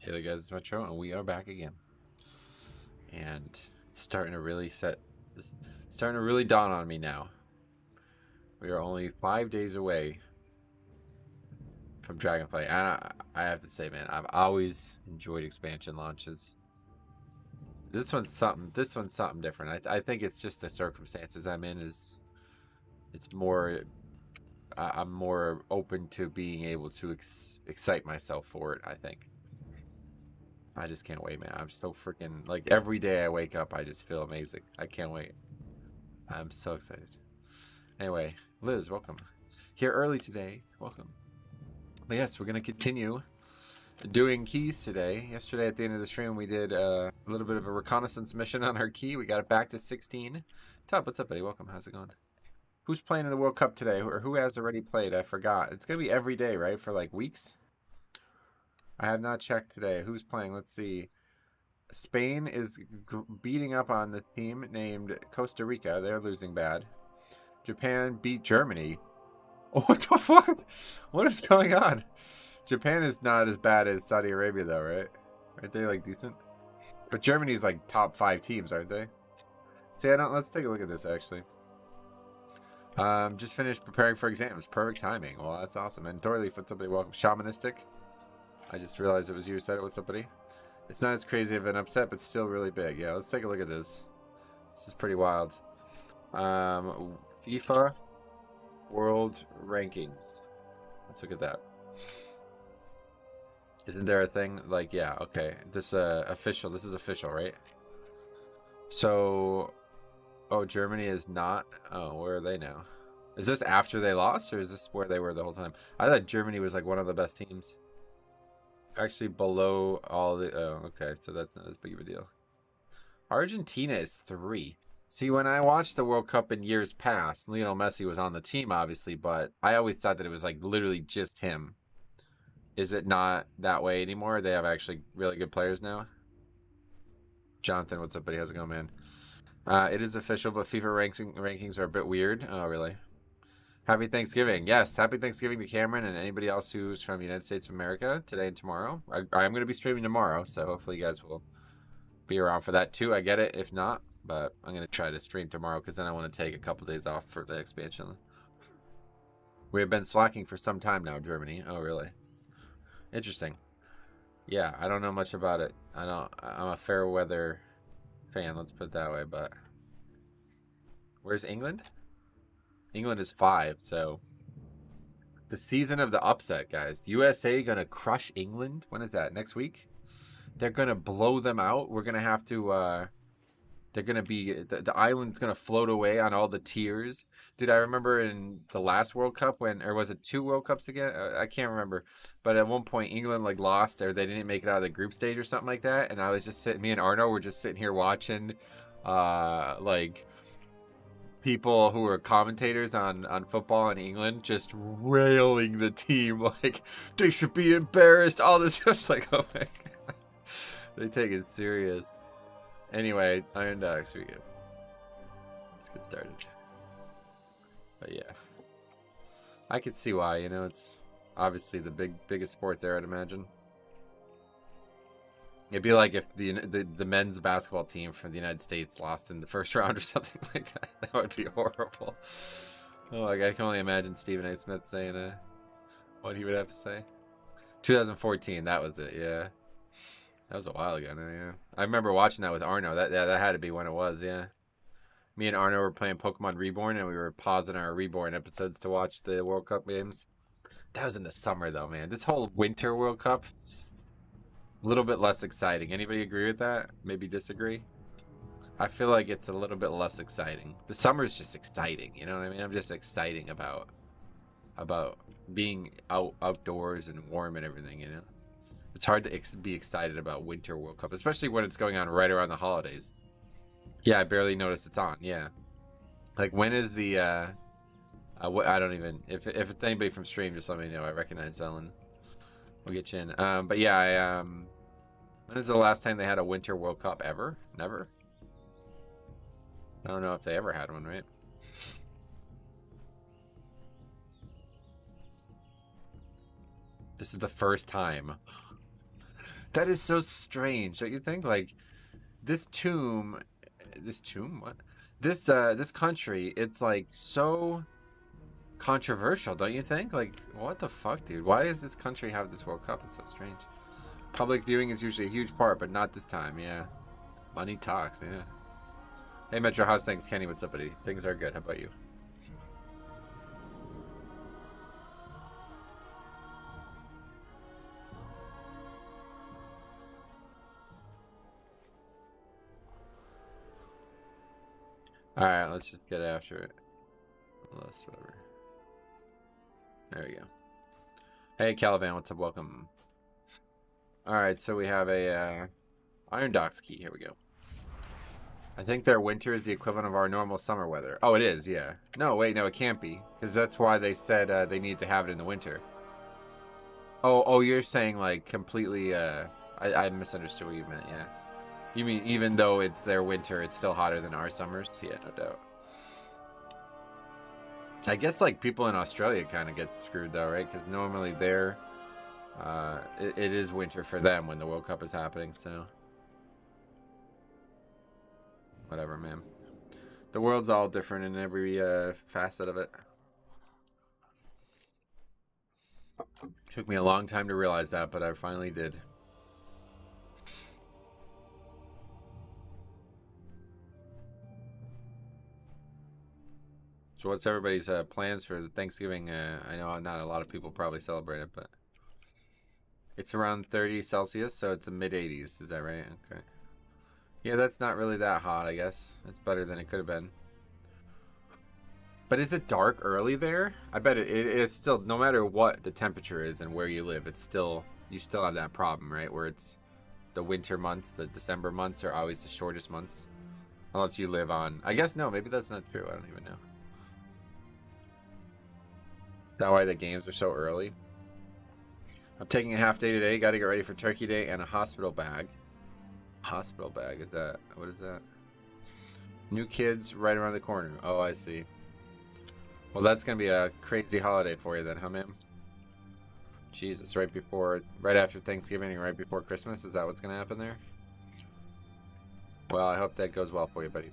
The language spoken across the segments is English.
Hey there guys, it's Metro, and we are back again. And it's starting to really dawn on me now. We are only 5 days away from Dragonflight. And I have to say, man, I've always enjoyed expansion launches. This one's something different. I think it's just the circumstances I'm in it's more I'm more open to being able to excite myself for it, I think. I just can't wait, man. I'm so freaking, like, every day I wake up, I just feel amazing. I can't wait. I'm so excited. Anyway, Liz, welcome. Here early today. Welcome. But yes, we're going to continue doing keys today. Yesterday at the end of the stream, we did a little bit of a reconnaissance mission on our key. We got it back to 16. Top, what's up, buddy? Welcome. How's it going? Who's playing in the World Cup today? Or who has already played? I forgot. It's going to be every day, right? For like weeks? I have not checked today. Who's playing? Let's see. Spain is beating up on the team named Costa Rica. They're losing bad. Japan beat Germany. Oh, what the fuck? What is going on? Japan is not as bad as Saudi Arabia, though, right? Aren't they, like, decent? But Germany's, like, top 5 teams, aren't they? See, let's take a look at this, actually. Just finished preparing for exams. Perfect timing. Well, that's awesome. And Thorleaf, what's up, buddy? Welcome. Shamanistic. I just realized it was you who said it. What's up, buddy? It's not as crazy of an upset, but still really big. Yeah, let's take a look at this. This is pretty wild. FIFA World Rankings. Let's look at that. Isn't there a thing? Like, yeah, okay. This official. This is official, right? So, oh, Germany is not. Oh, where are they now? Is this after they lost, or is this where they were the whole time? I thought Germany was like one of the best teams. Actually below all the... Oh, okay. So that's not as big of a deal. Argentina is 3. See, when I watched the World Cup in years past, Lionel Messi was on the team, obviously, but I always thought that it was like literally just him. Is it not that way anymore? They have actually really good players now. Jonathan, what's up, buddy? How's it going, man? It is official, but FIFA rankings are a bit weird. Oh, really? Happy Thanksgiving. Yes, happy Thanksgiving to Cameron and anybody else who's from the United States of America today and tomorrow. I'm going to be streaming tomorrow, so hopefully you guys will be around for that too. I get it if not, but I'm going to try to stream tomorrow because then I want to take a couple days off for the expansion. We have been slacking for some time now, Germany. Oh, really? Interesting. Yeah, I don't know much about it. I'm a fair weather fan, let's put it that way, but where's England? England is 5, so the season of the upset, guys. USA gonna crush England. When is that? Next week? They're gonna blow them out. We're gonna have to they're gonna be the island's gonna float away on all the tiers. Dude, I remember in the last World Cup or was it 2 World Cups again? I can't remember. But at one point England like lost, or they didn't make it out of the group stage or something like that. And I was just me and Arno were just sitting here watching like people who were commentators on football in England just railing the team like they should be embarrassed. All this stuff. Like, oh my god, they take it serious. Anyway, Iron Dogs, we go. Let's get started. But yeah, I could see why. You know, it's obviously the biggest sport there, I'd imagine. It'd be like if the men's basketball team from the United States lost in the first round or something like that. That would be horrible. Oh, like I can only imagine Stephen A. Smith saying what he would have to say. 2014, that was it. Yeah, that was a while ago now. Yeah, I remember watching that with Arno. That had to be when it was. Yeah, me and Arno were playing Pokemon Reborn, and we were pausing our Reborn episodes to watch the World Cup games. That was in the summer though, man. This whole winter World Cup, a little bit less exciting. Anybody agree with that? Maybe disagree? I feel like it's a little bit less exciting. The summer's just exciting, you know what I mean? I'm just exciting about being outdoors and warm and everything, you know? It's hard to be excited about Winter World Cup, especially when it's going on right around the holidays. Yeah, I barely noticed it's on, yeah. Like, when is the, I don't even, if it's anybody from stream, just let me know. I recognize Ellen. We'll get you in. But yeah, when is the last time they had a Winter World Cup ever? Never? I don't know if they ever had one, right? This is the first time. That is so strange, don't you think? Like this tomb, what? This country, it's like so controversial, don't you think? Like, what the fuck, dude? Why does this country have this World Cup? It's so strange. Public viewing is usually a huge part, but not this time, yeah. Money talks, yeah. Hey, Metro House, thanks, Kenny. What's up, buddy? Things are good. How about you? Alright, let's just get after it. List, whatever. There we go. Hey, Caliban, what's up? Welcome. Alright, so we have a Iron Docks key. Here we go. I think their winter is the equivalent of our normal summer weather. Oh, it is, yeah. No, wait, no, it can't be. Because that's why they said they need to have it in the winter. Oh, you're saying, like, completely, I misunderstood what you meant, yeah. You mean even though it's their winter, it's still hotter than our summers? Yeah, no doubt. I guess, like, people in Australia kind of get screwed, though, right? Because normally they're, it is winter for them when the World Cup is happening, so... Whatever, man. The world's all different in every facet of it. Took me a long time to realize that, but I finally did. So what's everybody's plans for Thanksgiving? I know not a lot of people probably celebrate it, but it's around 30 Celsius, so it's a mid-80s. Is that right? Okay. Yeah, that's not really that hot, I guess. It's better than it could have been. But is it dark early there? I bet it's still, no matter what the temperature is and where you live, it's still, you still have that problem, right? Where it's the winter months, the December months are always the shortest months. Unless you live on, I guess no, maybe that's not true. I don't even know. Is that why the games are so early? I'm taking a half day today. Got to get ready for Turkey Day and a hospital bag. Hospital bag, is that, what is that? New kids right around the corner. Oh, I see. Well, that's gonna be a crazy holiday for you then, huh, ma'am? Jesus, right after Thanksgiving and right before Christmas, is that what's gonna happen there? Well, I hope that goes well for you, buddy.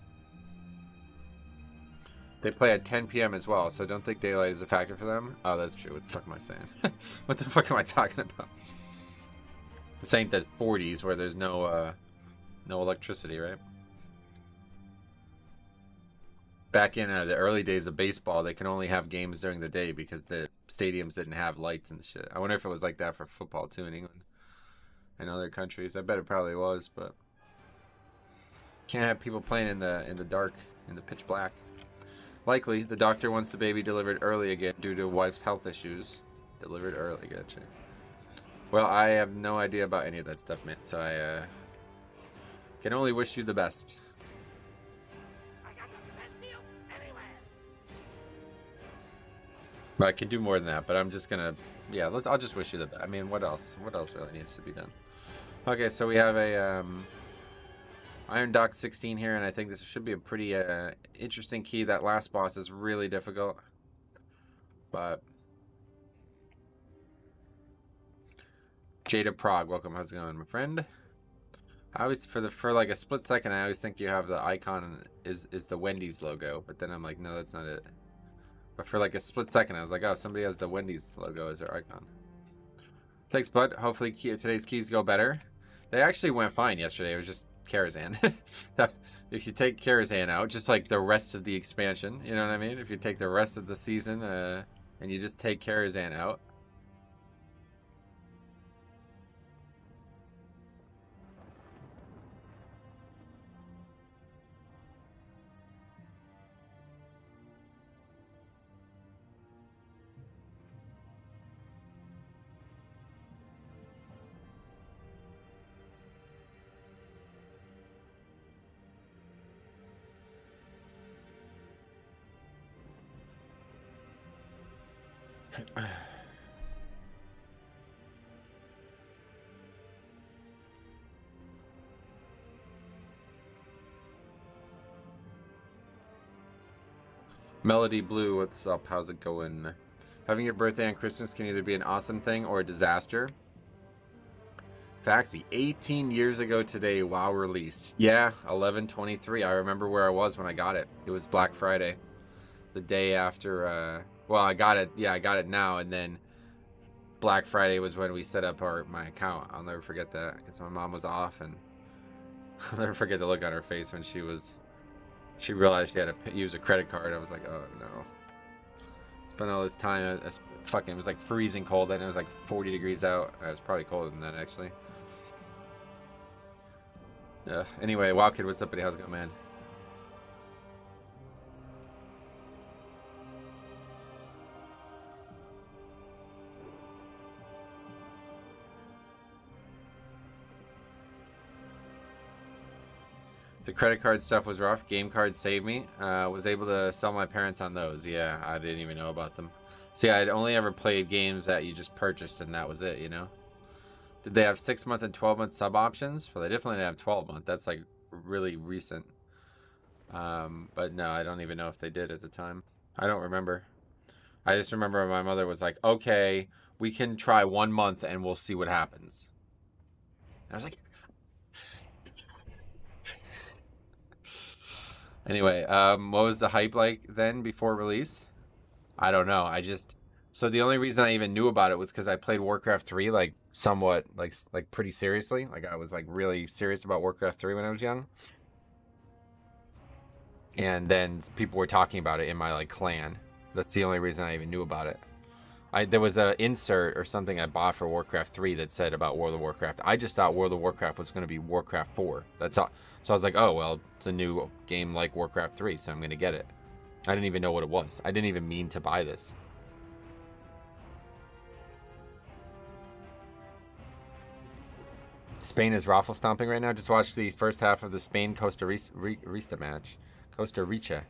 They play at 10 p.m. as well, so don't think daylight is a factor for them. Oh, that's true. What the fuck am I saying? What the fuck am I talking about? This ain't the 40s where there's no electricity, right? Back in the early days of baseball, they can only have games during the day because the stadiums didn't have lights and shit. I wonder if it was like that for football too in England and other countries. I bet it probably was, but can't have people playing in the dark, in the pitch black. Likely, the doctor wants the baby delivered early again due to wife's health issues. Delivered early, gotcha. Well, I have no idea about any of that stuff, man, so I can only wish you the best. But I can do more than that, but I'm just gonna, yeah, I'll just wish you the best. I mean, what else? What else really needs to be done? Okay, so we have a Iron Dock 16 here, and I think this should be a pretty interesting key. That last boss is really difficult, but Jada Prague, welcome. How's it going, my friend? I always, for like a split second, I always think you have the icon is the Wendy's logo, but then I'm like, no, that's not it. But for like a split second, I was like, oh, somebody has the Wendy's logo as their icon. Thanks, bud. Hopefully today's keys go better. They actually went fine yesterday. It was just Karazhan. If you take Karazhan out, just like the rest of the expansion, you know what I mean? If you take the rest of the season and you just take Karazhan out. Melody Blue, what's up? How's it going? Having your birthday on Christmas can either be an awesome thing or a disaster. Faxi, 18 years ago today, WoW released. Yeah, 11/23. I remember where I was when I got it. It was Black Friday. The day after, well, I got it. Yeah, I got it now. And then Black Friday was when we set up my account. I'll never forget that because my mom was off, and I'll never forget the look on her face when she realized she had to use a credit card. I was like, oh no. Spent all this time. It was like freezing cold, and it was like 40 degrees out. It was probably colder than that, actually. Anyway, Wild Kid, what's up, buddy? How's it going, man? The credit card stuff was rough. Game cards saved me. Was able to sell my parents on those. Yeah, I didn't even know about them. See, I'd only ever played games that you just purchased, and that was it, you know? Did they have 6-month and 12-month sub options? Well, they definitely didn't have 12-month. That's like really recent. But no, I don't even know if they did at the time. I don't remember. I just remember my mother was like, okay, we can try 1 month and we'll see what happens. And I was like, anyway, what was the hype like then before release? I don't know. So the only reason I even knew about it was because I played Warcraft 3 like somewhat like pretty seriously. Like I was like really serious about Warcraft 3 when I was young. And then people were talking about it in my like clan. That's the only reason I even knew about it. There was a insert or something I bought for Warcraft 3 that said about World of Warcraft. I just thought World of Warcraft was going to be Warcraft 4. That's all. So I was like, oh, well, it's a new game like Warcraft 3, so I'm going to get it. I didn't even know what it was. I didn't even mean to buy this. Spain is raffle stomping right now. Just watched the first half of the Spain-Costa Rica match. Costa Rica.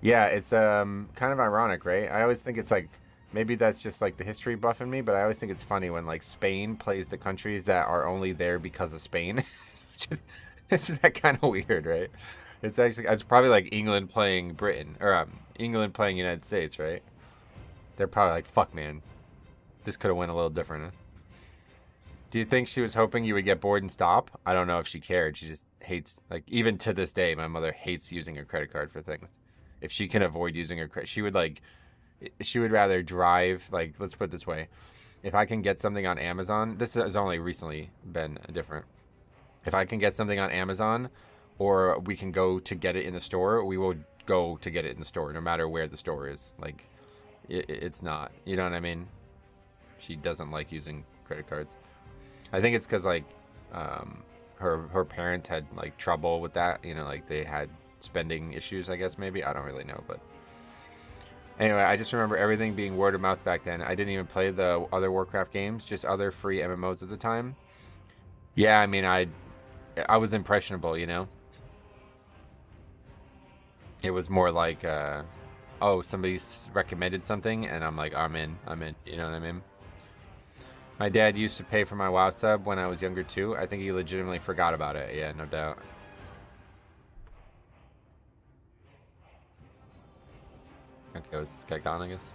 Yeah, it's kind of ironic, right? I always think it's like, maybe that's just like the history buff in me, but I always think it's funny when like Spain plays the countries that are only there because of Spain. Isn't that kind of weird, right? It's probably like England playing Britain, or England playing United States, right? They're probably like, fuck, man, this could have went a little different. Huh? Do you think she was hoping you would get bored and stop? I don't know if she cared. She just hates, like, even to this day, my mother hates using her credit card for things. If she can avoid using her credit, she would rather drive, like, let's put it this way. If I can get something on Amazon, this has only recently been different. If I can get something on Amazon, or we can go to get it in the store, we will go to get it in the store, no matter where the store is. Like, it's not, you know what I mean? She doesn't like using credit cards. I think it's because like her parents had like trouble with that, you know, like they had spending issues, I guess, maybe. I don't really know, but anyway, I just remember everything being word of mouth back then. I didn't even play the other Warcraft games, just other free MMOs at the time. Yeah, I mean, I was impressionable, you know. It was more like oh, somebody's recommended something and I'm like, I'm in, you know what I mean? My dad used to pay for my WoW sub when I was younger too. I think he legitimately forgot about it. Yeah, no doubt. Okay, was this guy gone, I guess?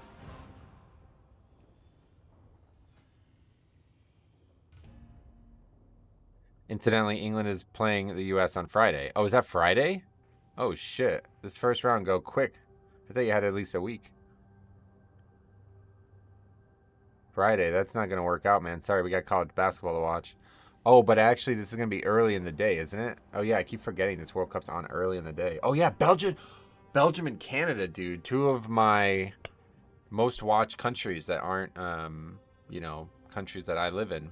Incidentally, England is playing the US on Friday. Oh, is that Friday? Oh, shit. This first round go quick. I thought you had at least a week. Friday, that's not going to work out, man. Sorry, we got college basketball to watch. Oh, but actually, this is going to be early in the day, isn't it? Oh, yeah, I keep forgetting this World Cup's on early in the day. Oh, yeah, Belgium and Canada, dude. Two of my most watched countries that aren't, you know, countries that I live in.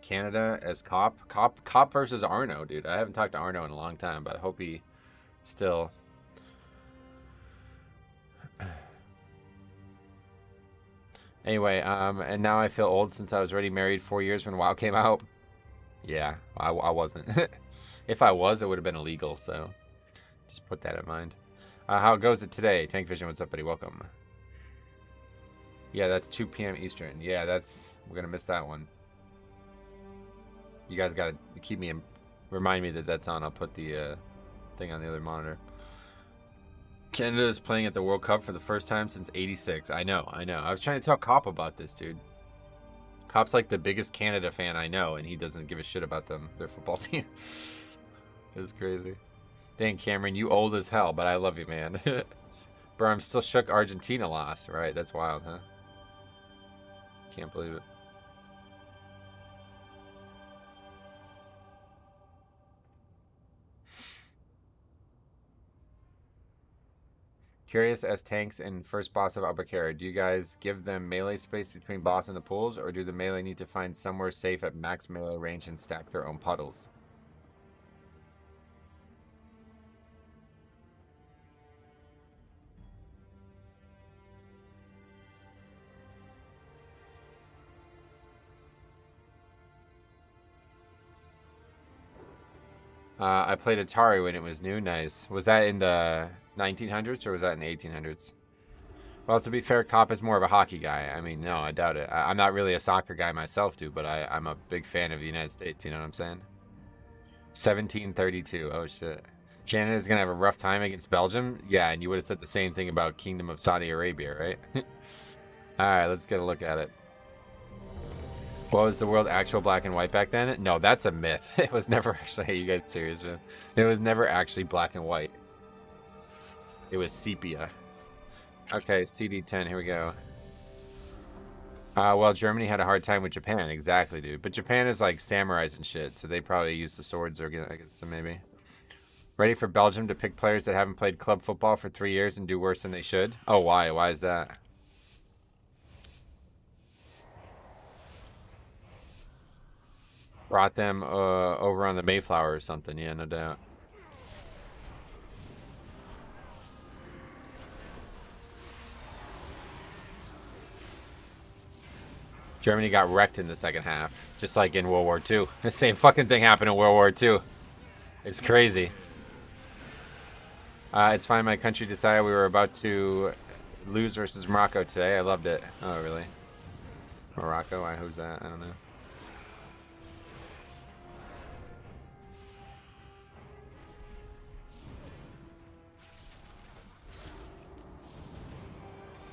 Canada as Cop versus Arno, dude. I haven't talked to Arno in a long time, but I hope he still... Anyway, and now I feel old since I was already married 4 years when WoW came out. Yeah, I wasn't. If I was, it would have been illegal, so just put that in mind. How goes it today? Tank Vision, what's up, buddy? Welcome. Yeah, that's 2 p.m. Eastern. Yeah, we're going to miss that one. You guys got to remind me that that's on. I'll put the thing on the other monitor. Canada is playing at the World Cup for the first time since '86. I know. I was trying to tell Cop about this, dude. Cop's like the biggest Canada fan I know, and he doesn't give a shit about them, their football team. It's crazy. Dang, Cameron, you old as hell, but I love you, man. Bro, I'm still shook Argentina lost. Right, that's wild, huh? Can't believe it. Curious as tanks and first boss of Abakara, do you guys give them melee space between boss and the pools, or do the melee need to find somewhere safe at max melee range and stack their own puddles? I played Atari when it was new. Nice. Was that in the 1900s or was that in the 1800s? Well, to be fair, Cop is more of a hockey guy. I mean, no, I doubt it. I'm not really a soccer guy myself, dude, but I'm a big fan of the United States. You know what I'm saying? 1732. Oh, shit. Canada's going to have a rough time against Belgium? Yeah, and you would have said the same thing about Kingdom of Saudi Arabia, right? All right, let's get a look at it. What was the world actual black and white back then? No, that's a myth. It was never actually. Hey, you guys serious, man? It was never actually black and white. It was sepia. Okay, CD10. Here we go. Well, Germany had a hard time with Japan. Exactly, dude. But Japan is like samurais and shit, so they probably use the swords or against them, maybe. Ready for Belgium to pick players that haven't played club football for 3 years and do worse than they should? Oh, why? Why is that? Brought them over on the Mayflower or something. Yeah, no doubt. Germany got wrecked in the second half, just like in World War II. The same fucking thing happened in World War II. It's crazy. It's fine. My country decided we were about to lose versus Morocco today. I loved it. Oh, really? Morocco? Who's that? I don't know.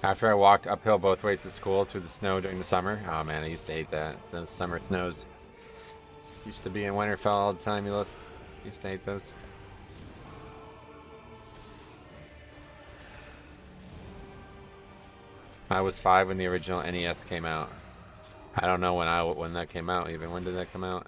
After I walked uphill both ways to school through the snow during the summer. Oh man, I used to hate that. Those summer snows. Used to be in Winterfell all the time. You look. Used to hate those. I was 5 when the original NES came out. I don't know when that came out even. When did that come out?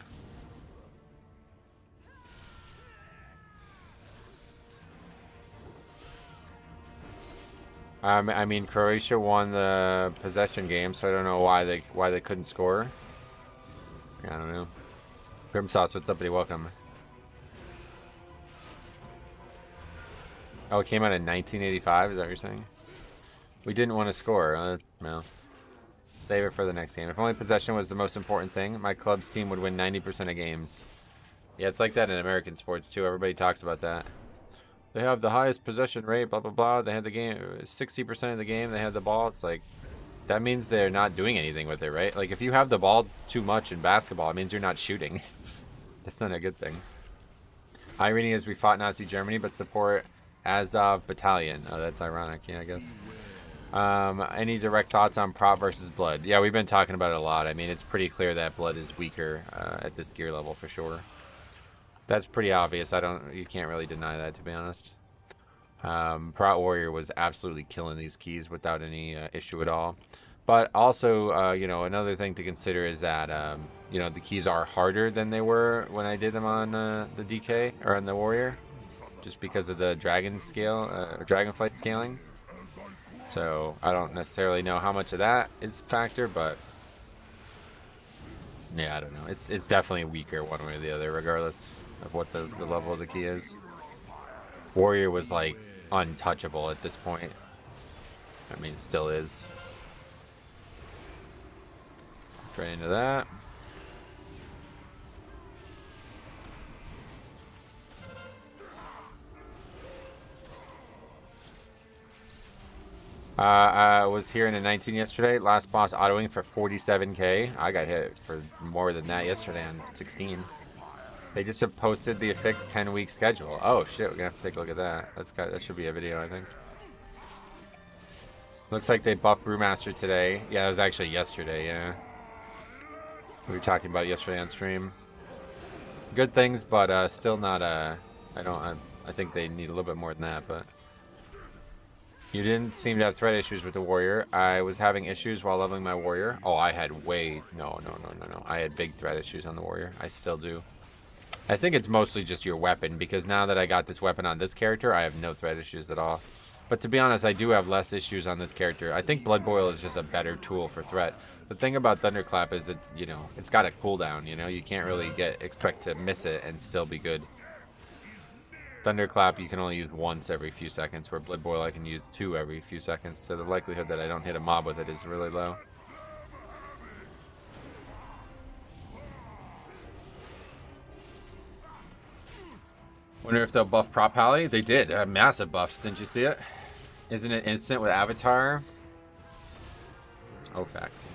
I mean, Croatia won the possession game, so I don't know why they couldn't score. I don't know. Grimsauce, what's up, buddy? Welcome. Oh, it came out in 1985. Is that what you're saying? We didn't want to score. No. Save it for the next game. If only possession was the most important thing, my club's team would win 90% of games. Yeah, it's like that in American sports too. Everybody talks about that. They have the highest possession rate, blah, blah, blah. They had the game, 60% of the game, they had the ball. It's like, that means they're not doing anything with it, right? Like, if you have the ball too much in basketball, it means you're not shooting. That's not a good thing. Irony is we fought Nazi Germany, but support Azov Battalion. Oh, that's ironic. Yeah, I guess. Any direct thoughts on prop versus blood? Yeah, we've been talking about it a lot. I mean, it's pretty clear that blood is weaker at this gear level for sure. That's pretty obvious. You can't really deny that, to be honest. Prot Warrior was absolutely killing these keys without any issue at all. But also, you know, another thing to consider is that, you know, the keys are harder than they were when I did them on the DK or on the Warrior, just because of the dragon scale, or dragonflight scaling. So I don't necessarily know how much of that is a factor, but yeah, I don't know. It's definitely weaker one way or the other, regardless of what the level of the key is. Warrior was like untouchable at this point. I mean, still is. Right into that. I was here in a 19 yesterday. Last boss autoing for 47k. I got hit for more than that yesterday on 16. They just have posted the affixed 10-week schedule. Oh shit, we're gonna have to take a look at that. That should be a video, I think. Looks like they buffed Brewmaster today. Yeah, it was actually yesterday, yeah. we were talking about yesterday on stream. Good things, but still not. I think they need a little bit more than that. But you didn't seem to have threat issues with the warrior. I was having issues while leveling my warrior. Oh, I had no. I had big threat issues on the warrior. I still do. I think it's mostly just your weapon, because now that I got this weapon on this character, I have no threat issues at all. But to be honest, I do have less issues on this character. I think Blood Boil is just a better tool for threat. The thing about Thunderclap is that, you know, it's got a cooldown, you know? You can't really expect to miss it and still be good. Thunderclap you can only use once every few seconds, where Blood Boil I can use 2 every few seconds, so the likelihood that I don't hit a mob with it is really low. Wonder if they'll buff Prop Pally? They did. Massive buffs. Didn't you see it? Isn't it instant with Avatar? Oh, facts.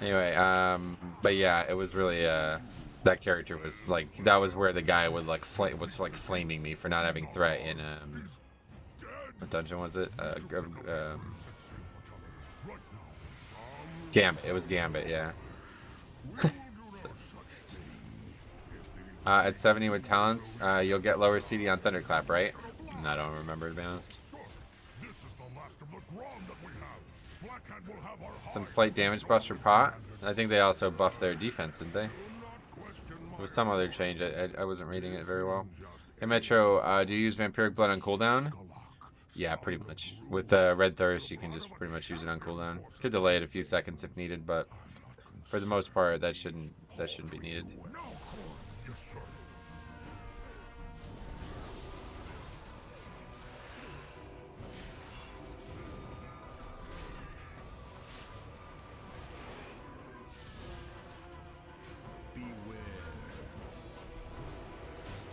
Anyway, but yeah, it was really, that character was like, that was where the guy would like, was like flaming me for not having threat in, what dungeon was it? Gambit. It was Gambit, yeah. At 70 with talents, you'll get lower CD on Thunderclap, right? I don't remember, to be honest. Some slight damage buffs for Pot. I think they also buffed their defense, didn't they? There was some other change. I wasn't reading it very well. Hey, Metro, do you use Vampiric Blood on cooldown? Yeah, pretty much. With Red Thirst, you can just pretty much use it on cooldown. Could delay it a few seconds if needed, but for the most part, that shouldn't be needed.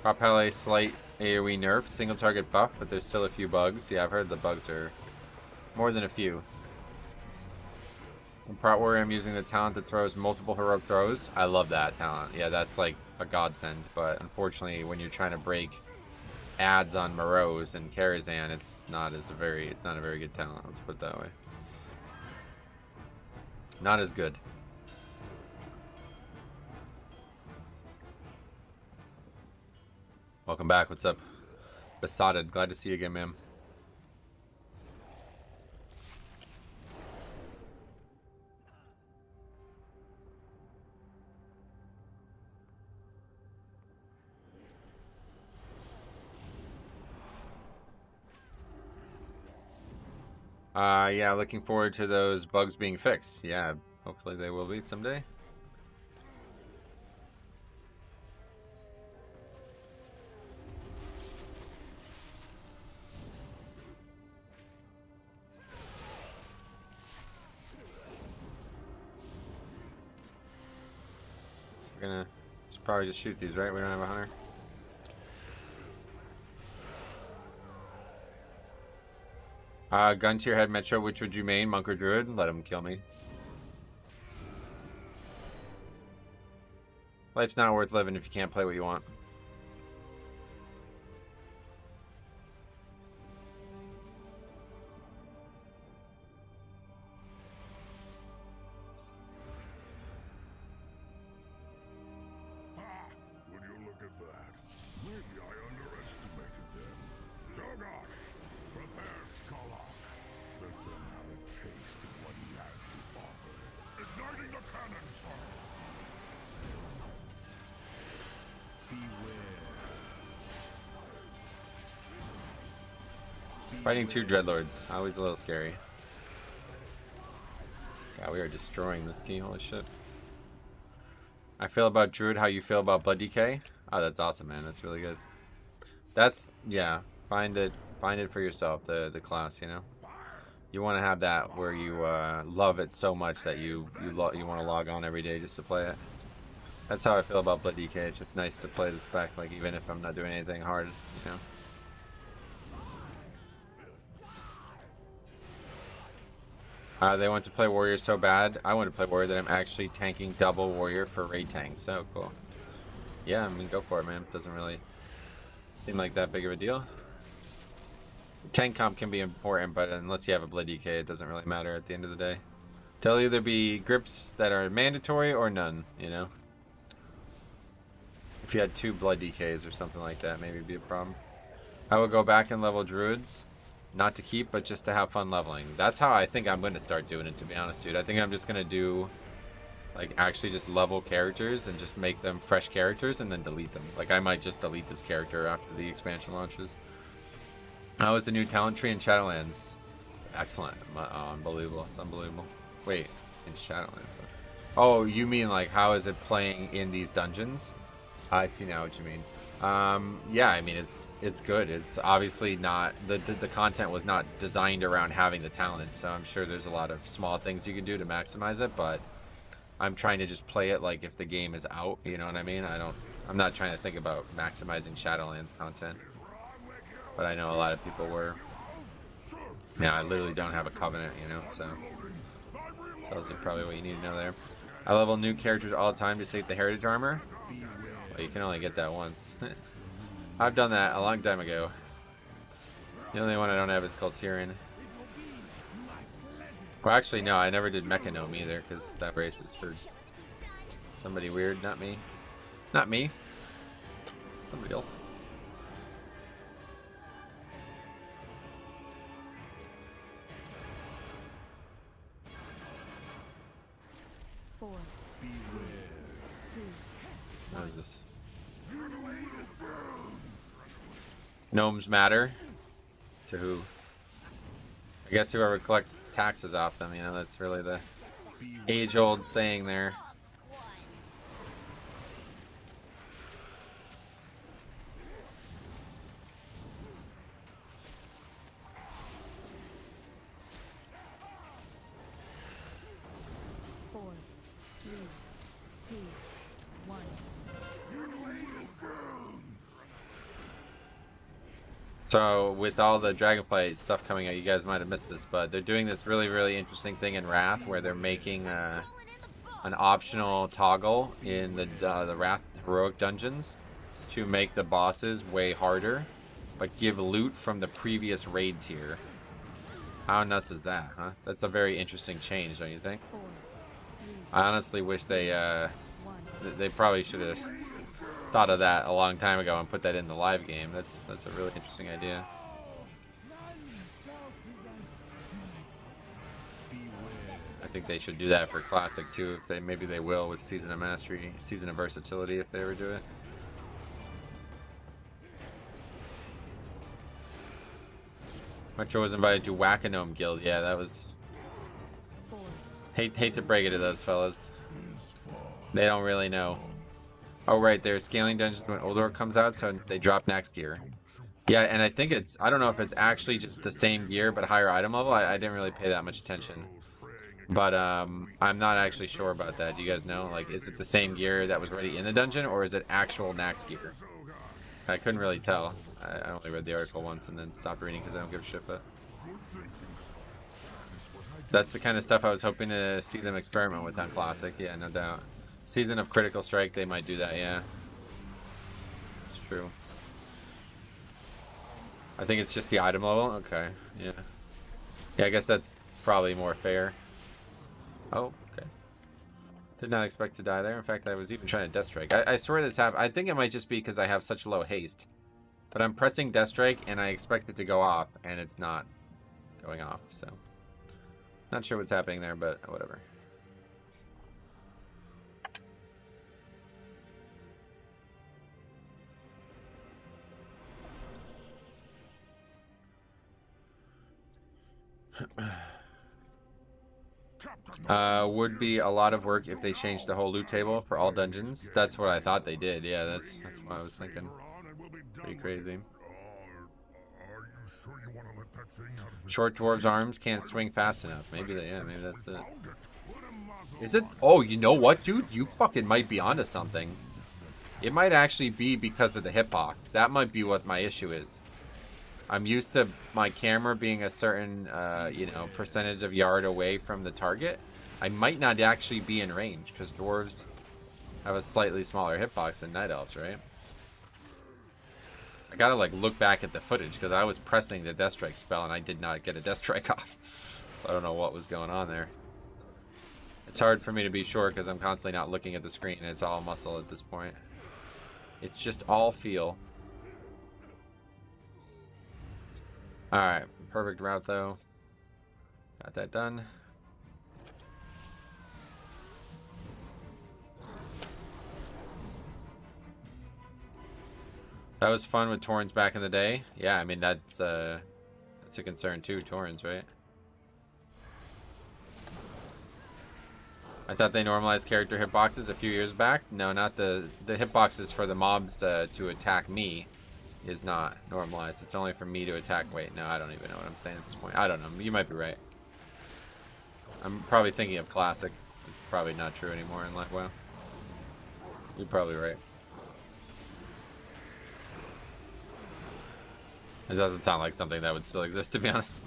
Prop Pally slight AoE nerf, single target buff, but there's still a few bugs. Yeah, I've heard the bugs are more than a few. In Prot Warrior, I'm using the talent that throws multiple heroic throws. I love that talent. Yeah, that's like a godsend, but unfortunately, when you're trying to break ads on Morose and Karazhan, it's not a very good talent. Let's put it that way. Not as good. Welcome back. What's up? Besotted. Glad to see you again, ma'am. Yeah, looking forward to those bugs being fixed. Yeah, hopefully they will be someday. We're gonna probably just shoot these, right? We don't have a hunter. Gun to your head, Metro. Which would you main, Monk or Druid? Let him kill me. Life's not worth living if you can't play what you want. Would you look at that? Maybe I underestimated them. Doggone! Prepare Skolok. Let them have a taste of what he has to offer. Igniting the cannon, sir! Beware. Fighting 2 Dreadlords. Always a little scary. God, we are destroying this key. Holy shit. I feel about Druid how you feel about Blood DK. Oh, that's awesome, man. That's really good. That's, yeah. Find it for yourself, the class, you know? You want to have that where you love it so much that you want to log on every day just to play it. That's how I feel about Blood DK. It's just nice to play this spec, like, even if I'm not doing anything hard, you know? They want to play Warrior so bad. I want to play Warrior that I'm actually tanking double Warrior for raid tank. So cool. Yeah, I mean, go for it, man. It doesn't really seem like that big of a deal. Tank comp can be important, but unless you have a Blood DK, it doesn't really matter at the end of the day. There'll either be grips that are mandatory or none, you know? If you had 2 blood DKs or something like that, maybe it'd be a problem. I would go back and level druids. Not to keep, but just to have fun leveling. That's how I think I'm going to start doing it, to be honest, dude. I think I'm just going to do, like, actually just level characters and just make them fresh characters and then delete them. Like, I might just delete this character after the expansion launches. How is the new talent tree in Shadowlands? Excellent. Oh, unbelievable. It's unbelievable. Wait, in Shadowlands? Oh, you mean, like, how is it playing in these dungeons? I see now what you mean. Yeah, I mean, it's good. It's obviously not, the content was not designed around having the talents, so I'm sure there's a lot of small things you can do to maximize it, but I'm trying to just play it like if the game is out, you know what I mean? I'm not trying to think about maximizing Shadowlands content, but I know a lot of people were. Yeah, I literally don't have a covenant, you know, so tells you probably what you need to know there. I level new characters all the time to save the heritage armor. Well, you can only get that once. I've done that a long time ago. The only one I don't have is called Tyrion. Well, actually, no, I never did Mechanome either, because that race is for somebody weird, not me. Not me. Somebody else. What is this? Gnomes matter to who? I guess whoever collects taxes off them, you know, that's really the age-old saying there. So with all the Dragonflight stuff coming out, you guys might have missed this, but they're doing this really, really interesting thing in Wrath where they're making an optional toggle in the Wrath Heroic Dungeons to make the bosses way harder, but give loot from the previous raid tier. How nuts is that, huh? That's a very interesting change, don't you think? I honestly wish they probably should have thought of that a long time ago and put that in the live game. That's a really interesting idea. I think they should do that for Classic too. If maybe they will with Season of Mastery, Season of Versatility, if they ever do it. Metro was invited to Wackanome Guild. Yeah, that was. Hate to break it to those fellas. They don't really know. Oh, right, they're scaling dungeons when Oldor comes out, so they drop next gear. Yeah, and I think it's, I don't know if it's actually just the same gear, but higher item level. I didn't really pay that much attention. But I'm not actually sure about that. Do you guys know? Like, is it the same gear that was already in the dungeon, or is it actual Nax gear? I couldn't really tell. I only read the article once and then stopped reading because I don't give a shit, but... That's the kind of stuff I was hoping to see them experiment with on Classic. Yeah, no doubt. Season of Critical Strike, they might do that, yeah. It's true. I think it's just the item level? Okay, yeah. Yeah, I guess that's probably more fair. Oh, okay. Did not expect to die there. In fact, I was even trying to Death Strike. I swear this I think it might just be because I have such low haste. But I'm pressing Death Strike and I expect it to go off, and it's not going off, so. Not sure what's happening there, but whatever. Would be a lot of work if they changed the whole loot table for all dungeons. That's what I thought they did. Yeah, that's what I was thinking. Pretty crazy. Short dwarves' arms can't swing fast enough. Maybe maybe that's it. Is it? Oh, you know what, dude? You fucking might be onto something. It might actually be because of the hitbox. That might be what my issue is. I'm used to my camera being a certain, you know, percentage of yard away from the target. I might not actually be in range because dwarves have a slightly smaller hitbox than night elves, right? I gotta like look back at the footage because I was pressing the Death Strike spell and I did not get a Death Strike off. So I don't know what was going on there. It's hard for me to be sure because I'm constantly not looking at the screen. It's all muscle at this point. It's just all feel. Alright, perfect route though. Got that done. That was fun with Torrens back in the day. Yeah, I mean that's a concern too, Torrens, right? I thought they normalized character hitboxes a few years back. No, not the hitboxes for the mobs to attack me is not normalized. It's only for me to attack. Wait, no, I don't even know what I'm saying at this point. I don't know. You might be right. I'm probably thinking of Classic. It's probably not true anymore in Live WoW. You're probably right. It doesn't sound like something that would still exist, to be honest.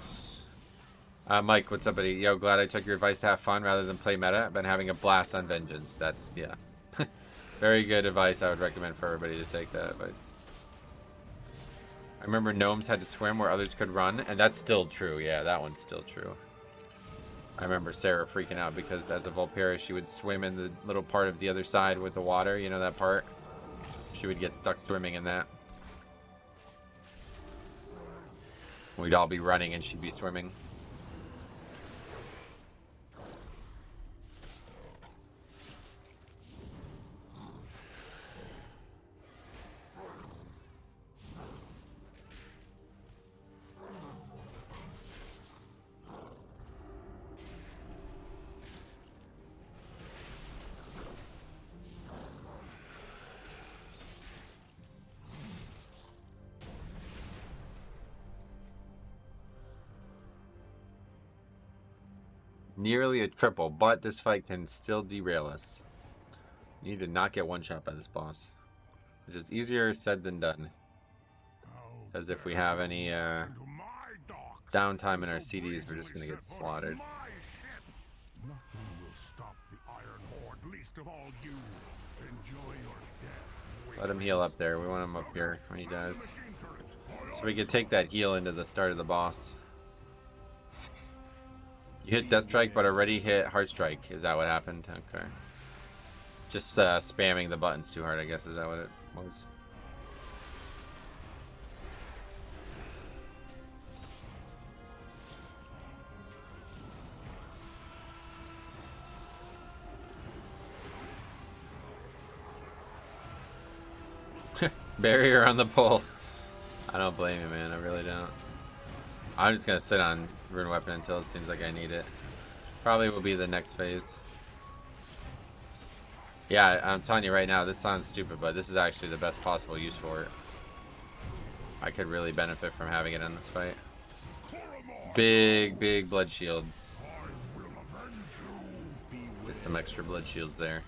Mike, what's up, buddy? Yo, glad I took your advice to have fun rather than play meta. I've been having a blast on Vengeance. That's, yeah. Very good advice. I would recommend for everybody to take that advice. I remember gnomes had to swim where others could run, and that's still true. Yeah, that one's still true. I remember Sarah freaking out because as a Vulpera, she would swim in the little part of the other side with the water. You know that part? She would get stuck swimming in that. We'd all be running and she'd be swimming. Nearly a triple, but this fight can still derail us. You need to not get one shot by this boss, which is easier said than done. Because if we have any downtime in our CDs, we're just going to get slaughtered. Let him heal up there. We want him up here when he dies. So we can take that heal into the start of the boss. You hit Death Strike, but already hit Heart Strike. Is that what happened? Okay. Just spamming the buttons too hard, I guess. Is that what it was? Barrier on the pole. I don't blame you, man. I really don't. I'm just gonna sit on Rune Weapon until it seems like I need it. Probably will be the next phase. Yeah, I'm telling you right now, this sounds stupid, but this is actually the best possible use for it. I could really benefit from having it in this fight. Big blood shields. Get some extra blood shields there.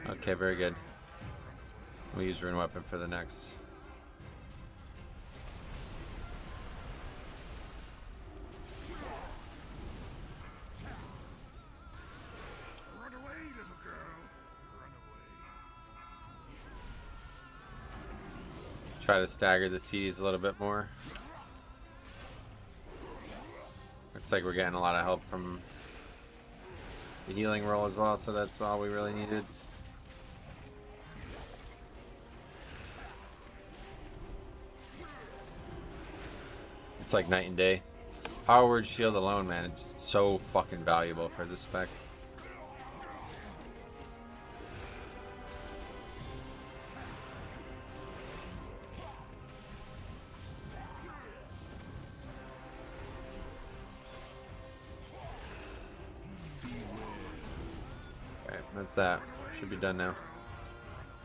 Okay, very good. We'll use Rune Weapon for the next. Run away, little girl. Run away. Try to stagger the CDs a little bit more. Looks like we're getting a lot of help from the healing roll as well, so that's all we really needed. It's like night and day. Power Word Shield alone, man, it's so fucking valuable for this spec. Okay, that's that. Should be done now.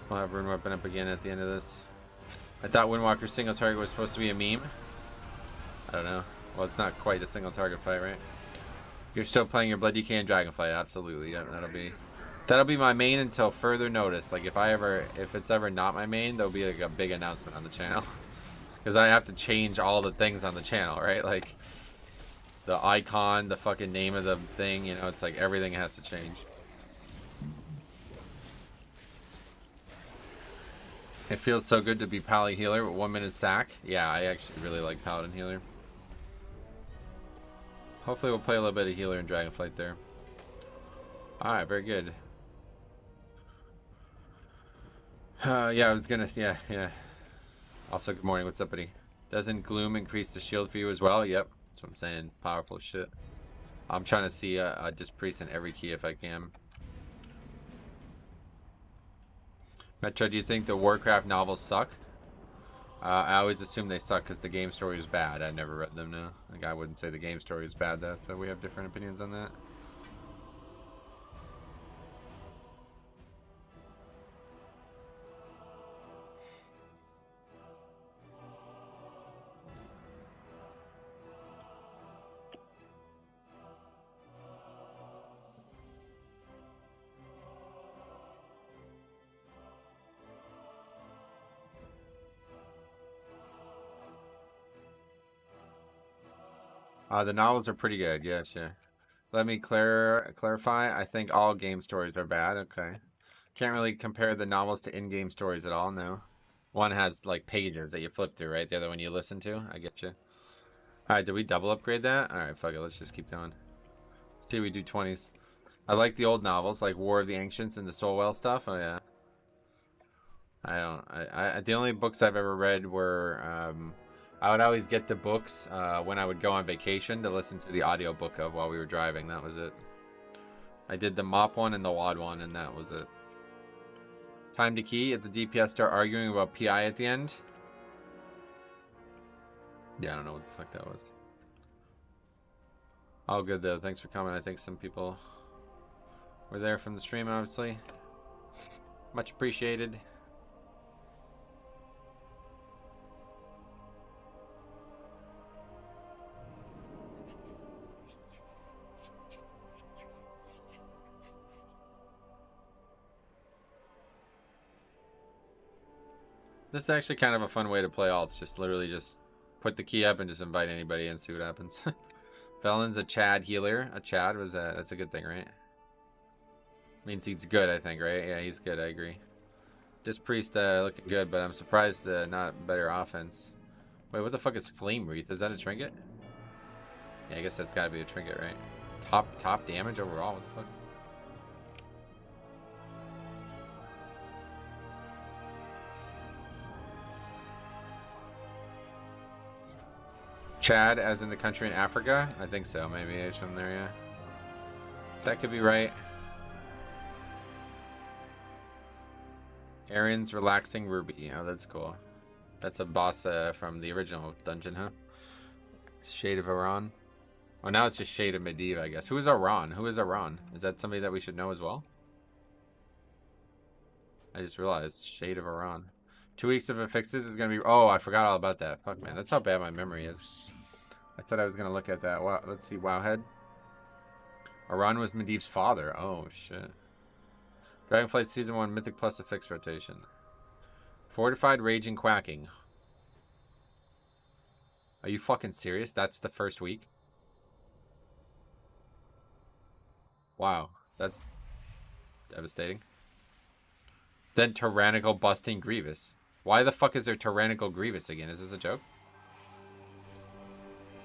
We'll have Rune Weapon up again at the end of this. I thought Windwalker's single target was supposed to be a meme. I don't know. Well, it's not quite a single target fight, right? You're still playing your Blood DK and Dragonflight, absolutely. That'll be my main until further notice. Like if it's ever not my main, there'll be like a big announcement on the channel. Because I have to change all the things on the channel, right? Like the icon, the fucking name of the thing, you know, it's like everything has to change. It feels so good to be Pally Healer with 1 minute sack. Yeah, I actually really like Paladin Healer. Hopefully we'll play a little bit of Healer and Dragonflight there. Alright, very good. Yeah, I was gonna, yeah. Also, good morning. What's up, buddy? Doesn't Gloom increase the shield for you as well? Yep. That's what I'm saying. Powerful shit. I'm trying to see a Dispriest in every key if I can. Metro, do you think the Warcraft novels suck? I always assume they suck because the game story is bad. I never read them, no. Like, I wouldn't say the game story is bad, though, so we have different opinions on that. The novels are pretty good, yeah, sure. Let me clarify. I think all game stories are bad. Okay. Can't really compare the novels to in-game stories at all, no. One has, like, pages that you flip through, right? The other one you listen to. I get you. Alright, did we double upgrade that? Alright, fuck it. Let's just keep going. Let's see, we do 20s. I like the old novels, like War of the Ancients and the Soulwell stuff. Oh, yeah. The only books I've ever read were, I would always get the books when I would go on vacation to listen to the audiobook of while we were driving. That was it. I did the mop one and the wad one, and that was it. Time to key. If the DPS start arguing about PI at the end. Yeah, I don't know what the fuck that was. All good, though. Thanks for coming. I think some people were there from the stream, obviously. Much appreciated. This is actually kind of a fun way to play alts. Just literally just put the key up and just invite anybody and see what happens. Felon's a Chad healer. A Chad was that's a good thing, right? Means he's good, I think, right? Yeah, he's good. I agree. Dispriest looking good, but I'm surprised not better offense. Wait, what the fuck is Flame Wreath? Is that a trinket? Yeah, I guess that's got to be a trinket, right? Top damage overall. What the fuck? Chad, as in the country in Africa? I think so. Maybe it's from there, yeah. That could be right. Aaron's Relaxing Ruby. Oh, that's cool. That's a boss from the original dungeon, huh? Shade of Iran. Oh, now it's just Shade of Medivh, I guess. Who is Iran? Who is Iran? Is that somebody that we should know as well? I just realized. Shade of Iran. 2 weeks of fixes is going to be... Oh, I forgot all about that. Fuck, man. That's how bad my memory is. I thought I was going to look at that. Wow, let's see. Wowhead. Iran was Medivh's father. Oh, shit. Dragonflight Season 1 Mythic Plus a fixed rotation. Fortified Raging Quacking. Are you fucking serious? That's the first week? Wow. That's devastating. Then Tyrannical Busting Grievous. Why the fuck is there Tyrannical Grievous again? Is this a joke?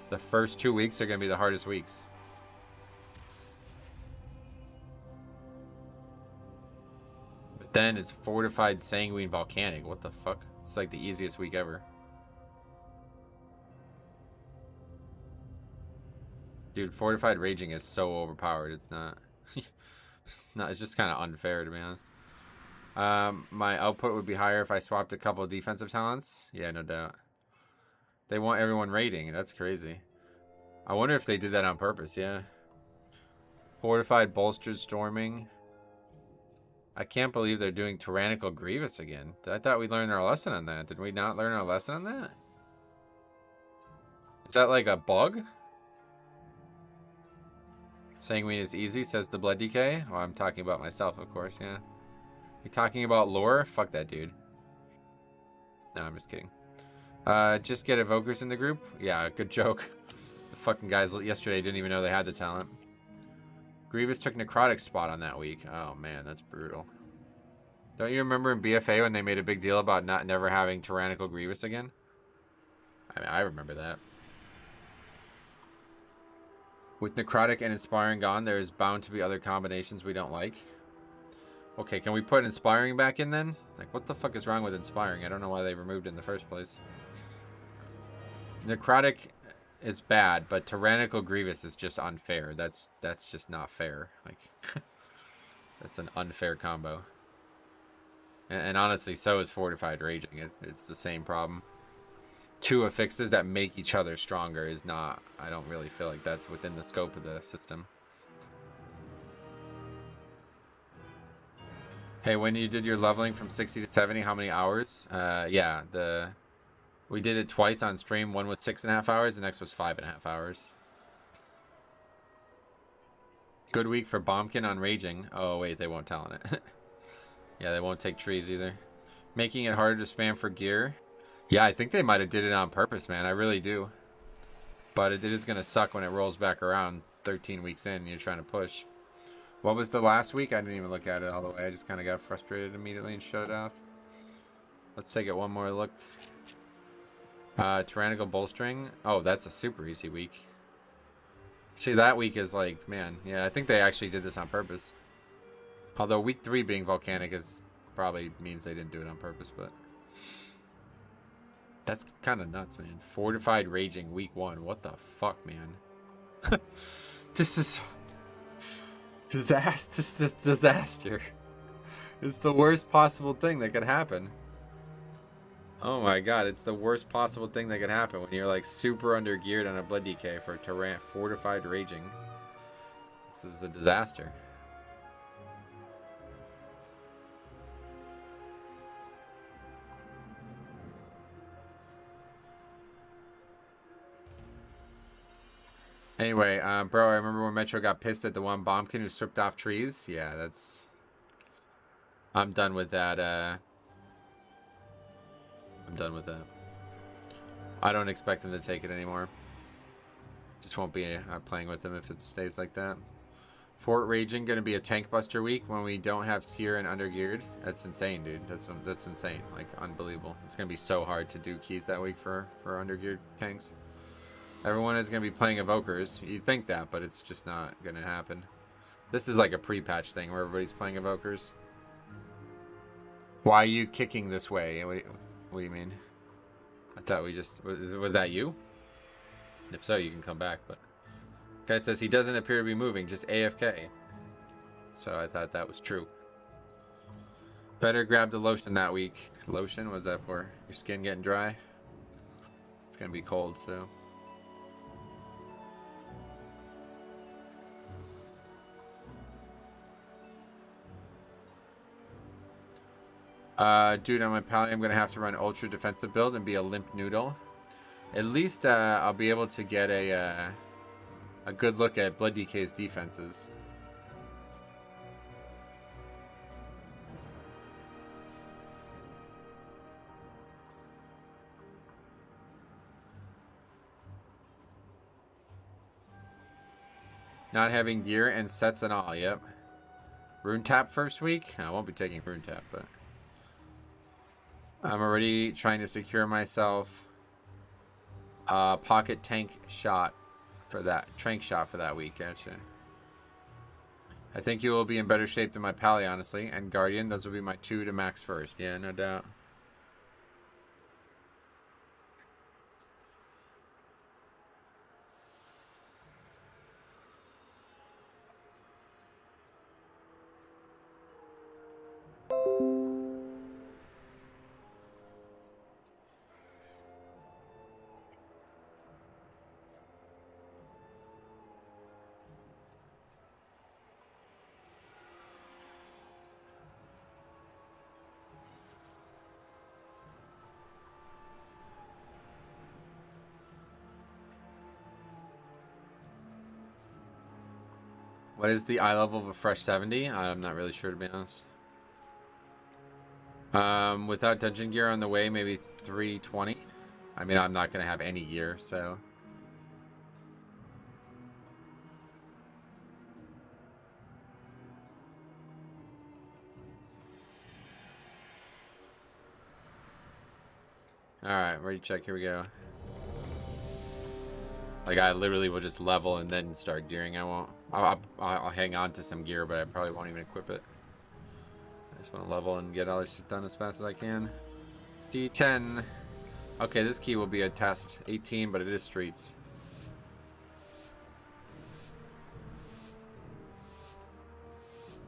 The first 2 weeks are going to be the hardest weeks. But then it's Fortified Sanguine Volcanic. What the fuck? It's like the easiest week ever. Dude, Fortified Raging is so overpowered. It's not. It's just kind of unfair, to be honest. My output would be higher if I swapped a couple of defensive talents. Yeah, no doubt. They want everyone raiding. That's crazy. I wonder if they did that on purpose, yeah. Fortified Bolstered Storming. I can't believe they're doing Tyrannical Grievous again. I thought we learned our lesson on that. Did we not learn our lesson on that? Is that like a bug? Sanguine is easy, says the Blood Decay. Well, I'm talking about myself, of course, yeah. You talking about lore? Fuck that dude. No, I'm just kidding. Just get evokers in the group? Yeah, good joke. The fucking guys yesterday didn't even know they had the talent. Grievous took Necrotic spot on that week. Oh man, that's brutal. Don't you remember in BFA when they made a big deal about never having Tyrannical Grievous again? I mean, I remember that. With Necrotic and Inspiring gone, there's bound to be other combinations we don't like. Okay, can we put Inspiring back in then? Like, what the fuck is wrong with Inspiring? I don't know why they removed it in the first place. Necrotic is bad, but Tyrannical Grievous is just unfair. That's just not fair. Like, that's an unfair combo. And honestly, so is Fortified Raging. It's the same problem. Two affixes that make each other stronger is not... I don't really feel like that's within the scope of the system. Hey, when you did your leveling from 60 to 70, how many hours? Yeah, we did it twice on stream. One was 6.5 hours, the next was 5.5 hours. Good week for Bombkin on Raging. Oh, wait, they won't talent it. Yeah, they won't take trees either. Making it harder to spam for gear. Yeah, I think they might have did it on purpose, man. I really do. But it is going to suck when it rolls back around 13 weeks in and you're trying to push. What was the last week? I didn't even look at it all the way. I just kind of got frustrated immediately and shut it off. Let's take it one more look. Tyrannical Bolstering. Oh, that's a super easy week. See, that week is like, man, yeah, I think they actually did this on purpose. Although week 3 being volcanic is probably means they didn't do it on purpose, but that's kind of nuts, man. Fortified Raging week 1. What the fuck, man? This is disaster. This is disaster. It's the worst possible thing that could happen. Oh my god, it's the worst possible thing that could happen when you're like super under geared on a blood DK for Fortified Raging. This is a disaster. Anyway, bro, I remember when Metro got pissed at the one bombkin who stripped off trees. Yeah, that's... I'm done with that, I'm done with that. I don't expect him to take it anymore. Just won't be playing with him if it stays like that. Fort Raging gonna be a tank buster week when we don't have tier and undergeared. That's insane, dude. That's insane. Like, unbelievable. It's gonna be so hard to do keys that week for undergeared tanks. Everyone is going to be playing Evokers. You'd think that, but it's just not going to happen. This is like a pre-patch thing where everybody's playing Evokers. Why are you kicking this way? What do you mean? I thought we just... Was that you? If so, you can come back, but... Guy says he doesn't appear to be moving, just AFK. So I thought that was true. Better grab the lotion that week. Lotion? What's that for? Your skin getting dry? It's going to be cold, so... Dude, on my pally, I'm going to have to run ultra defensive build and be a limp noodle. At least I'll be able to get a good look at Blood DK's defenses. Not having gear and sets and all, yep. Rune Tap first week? I won't be taking Rune Tap, but... I'm already trying to secure myself a pocket tank shot for that week, actually. I think you will be in better shape than my pally, honestly. And Guardian, those will be my 2 to max first. Yeah, no doubt. What is the eye level of a fresh 70? I'm not really sure, to be honest. Without dungeon gear on the way, maybe 320. I mean, I'm not going to have any gear, so... Alright, ready to check. Here we go. Like, I literally will just level and then start gearing. I won't. I'll hang on to some gear, but I probably won't even equip it. I just want to level and get all this shit done as fast as I can. C10. Okay, this key will be a test. 18, but it is streets.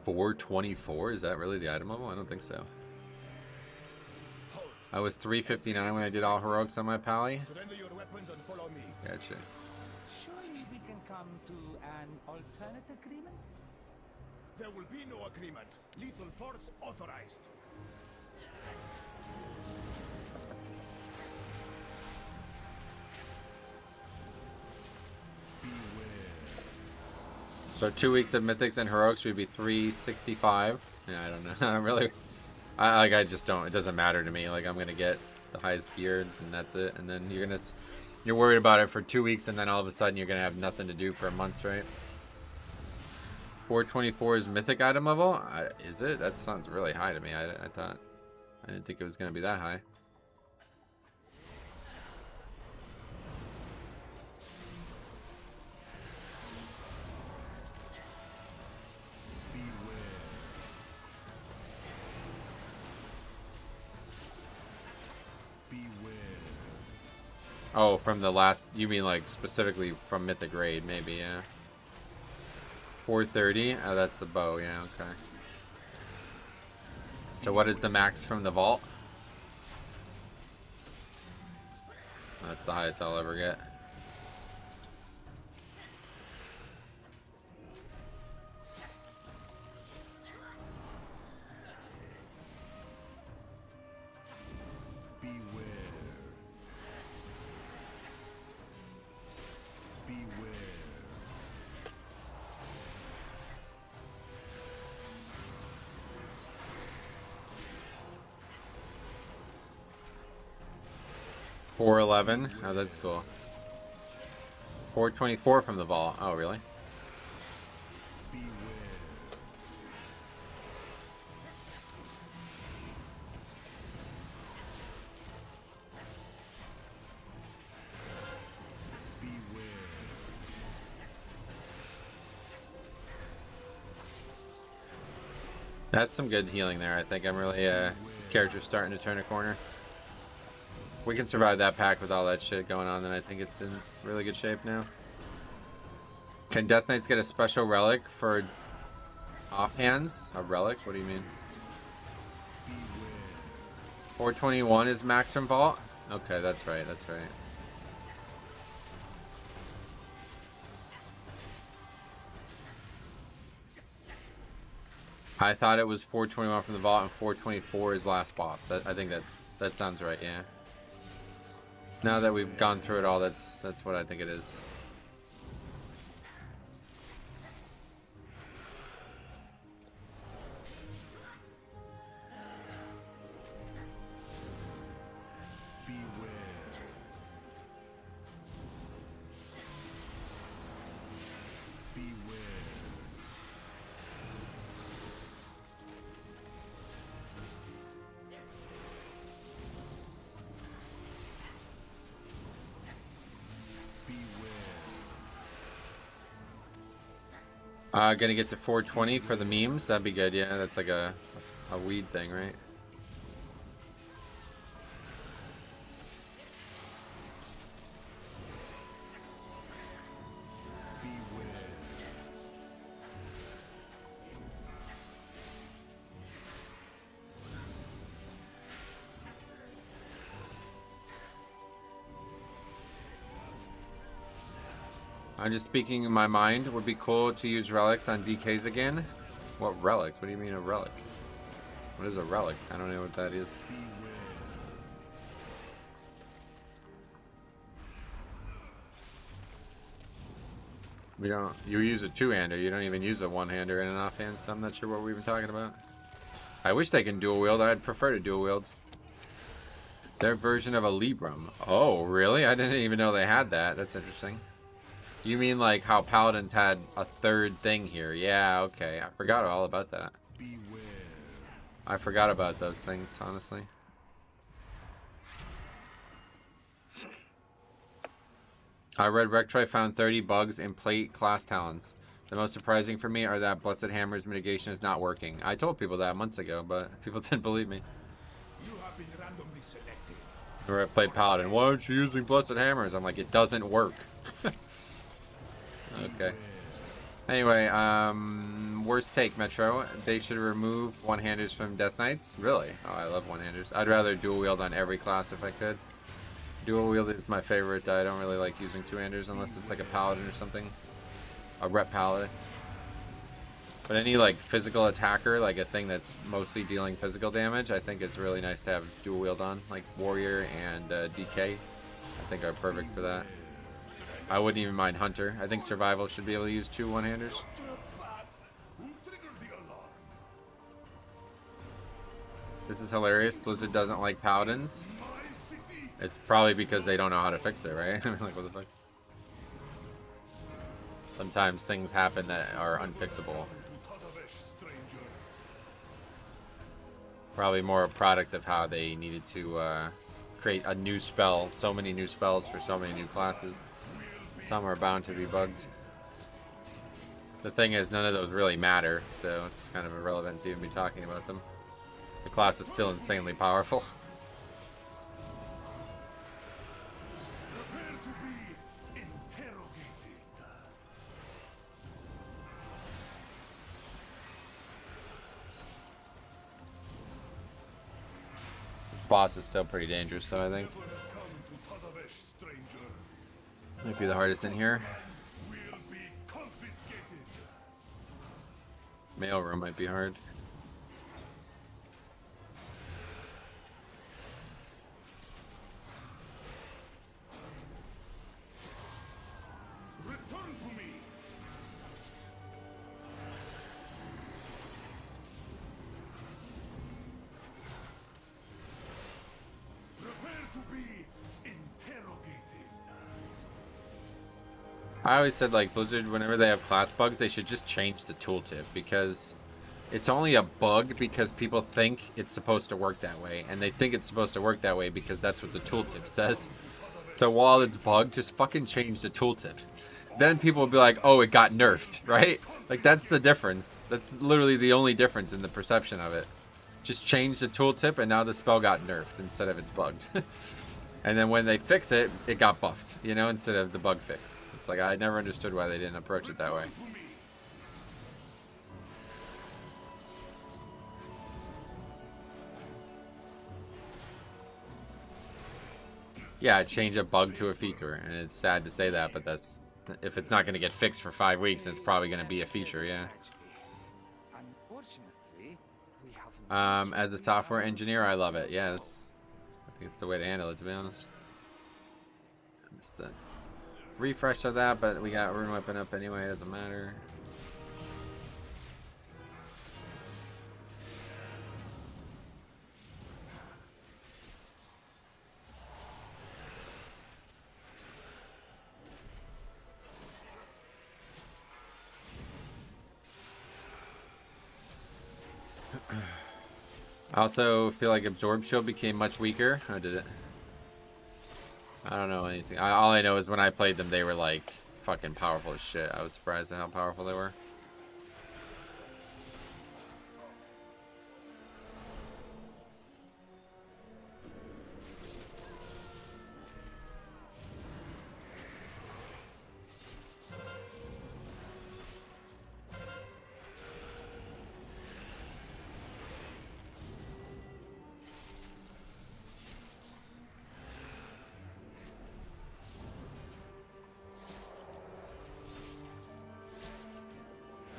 $424? Is that really the item level? I don't think so. I was 359 when I did all heroics on my pally. Surrender your weapons and follow me. Gotcha. Surely we can come to an alternate agreement? There will be no agreement. Lethal force authorized. So 2 weeks of mythics and heroics would be 365. Yeah, I don't know. I don't really. I just don't. It doesn't matter to me. Like, I'm gonna get the highest geared, and that's it. And then you're worried about it for 2 weeks, and then all of a sudden you're gonna have nothing to do for a month, right? 424 is mythic item level. Is it? That sounds really high to me. I didn't think it was gonna be that high. Oh, from the last, you mean like specifically from Mythic Raid, maybe, yeah. 430? Oh, that's the bow, yeah, okay. So what is the max from the vault? That's the highest I'll ever get. $411. Oh, that's cool. 424 from the vault. Oh, really? That's some good healing there. I think I'm really, this character's starting to turn a corner. If we can survive that pack with all that shit going on, then I think it's in really good shape now. Can Death Knights get a special relic for offhands? A relic? What do you mean? 421 is max from vault? Okay, that's right, that's right. I thought it was 421 from the vault and 424 is last boss. I think that sounds right, yeah. Now that we've gone through it all, that's what I think it is. Gonna get to 420 for the memes. That'd be good. Yeah, that's like a weed thing, right? I'm just speaking in my mind. It would be cool to use relics on DKs again. What relics? What do you mean a relic? What is a relic? I don't know what that is. We don't. You use a two-hander. You don't even use a one-hander and an offhand. So I'm not sure what we've been talking about. I wish they can dual wield. I'd prefer to dual wield. Their version of a Librum. Oh, really? I didn't even know they had that. That's interesting. You mean like how Paladins had a third thing here? Yeah, okay. I forgot all about that. I forgot about those things, honestly. I read Rectroy found 30 bugs in plate class talents. The most surprising for me are that Blessed Hammer's mitigation is not working. I told people that months ago, but people didn't believe me. You have been randomly selected. Or I played Paladin. Why aren't you using Blessed Hammers? I'm like, it doesn't work. Okay. Anyway, worst take, Metro. They should remove one-handers from Death Knights. Really? Oh, I love one-handers. I'd rather dual wield on every class if I could. Dual wield is my favorite. I don't really like using two-handers unless it's like a Paladin or something. A rep Paladin. But any like physical attacker, like a thing that's mostly dealing physical damage, I think it's really nice to have dual wield on. Like Warrior and DK, I think are perfect for that. I wouldn't even mind Hunter. I think Survival should be able to use two one-handers. This is hilarious. Blizzard doesn't like Paladins. It's probably because they don't know how to fix it, right? I mean, like, what the fuck? Sometimes things happen that are unfixable. Probably more a product of how they needed to create a new spell. So many new spells for so many new classes. Some are bound to be bugged. The thing is, none of those really matter, so it's kind of irrelevant to even be talking about them. The class is still insanely powerful. This boss is still pretty dangerous, though, I think. Might be the hardest in here. Mailroom might be hard. I always said, like, Blizzard, whenever they have class bugs, they should just change the tooltip, because it's only a bug because people think it's supposed to work that way, and they think it's supposed to work that way because that's what the tooltip says. So while it's bugged, just fucking change the tooltip. Then people will be like, oh, it got nerfed, right? Like, that's the difference. That's literally the only difference in the perception of it. Just change the tooltip, and now the spell got nerfed instead of it's bugged. And then when they fix it, it got buffed, you know, instead of the bug fix. It's like, I never understood why they didn't approach it that way. Yeah, change a bug to a feature, and it's sad to say that, but that's, if it's not going to get fixed for 5 weeks, it's probably going to be a feature, yeah. As a software engineer, I love it. Yeah, I think it's the way to handle it, to be honest. I missed that. Refresh of that, but we got Rune Weapon up anyway, it doesn't matter. I also feel like Absorb Shield became much weaker. How did it? I don't know anything. All I know is when I played them, they were like fucking powerful as shit. I was surprised at how powerful they were.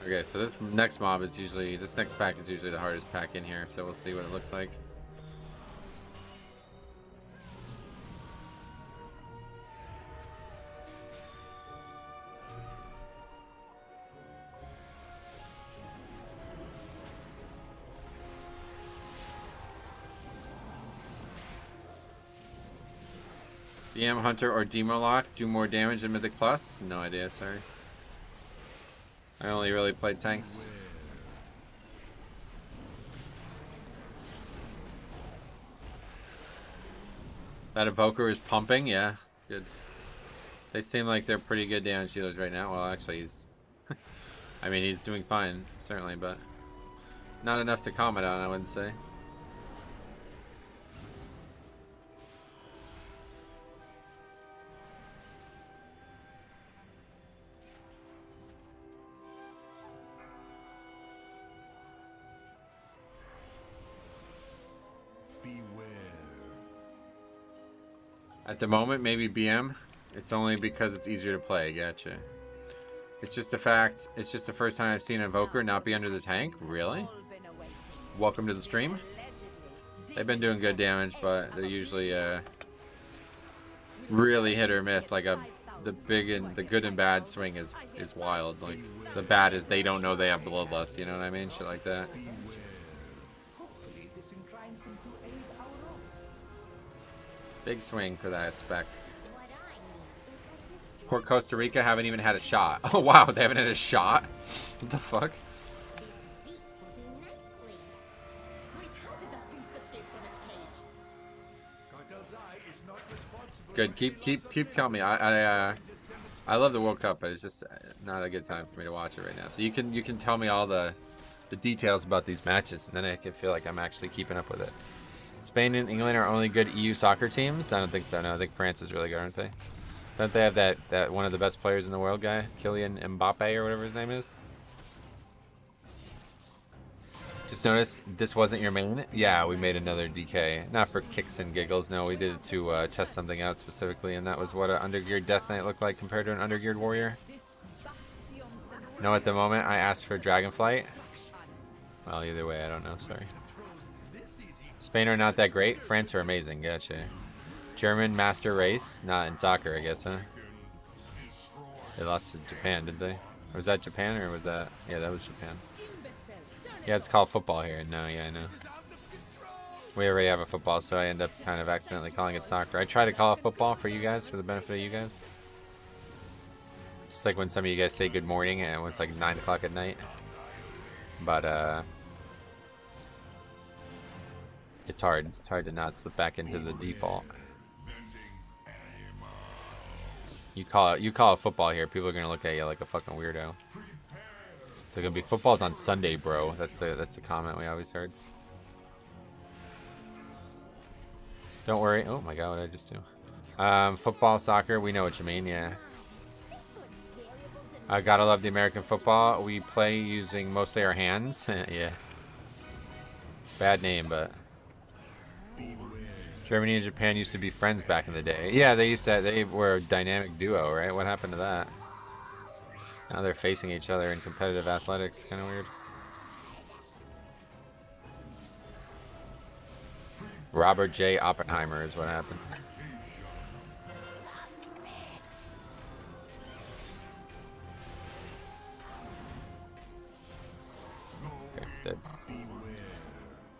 Okay, so this next mob is usually, this next pack is usually the hardest pack in here, so we'll see what it looks like. DM Hunter or Demo Lock do more damage than Mythic Plus? No idea, sorry. I only really played tanks. That evoker is pumping, yeah, good. They seem like they're pretty good damage dealers right now. Well, actually, he's... I mean, he's doing fine, certainly, but... Not enough to comment on, I wouldn't say. At the moment, maybe BM. It's only because it's easier to play. Gotcha. It's just a fact. It's just the first time I've seen an Evoker not be under the tank. Really? Welcome to the stream. They've been doing good damage, but they're usually really hit or miss. Like the good and bad swing is wild. Like the bad is they don't know they have bloodlust. You know what I mean? Shit like that. Big swing for that spec. Poor Costa Rica haven't even had a shot. Oh wow, they haven't had a shot? What the fuck? Good, keep telling me. I love the World Cup, but it's just not a good time for me to watch it right now. So you can tell me all the details about these matches, and then I can feel like I'm actually keeping up with it. Spain and England are only good EU soccer teams? I don't think so, no. I think France is really good, aren't they? Don't they have that one of the best players in the world guy? Kylian Mbappe or whatever his name is? Just noticed this wasn't your main? Yeah, we made another DK. Not for kicks and giggles, no. We did it to test something out specifically, and that was what an undergeared Death Knight looked like compared to an undergeared warrior. No, at the moment, I asked for Dragonflight. Well, either way, I don't know, sorry. Spain are not that great. France are amazing. Gotcha. German master race. Not in soccer, I guess, huh? They lost to Japan, did they? Or was that Japan or was that... Yeah, that was Japan. Yeah, it's called football here. No, yeah, I know. We already have a football, so I end up kind of accidentally calling it soccer. I try to call it football for you guys, for the benefit of you guys. Just like when some of you guys say good morning and when it's like 9 o'clock at night. But, it's hard. It's hard to not slip back into the default. You call it football here. People are gonna look at you like a fucking weirdo. They're gonna be football's on Sunday, bro. That's the comment we always heard. Don't worry. Oh my god, what did I just do? Football, soccer. We know what you mean. Yeah. I gotta love the American football. We play using mostly our hands. Yeah. Bad name, but. Germany and Japan used to be friends back in the day. Yeah, they were a dynamic duo, right? What happened to that? Now they're facing each other in competitive athletics. Kind of weird. Robert J. Oppenheimer is what happened. Okay, dead.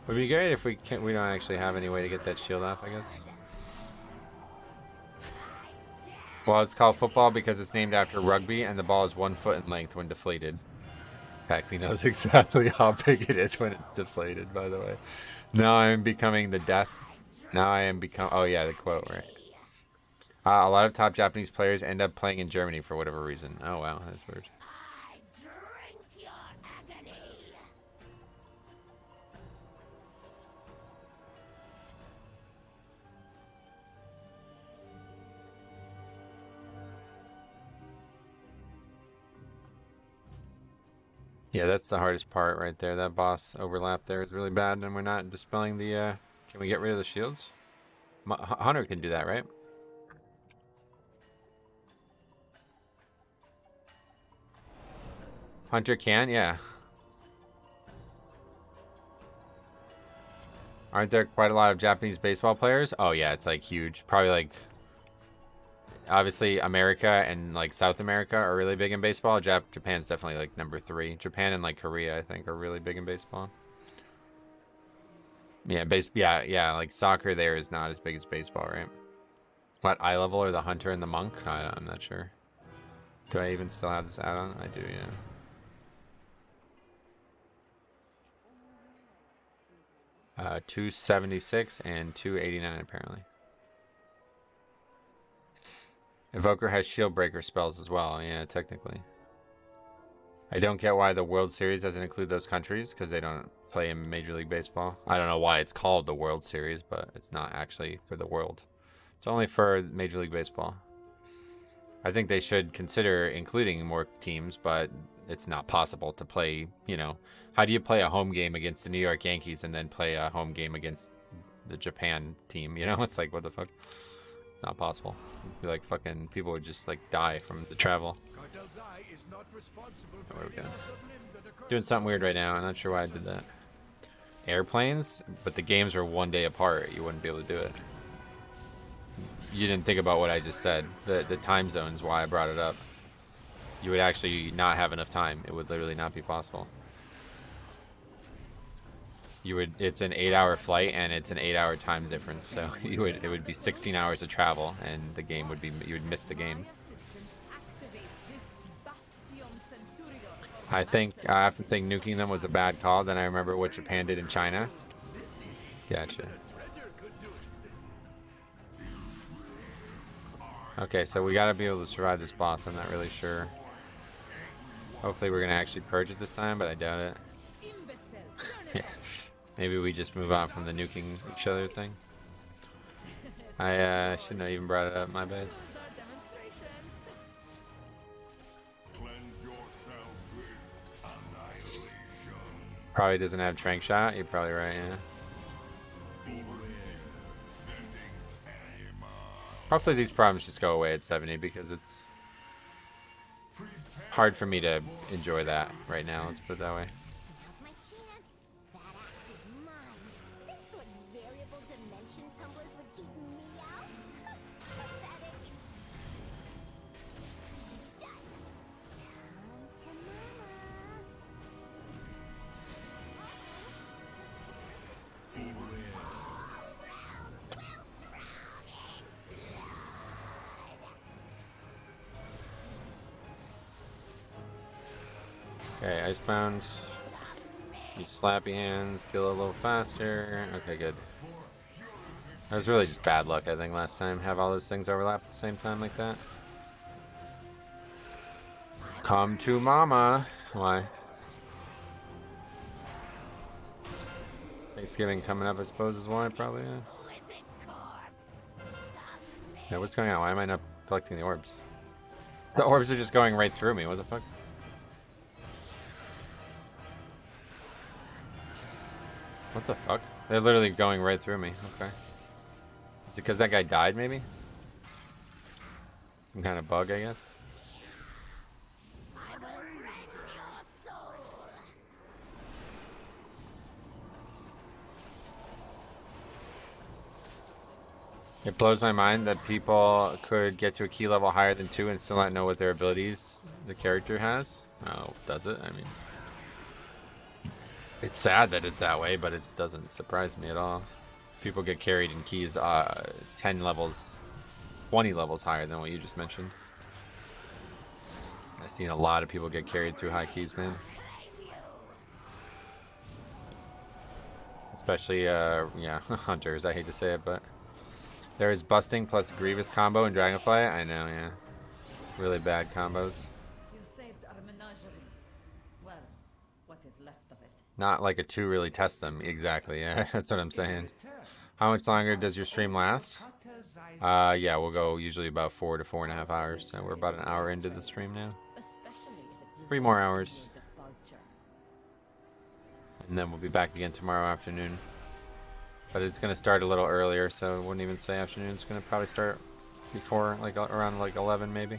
Would be great if we don't actually have any way to get that shield off, I guess. Well, it's called football because it's named after rugby, and the ball is 1 foot in length when deflated. Paxi knows exactly how big it is when it's deflated, by the way. Now I am becoming the death. Now I am become. Oh yeah, the quote, right? A lot of top Japanese players end up playing in Germany for whatever reason. Oh wow, that's weird. Yeah, that's the hardest part right there. That boss overlap there is really bad, and we're not dispelling the, Can we get rid of the shields? Hunter can do that, right? Hunter can? Yeah. Aren't there quite a lot of Japanese baseball players? Oh, yeah, it's, like, huge. Probably, like... Obviously, America and like South America are really big in baseball. Japan's definitely like number 3. Japan and like Korea, I think, are really big in baseball. Yeah, yeah. Like soccer there is not as big as baseball, right? What eye level are the hunter and the monk? I'm not sure. Do I even still have this add-on? I do, yeah. Uh, 276 and 289 apparently. Evoker has shield breaker spells as well. Yeah, technically. I don't get why the World Series doesn't include those countries, because they don't play in Major League Baseball. I don't know why it's called the World Series, but it's not actually for the world. It's only for Major League Baseball. I think they should consider including more teams, but it's not possible to play, you know. How do you play a home game against the New York Yankees and then play a home game against the Japan team? You know, it's like, what the fuck? Not possible. It'd be like fucking people would just like die from the travel. What are we doing? Doing something weird right now. I'm not sure why I did that. Airplanes, but the games are 1 day apart. You wouldn't be able to do it. You didn't think about what I just said. The time zones, why I brought it up. You would actually not have enough time. It would literally not be possible. You would. It's an 8-hour flight and it's an 8-hour time difference. So it would be 16 hours of travel, and the game would be, you would miss the game. I have to think nuking them was a bad call. Then I remember what Japan did in China. Gotcha. Okay, so we gotta be able to survive this boss. I'm not really sure. Hopefully we're gonna actually purge it this time, but I doubt it. Yeah. Maybe we just move on from the nuking each other thing. I shouldn't have even brought it up, my bad. Probably doesn't have trank shot. You're probably right, yeah. Hopefully these problems just go away at 70, because it's hard for me to enjoy that right now. Let's put it that way. Now's my chance. That axe is mine. They thought variable dimension tumblers would keep me out? Pathetic. Done. Down to mama. Okay, Icebound. Use slappy hands, kill a little faster. Okay, good. That was really just bad luck, I think, last time. Have all those things overlap at the same time like that. Come to mama. Why? Thanksgiving coming up, I suppose, is why, probably, yeah. Yeah, what's going on? Why am I not collecting the orbs? The orbs are just going right through me. What the fuck? What the fuck? They're literally going right through me. Okay. Is it because that guy died, maybe? Some kind of bug, I guess. It blows my mind that people could get to a key level higher than 2 and still not know what their abilities the character has. Oh, does it? I mean, it's sad that it's that way, but it doesn't surprise me at all. People get carried in keys 10 levels, 20 levels higher than what you just mentioned. I've seen a lot of people get carried through high keys, man. Especially, yeah, hunters. I hate to say it, but there is busting plus Grievous combo in Dragonfly. I know, yeah. Really bad combos. You saved our menagerie. Well, what is left of it? Not like a 2 really test them. Exactly, yeah. That's what I'm saying. How much longer does your stream last? Yeah, we'll go usually about 4 to 4.5 hours. So we're about an hour into the stream now. 3 more hours. And then we'll be back again tomorrow afternoon. But it's going to start a little earlier, so I wouldn't even say afternoon. It's going to probably start before, like around like 11 maybe.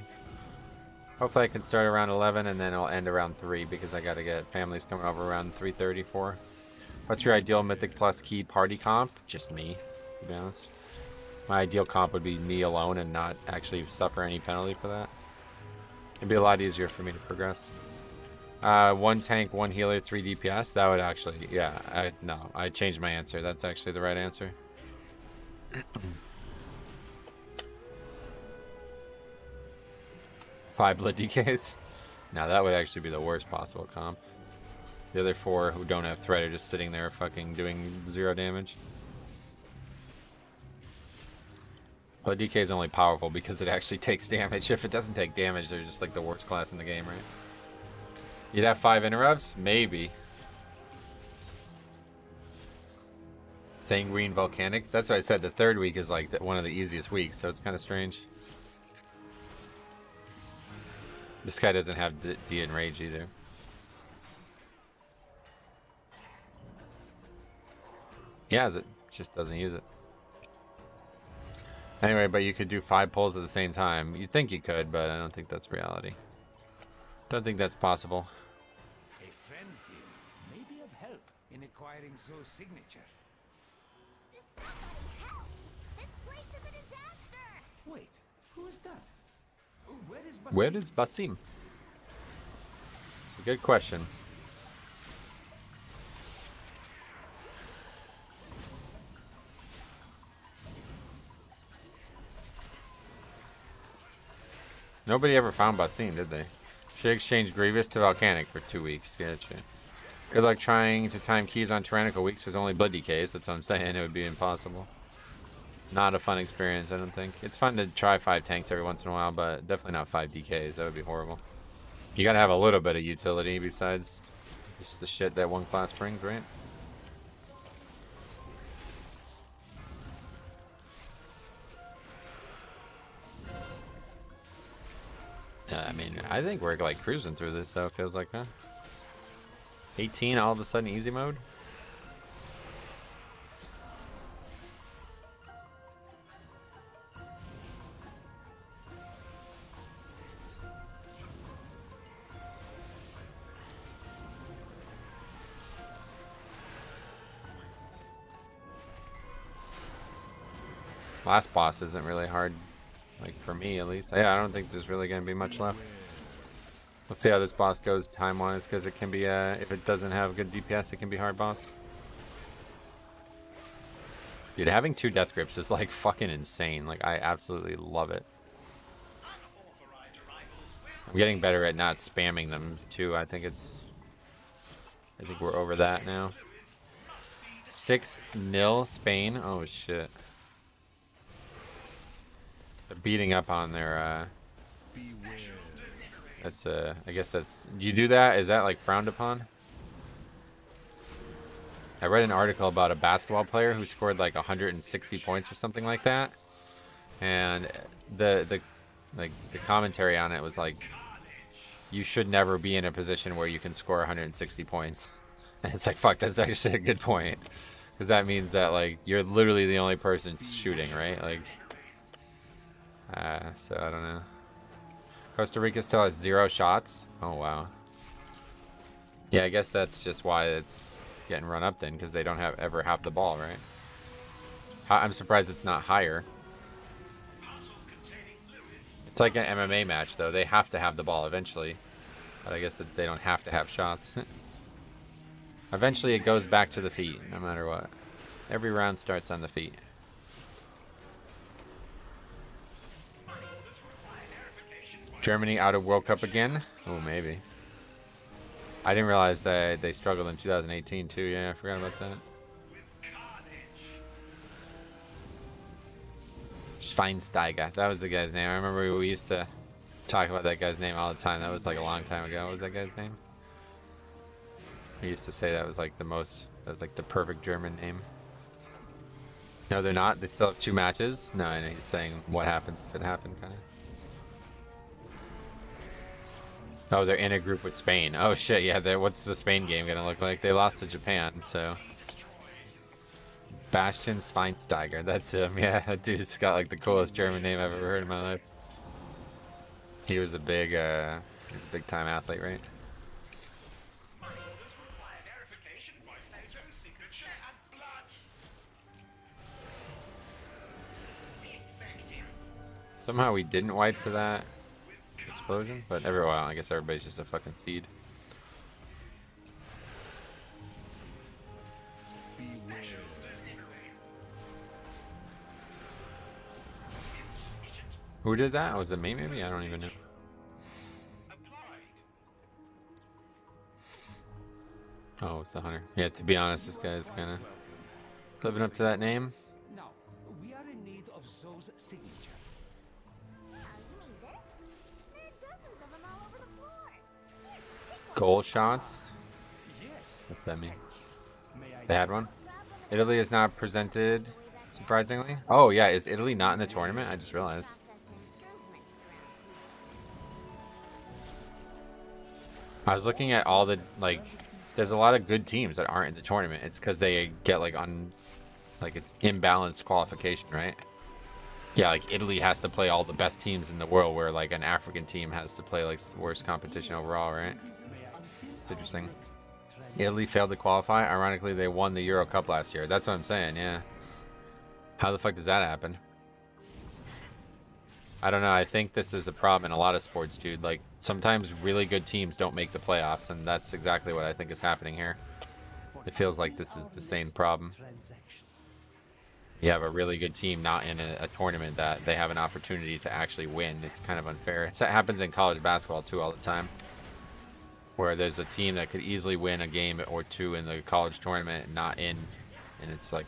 Hopefully I can start around 11 and then I'll end around 3 because I got to get families coming over around 3:30, 4. What's your ideal Mythic Plus key party comp? Just me, to be honest. My ideal comp would be me alone and not actually suffer any penalty for that. It'd be a lot easier for me to progress. 1 tank, 1 healer, 3 DPS. That would actually, yeah. No, I changed my answer. That's actually the right answer. 5 blood DKs. Now that would actually be the worst possible comp. The other 4 who don't have threat are just sitting there fucking doing 0 damage. Well, DK is only powerful because it actually takes damage. If it doesn't take damage, they're just like the worst class in the game, right? You'd have 5 interrupts? Maybe. Sanguine Volcanic? That's what I said. The third week is like one of the easiest weeks, so it's kind of strange. This guy doesn't have D Enrage either. He has it, just doesn't use it. Anyway, but you could do 5 pulls at the same time. You'd think you could, but I don't think that's reality. Don't think that's possible. A friend here may be of help in acquiring Zoe's signature. Somebody help! This place is a disaster! Wait, who is that? Where is Basim? Where is Basim? It's a good question. Nobody ever found Basim, did they? Should exchange Grievous to Volcanic for 2 weeks. Gotcha. Good luck trying to time keys on Tyrannical weeks with only blood DKs. That's what I'm saying. It would be impossible. Not a fun experience, I don't think. It's fun to try 5 tanks every once in a while, but definitely not 5 DKs. That would be horrible. You gotta have a little bit of utility besides just the shit that one class brings, right? I mean, I think we're like cruising through this, though. It feels like, huh? 18 all of a sudden easy mode? Last boss isn't really hard, like for me at least. Yeah, I don't think there's really going to be much left. Let's see how this boss goes time-wise, because it can be, if it doesn't have good DPS, it can be hard boss. Dude, having 2 death grips is like fucking insane. Like, I absolutely love it. I'm getting better at not spamming them too. I think we're over that now. 6-0 Spain. Oh shit. They're beating up on their that's I guess that's, you do that? Is that like frowned upon? I read an article about a basketball player who scored like 160 points or something like that. And the commentary on it was like, you should never be in a position where you can score 160 points. And it's like, fuck, that's actually a good point. Because that means that like you're literally the only person shooting, right? Like, so I don't know. Costa Rica still has 0 shots. Oh wow. Yeah, I guess that's just why it's getting run up then, because they don't ever have the ball, right? I'm surprised it's not higher. It's like an MMA match, though. They have to have the ball eventually. But I guess that they don't have to have shots. Eventually, it goes back to the feet, no matter what. Every round starts on the feet. Germany out of World Cup again? Oh, maybe. I didn't realize that they struggled in 2018, too. Yeah, I forgot about that. Schweinsteiger. That was the guy's name. I remember we used to talk about that guy's name all the time. That was like a long time ago. What was that guy's name? We used to say that was like the perfect German name. No, they're not. They still have 2 matches. No, I know he's saying what happens if it happened, kind of. Oh, they're in a group with Spain. Oh shit, yeah. What's the Spain game gonna look like? They lost to Japan, so. Bastian Schweinsteiger, that's him. Yeah, that dude's got like the coolest German name I've ever heard in my life. He was a big time athlete, right? Somehow we didn't wipe to that explosion, but I guess everybody's just a fucking seed. Who did that? Was it me maybe? I don't even know. Oh, it's the hunter. Yeah, to be honest, this guy is kind of living up to that name. Now, we are in need of of Zoe's signature. Oh, you mean this? There are dozens of them all over the floor. Here, take one. Goal shots. Yes. What's that mean? May I? They had one. Italy is not presented, surprisingly. Oh yeah, is Italy not in the tournament? I just realized. I was looking at all the, like, there's a lot of good teams that aren't in the tournament. It's because they get like it's imbalanced qualification, right? Yeah, like Italy has to play all the best teams in the world, where like an African team has to play like worst competition overall, right? It's interesting. Italy failed to qualify. Ironically, they won the Euro Cup last year. That's what I'm saying, yeah. How the fuck does that happen? I don't know. I think this is a problem in a lot of sports, dude. Like, sometimes really good teams don't make the playoffs, and that's exactly what I think is happening here. It feels like this is the same problem. You have a really good team not in a tournament that they have an opportunity to actually win. It's kind of unfair. It happens in college basketball, too, all the time. Where there's a team that could easily win a game or two in the college tournament and not in. And it's like,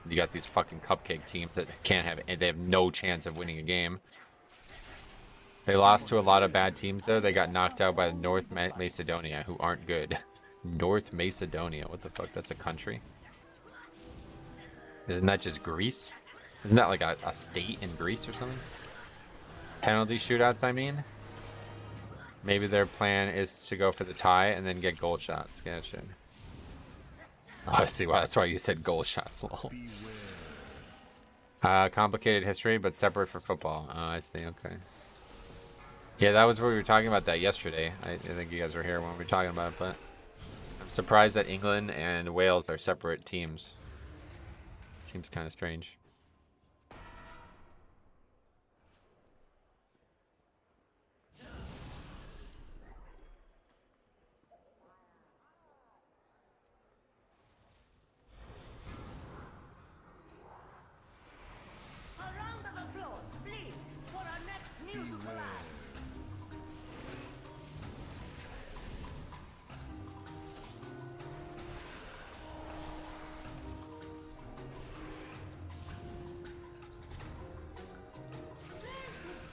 you got these fucking cupcake teams that can't have, and they have no chance of winning a game. They lost to a lot of bad teams, though. They got knocked out by North Macedonia, who aren't good. North Macedonia, what the fuck? That's a country? Isn't that just Greece? Isn't that like a state in Greece or something? Penalty shootouts, I mean? Maybe their plan is to go for the tie and then get goal shots. Gotcha. Oh, I see. Well, that's why you said goal shots, lol. Complicated history, but separate for football. Oh, I see. Okay. Yeah, that was what we were talking about that yesterday. I think you guys were here when we were talking about it, but I'm surprised that England and Wales are separate teams. Seems kind of strange. A round of applause, please, for our next musical act.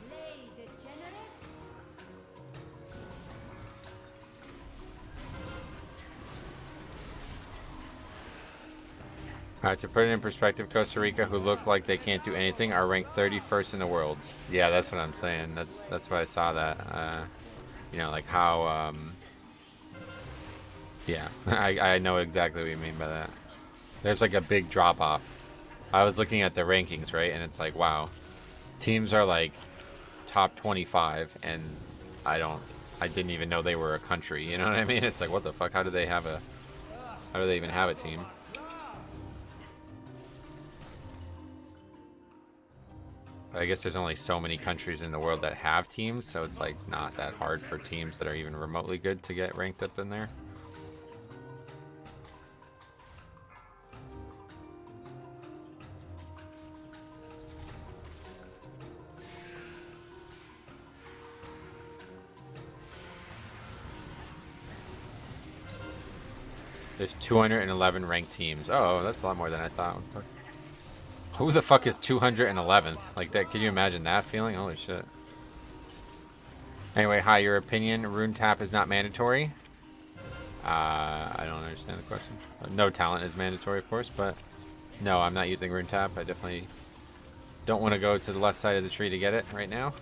Play, degenerates. Alright, to put it in perspective, Costa Rica, who look like they can't do anything, are ranked 31st in the world. Yeah, that's what I'm saying. That's why I saw that. You know, like how, yeah, I know exactly what you mean by that. There's like a big drop off. I was looking at the rankings, right? And it's like, wow. Teams are like top 25, and I didn't even know they were a country. You know what I mean? It's like, what the fuck? How do they even have a team? I guess there's only so many countries in the world that have teams, so it's like not that hard for teams that are even remotely good to get ranked up in there. There's 211 ranked teams. Oh, that's a lot more than I thought. Who the fuck is 211th? Like that, can you imagine that feeling? Holy shit. Anyway, hi, your opinion, rune tap is not mandatory? I don't understand the question. No talent is mandatory, of course, but no, I'm not using rune tap. I definitely don't want to go to the left side of the tree to get it right now.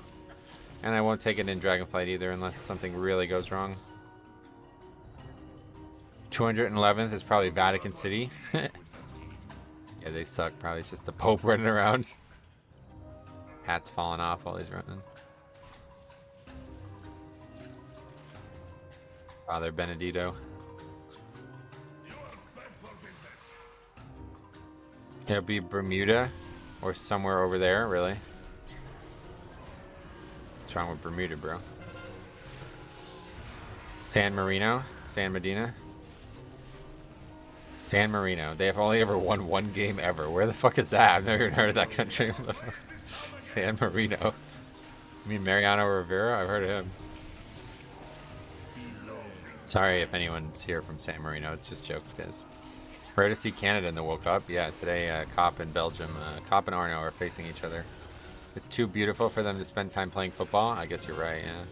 And I won't take it in Dragonflight either unless something really goes wrong. 211th is probably Vatican City. Yeah, they suck. Probably it's just the Pope running around. Hat's falling off while he's running. Father Benedito. It'll be Bermuda or somewhere over there, really. What's wrong with Bermuda, bro? San Marino? San Medina? San Marino. They have only ever won one game ever. Where the fuck is that? I've never even heard of that country. San Marino. You mean Mariano Rivera? I've heard of him. Sorry if anyone's here from San Marino. It's just jokes, guys. Rare to see Canada in the World Cup. Yeah, today Cop and Belgium, Cop and Arno are facing each other. It's too beautiful for them to spend time playing football. I guess you're right, yeah.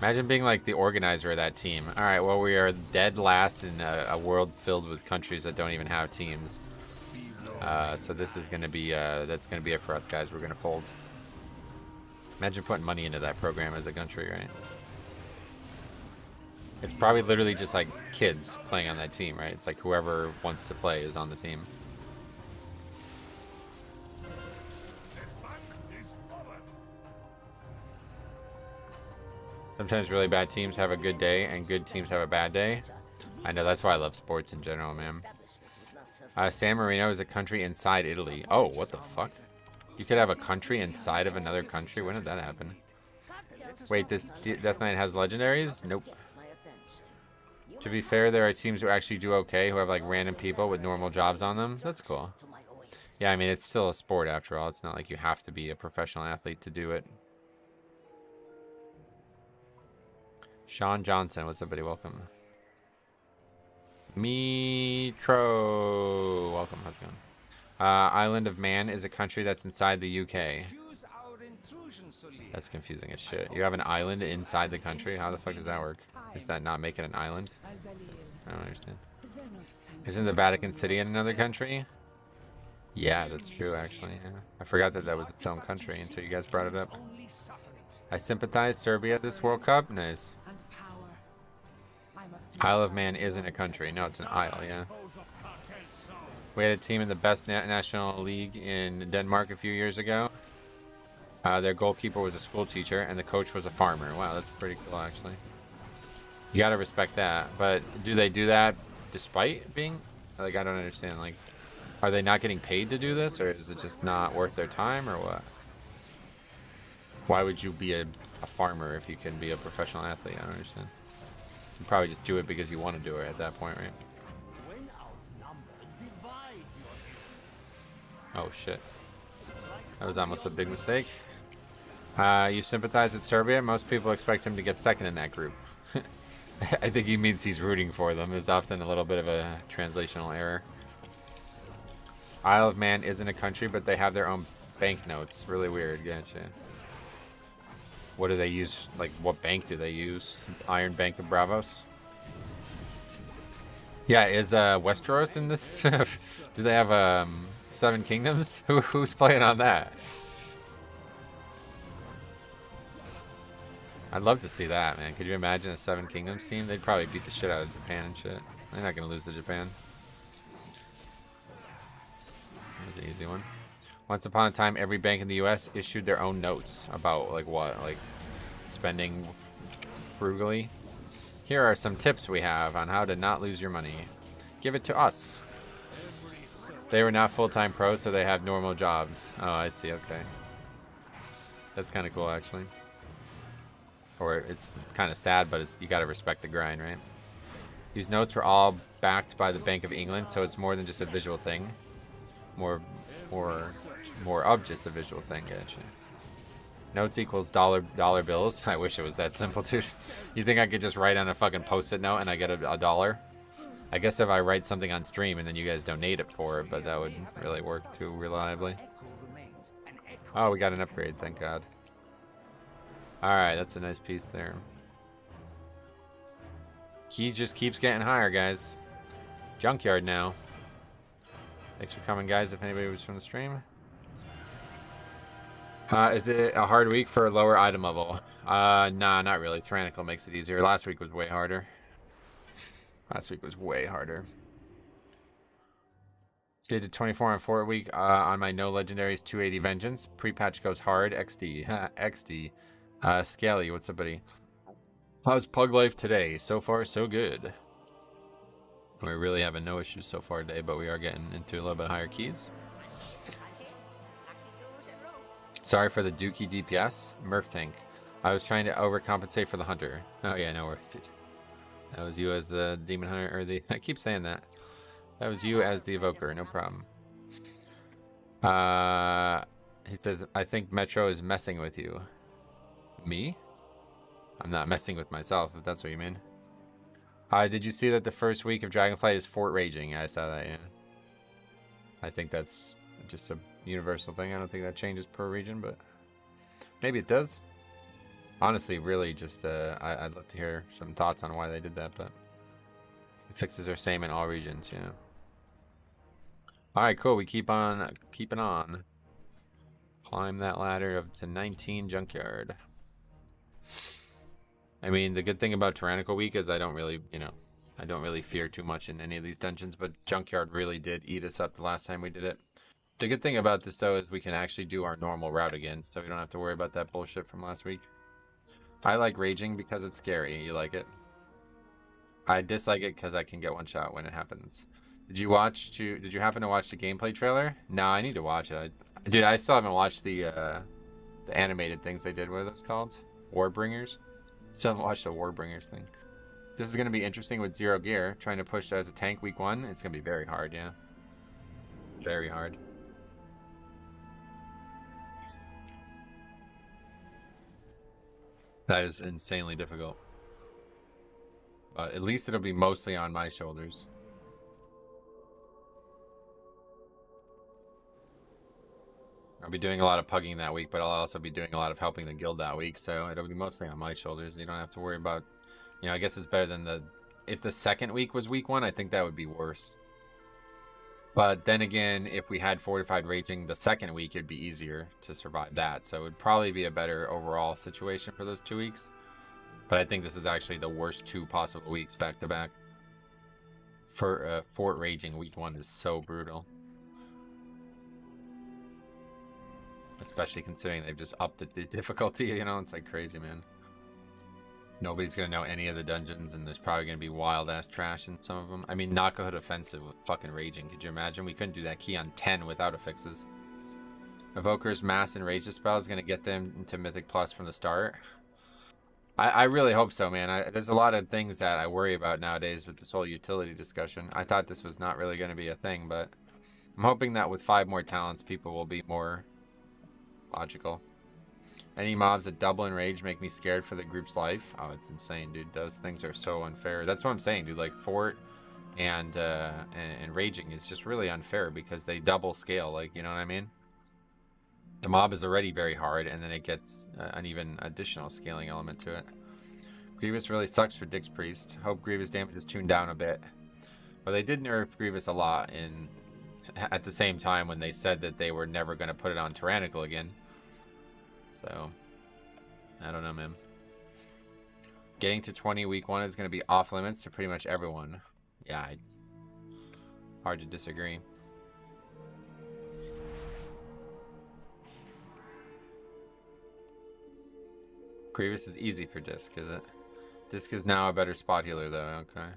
Imagine being like the organizer of that team. All right, well, we are dead last in a world filled with countries that don't even have teams. So this is going to be, that's going to be it for us, guys. We're going to fold. Imagine putting money into that program as a country, right? It's probably literally just like kids playing on that team, right? It's like whoever wants to play is on the team. Sometimes really bad teams have a good day and good teams have a bad day. I know, that's why I love sports in general, man. San Marino is a country inside Italy. Oh, what the fuck? You could have a country inside of another country? When did that happen? Wait, this Death Knight has legendaries? Nope. To be fair, there are teams who actually do okay, who have like random people with normal jobs on them. That's cool. Yeah, I mean, it's still a sport after all. It's not like you have to be a professional athlete to do it. Sean Johnson, what's up, buddy? Welcome. Metro, welcome. How's it going? Island of Man is a country that's inside the UK. That's confusing as shit. You have an island inside the country? How the fuck does that work? Is that not making an island? I don't understand. Isn't the Vatican City in another country? Yeah, that's true, actually. Yeah. I forgot that that was its own country until you guys brought it up. I sympathize Serbia this World Cup. Nice. Isle of Man isn't a country. No, it's an isle, yeah. We had a team in the best national league in Denmark a few years ago. Their goalkeeper was a school teacher, and the coach was a farmer. Wow, that's pretty cool, actually. You gotta respect that. But do they do that despite being... Like, I don't understand. Like, are they not getting paid to do this, or is it just not worth their time, or what? Why would you be a farmer if you can be a professional athlete? I don't understand. You probably just do it because you want to do it at that point, right? Oh, shit. That was almost a big mistake. You sympathize with Serbia? Most people expect him to get second in that group. I think he means he's rooting for them. There's often a little bit of a translational error. Isle of Man isn't a country, but they have their own banknotes. Really weird. Gotcha. What do they use? Like, what bank do they use? Iron Bank of Bravos? Yeah, is Westeros in this? Do they have Seven Kingdoms? Who's playing on that? I'd love to see that, man. Could you imagine a Seven Kingdoms team? They'd probably beat the shit out of Japan and shit. They're not going to lose to Japan. That's an easy one. Once upon a time, every bank in the U.S. issued their own notes about, like, what? Like, spending frugally? Here are some tips we have on how to not lose your money. Give it to us. They were not full-time pros, so they have normal jobs. Oh, I see. Okay. That's kind of cool, actually. Or it's kind of sad, but it's, you got to respect the grind, right? These notes were all backed by the Bank of England, so it's more than just a visual thing. More of just a visual thing, actually. Notes equals dollar bills. I wish it was that simple, dude. You think I could just write on a fucking post-it note and I get a dollar? I guess if I write something on stream and then you guys donate it for it, but that would really work too reliably. Oh, we got an upgrade, thank God. Alright, that's a nice piece there. Key just keeps getting higher, guys. Junkyard now. Thanks for coming, guys, if anybody was from the stream. Is it a hard week for a lower item level? Nah, not really. Tyrannical makes it easier. Last week was way harder. Did 24 on 4 week on my no legendaries 280 vengeance. Pre-patch goes hard. XD. XD. Scaly, what's up, buddy? How's Pug life today? So far, so good. We're really having no issues so far today, but we are getting into a little bit higher keys. Sorry for the Dookie DPS. Murph tank. I was trying to overcompensate for the hunter. Oh yeah, no worries, dude. That was you as the demon hunter, or the... I keep saying that. That was you as the evoker, no problem. He says, I think Metro is messing with you. Me? I'm not messing with myself, if that's what you mean. Did you see that the first week of Dragonflight is Fort Raging? I saw that, yeah. I think that's just a universal thing. I don't think that changes per region, but maybe it does. Honestly, really just, I'd love to hear some thoughts on why they did that, but the fixes are same in all regions, yeah. Alright, cool. We keep on keeping on. Climb that ladder up to 19 Junkyard. I mean, the good thing about Tyrannical Week is I don't really, I don't really fear too much in any of these dungeons, but Junkyard really did eat us up the last time we did it. The good thing about this, though, is we can actually do our normal route again, so we don't have to worry about that bullshit from last week. I like Raging because it's scary. You like it? I dislike it because I can get one shot when it happens. Did you happen to watch the gameplay trailer? No, I need to watch it. Dude, I still haven't watched the animated things they did. What are those called? Warbringers? Still haven't watched the Warbringers thing. This is going to be interesting with Zero Gear. Trying to push as a tank week 1. It's going to be very hard, yeah. Very hard. That is insanely difficult. But at least it'll be mostly on my shoulders. I'll be doing a lot of pugging that week, but I'll also be doing a lot of helping the guild that week, so it'll be mostly on my shoulders. You don't have to worry about, I guess it's better than if the second week was week 1, I think that would be worse. But then again, if we had Fortified Raging the second week, it'd be easier to survive that. So it would probably be a better overall situation for those 2 weeks. But I think this is actually the worst 2 possible weeks back to back. For Fort Raging, week 1 is so brutal. Especially considering they've just upped the difficulty, it's like crazy, man. Nobody's going to know any of the dungeons, and there's probably going to be wild-ass trash in some of them. I mean, Knockahood Offensive with fucking Raging. Could you imagine? We couldn't do that key on 10 without affixes. Evoker's Mass and Rage Dispel is going to get them into Mythic Plus from the start. I really hope so, man. There's a lot of things that I worry about nowadays with this whole utility discussion. I thought this was not really going to be a thing, but I'm hoping that with 5 more talents, people will be more logical. Any mobs that double in rage make me scared for the group's life. Oh, it's insane, dude. Those things are so unfair. That's what I'm saying, dude. Like Fort and Raging is just really unfair because they double scale. Like, you know what I mean? The mob is already very hard, and then it gets an even additional scaling element to it. Grievous really sucks for Dix Priest. Hope Grievous damage is tuned down a bit. But they did nerf Grievous a lot at the same time when they said that they were never going to put it on Tyrannical again. So, I don't know, man. Getting to 20 week 1 is going to be off limits to pretty much everyone. Yeah, hard to disagree. Grievous is easy for Disc, is it? Disc is now a better spot healer, though. Okay.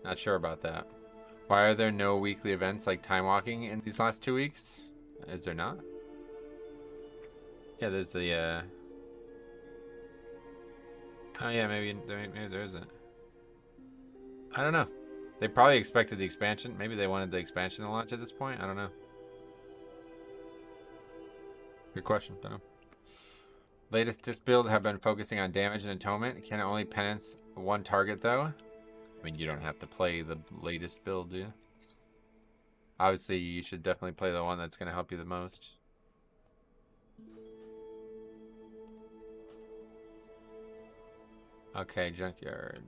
Not sure about that. Why are there no weekly events like time walking in these last 2 weeks? Is there not? Yeah, there's the oh yeah, maybe there isn't. I don't know. They probably expected the expansion. Maybe they wanted the expansion to launch at this point. I don't know. Good question. Don't know. Latest disc build have been focusing on damage and atonement. Can it only penance 1 target though? I mean, you don't have to play the latest build, do you? Obviously, you should definitely play the one that's going to help you the most. Okay, Junkyard.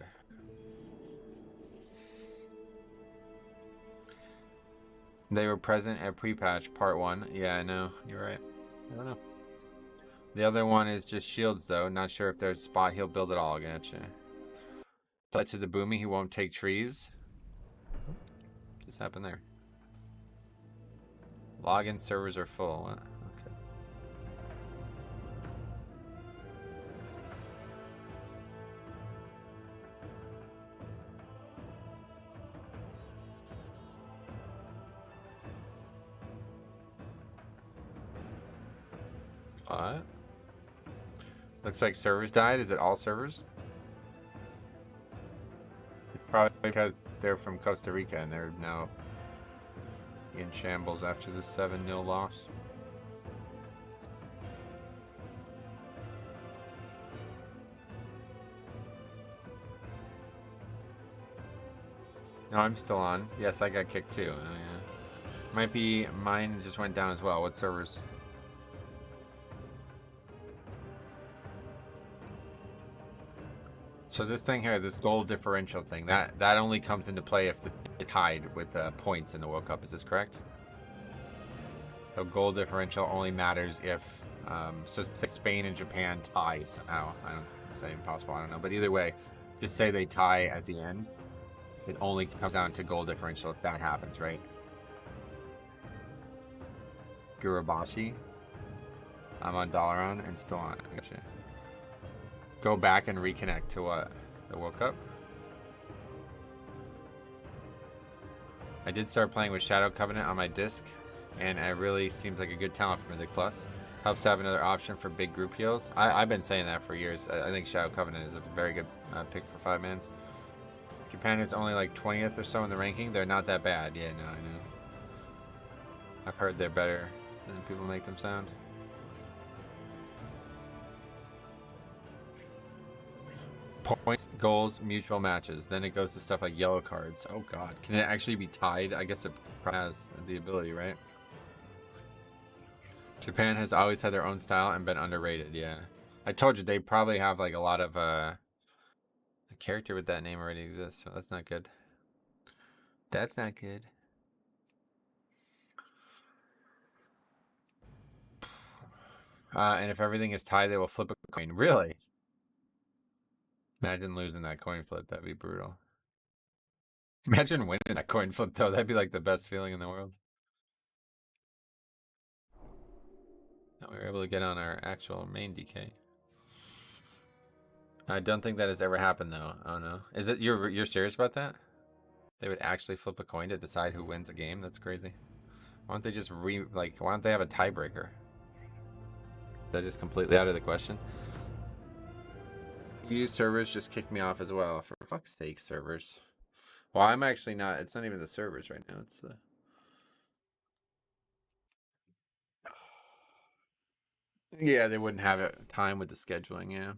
They were present at pre-patch part 1. Yeah, I know. You're right. I don't know. The other one is just shields, though. Not sure if there's a spot he'll build at all. Gotcha. Tied to the Boomy, he won't take trees. Just happened there. Login servers are full. Okay. What? Looks like servers died. Is it all servers? It's probably because they're from Costa Rica, and they're now in shambles after the 7-0 loss. No, I'm still on. Yes, I got kicked too. Oh, yeah. Might be mine just went down as well. What servers? So this thing here, this goal differential thing, that only comes into play if it's tied with points in the World Cup. Is this correct? So goal differential only matters if, so say Spain and Japan tie somehow. I don't say impossible. I don't know, but either way, just say they tie at the end. It only comes down to goal differential if that happens, right? Gurabashi. I'm on Dalaran and still on. Gotcha. Go back and reconnect to what? The World Cup? I did start playing with Shadow Covenant on my disc, and it really seems like a good talent for Mythic Plus. Helps to have another option for big group heals. I've been saying that for years. I think Shadow Covenant is a very good pick for 5-mans. Japan is only like 20th or so in the ranking. They're not that bad. Yeah, no, I know. I've heard they're better than people make them sound. Points, goals, mutual matches. Then it goes to stuff like yellow cards. Oh god. Can it actually be tied? I guess it has the ability, right? Japan has always had their own style and been underrated, yeah. I told you, they probably have like a lot of a character with that name already exists, so that's not good. That's not good. And if everything is tied, they will flip a coin. Really? Imagine losing that coin flip. That'd be brutal. Imagine winning that coin flip, though. That'd be like the best feeling in the world. We were able to get on our actual main DK. I don't think that has ever happened, though. Oh, no. Is it you're serious about that? They would actually flip a coin to decide who wins a game? That's crazy. Why don't they just why don't they have a tiebreaker? Is that just completely out of the question? EU servers just kicked me off as well. For fuck's sake, servers. Well, I'm actually not. It's not even the servers right now. It's the. Yeah, they wouldn't have it time with the scheduling. Yeah.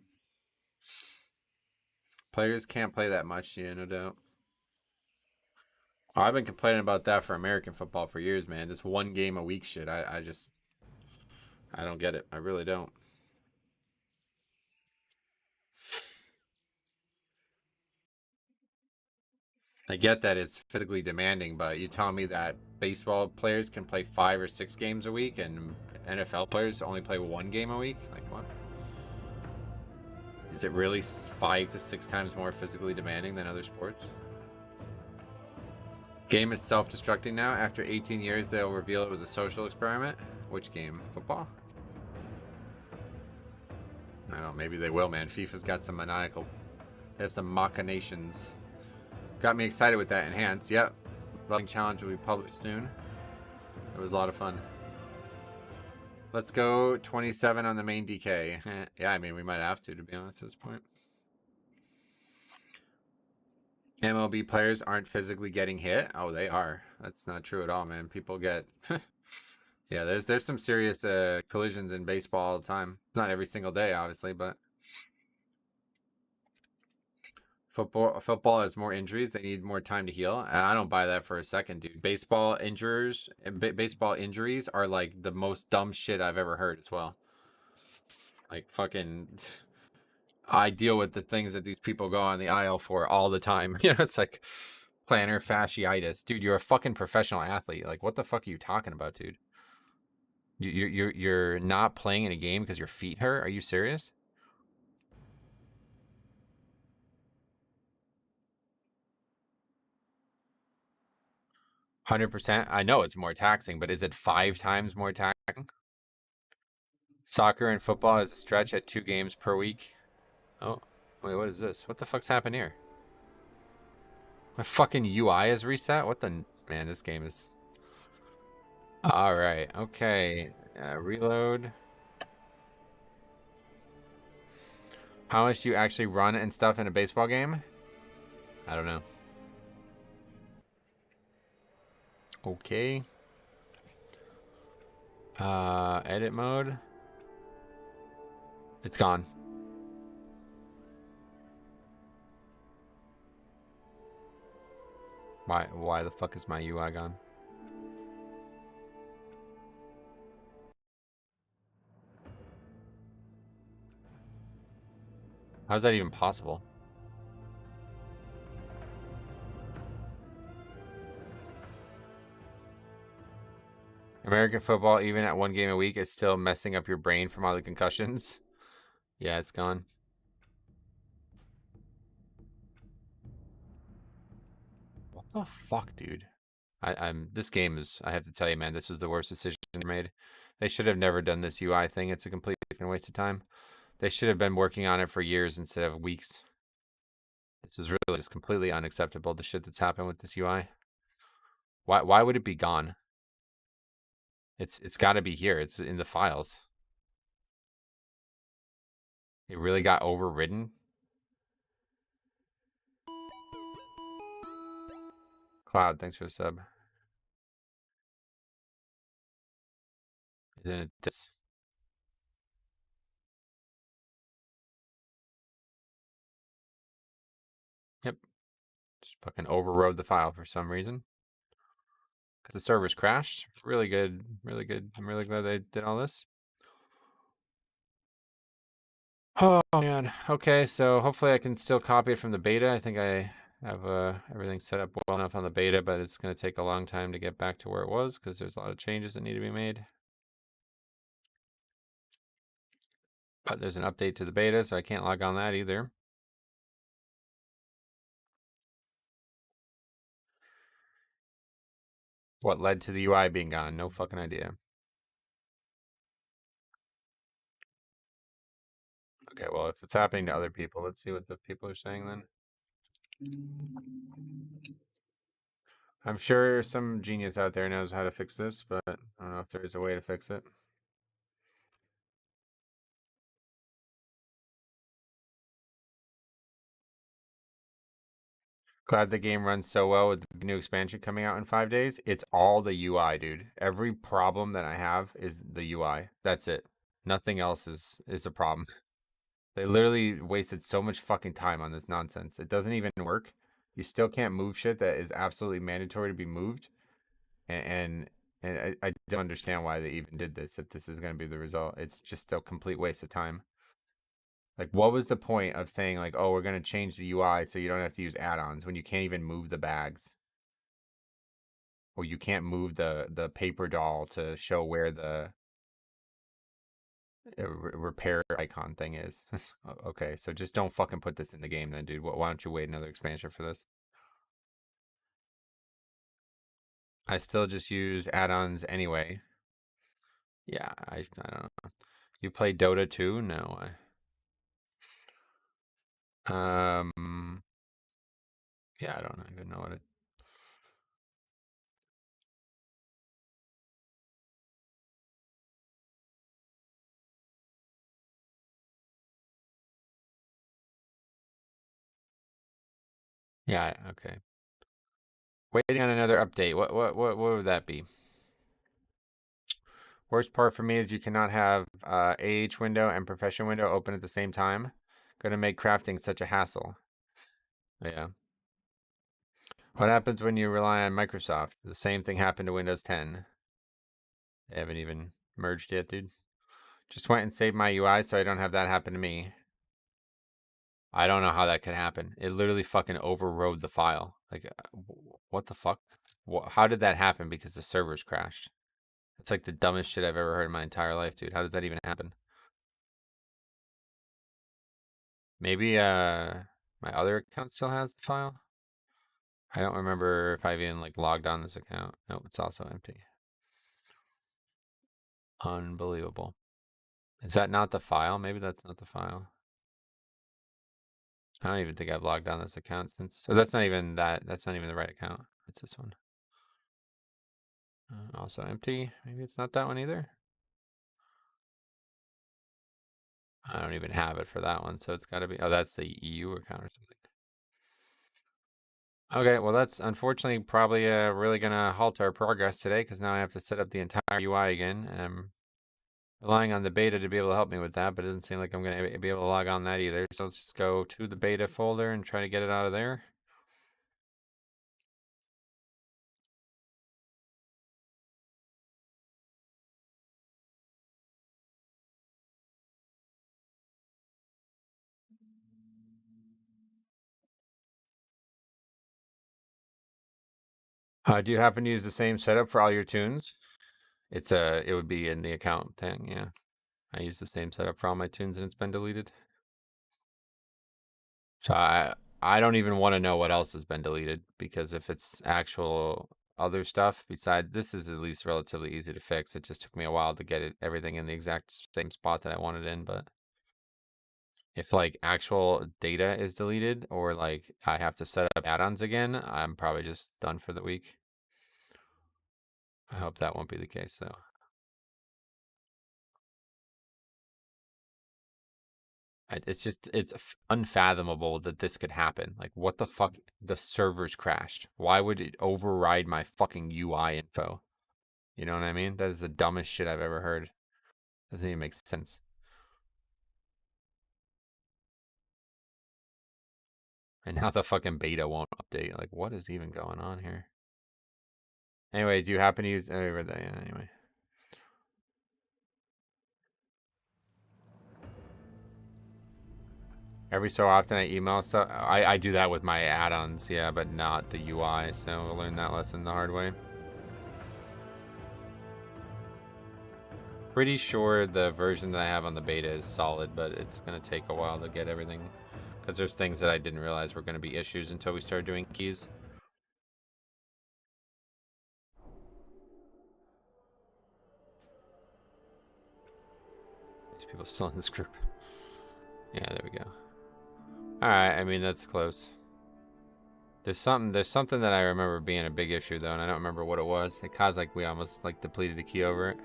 Players can't play that much. Yeah, no doubt. Oh, I've been complaining about that for American football for years, man. This one game a week shit. I don't get it. I really don't. I get that it's physically demanding, but you tell me that baseball players can play 5 or 6 games a week and NFL players only play 1 game a week? Like, what? Is it really 5 to 6 times more physically demanding than other sports? Game is self-destructing now. After 18 years, they'll reveal it was a social experiment. Which game? Football? I don't know. Maybe they will, man. FIFA's got some maniacal... They have some machinations. Got me excited with that enhanced. Yep. Loving Challenge will be published soon. It was a lot of fun. Let's go 27 on the main DK. Yeah, I mean, we might have to be honest, at this point. MLB players aren't physically getting hit. Oh, they are. That's not true at all, man. People get... Yeah, there's some serious collisions in baseball all the time. Not every single day, obviously, but... Football has more injuries. They need more time to heal. And I don't buy that for a second, dude. Baseball injuries are like the most dumb shit I've ever heard as well. Like fucking... I deal with the things that these people go on the aisle for all the time. You know, it's like plantar fasciitis. Dude, you're a fucking professional athlete. Like, what the fuck are you talking about, dude? You're not playing in a game because your feet hurt? Are you serious? %. I know it's more taxing, but is it 5 times more taxing? Soccer and football is a stretch at 2 games per week. Oh, wait, what is this? What the fuck's happened here? My fucking UI is reset? What the... Man, this game is... Alright, okay. Reload. How much do you actually run and stuff in a baseball game? I don't know. Okay. Edit mode. It's gone. Why the fuck is my UI gone? How's that even possible? American football, even at 1 game a week, is still messing up your brain from all the concussions. Yeah, it's gone. What the fuck, dude? This game is, I have to tell you, man, this was the worst decision they made. They should have never done this UI thing. It's a complete fucking waste of time. They should have been working on it for years instead of weeks. This is really just completely unacceptable, the shit that's happened with this UI. Why would it be gone? It's got to be here. It's in the files. It really got overridden. Cloud, thanks for the sub. Isn't it this? Yep. Just fucking overrode the file for some reason. Because the servers crashed. Really good. Really good. I'm really glad they did all this. Oh, man. Okay, so hopefully I can still copy it from the beta. I think I have everything set up well enough on the beta, but it's going to take a long time to get back to where it was because there's a lot of changes that need to be made. But there's an update to the beta, so I can't log on that either. What led to the UI being gone? No fucking idea. Okay, well, if it's happening to other people, let's see what the people are saying then. I'm sure some genius out there knows how to fix this, but I don't know if there is a way to fix it. Glad the game runs so well with the new expansion coming out in 5 days. It's all the UI, dude. Every problem that I have is the UI. That's it. Nothing else is a problem. They literally wasted so much fucking time on this nonsense. It doesn't even work. You still can't move shit that is absolutely mandatory to be moved. And I don't understand why they even did this if this is going to be the result. It's just a complete waste of time. Like, what was the point of saying, like, oh, we're going to change the UI so you don't have to use add-ons when you can't even move the bags? Or you can't move the paper doll to show where the repair icon thing is. Okay, so just don't fucking put this in the game then, dude. Why don't you wait another expansion for this? I still just use add-ons anyway. Yeah, I don't know. You play Dota 2? No. Yeah, I don't even know what it. Yeah, okay. Waiting on another update. What would that be? Worst part for me is you cannot have AH window and profession window open at the same time. Gonna make crafting such a hassle. Yeah. What happens when you rely on Microsoft? The same thing happened to Windows 10. They haven't even merged yet, dude. Just went and saved my UI so I don't have that happen to me. I don't know how that could happen. It literally fucking overrode the file. Like, what the fuck? How did that happen? Because the servers crashed. It's like the dumbest shit I've ever heard in my entire life, dude. How does that even happen? Maybe my other account still has the file. I don't remember if I've even like logged on this account. Nope, it's also empty. Unbelievable. Is that not the file? Maybe that's not the file. I don't even think I've logged on this account since. So that's not even that. That's not even the right account. It's this one. Also empty. Maybe it's not that one either. I don't even have it for that one, so it's got to be. Oh, that's the EU account or something. Okay, well that's unfortunately probably really gonna halt our progress today because now I have to set up the entire UI again, and I'm relying on the beta to be able to help me with that, but it doesn't seem like I'm gonna be able to log on that either. So let's just go to the beta folder and try to get it out of there. Do you happen to use the same setup for all your tunes? It would be in the account thing, yeah. I use the same setup for all my tunes and it's been deleted. So I don't even want to know what else has been deleted, because if it's actual other stuff besides this is at least relatively easy to fix. It just took me a while to get everything in the exact same spot that I wanted in, but if like actual data is deleted or like I have to set up add-ons again, I'm probably just done for the week. I hope that won't be the case though. It's unfathomable that this could happen. Like, what the fuck? The servers crashed. Why would it override my fucking UI info? You know what I mean? That is the dumbest shit I've ever heard. Doesn't even make sense. And now the fucking beta won't update. Like, what is even going on here? Anyway, do you happen to use... Oh, I read that. Yeah, anyway. Every so often I email stuff. I do that with my add-ons, yeah, but not the UI. So we'll learn that lesson the hard way. Pretty sure the version that I have on the beta is solid, but it's going to take a while to get everything, because there's things that I didn't realize were going to be issues until we started doing keys. These people still in this group. Yeah, there we go. Alright, I mean, that's close. There's something that I remember being a big issue, though, and I don't remember what it was. It caused, like, we almost, like, depleted a key over it.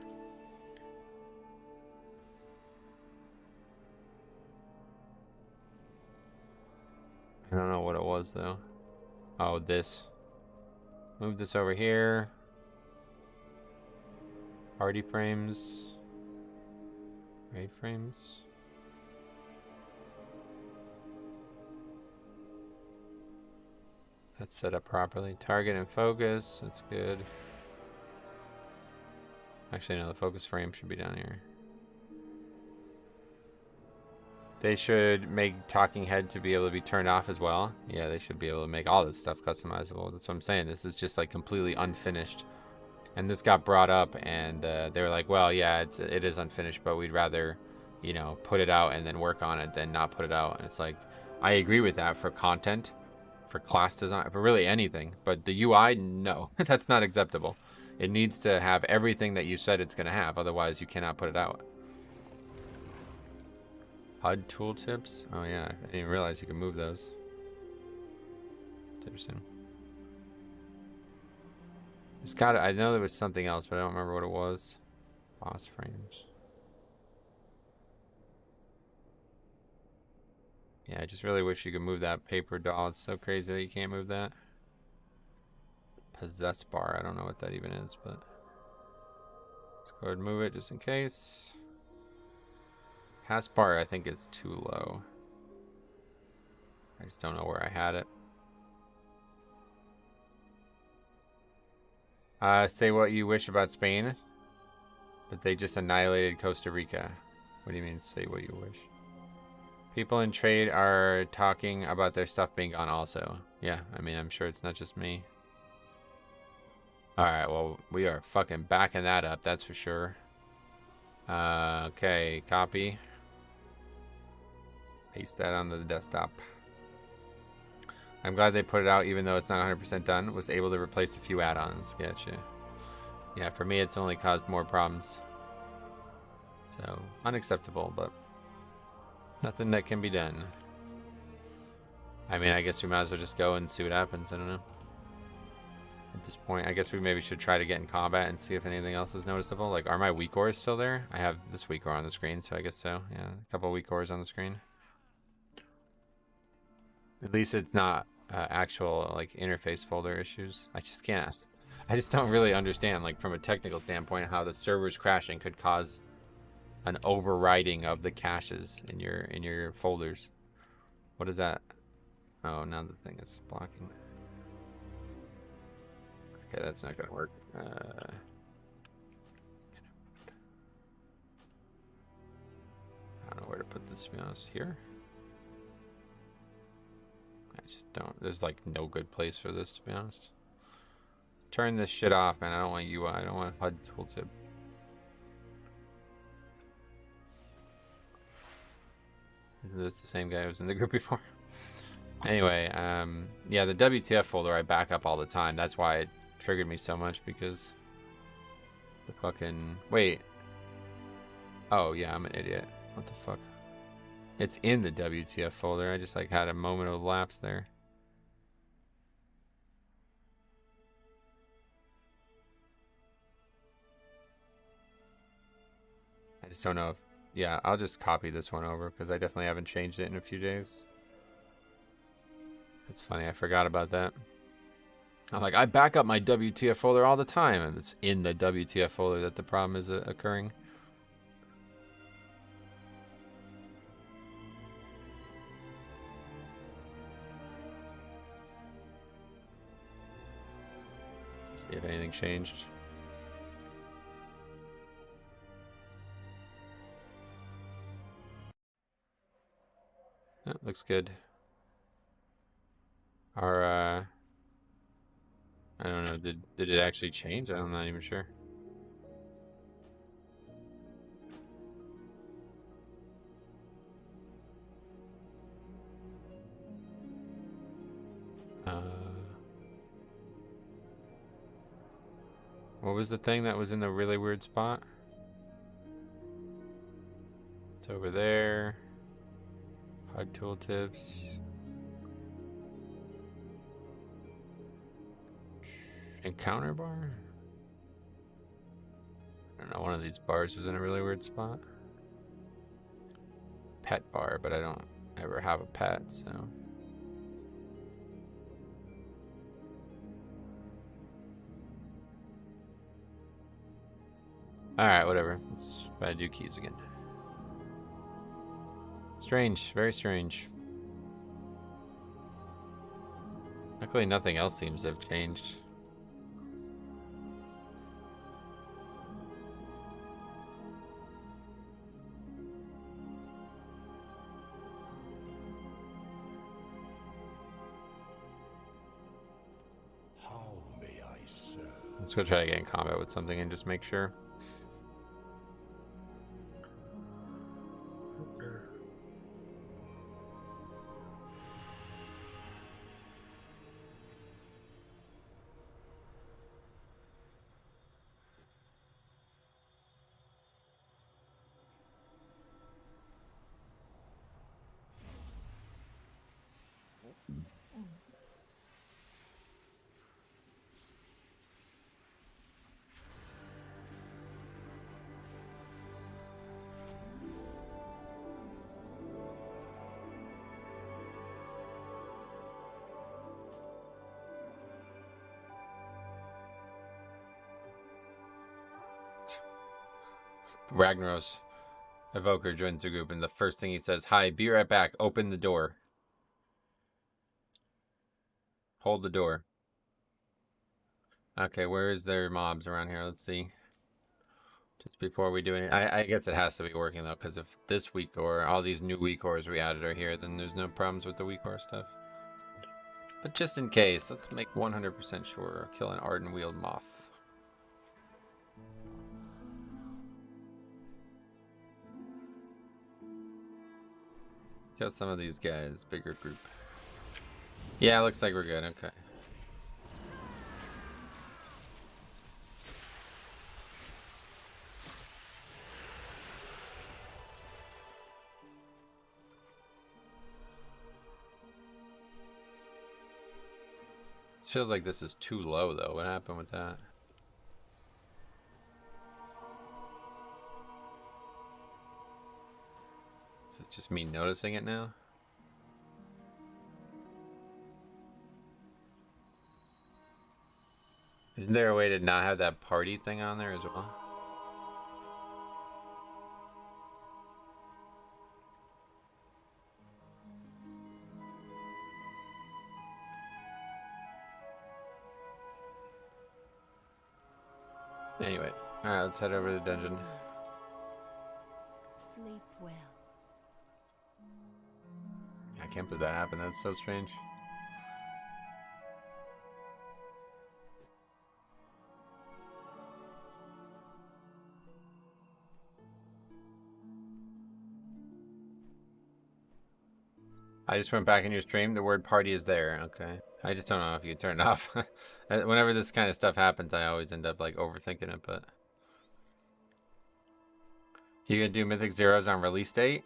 I don't know what it was, though. Oh, this. Move this over here. Party frames. Raid frames. That's set up properly. Target and focus. That's good. Actually, no, the focus frame should be down here. They should make talking head to be able to be turned off as well. Yeah, they should be able to make all this stuff customizable. That's what I'm saying. This is just like completely unfinished. And this got brought up, and they were like, well, yeah, it is unfinished, but we'd rather, you know, put it out and then work on it than not put it out. And it's like, I agree with that for content, for class design, for really anything. But the UI, no, that's not acceptable. It needs to have everything that you said it's going to have. Otherwise, you cannot put it out. HUD tooltips? Oh yeah, I didn't even realize you could move those. It's interesting. I know there was something else, but I don't remember what it was. Boss frames. Yeah, I just really wish you could move that paper doll. It's so crazy that you can't move that. Possess bar, I don't know what that even is, but let's go ahead and move it just in case. Pass bar, I think, is too low. I just don't know where I had it. Say what you wish about Spain, but they just annihilated Costa Rica. What do you mean, say what you wish? People in trade are talking about their stuff being gone also. Yeah, I mean, I'm sure it's not just me. Alright, well, we are fucking backing that up, that's for sure. Okay, copy. Paste that onto the desktop. I'm glad they put it out even though it's not 100% done. Was able to replace a few add-ons. Gotcha. Yeah, for me it's only caused more problems. So, unacceptable, but nothing that can be done. I mean, I guess we might as well just go and see what happens. I don't know. At this point, I guess we maybe should try to get in combat and see if anything else is noticeable. Like, are my weak ores still there? I have this weak ore on the screen, so I guess so. Yeah, a couple weak ores on the screen. At least it's not actual like interface folder issues. I just can't. I just don't really understand, like from a technical standpoint, how the servers crashing could cause an overriding of the caches in your folders. What is that? Oh, now the thing is blocking. Okay, that's not gonna work. I don't know where to put this, to be honest. Here? I just don't. There's like no good place for this, to be honest. Turn this shit off, man. I don't want UI. I don't want HUD tooltip. Is this the same guy who was in the group before? Anyway, yeah, the WTF folder I back up all the time. That's why it triggered me so much, because the fucking... Wait. Oh, yeah, I'm an idiot. What the fuck? It's in the WTF folder. I just like had a moment of lapse there. I just don't know if... Yeah, I'll just copy this one over because I definitely haven't changed it in a few days. It's funny, I forgot about that. I'm like, I back up my WTF folder all the time, and it's in the WTF folder that the problem is occurring. See if anything changed. Oh, looks good. Our, I don't know, did it actually change? I'm not even sure. What was the thing that was in the really weird spot? It's over there. HUD tooltips. Encounter bar? I don't know, one of these bars was in a really weird spot. Pet bar, but I don't ever have a pet, so. Alright, whatever. Let's try to do keys again. Strange, very strange. Luckily, nothing else seems to have changed. How may I serve? Let's go try to get in combat with something and just make sure. Ragnaros Evoker joins the group, and the first thing he says, "Hi, be right back. Open the door. Hold the door." Okay, where is their mobs around here? Let's see. Just before we do anything, I guess it has to be working though, because if this week or all these new weak cores we added are here, then there's no problems with the weak core stuff. But just in case, let's make 100% sure. Kill an Arden Wheeled Moth. Kill some of these guys, bigger group. Yeah, looks like we're good, okay. It feels like this is too low though. What happened with that? Is it just me noticing it now? Isn't there a way to not have that party thing on there as well? Anyway, alright, let's head over to the dungeon. Sleep well. I can't believe that happened. That's so strange. I just went back in your stream. The word party is there. Okay. I just don't know if you can turn it off. Whenever this kind of stuff happens, I always end up like overthinking it, but you gonna do Mythic Zeros on release date?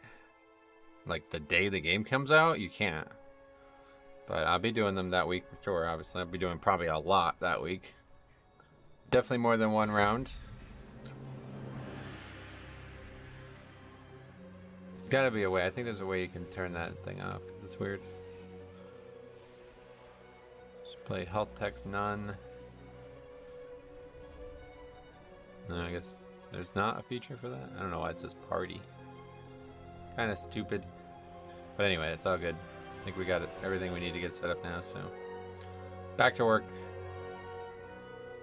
Like the day the game comes out? You can't. But I'll be doing them that week for sure, obviously. I'll be doing probably a lot that week. Definitely more than one round. There's gotta be a way. I think there's a way you can turn that thing off, because it's weird. Just play health text none. No, I guess there's not a feature for that. I don't know why it says party. Kind of stupid. But anyway, it's all good. I think we got everything we need to get set up now, so back to work.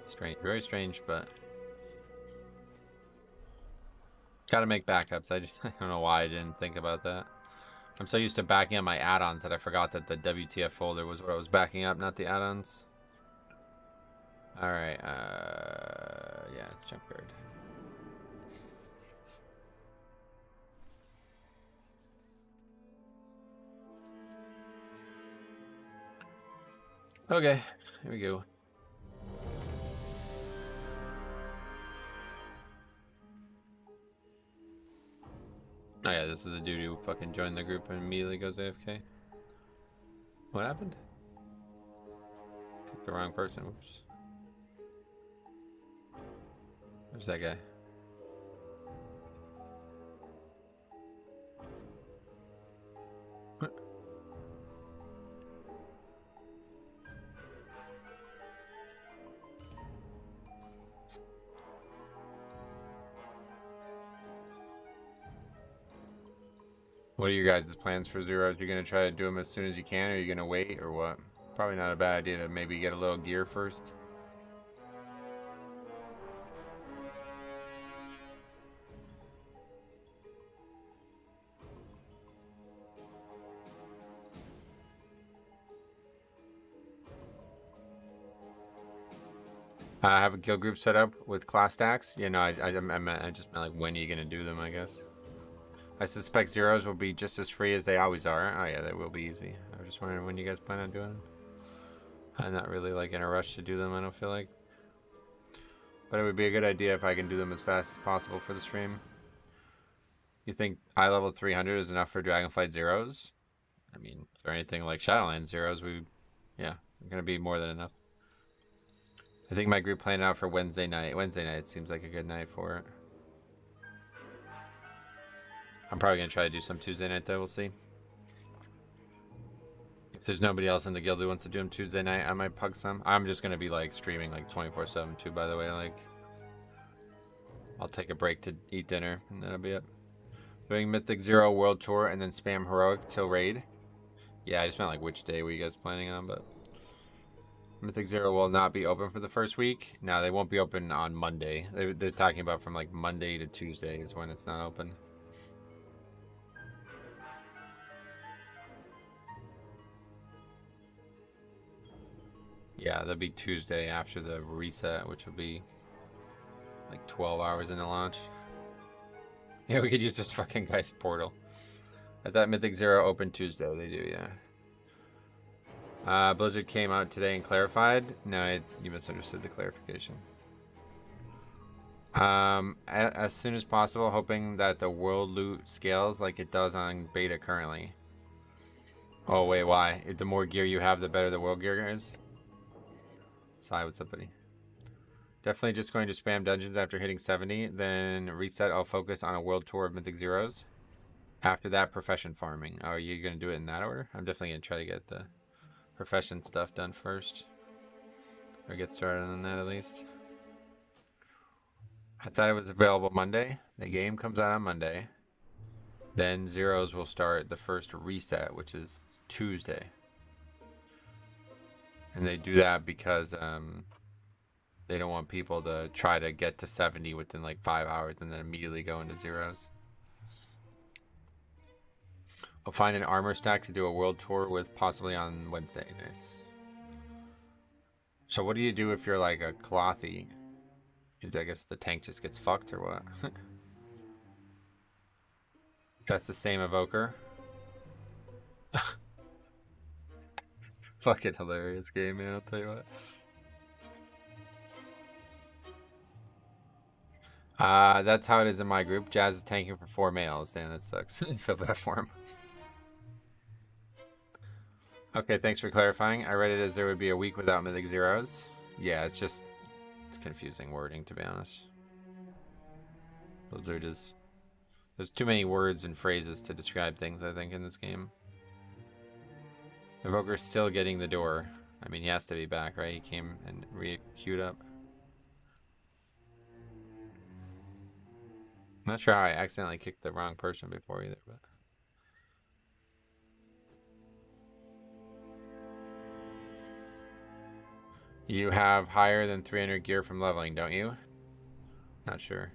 Strange, very strange, but gotta make backups. I don't know why I didn't think about that. I'm so used to backing up my add-ons that I forgot that the WTF folder was what I was backing up, not the add-ons. Alright, yeah, it's junkyard. Okay, here we go. Oh yeah, this is the dude who fucking joined the group and immediately goes AFK. What happened? Picked the wrong person. Whoops. Where's that guy? What are your guys' plans for zeros? You're gonna try to do them as soon as you can, or are you gonna wait, or what? Probably not a bad idea to maybe get a little gear first. I have a guild group set up with class stacks. You know, I just meant like when are you gonna do them, I guess. I suspect zeros will be just as free as they always are. Oh yeah, they will be easy. I was just wondering when you guys plan on doing them. I'm not really like in a rush to do them, I don't feel like. But it would be a good idea if I can do them as fast as possible for the stream. You think eye level 300 is enough for Dragonflight zeros? I mean, is there anything like Shadowland zeros? Yeah, gonna be more than enough. I think my group planned out for Wednesday night. Wednesday night seems like a good night for it. I'm probably going to try to do some Tuesday night though, we'll see. If there's nobody else in the guild who wants to do them Tuesday night, I might pug some. I'm just going to be like streaming like 24/7 too, by the way. Like, I'll take a break to eat dinner and that'll be it. Doing Mythic Zero World Tour and then spam Heroic till raid. Yeah, I just meant like which day were you guys planning on, but Mythic Zero will not be open for the first week. No, they won't be open on Monday. They're talking about from like Monday to Tuesday is when it's not open. Yeah, that'll be Tuesday after the reset, which will be like 12 hours into launch. Yeah, we could use this fucking guy's portal. I thought Mythic Zero opened Tuesday. They do, yeah. Blizzard came out today and clarified. No, you misunderstood the clarification. As soon as possible, hoping that the world loot scales like it does on beta currently. Oh, wait, why? The more gear you have, the better the world gear is? Sai, what's up, buddy? Definitely just going to spam dungeons after hitting 70. Then reset, I'll focus on a world tour of Mythic Zeros. After that, profession farming. Oh, are you going to do it in that order? I'm definitely going to try to get the profession stuff done first. Or get started on that at least. I thought it was available Monday. The game comes out on Monday. Then Zeros will start the first reset, which is Tuesday. And they do that because they don't want people to try to get to 70 within like 5 hours and then immediately go into Zeros. I'll find an armor stack to do a world tour with possibly on Wednesday. Nice. So what do you do if you're like a Clothy? I guess the tank just gets fucked or what? That's the same evoker. Fucking hilarious game, man, I'll tell you what. That's how it is in my group. Jazz is tanking for 4 males. Damn, that sucks. I feel bad for him. Okay, thanks for clarifying. I read it as there would be a week without Mythic Zeros. Yeah, it's confusing wording, to be honest. Those are just... There's too many words and phrases to describe things, I think, in this game. Evoker's still getting the door. I mean, he has to be back, right? He came and re-queued up. I'm not sure how I accidentally kicked the wrong person before either, but... You have higher than 300 gear from leveling, don't you? Not sure.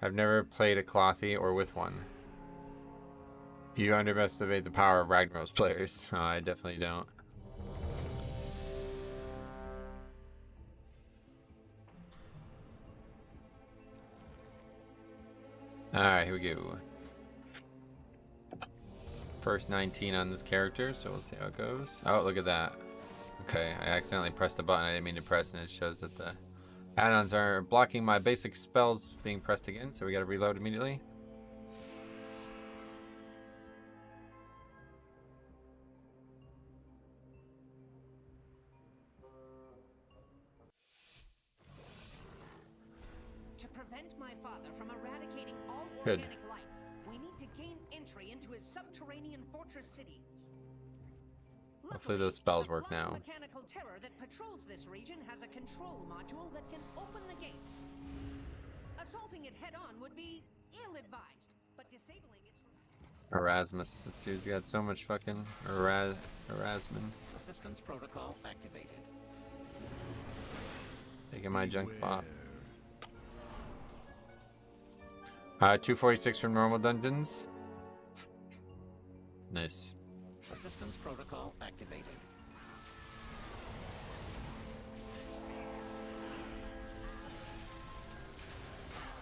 I've never played a Clothy or with one. You underestimate the power of Ragnarok's players. Oh, I definitely don't. Alright, here we go. First 19 on this character, so we'll see how it goes. Oh, look at that. Okay, I accidentally pressed a button I didn't mean to press, and it shows that the add-ons are blocking my basic spells being pressed again, so we gotta reload immediately. To prevent my father from eradicating all Good. organic life, we need to gain entry into his subterranean fortress city. Hopefully those spells the work now. mechanical terror that patrols this region has a control module that can open the gates. Assaulting it head-on would be ill-advised, but disabling it from... Erasmus. This dude's got so much fucking Erasmus. Assistance protocol activated. Taking my junk bot. 246 from normal dungeons. Nice. Assistance protocol activated.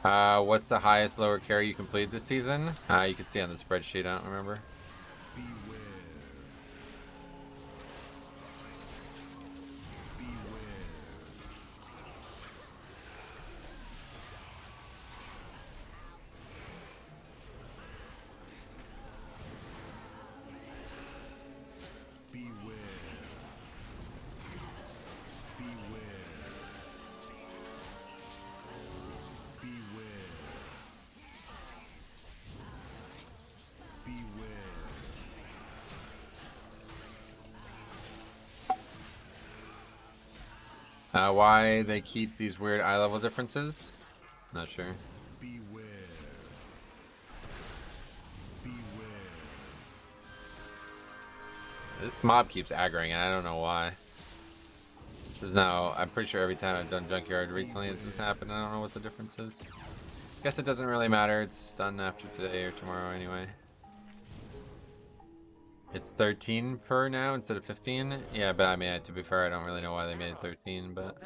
What's the highest lower carry you completed this season? You can see on the spreadsheet, I don't remember. Beware. Why they keep these weird eye level differences? Not sure. Beware. Beware. This mob keeps aggroing and I don't know why. This is now, I'm pretty sure every time I've done Junkyard recently this has happened. I don't know what the difference is. Guess it doesn't really matter. It's done after today or tomorrow anyway. It's 13 per now instead of 15. Yeah, but I mean, to be fair, I don't really know why they made it 13, but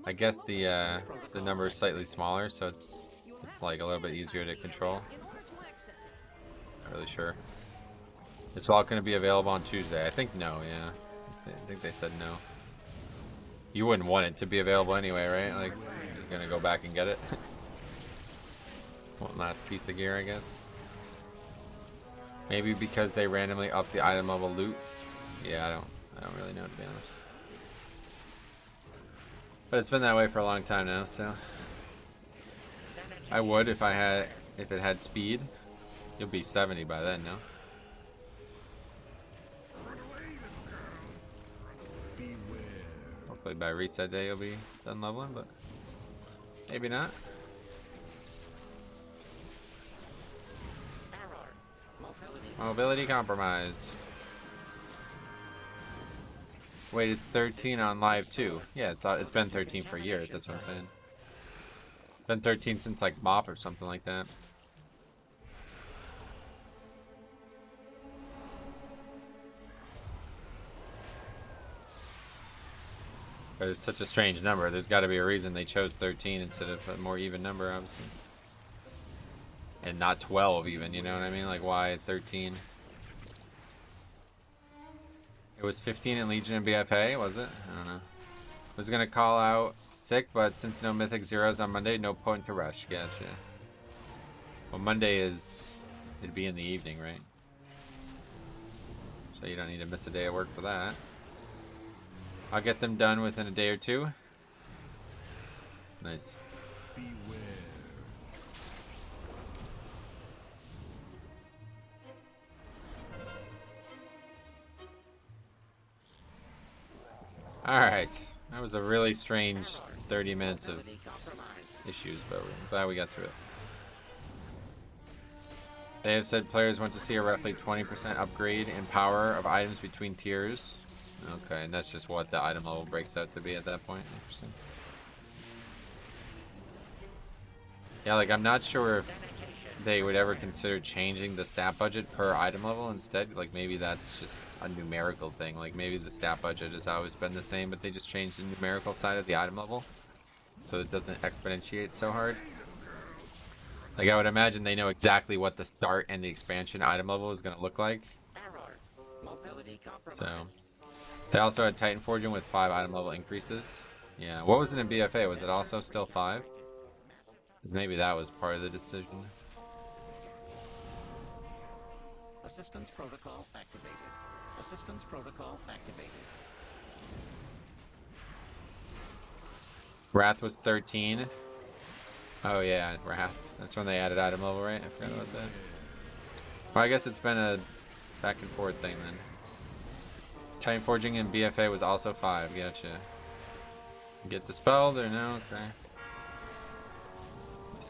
I guess the number is slightly smaller, so it's like a little bit easier to control. Not really sure. It's all going to be available on Tuesday. I think no, yeah. I think they said no. You wouldn't want it to be available anyway, right? Like, you're going to go back and get it. One last piece of gear, I guess. Maybe because they randomly up the item level loot. Yeah, I don't really know, to be honest. But it's been that way for a long time now, so I would if it had speed. You'll be 70 by then, no? Beware. Hopefully by reset day you'll be done leveling, but maybe not. Mobility compromised. Wait, it's 13 on live too. Yeah, it's been 13 for years. That's what I'm saying. It's been 13 since like MOP or something like that. But it's such a strange number. There's got to be a reason they chose 13 instead of a more even number, obviously. And not 12 even, you know what I mean? Like, why 13? It was 15 in Legion and BFA, was it? I don't know. I was going to call out sick, but since no Mythic Zeros on Monday, no point to rush. Gotcha. Well, Monday is... it'd be in the evening, right? So you don't need to miss a day of work for that. I'll get them done within a day or two. Nice. Beware. Alright. That was a really strange 30 minutes of issues, but we're glad we got through it. They have said players want to see a roughly 20% upgrade in power of items between tiers. Okay, and that's just what the item level breaks out to be at that point. Interesting. Yeah, like I'm not sure if they would ever consider changing the stat budget per item level instead. Like maybe that's just a numerical thing. Like maybe the stat budget has always been the same, but they just changed the numerical side of the item level so it doesn't exponentiate so hard. Like I would imagine they know exactly what the start and the expansion item level is going to look like. So they also had Titan Forging with 5 item level increases. Yeah, what was it in BFA? Was it also still 5? Because maybe that was part of the decision. Assistance protocol activated. Assistance protocol activated. Wrath was 13. Oh yeah, Wrath. That's when they added item level, right? I forgot about that. Well, I guess it's been a back and forth thing then. Titan Forging in BFA was also 5. Gotcha. Get dispelled or no? Okay.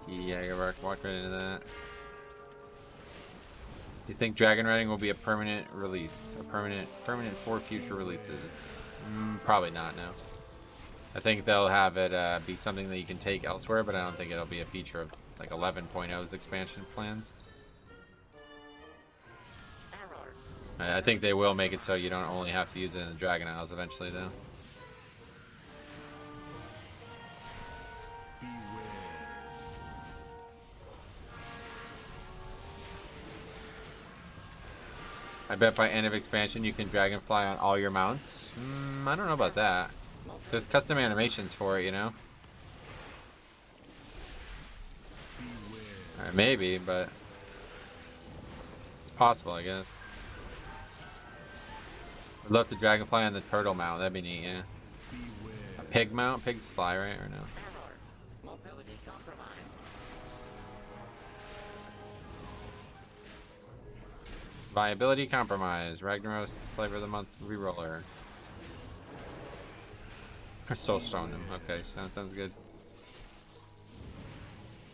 Yeah, you walk right into that. Do you think Dragon Riding will be a permanent release? A permanent for future releases? Probably not, no. I think they'll have it be something that you can take elsewhere, but I don't think it'll be a feature of like 11.0's expansion plans. I think they will make it so you don't only have to use it in the Dragon Isles eventually, though. I bet by end of expansion you can dragonfly on all your mounts. I don't know about that. There's custom animations for it, you know? Maybe, but it's possible, I guess. I'd love to dragonfly on the turtle mount. That'd be neat, yeah. A pig mount? Pigs fly, right? Or no? Viability compromise. Ragnaros flavor of the month reroller. Soul Stone him. Okay, sounds good.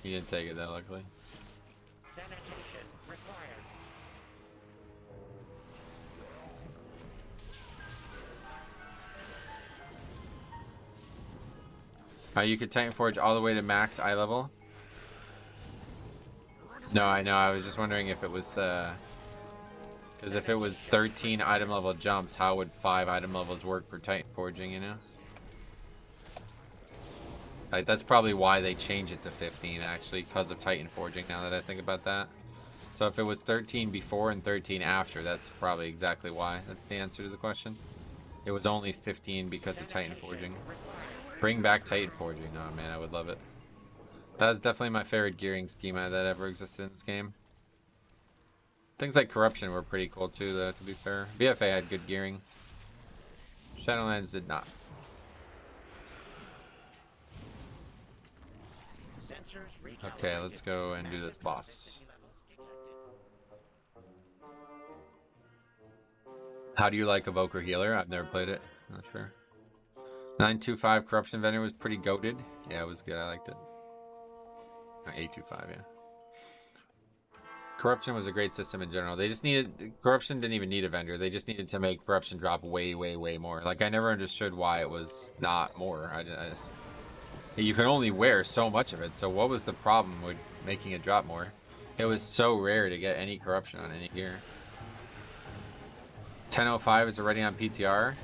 He didn't take it though, luckily. Sanitation required. You could Titan Forge all the way to max eye level. No, I know. I was just wondering if it was because if it was 13 item level jumps, how would 5 item levels work for Titan Forging, you know? Like, that's probably why they changed it to 15, actually, because of Titan Forging, now that I think about that. So if it was 13 before and 13 after, that's probably exactly why. That's the answer to the question. It was only 15 because of Titan Forging. Bring back Titan Forging. Oh, man, I would love it. That was definitely my favorite gearing schema that ever existed in this game. Things like Corruption were pretty cool, too, though, to be fair. BFA had good gearing. Shadowlands did not. Okay, let's go and do this boss. How do you like Evoker Healer? I've never played it. Not sure. 925 corruption vendor was pretty goated. Yeah, it was good. I liked it. 825, yeah. Corruption was a great system in general. They just needed... Corruption didn't even need a vendor. They just needed to make corruption drop way, way, way more. Like, I never understood why it was not more. I just... You can only wear so much of it, so what was the problem with making it drop more? It was so rare to get any corruption on any gear. 10.05 is already on PTR.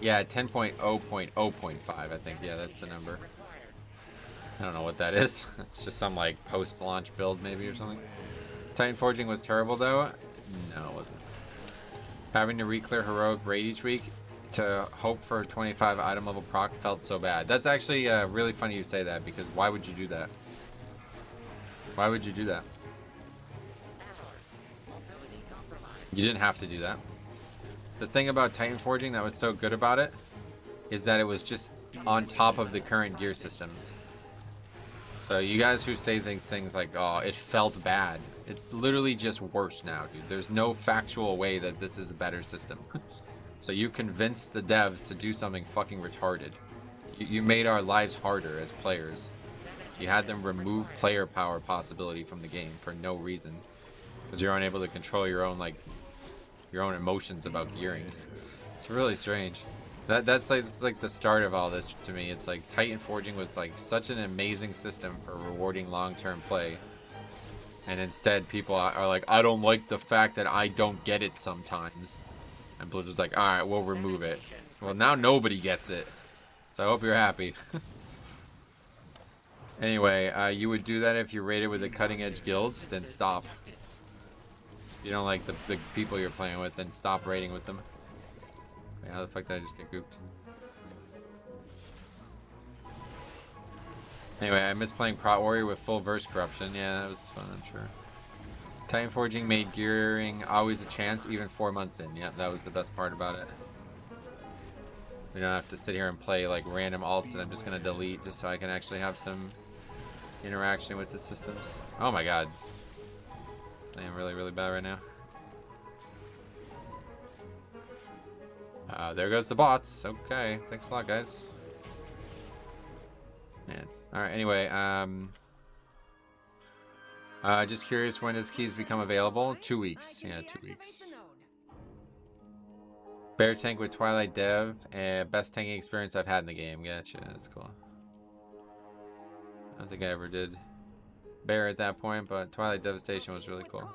Yeah, 10.0.0.5, I think. Yeah, that's the number. I don't know what that is. It's just some, like, post-launch build, maybe, or something. Titan Forging was terrible, though. No, it wasn't. Having to re-clear Heroic Raid each week to hope for 25 item level proc felt so bad. That's actually really funny you say that, because why would you do that? Why would you do that? You didn't have to do that. The thing about Titan Forging that was so good about it is that it was just on top of the current gear systems. So you guys who say things like, oh, it felt bad. It's literally just worse now, dude. There's no factual way that this is a better system. So you convinced the devs to do something fucking retarded. You made our lives harder as players. You had them remove player power possibility from the game for no reason. Because you're unable to control your own, like, your own emotions about gearing. It's really strange. That's like the start of all this to me. It's like Titan Forging was like such an amazing system for rewarding long-term play. And instead people are like, I don't like the fact that I don't get it sometimes. And Blizzard's like, alright, we'll remove it. Well, now nobody gets it. So I hope you're happy. Anyway, you would do that if you raided with the cutting edge guilds, then stop. If you don't like the people you're playing with, then stop raiding with them. Wait, how the fuck did I just get gooped? Anyway, I miss playing Prot Warrior with full verse corruption. Yeah, that was fun, I'm sure. Titan Forging made gearing always a chance, even 4 months in. Yeah, that was the best part about it. We don't have to sit here and play like random alts that I'm just gonna delete just so I can actually have some interaction with the systems. Oh my god. I am really, really bad right now. There goes the bots. Okay, thanks a lot, guys. Man. Alright, anyway, just curious, when does keys become available? 2 weeks. Yeah, 2 weeks. Bear tank with Twilight Dev, and best tanking experience I've had in the game. Gotcha, that's cool. I don't think I ever did Bear at that point, but Twilight Devastation was really cool.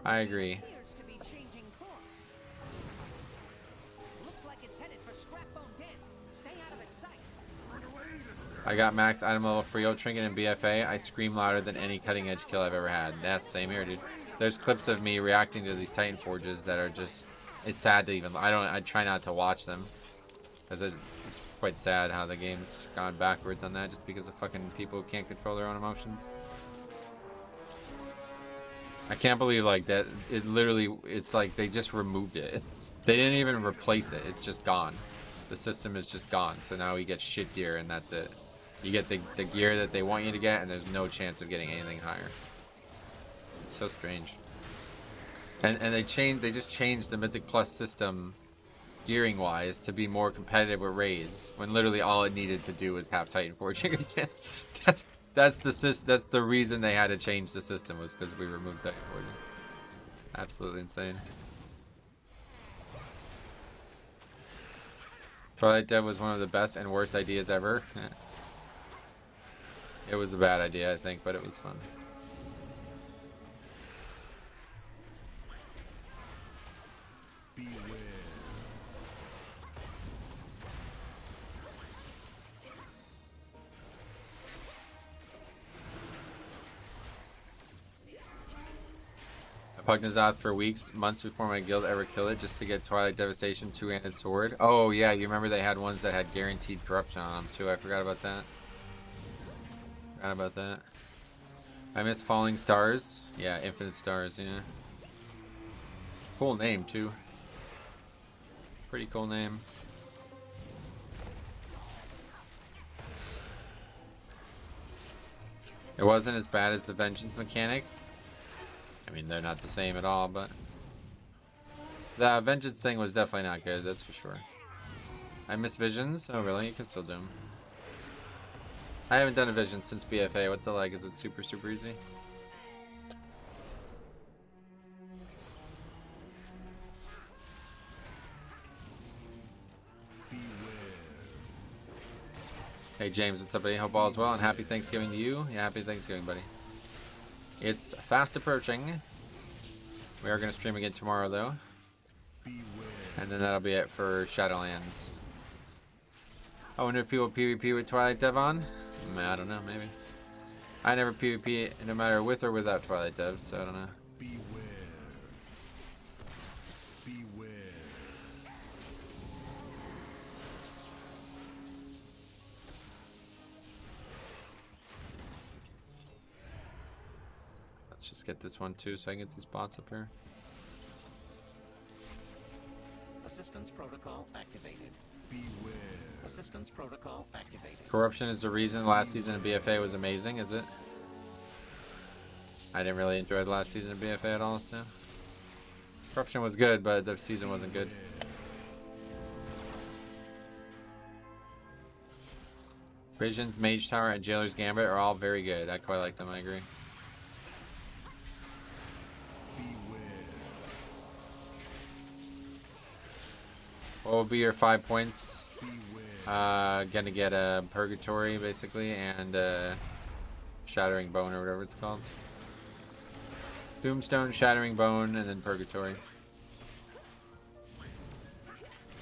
I agree. I got max item level Frio Trinket and BFA. I scream louder than any cutting edge kill I've ever had. That's the same here, dude. There's clips of me reacting to these Titan Forges that are just... It's sad to even... I try not to watch them. Because it's quite sad how the game's gone backwards on that just because of fucking people who can't control their own emotions. I can't believe like that. It literally... It's like they just removed it. They didn't even replace it. It's just gone. The system is just gone. So now we get shit gear and that's it. You get the gear that they want you to get, and there's no chance of getting anything higher. It's so strange. And they just changed the Mythic Plus system, gearing wise, to be more competitive with raids. When literally all it needed to do was have Titan Forging again. that's the reason they had to change the system, was because we removed Titan Forging. Absolutely insane. Twilight Dev was one of the best and worst ideas ever. It was a bad idea, I think, but it was fun. Beware. I pugged Nazoth for weeks, months before my guild ever killed it, just to get Twilight Devastation 2-handed sword. Oh yeah, you remember they had ones that had guaranteed corruption on them too. I forgot about that. I miss Falling Stars. Yeah, Infinite Stars, yeah. Cool name too. Pretty cool name. It wasn't as bad as the Vengeance mechanic. I mean, they're not the same at all, but the Vengeance thing was definitely not good, that's for sure. I miss visions. Oh really? You can still do them. I haven't done a vision since BFA. What's it like? Is it super easy? Hey James, what's up, buddy? Hope all is well and happy Thanksgiving to you. Yeah, happy Thanksgiving, buddy. It's fast approaching. We are going to stream again tomorrow, though. And then that'll be it for Shadowlands. I wonder if people PvP with Twilight Dev on? I don't know, maybe. I never PvP no matter with or without Twilight Dev, so I don't know. Let's just get this one too so I can get these bots up here. Assistance protocol activated. Beware. Assistance protocol activated. Corruption is the reason last season of BFA was amazing, is it? I didn't really enjoy the last season of BFA at all, so. Corruption was good, but the season wasn't good. Visions, Mage Tower, and Jailer's Gambit are all very good. I quite like them, I agree. What will be your 5 points? Gonna get a Purgatory, basically, and Shattering Bone, or whatever it's called. Tombstone, Shattering Bone, and then Purgatory.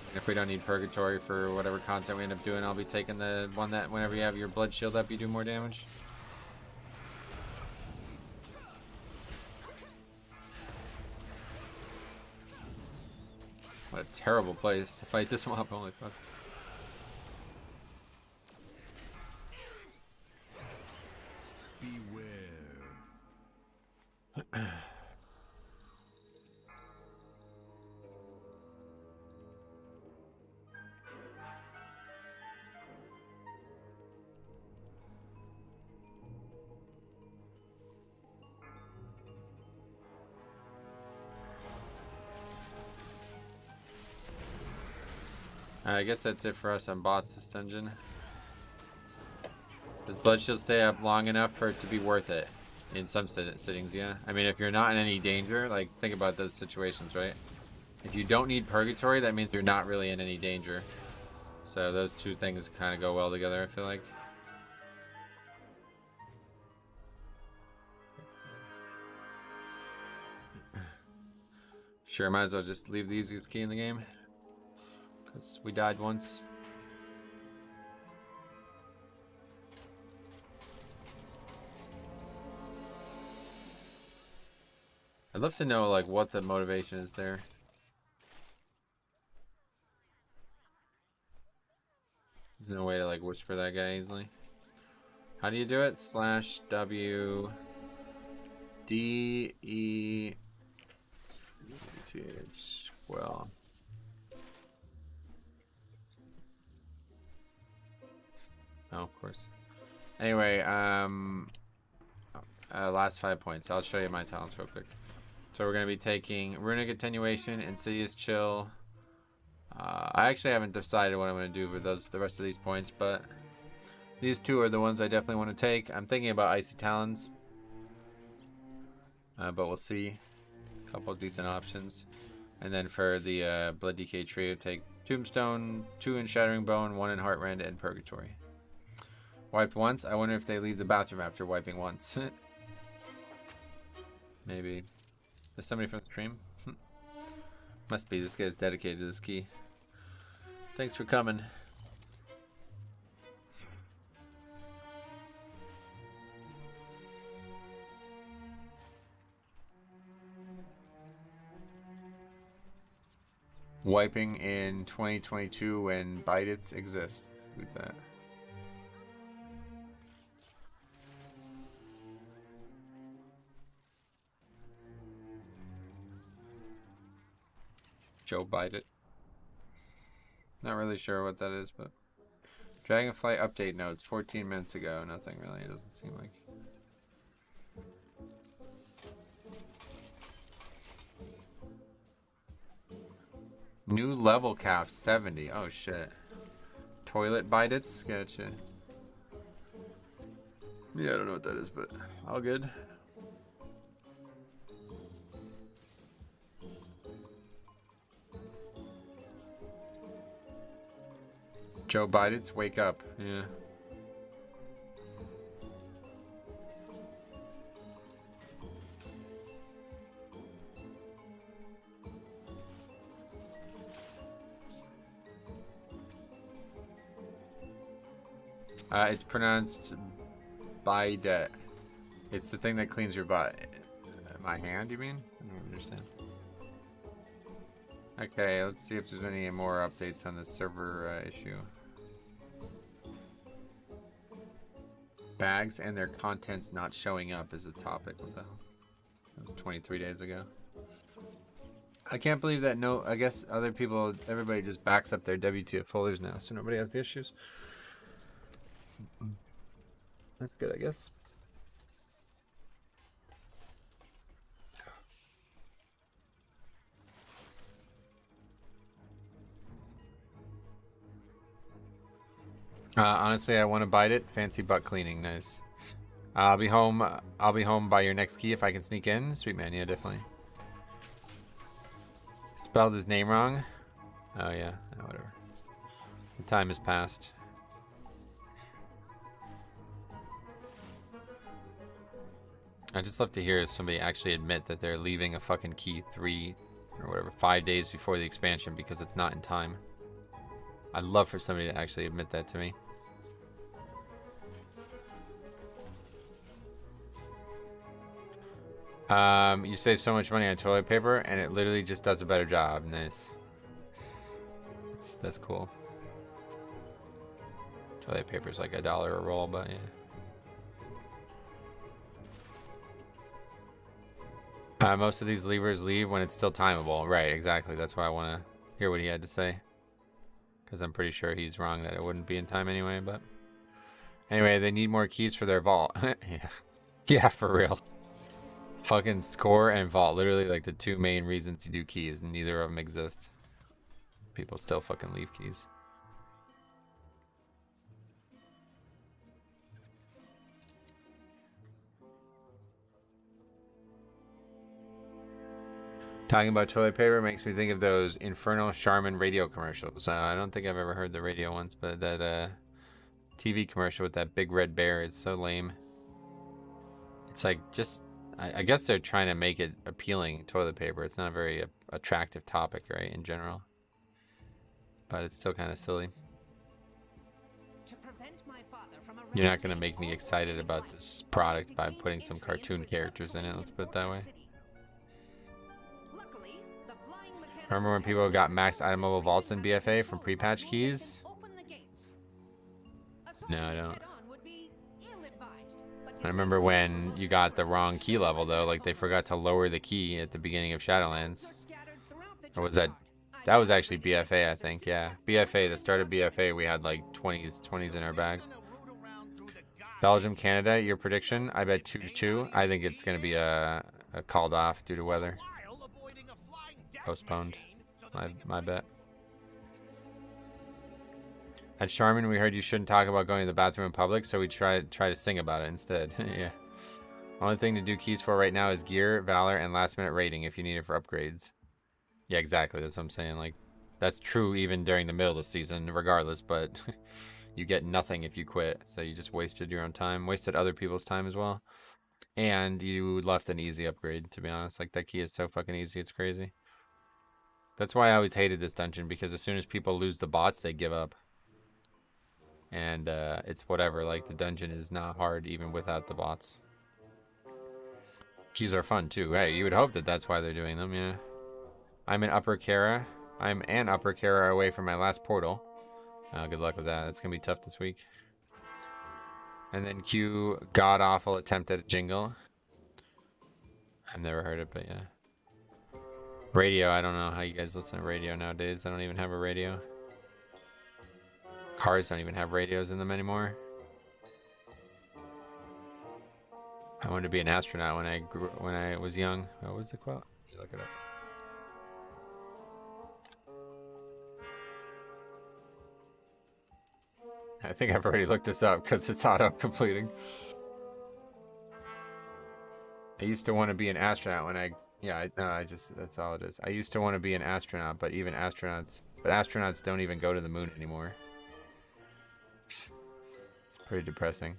And if we don't need Purgatory for whatever content we end up doing, I'll be taking the one that whenever you have your Blood Shield up, you do more damage. What a terrible place to fight this mob, holy fuck. Beware. I guess that's it for us on bots this dungeon. Does Blood Shield stay up long enough for it to be worth it? In some sittings, yeah. I mean, if you're not in any danger, like, think about those situations, right? If you don't need Purgatory, that means you're not really in any danger. So those two things kind of go well together, I feel like. Sure, might as well just leave the easiest key in the game. Because we died once. I'd love to know, like, what the motivation is there. There's no way to, like, whisper that guy easily. How do you do it? / W D E T H. Well. Oh, of course. Anyway, last 5 points. I'll show you my talents real quick. So we're going to be taking Runic Attenuation, Insidious Chill. I actually haven't decided what I'm going to do with the rest of these points, but these two are the ones I definitely want to take. I'm thinking about Icy Talons, but we'll see. A couple of decent options. And then for the Blood DK trio, take Tombstone, 2 in Shattering Bone, 1 in Heartrend, and Purgatory. Wiped once. I wonder if they leave the bathroom after wiping once. Maybe. Is somebody from the stream? Must be. This guy's dedicated to this key. Thanks for coming. Wiping in 2022 when Bidets exist. Who's that? Joe Biden. Not really sure what that is, but Dragonflight update notes 14 minutes ago. Nothing really. It doesn't seem like. New level cap 70. Oh shit. Toilet Bidets. Gotcha. Yeah, I don't know what that is, but all good. Joe Bidets, wake up. Yeah. It's pronounced bidet. It's the thing that cleans your butt. My hand, you mean? I don't understand. Okay, let's see if there's any more updates on this server issue. Bags and their contents not showing up is a topic. What the hell? That was 23 days ago. I can't believe that. No, I guess other people, everybody just backs up their WTF folders now, so nobody has the issues. That's good, I guess. Honestly, I want to bite it. Fancy butt cleaning, nice. I'll be home. I'll be home by your next key if I can sneak in. Sweet man, yeah, definitely. Spelled his name wrong. Oh yeah, whatever. The time has passed. I just love to hear somebody actually admit that they're leaving a fucking key 3 or whatever 5 days before the expansion because it's not in time. I'd love for somebody to actually admit that to me. You save so much money on toilet paper, and it literally just does a better job. Nice. That's cool. Toilet paper's like $1 a roll, but yeah. Most of these levers leave when it's still timeable. Right, exactly. That's why I want to hear what he had to say. Because I'm pretty sure he's wrong that it wouldn't be in time anyway, but... Anyway, they need more keys for their vault. Yeah. Yeah, for real. Fucking score and vault. Literally like the 2 main reasons you do keys, and neither of them exist. People still fucking leave keys. Talking about toilet paper makes me think of those infernal Charmin radio commercials. I don't think I've ever heard the radio ones, but that TV commercial with that big red bear is so lame. It's like just, I guess they're trying to make it appealing, toilet paper. It's not a very attractive topic, right, in general. But it's still kind of silly. You're not going to make me excited about this product by putting some cartoon characters in it, let's put it that way. Remember when people got max item level vaults in BFA from pre-patch keys? No, I don't. I remember when you got the wrong key level though, like they forgot to lower the key at the beginning of Shadowlands. Or was that... That was actually BFA, I think, yeah. BFA, the start of BFA, we had like 20s in our bags. Belgium, Canada, your prediction? I bet 2-2. I think it's going to be a called off due to weather. Postponed. My bet. At Charmin, we heard you shouldn't talk about going to the bathroom in public, so we try to sing about it instead. Yeah. Only thing to do keys for right now is gear, valor, and last minute rating if you need it for upgrades. Yeah, exactly. That's what I'm saying. Like, that's true even during the middle of the season, regardless, but you get nothing if you quit. So you just wasted your own time, wasted other people's time as well. And you left an easy upgrade, to be honest. Like, that key is so fucking easy, it's crazy. That's why I always hated this dungeon, because as soon as people lose the bots, they give up. And it's whatever, like, the dungeon is not hard even without the bots. Keys are fun, too. Hey, you would hope that that's why they're doing them, yeah. I'm in Upper Kara. I'm an Upper Kara away from my last portal. Good luck with that. It's going to be tough this week. And then Q, god-awful attempt at a jingle. I've never heard it, but yeah. Radio, I don't know how you guys listen to radio nowadays. I don't even have a radio. Cars don't even have radios in them anymore. I wanted to be an astronaut when I was young. What was the quote? You look it up. think I've already looked this up because it's auto-completing. I used to want to be an astronaut when that's all it is. I used to want to be an astronaut, but astronauts don't even go to the moon anymore. It's pretty depressing.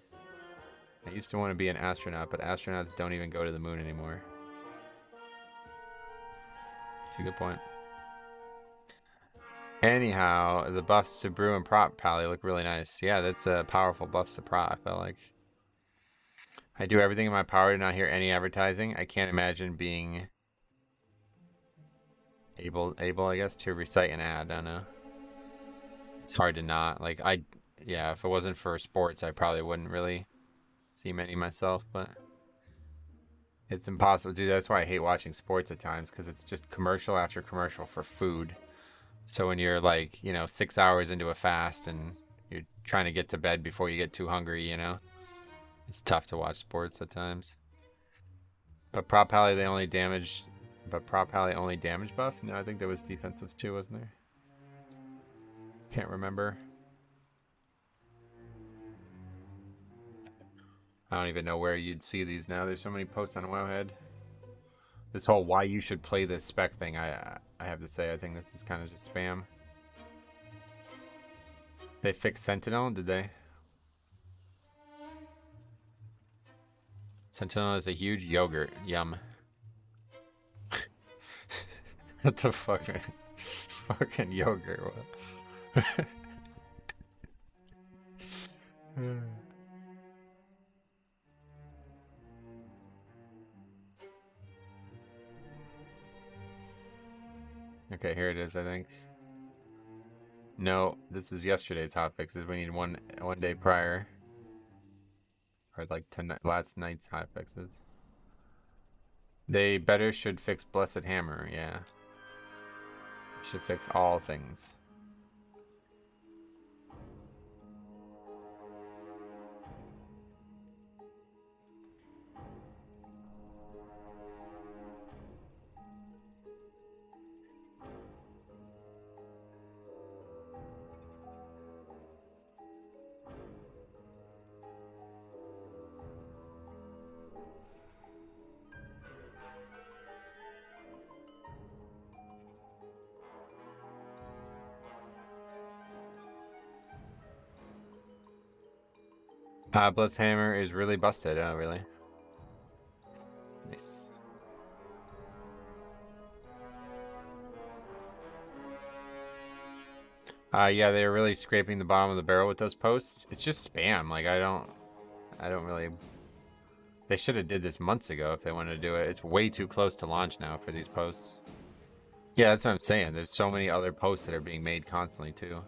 I used to want to be an astronaut, but astronauts don't even go to the moon anymore. It's a good point. Anyhow, the buffs to Brew and Prop Pally look really nice. Yeah, that's a powerful buffs to Prop, I felt like. I do everything in my power to not hear any advertising. I can't imagine being able, I guess, to recite an ad. I don't know. It's hard to not. Like, yeah, if it wasn't for sports, I probably wouldn't really see many myself, but it's impossible to do. That's why I hate watching sports at times, because it's just commercial after commercial for food. So when you're like, 6 hours into a fast and you're trying to get to bed before you get too hungry, it's tough to watch sports at times. But Prop Pally only damage buff? No, I think there was defensive too, wasn't there? Can't remember. I don't even know where you'd see these now. There's so many posts on Wowhead. This whole why you should play this spec thing, I have to say, I think this is kind of just spam. They fixed Sentinel, did they? Sentinel is a huge yogurt. Yum. What the fuck, man? Fucking yogurt. What? Okay, here it is, I think. No, this is yesterday's hotfixes. We need one day prior. Or like last night's hotfixes. They better should fix Blessed Hammer, yeah. Should fix all things. Blessed Hammer is really busted. Oh, really? Nice. Yeah, they were really scraping the bottom of the barrel with those posts. It's just spam. Like, I don't really... They should have did this months ago if they wanted to do it. It's way too close to launch now for these posts. Yeah, that's what I'm saying. There's so many other posts that are being made constantly, too.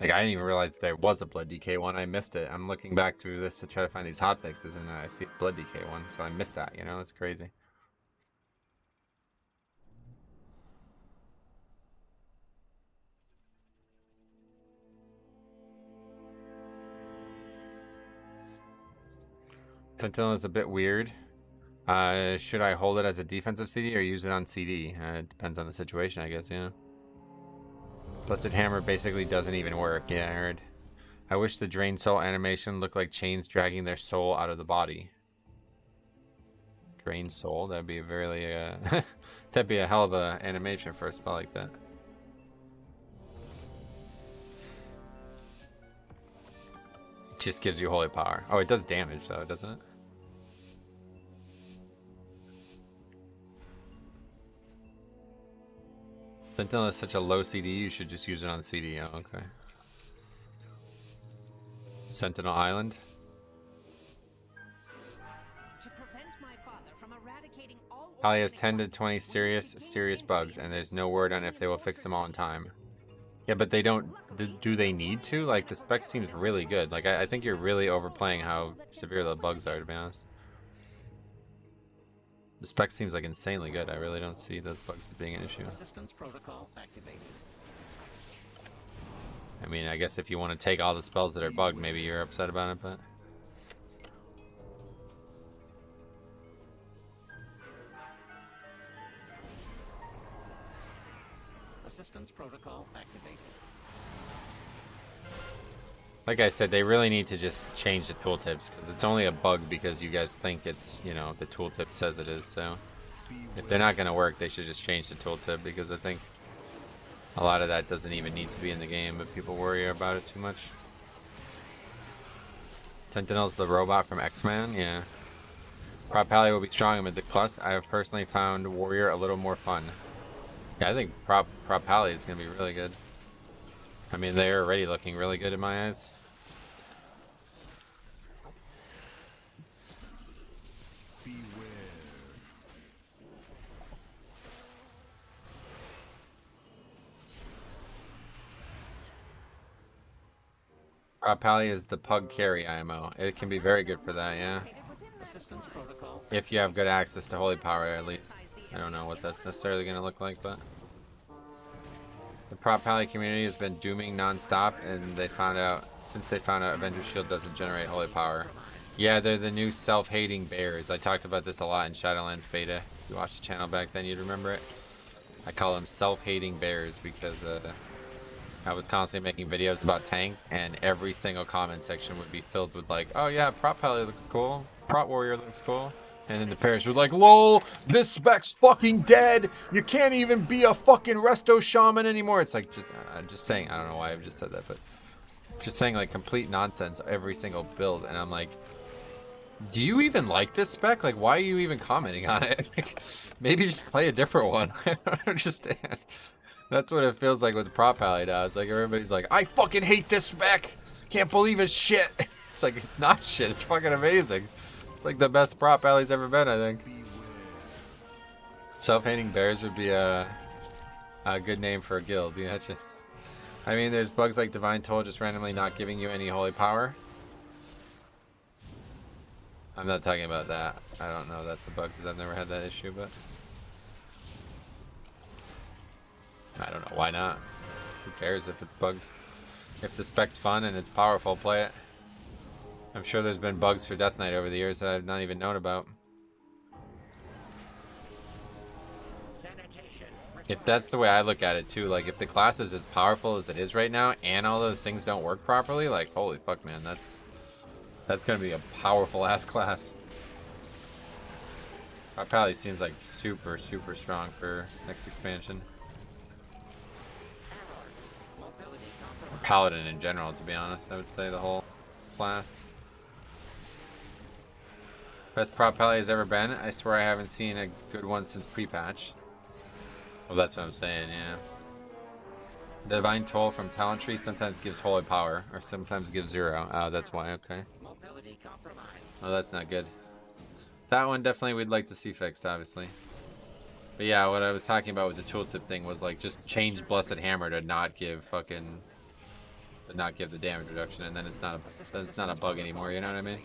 Like, I didn't even realize there was a Blood DK one. I missed it. I'm looking back through this to try to find these hotfixes, and I see a Blood DK one, so I missed that, It's crazy. Sentinel is a bit weird. Should I hold it as a defensive CD or use it on CD? It depends on the situation, I guess, yeah. Blessed Hammer basically doesn't even work. Yeah, I heard. I wish the Drain Soul animation looked like chains dragging their soul out of the body. Drain Soul? That'd be a really, that'd be a hell of a animation for a spell like that. It just gives you holy power. Oh, it does damage though, doesn't it? Sentinel is such a low CD, you should just use it on CD. Oh, okay. Sentinel Island. To prevent my father from eradicating all Holly has 10 to 20 serious bugs, and there's no word on if they will fix them all in time. Yeah, but they don't... Do they need to? Like, the spec seems really good. Like, I think you're really overplaying how severe the bugs are, to be honest. The spec seems like insanely good. I really don't see those bugs as being an issue. Assistance protocol activated. I mean, I guess if you want to take all the spells that are bugged, maybe you're upset about it, but... protocol activated. Like I said, they really need to just change the tooltips, because it's only a bug because you guys think it's, you know, the tooltip says it is. So if they're not going to work, they should just change the tooltip, because I think a lot of that doesn't even need to be in the game, but people worry about it too much. Sentinel's the robot from X-Men, yeah. Prop Pally will be strong in Mythic Plus. I have personally found Warrior a little more fun. Yeah, I think Prop Pally is going to be really good. I mean, they're already looking really good in my eyes. Prop Pally is the Pug Carry IMO. It can be very good for that, yeah. Assistance protocol. If you have good access to Holy Power, at least. I don't know what that's necessarily going to look like, but... The Prop Pally community has been dooming non-stop, and they found out, since they found out Avenger Shield doesn't generate Holy Power. Yeah, they're the new self-hating bears. I talked about this a lot in Shadowlands beta. If you watched the channel back then, you'd remember it. I call them self-hating bears because I was constantly making videos about tanks, and every single comment section would be filled with like, oh yeah, Prop Pally looks cool, Prop Warrior looks cool. And then the parents were like, lol, this spec's fucking dead. You can't even be a fucking resto shaman anymore. It's like, just saying, I don't know why I've just said that, but just saying like complete nonsense every single build. And I'm like, do you even like this spec? Like, why are you even commenting on it? Like, maybe just play a different one. I don't understand. That's what it feels like with Prop Pally now. It's like everybody's like, I fucking hate this spec. Can't believe it's shit. It's like, it's not shit. It's fucking amazing. It's like the best Prop Pally's ever been, I think. Self-hating bears would be a good name for a guild. You know, I mean, there's bugs like Divine Toll just randomly not giving you any holy power. I'm not talking about that. I don't know that's a bug because I've never had that issue, but I don't know, why not? Who cares if it's bugged? If the spec's fun and it's powerful, play it. I'm sure there's been bugs for Death Knight over the years that I've not even known about. Sanitation. If that's the way I look at it too, like if the class is as powerful as it is right now and all those things don't work properly, like holy fuck man, that's gonna be a powerful ass class. Prop Pally seems like super strong for next expansion. Or Paladin in general, to be honest, I would say the whole class. Best Prop Pally has ever been. I swear I haven't seen a good one since pre-patch. Well, that's what I'm saying, yeah. The Divine Toll from Talent Tree sometimes gives holy power, or sometimes gives 0. Oh, that's why, okay. Mobility compromised. Oh, that's not good. That one definitely we'd like to see fixed, obviously. But yeah, what I was talking about with the tooltip thing was like just change Blessed Hammer to not give fucking... to not give the damage reduction, and then it's not a bug anymore, you know what I mean?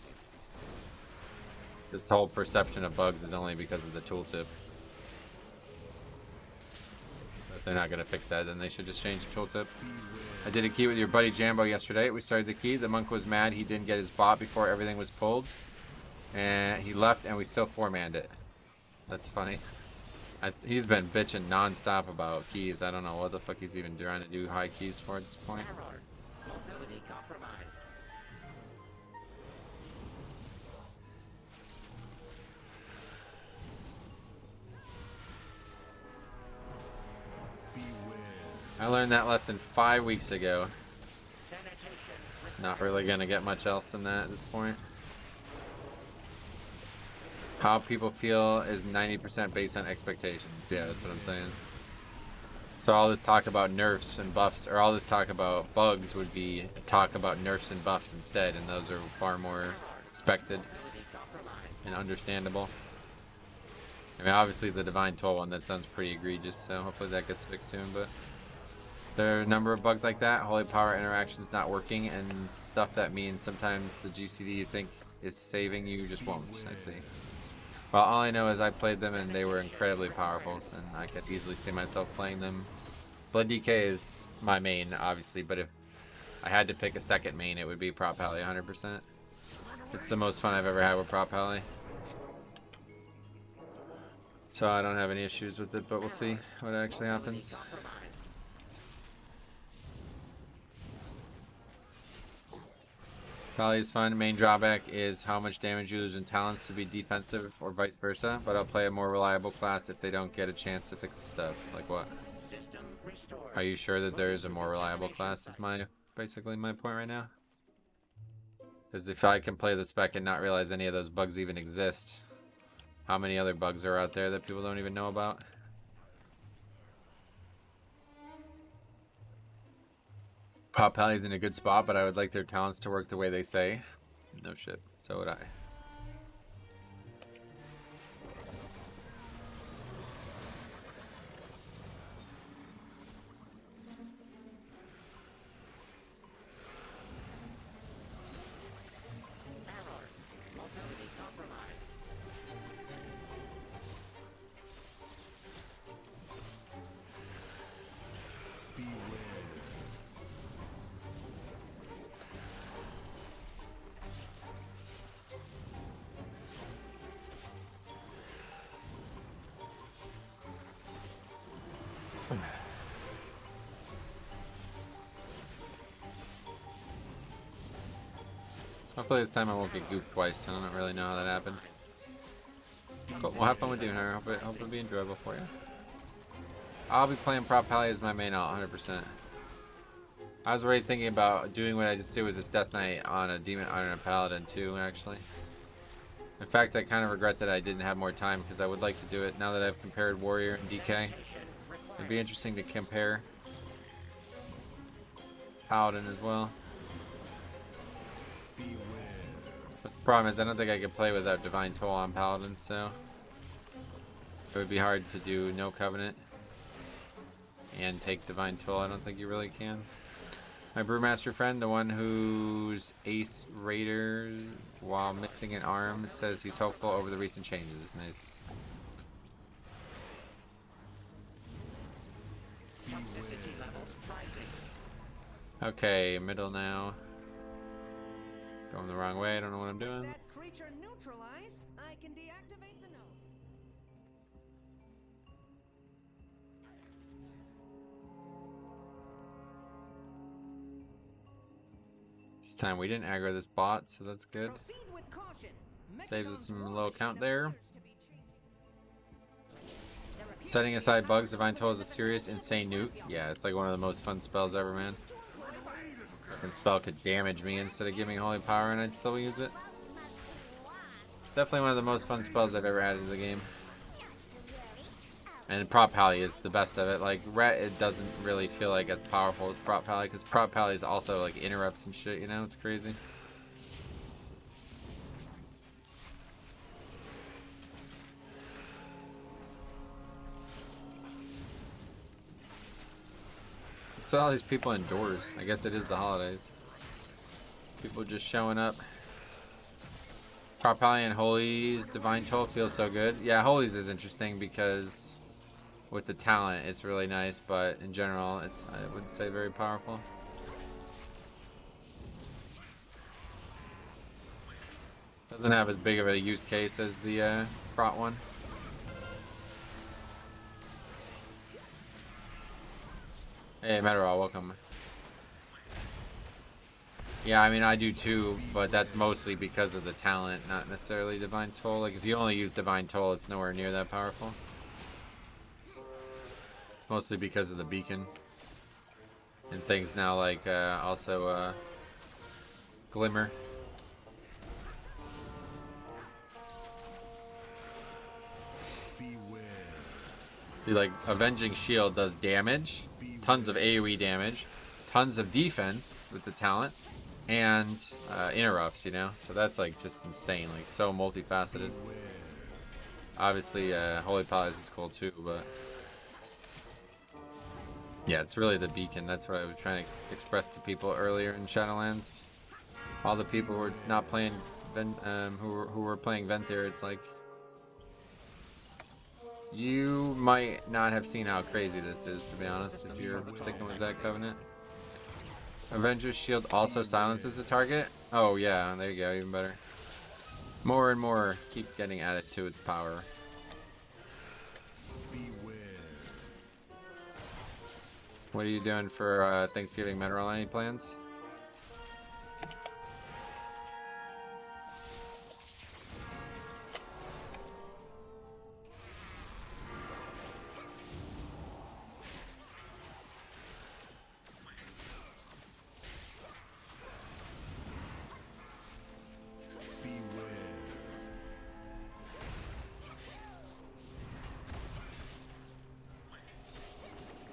This whole perception of bugs is only because of the tooltip. If they're not going to fix that, then they should just change the tooltip. I did a key with your buddy Jambo yesterday. We started the key. The monk was mad he didn't get his bot before everything was pulled. And he left and we still 4-manned it. That's funny. He's been bitching non-stop about keys. I don't know what the fuck he's even trying to do high keys for at this point. Mobility compromised. I learned that lesson 5 weeks ago. Sanitation. Not really gonna get much else than that at this point. How people feel is 90% based on expectations. Yeah, that's what I'm saying. So all this talk about nerfs and buffs, or all this talk about bugs would be talk about nerfs and buffs instead, and those are far more expected and understandable. I mean, obviously the Divine Toll one, that sounds pretty egregious, so hopefully that gets fixed soon, but there are a number of bugs like that. Holy Power interactions not working, and stuff that means sometimes the GCD you think is saving you just won't, I see. Well, all I know is I played them and they were incredibly powerful, and I could easily see myself playing them. Blood DK is my main, obviously, but if I had to pick a second main, it would be Prop Pally 100%. It's the most fun I've ever had with Prop Pally. So I don't have any issues with it, but we'll see what actually happens. Probably is fun. Main drawback is how much damage you lose in talents to be defensive or vice versa, but I'll play a more reliable class if they don't get a chance to fix the stuff. Like what? System restored. Are you sure that there is a more reliable class is basically my point right now? Because if I can play the spec and not realize any of those bugs even exist, how many other bugs are out there that people don't even know about? Prop Pally's in a good spot, but I would like their talents to work the way they say. No shit. So would I. Error. Mobility compromised. Hopefully this time I won't get gooped twice. I don't really know how that happened. Cool. Well, have fun with doing her. Hope it'll be enjoyable for you. I'll be playing Prop Pally as my main alt, 100%. I was already thinking about doing what I just did with this Death Knight on a Demon on a Paladin too, actually. In fact, I kind of regret that I didn't have more time because I would like to do it now that I've compared Warrior and DK. It'd be interesting to compare Paladin as well. But the problem is I don't think I could play without Divine Toll on Paladin, so it would be hard to do no Covenant and take Divine Toll. I don't think you really can. My Brewmaster friend, the one who's Ace Raider while mixing in arms, says he's hopeful over the recent changes. Nice. Toxicity levels rising. Okay, middle now. Going the wrong way, I don't know what I'm doing. That creature neutralized, I can deactivate the node. This time we didn't aggro this bot, so that's good. Proceed with caution. Saves us Mechagon's some warning low count there. appears to be changing. There appears Setting to be aside a bugs, Divine Toll is a of serious, insane nuke. Yeah, it's like one of the most fun spells ever, man. Fucking spell could damage me instead of giving Holy Power and I'd still use it. Definitely one of the most fun spells I've ever added to the game. And Prop Pally is the best of it. Like, Ret, it doesn't really feel like as powerful as Prop Pally, because Prop Pally is also, like, interrupts and shit, you know? It's crazy. What's all these people indoors? I guess it is the holidays. People just showing up. Prop Pally and Holies, Divine Toll feels so good. Yeah, Holies is interesting because with the talent, it's really nice, but in general, it's, I wouldn't say, very powerful. Doesn't have as big of a use case as the Prot one. Hey, Meteorol, welcome. Yeah, I mean, I do too, but that's mostly because of the talent, not necessarily Divine Toll. Like, if you only use Divine Toll, it's nowhere near that powerful. Mostly because of the beacon. And things now like, also, Glimmer. See, like, Avenging Shield does damage, tons of AoE damage, tons of defense with the talent, and interrupts, you know? So that's, like, just insane, like, so multifaceted. Obviously, Holy Palace is cool too, but yeah, it's really the beacon. That's what I was trying to express to people earlier in Shadowlands. All the people who were not playing, who were playing Venthyr, it's like, you might not have seen how crazy this is, to be honest, if you're sticking with that Covenant. Avenger's Shield also silences the target. Oh yeah, there you go, even better. More and more keep getting added to its power. What are you doing for Thanksgiving, Meteorol? Any plans?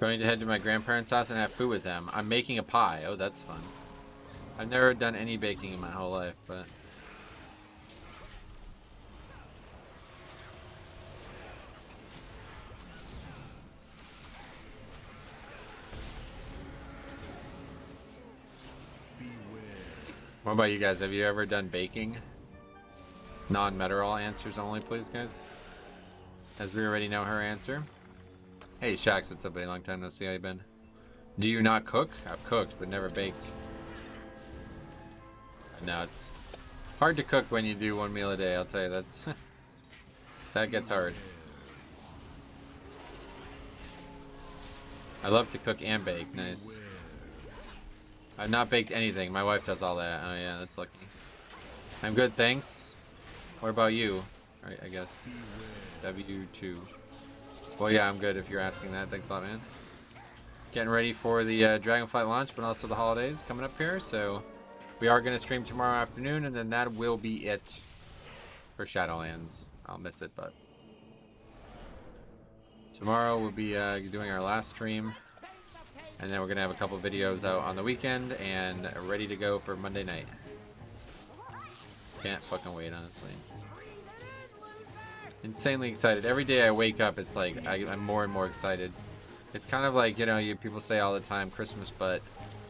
Going to head to my grandparents' house and have food with them. I'm making a pie. Oh, that's fun. I've never done any baking in my whole life, but... What about you guys? Have you ever done baking? Non-Meteorol answers only, please, guys. As we already know her answer. Hey, Shax, what's up, buddy? Long time no see. How you been? Do you not cook? I've cooked, but never baked. No, it's hard to cook when you do one meal a day. I'll tell you, that's that gets hard. I love to cook and bake. Nice. I've not baked anything. My wife does all that. Oh yeah, that's lucky. I'm good, thanks. What about you? Alright, I guess. W2. Well, yeah, I'm good if you're asking that. Thanks a lot, man. Getting ready for the Dragonflight launch, but also the holidays coming up here. So we are going to stream tomorrow afternoon, and then that will be it for Shadowlands. I'll miss it, but tomorrow we'll be doing our last stream. And then we're going to have a couple videos out on the weekend and ready to go for Monday night. Can't fucking wait, honestly. Insanely excited. Every day I wake up, it's like I'm more and more excited. It's kind of like, you know, people say all the time Christmas, but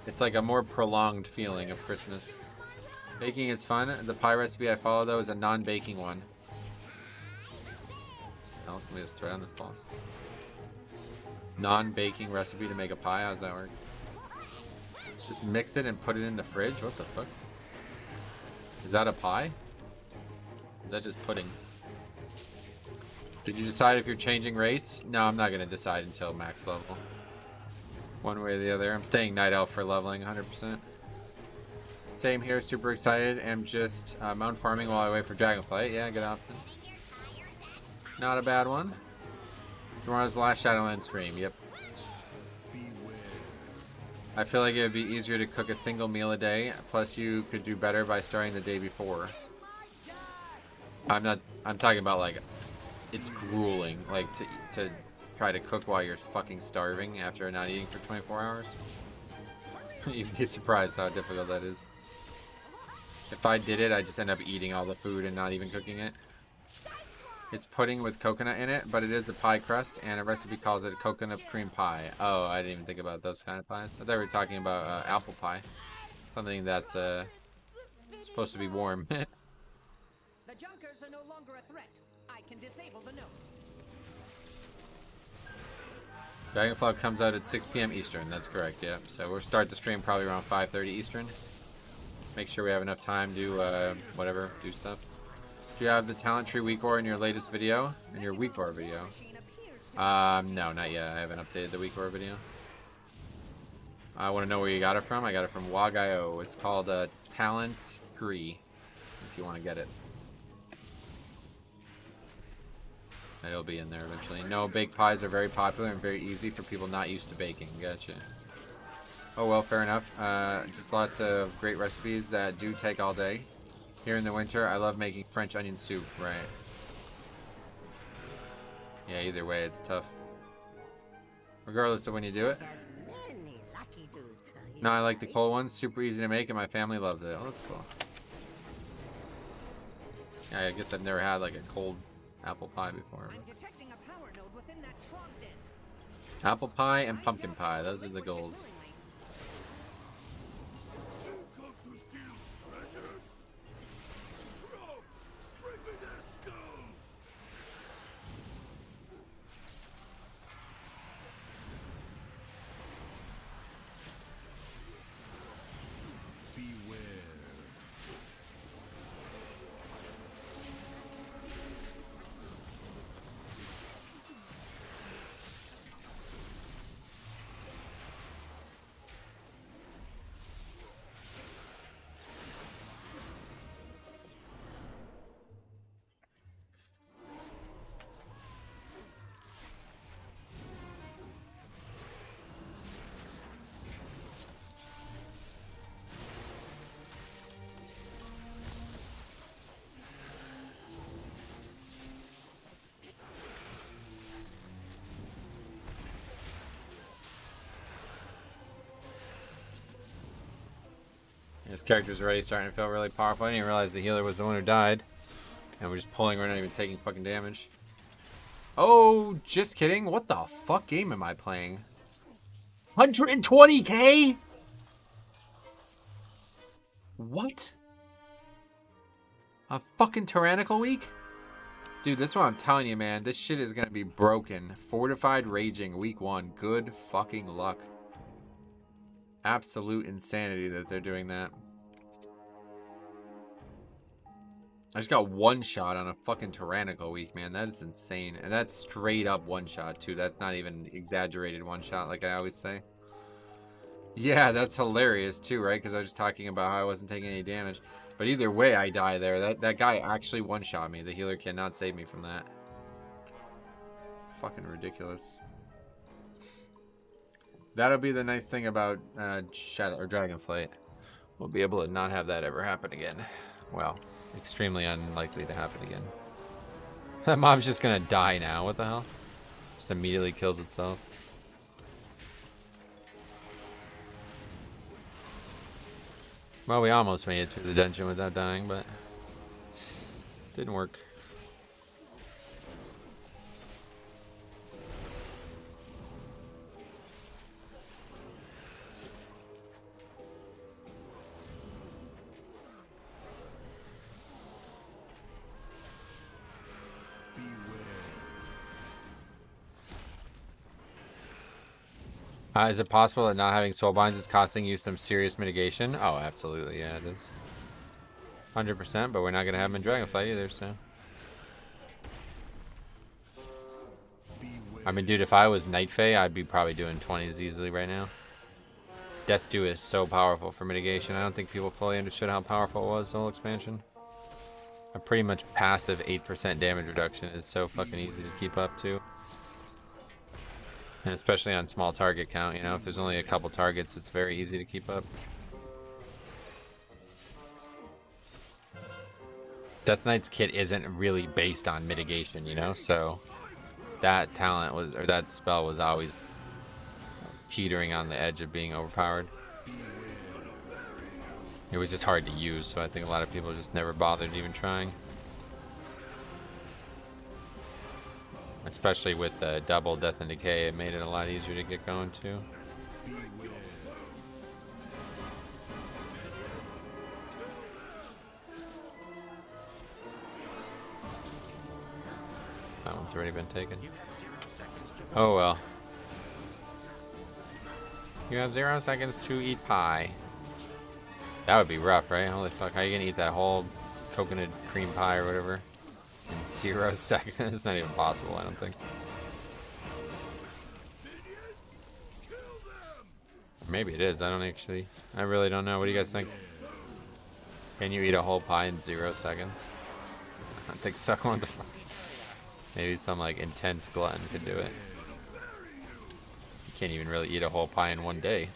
it's like a more prolonged feeling of Christmas. Baking is fun. The pie recipe I follow, though, is a non-baking one. Oh, let me just throw down this boss. Non-baking recipe to make a pie. How does that work? Just mix it and put it in the fridge? What the fuck? Is that a pie? Is that just pudding? Did you decide if you're changing race? No, I'm not going to decide until max level. One way or the other. I'm staying Night Elf for leveling 100%. Same here. Super excited. I'm just mount farming while I wait for Dragonflight. Yeah, good option. Not a bad one. Tomorrow's the last Shadowlands stream. Yep. I feel like it would be easier to cook a single meal a day. Plus, you could do better by starting the day before. I'm talking about, like, it's grueling. Like, to try to cook while you're fucking starving after not eating for 24 hours. You'd be surprised how difficult that is. If I did it, I'd just end up eating all the food and not even cooking it. It's pudding with coconut in it, but it is a pie crust, and a recipe calls it coconut cream pie. Oh, I didn't even think about those kind of pies. I thought we were talking about apple pie. Something that's supposed to be warm. The Junkers are no longer a threat. I can disable the node. Dragonflight comes out at 6 p.m. Eastern. That's correct, yeah. So we'll start the stream probably around 5:30 Eastern. Make sure we have enough time to do stuff. Do you have the talent tree week ore in your latest video? In your week ore video? No, not yet. I haven't updated the week ore video. I want to know where you got it from. I got it from WOG.io. It's called Talents Tree, if you want to get it. It'll be in there eventually. No, baked pies are very popular and very easy for people not used to baking. Gotcha. Oh well, fair enough. Just lots of great recipes that do take all day. Here in the winter, I love making French onion soup, right? Yeah, either way, it's tough. Regardless of when you do it. No, I like the cold ones. Super easy to make, and my family loves it. Oh, that's cool. Yeah, I guess I've never had like a cold apple pie before. I'm detecting a power node within that trog den. Apple pie and pumpkin pie. Those are the goals. Come to steal treasures. Trolls, bring me their skulls. Beware. His character's already starting to feel really powerful. I didn't even realize the healer was the one who died. And we're just pulling, we're not even taking fucking damage. Oh, just kidding. What the fuck game am I playing? 120k? What? A fucking tyrannical week? Dude, this is what I'm telling you, man. This shit is gonna be broken. Fortified Raging, week 1. Good fucking luck. Absolute insanity that they're doing that. I just got one shot on a fucking tyrannical week, man. That is insane. And that's straight up one shot, too. That's not even exaggerated one shot, like I always say. Yeah, that's hilarious, too, right? Because I was just talking about how I wasn't taking any damage. But either way, I die there. That guy actually one-shot me. The healer cannot save me from that. Fucking ridiculous. That'll be the nice thing about Shadow or Dragonflight. We'll be able to not have that ever happen again. Well, extremely unlikely to happen again. That mob's just gonna die now. What the hell? Just immediately kills itself. Well, we almost made it through the dungeon without dying, but didn't work. Is it possible that not having soul binds is costing you some serious mitigation? Oh, absolutely, yeah, it is. 100%, but we're not gonna have them in Dragonflight either, so. I mean, dude, if I was Night Fae, I'd be probably doing 20s easily right now. Death's Due is so powerful for mitigation. I don't think people fully understood how powerful it was, the whole expansion. A pretty much passive 8% damage reduction is so fucking easy to keep up to. And especially on small target count, you know, if there's only a couple targets, it's very easy to keep up. Death Knight's kit isn't really based on mitigation, you know, so that talent was, or that spell was always teetering on the edge of being overpowered. It was just hard to use, so I think a lot of people just never bothered even trying. Especially with double Death and Decay, it made it a lot easier to get going too. That one's already been taken. Oh well. You have 0 seconds to eat pie. That would be rough, right? Holy fuck, how are you gonna eat that whole coconut cream pie or whatever in 0 seconds? It's not even possible, I don't think. Maybe it is, I don't actually, I really don't know. What do you guys think? Can you eat a whole pie in 0 seconds? I don't think so. What the fuck? Maybe some like intense glutton could do it. You can't even really eat a whole pie in one day.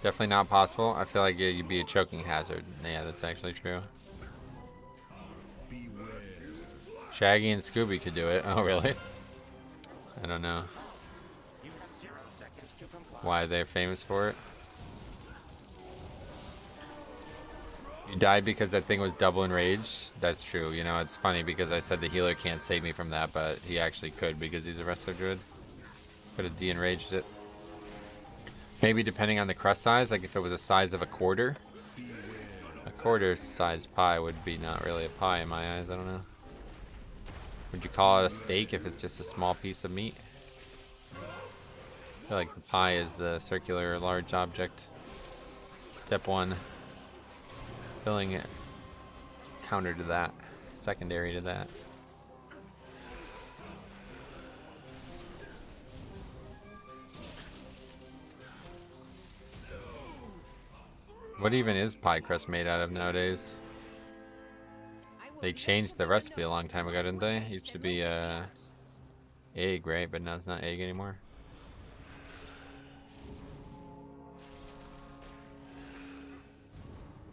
Definitely not possible. I feel like you'd be a choking hazard. Yeah, that's actually true. Shaggy and Scooby could do it. Oh, really? I don't know. Why they're famous for it. You died because that thing was double enraged. That's true. You know, it's funny because I said the healer can't save me from that, but he actually could because he's a wrestler druid. Could have de-enraged it. Maybe depending on the crust size, like if it was a size of a quarter size pie would be not really a pie in my eyes. I don't know. Would you call it a steak if it's just a small piece of meat? I feel like the pie is the circular large object. Step 1, filling it. Counter to that. Secondary to that. What even is pie crust made out of nowadays? They changed the recipe a long time ago, didn't they? It used to be egg, right? But now it's not egg anymore.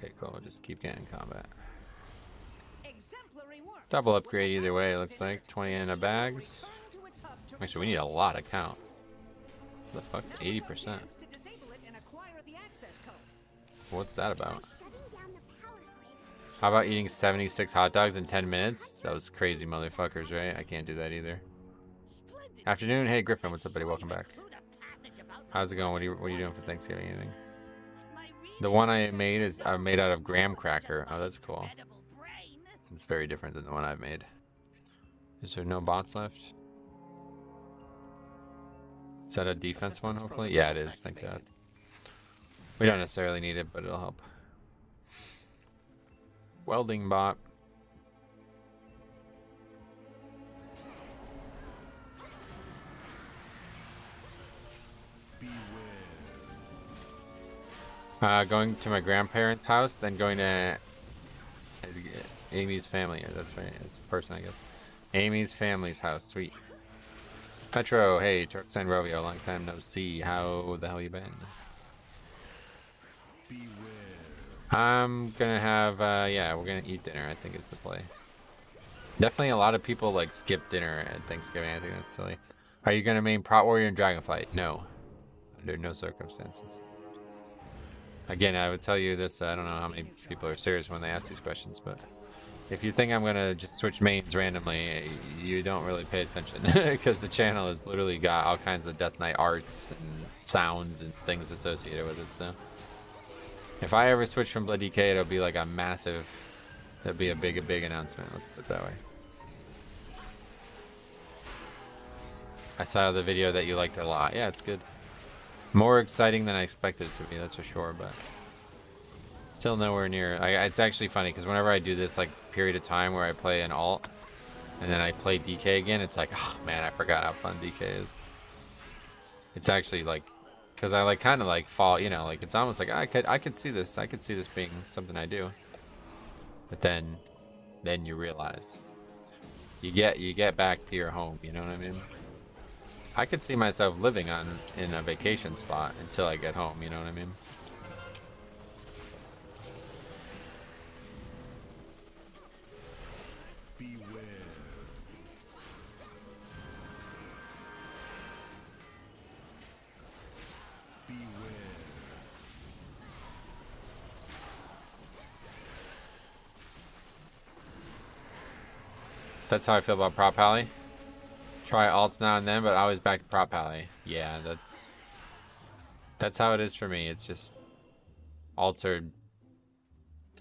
Okay, cool. We'll just keep getting combat. Exemplary work. Double upgrade either way, it looks like. 20 in the bags. Return to its hub to Actually, we need a lot of count. What the fuck? 80%. to disable it and acquire the access code. What's that about? Shutting down the power grid. How about eating 76 hot dogs in 10 minutes? That was crazy, motherfuckers, right? I can't do that either. Afternoon. Hey, Griffin. What's up, buddy? Welcome back. How's it going? What are you doing for Thanksgiving? Anything? The one I made is made out of graham cracker. Oh, that's cool. It's very different than the one I've made. Is there no bots left? Is that a defense one, hopefully? Yeah, it is. Thank God. We don't necessarily need it, but it'll help. Welding bot. Going to my grandparents' house, then going to Amy's family. That's right. It's a person, I guess. Amy's family's house. Sweet. Petro, hey, Turks and Rovio, long time no see. How the hell you been? I'm gonna have, yeah, we're gonna eat dinner. I think it's the play. Definitely a lot of people like skip dinner at Thanksgiving. I think that's silly. Are you gonna main Prot Warrior and Dragonflight? No, under no circumstances. Again, I would tell you this. I don't know how many people are serious when they ask these questions, but if you think I'm gonna just switch mains randomly, you don't really pay attention because the channel has literally got all kinds of Death Knight arts and sounds and things associated with it. So if I ever switch from Blood DK, it'll be like a massive. That'd be a big announcement. Let's put it that way. I saw the video that you liked a lot. Yeah, it's good. More exciting than I expected it to be, that's for sure, but still nowhere near. It's actually funny because whenever I do this like period of time where I play an alt and then I play DK again, it's like, oh man, I forgot how fun DK is. It's actually like, because I like kind of like fall, you know, like it's almost like I could see this being something I do, but then you realize you get back to your home, you know what I mean? I could see myself living in a vacation spot until I get home, you know what I mean? Beware. Beware. That's how I feel about Prop Pally. Try alts now and then, but always back to Prop Pally. Yeah, that's how it is for me. It's just alts are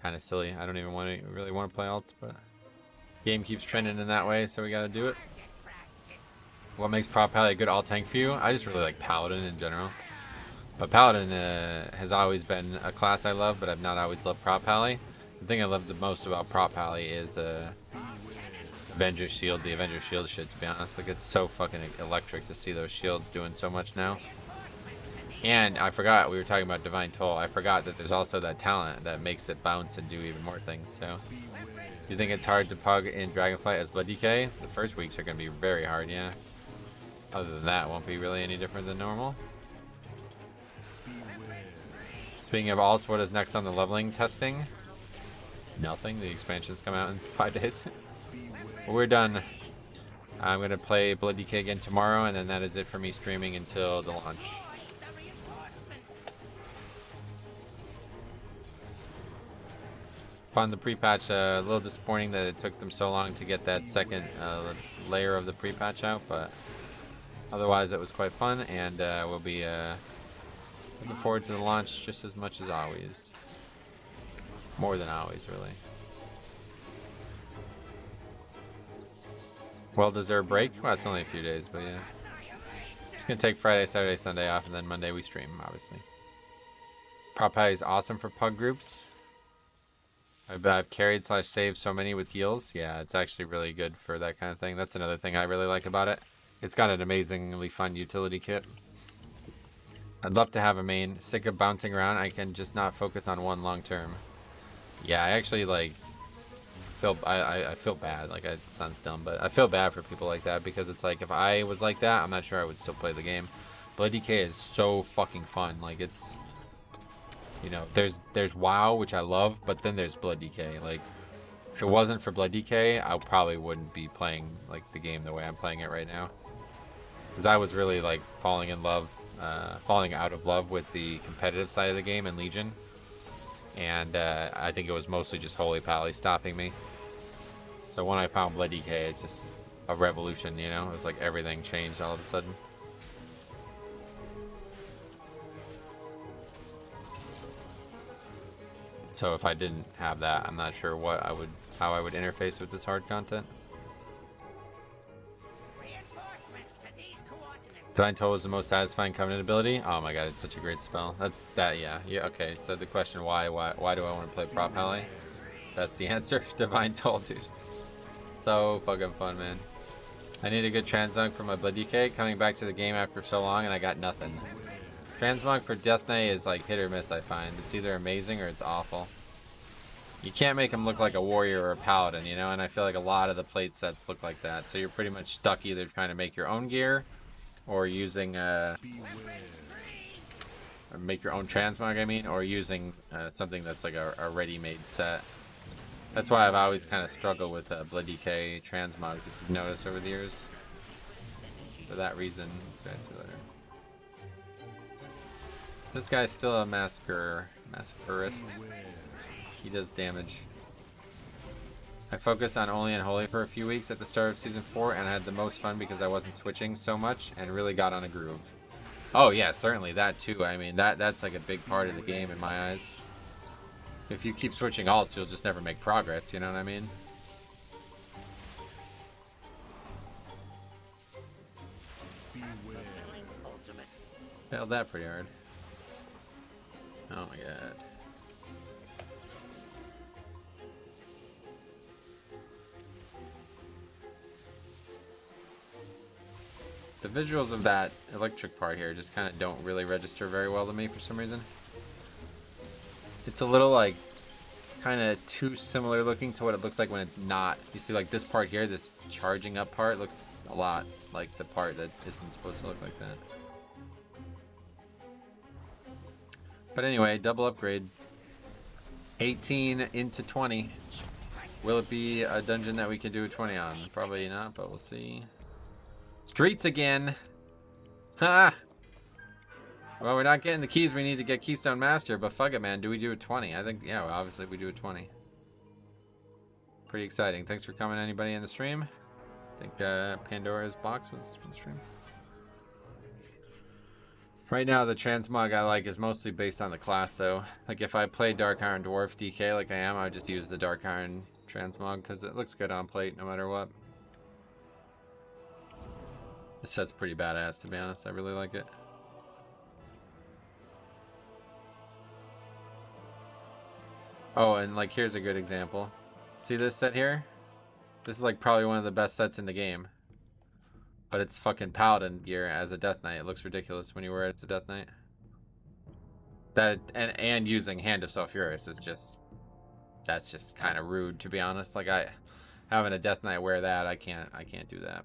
kind of silly. I don't even really want to play alts, but game keeps trending in that way, so we got to do it. What makes Prop Pally a good alt tank for you? I just really like Paladin in general. But Paladin has always been a class I love, but I've not always loved Prop Pally. The thing I love the most about Prop Pally is Avenger Shield, the Avenger Shield shit, to be honest. Like, it's so fucking electric to see those shields doing so much now. And I forgot, we were talking about Divine Toll. I forgot that there's also that talent that makes it bounce and do even more things. So, you think it's hard to pug in Dragonflight as Blood DK? The first weeks are going to be very hard, yeah. Other than that, it won't be really any different than normal. Speaking of alts, what is next on the leveling testing? Nothing. The expansions come out in 5 days. We're done. I'm going to play Blood DK again tomorrow, and then that is it for me streaming until the launch. Found the pre-patch a little disappointing that it took them so long to get that second layer of the pre-patch out, but otherwise it was quite fun, and we'll be looking forward to the launch just as much as always. More than always, really. Well-deserved break? Well, it's only a few days, but yeah. Just gonna take Friday, Saturday, Sunday off, and then Monday we stream, obviously. Prop Pally is awesome for pug groups. I've carried / saved so many with heals. Yeah, it's actually really good for that kind of thing. That's another thing I really like about it. It's got an amazingly fun utility kit. I'd love to have a main. Sick of bouncing around. I can just not focus on one long term. Yeah, I actually like I feel bad. Like, it sounds dumb, but I feel bad for people like that because it's like if I was like that, I'm not ssure I would still play the game. Blood DK is so fucking fun. Like, it's You know, there's WoW, which I love, but then there's Blood DK. Like, if it wasn't for Blood DK, I probably wouldn't be playing like the game the way I'm playing it right now. Because I was really like falling out of love with the competitive side of the game in Legion, and I think it was mostly just Holy Pally stopping me. So when I found Blood DK, it's just a revolution, you know? It was like everything changed all of a sudden. So if I didn't have that, I'm not sure how I would interface with this hard content. Reinforcements to these coordinates. Divine Toll is the most satisfying Covenant ability. Oh my god, it's such a great spell. That's that, yeah. Okay, so the question, why do I want to play Prop Pally? That's the answer. Divine Toll, dude. So fucking fun, man. I need a good transmog for my Blood DK. Coming back to the game after so long, and I got nothing. Transmog for Death Knight is like hit or miss, I find. It's either amazing or it's awful. You can't make him look like a warrior or a paladin, you know? And I feel like a lot of the plate sets look like that. So you're pretty much stuck either trying to make your own gear or using or make your own transmog, I mean, or using something that's like a ready-made set. That's why I've always kind of struggled with Blood DK transmogs, if you've noticed over the years. For that reason, guys, see you later. This guy's still a massacreist. He does damage. I focused on only Unholy for a few weeks at the start of Season 4 and I had the most fun because I wasn't switching so much and really got on a groove. Oh yeah, certainly, that too. I mean, that's like a big part of the game in my eyes. If you keep switching alts, you'll just never make progress, you know what I mean? Ultimate. Failed that pretty hard. Oh my god. The visuals of that electric part here just kind of don't really register very well to me for some reason. It's a little like kind of too similar looking to what it looks like when it's not. You see like this part here, this charging up part looks a lot like the part that isn't supposed to look like that. But anyway, double upgrade. 18 into 20. Will it be a dungeon that we can do a 20 on? Probably not, but we'll see. Streets again. Ha! Well, we're not getting the keys we need to get Keystone Master, but fuck it, man. Do we do a 20? I think, yeah, well, obviously we do a 20. Pretty exciting. Thanks for coming, anybody in the stream. I think Pandora's box was in the stream. Right now, the transmog I like is mostly based on the class, though. Like, if I play Dark Iron Dwarf DK like I am, I would just use the Dark Iron transmog, because it looks good on plate no matter what. This set's pretty badass, to be honest. I really like it. Oh, and like, here's a good example. See this set here? This is like probably one of the best sets in the game. But it's fucking Paladin gear as a Death Knight. It looks ridiculous when you wear it as a Death Knight. That and using Hand of Sulfuris is just, that's just kind of rude, to be honest. Like, having a Death Knight wear that, I can't do that.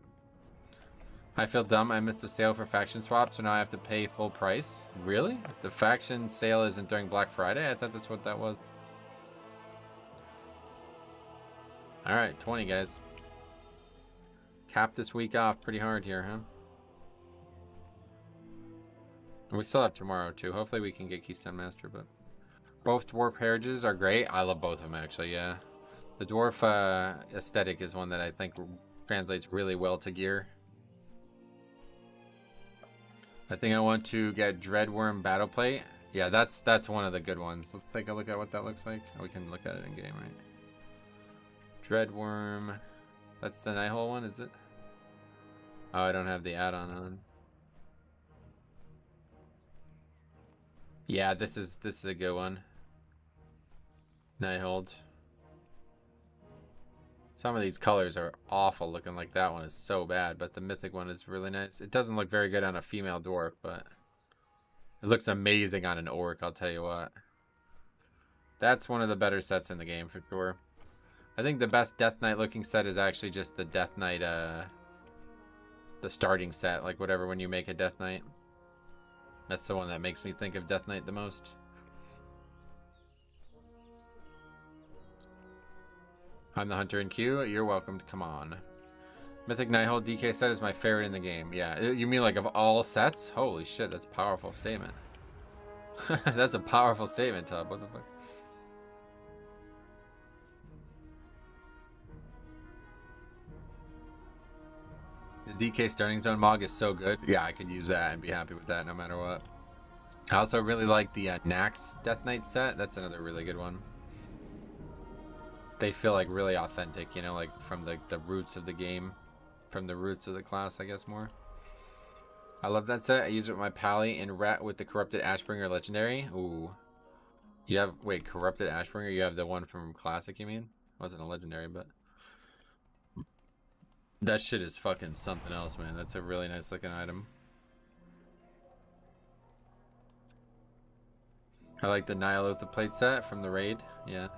I feel dumb. I missed the sale for faction swap, so now I have to pay full price. Really? The faction sale isn't during Black Friday? I thought that's what that was. All right, 20 guys. Cap this week off pretty hard here, huh? And we still have tomorrow too. Hopefully we can get Keystone Master, but both dwarf heritages are great. I love both of them actually, yeah. The dwarf aesthetic is one that I think translates really well to gear. I think I want to get Dreadworm Battle Plate. Yeah, that's one of the good ones. Let's take a look at what that looks like. Oh, we can look at it in game, right? Dreadworm. That's the Nighthole one, is it? Oh, I don't have the add-on on. Yeah, this is a good one. Nighthold. Some of these colors are awful looking, like that one is so bad, but the Mythic one is really nice. It doesn't look very good on a female dwarf, but it looks amazing on an orc, I'll tell you what. That's one of the better sets in the game for sure. I think the best Death Knight looking set is actually just the Death Knight, the starting set, like whatever, when you make a Death Knight. That's the one that makes me think of Death Knight the most. I'm the hunter in queue. You're welcome to come on. Mythic Nighthold DK set is my favorite in the game. Yeah, you mean like of all sets? Holy shit, that's a powerful statement. That's a powerful statement, Tub. What the fuck? The DK starting zone mog is so good. Yeah, I could use that and be happy with that no matter what. I also really like the Nax Death Knight set. That's another really good one. They feel like really authentic, you know, like from the roots of the game, from the roots of the class, I guess, more. I love that set. I use it with my Pally in Rat with the Corrupted Ashbringer Legendary. Ooh. You have, wait, Corrupted Ashbringer? You have the one from Classic, you mean? Wasn't a Legendary, but. That shit is fucking something else, man. That's a really nice looking item. I like the Nyalotha plate set from the raid. Yeah.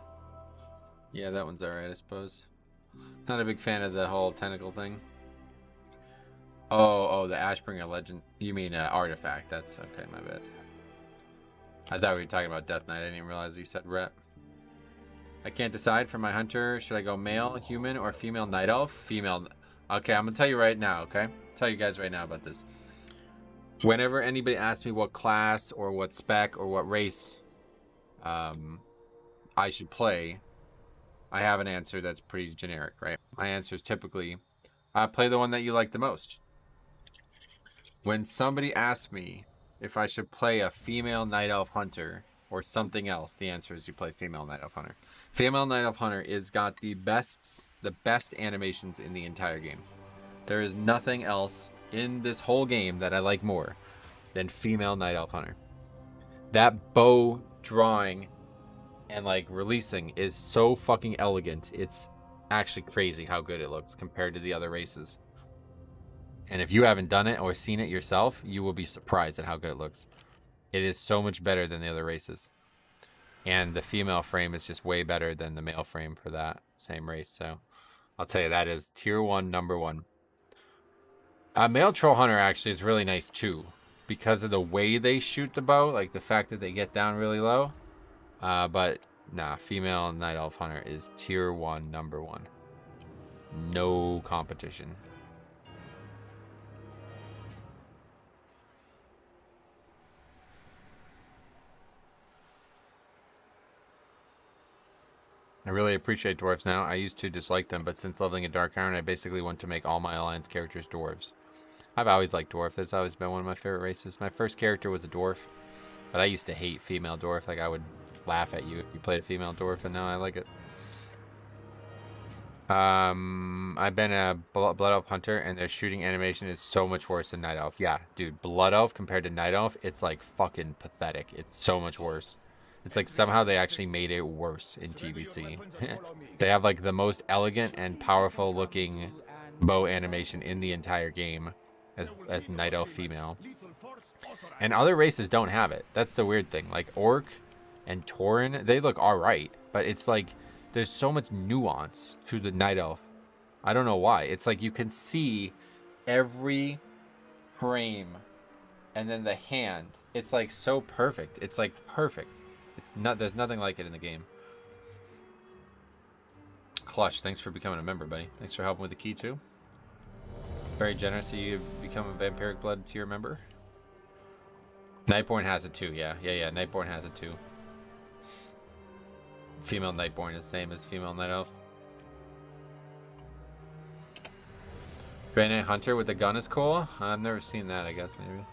Yeah, that one's alright, I suppose. Not a big fan of the whole tentacle thing. Oh, the Ashbringer Legend. You mean Artifact. That's okay, my bad. I thought we were talking about Death Knight. I didn't realize you said Rep. I can't decide for my hunter. Should I go male, human, or female Night Elf? Female. Okay, I'm going to tell you right now, okay? Tell you guys right now about this. Whenever anybody asks me what class or what spec or what race I should play, I have an answer that's pretty generic, right? My answer is typically, play the one that you like the most. When somebody asks me if I should play a female Night Elf Hunter or something else, the answer is you play female Night Elf Hunter. Female Night Elf Hunter is got the best animations in the entire game. There is nothing else in this whole game that I like more than female Night Elf Hunter. That bow drawing and like releasing is so fucking elegant. It's actually crazy how good it looks compared to the other races. And if you haven't done it or seen it yourself, you will be surprised at how good it looks. It is so much better than the other races. And the female frame is just way better than the male frame for that same race. So I'll tell you, that is tier 1, number 1. Male Troll Hunter actually is really nice too, because of the way they shoot the bow, like the fact that they get down really low. But nah, female Night Elf Hunter is tier 1, number 1. No competition. I really appreciate dwarves now. I used to dislike them, but since leveling a Dark Iron, I basically want to make all my Alliance characters dwarves. I've always liked dwarf. That's always been one of my favorite races. My first character was a dwarf, but I used to hate female dwarf. Like, I would laugh at you if you played a female dwarf, and now I like it. I've been a Blood Elf Hunter, and their shooting animation is so much worse than Night Elf. Yeah, dude, Blood Elf compared to Night Elf, it's like fucking pathetic. It's so much worse. It's like somehow they actually made it worse in TBC. They have like the most elegant and powerful looking bow animation in the entire game as Night Elf female. And other races don't have it. That's the weird thing. Like Orc and Tauren, they look alright, but it's like there's so much nuance to the Night Elf. I don't know why. It's like you can see every frame and then the hand. It's like so perfect. It's like perfect. It's not, there's nothing like it in the game. Clutch, thanks for becoming a member, buddy. Thanks for helping with the key too. Very generous of you to become a Vampiric Blood tier member. Nightborn has it too, yeah. Nightborn has it too. Female Nightborn is the same as female Night Elf. Granite Hunter with the gun is cool. I've never seen that, I guess, maybe.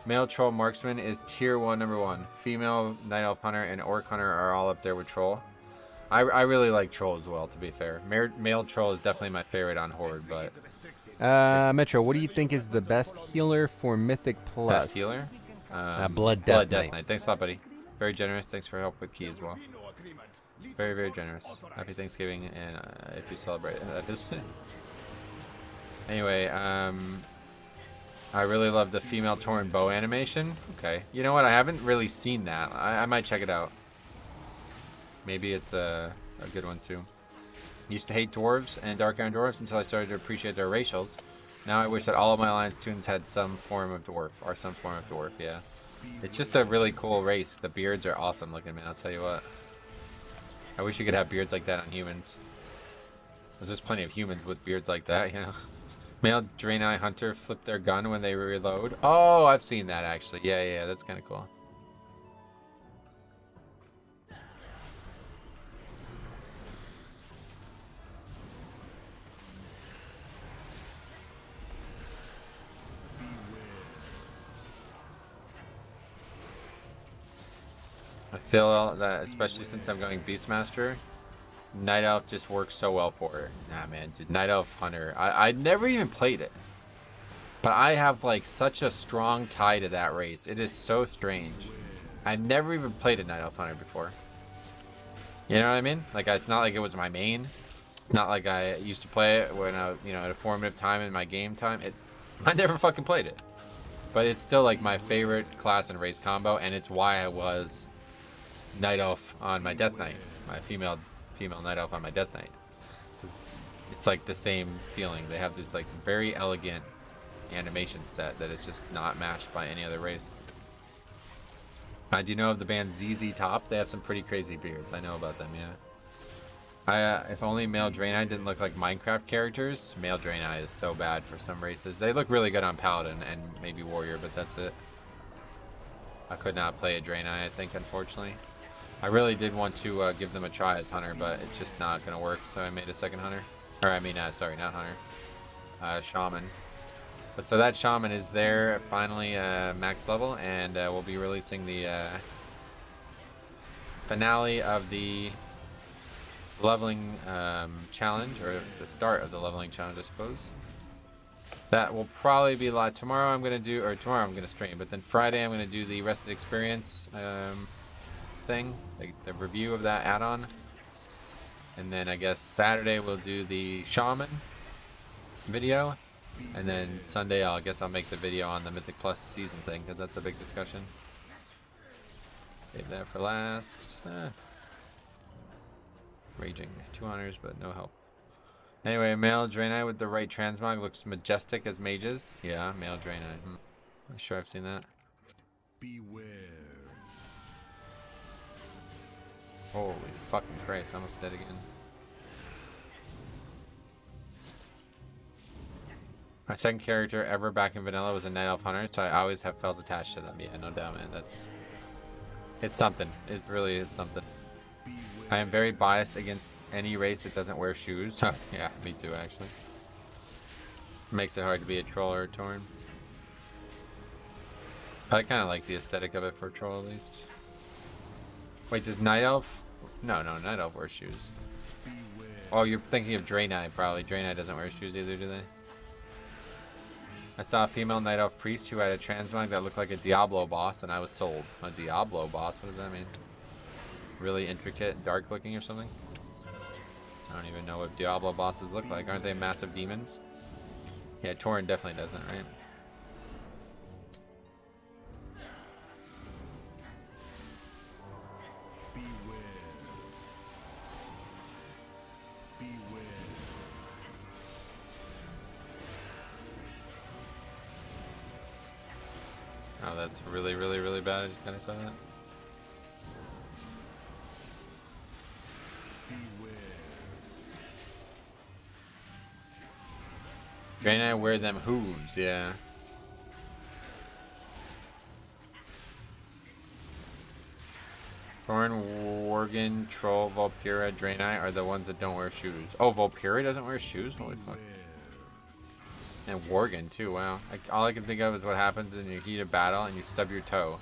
Male Troll Marksman is tier 1, number 1. Female Night Elf Hunter and Orc Hunter are all up there with Troll. I really like Troll as well, to be fair. Male Troll is definitely my favorite on Horde, but... Metro, what do you think is the best healer for Mythic Plus? Best healer? Blood Death Knight. Thanks a lot, buddy. Very generous. Thanks for help with key as well. Very, very generous. Happy Thanksgiving, and if you celebrate it, that is. Anyway, I really love the female Tauren bow animation. Okay. You know what? I haven't really seen that. I might check it out. Maybe it's a good one, too. Used to hate dwarves and Dark Iron dwarves until I started to appreciate their racials. Now I wish that all of my Alliance tunes had some form of dwarf, or some form of dwarf, yeah. It's just a really cool race. The beards are awesome looking, man. I'll tell you what. I wish you could have beards like that on humans. There's plenty of humans with beards like that, you know. Male Draenei Hunter flip their gun when they reload. Oh, I've seen that actually. Yeah, yeah, that's kind of cool. I feel that, especially since I'm going Beastmaster, Night Elf just works so well for her. Nah, man, dude, Night Elf Hunter. I never even played it, but I have like such a strong tie to that race. It is so strange. I've never even played a Night Elf Hunter before. You know what I mean? Like, it's not like it was my main. Not like I used to play it when I, you know, at a formative time in my game time. I never fucking played it, but it's still like my favorite class and race combo, and it's why I was Night Elf on my Death Knight, my female Night Elf on my Death Knight. It's like the same feeling. They have this like very elegant animation set that is just not matched by any other race. I do know of the band ZZ Top. They have some pretty crazy beards. I know about them, yeah. If only male Draenei didn't look like Minecraft characters. Male Draenei is so bad for some races. They look really good on Paladin and maybe Warrior, but that's it. I could not play a Draenei, I think, unfortunately. I really did want to give them a try as Hunter, but it's just not going to work, so I made a second Hunter. Or, I mean, sorry, not Hunter. Shaman. But so that Shaman is there, finally max level, and we'll be releasing the finale of the leveling challenge, or the start of the leveling challenge, I suppose. That will probably be live tomorrow. I'm going to do, or tomorrow I'm going to stream, but then Friday I'm going to do the Rested Experience thing, like the review of that add-on, and then I guess Saturday we'll do the Shaman video, and then Sunday I guess I'll make the video on the Mythic Plus season thing, because that's a big discussion. Save that for last. Raging 2 honors but no help. Anyway, male Draenei with the right transmog looks majestic as mages. Yeah, male Draenei. I'm sure I've seen that. Beware. Holy fucking Christ, almost dead again. My second character ever back in vanilla was a Night Elf Hunter, so I always have felt attached to them. Yeah, no doubt, man. It's something. It really is something. I am very biased against any race that doesn't wear shoes. Yeah, me too, actually. Makes it hard to be a troll or a Tauren. But I kind of like the aesthetic of it for a troll, at least. Wait, does Night Elf? No, Night Elf wears shoes. Oh, you're thinking of Draenei, probably. Draenei doesn't wear shoes either, do they? I saw a female Night Elf priest who had a transmog that looked like a Diablo boss, and I was sold. A Diablo boss? What does that mean? Really intricate, dark looking or something? I don't even know what Diablo bosses look like. Aren't they massive demons? Yeah, Tauren definitely doesn't, right? Oh, that's really, really, really bad. I just gotta call that. Draenei wear them hooves, yeah. Thorn, Worgen, Troll, Volpyra, Draenei are the ones that don't wear shoes. Oh, Volpyra doesn't wear shoes? Holy fuck. And Worgen too, wow. All I can think of is what happens in your heat of battle and you stub your toe.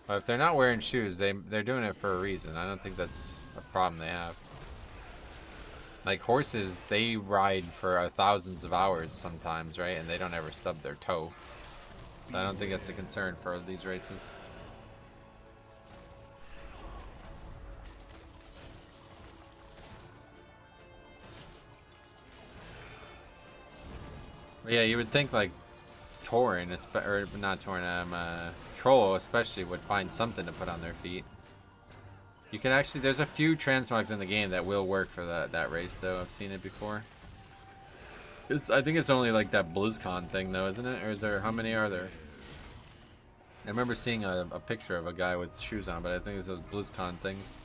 But if they're not wearing shoes, they're doing it for a reason. I don't think that's a problem they have. Like horses, they ride for thousands of hours sometimes, right? And they don't ever stub their toe. So I don't think that's a concern for these races. But yeah, you would think like Tauren, or not Tauren, Troll especially would find something to put on their feet. You can actually, there's a few transmogs in the game that will work for that race though. I've seen it before. I think it's only like that BlizzCon thing though, isn't it? Or is there, how many are there? I remember seeing a picture of a guy with shoes on, but I think it's those BlizzCon things.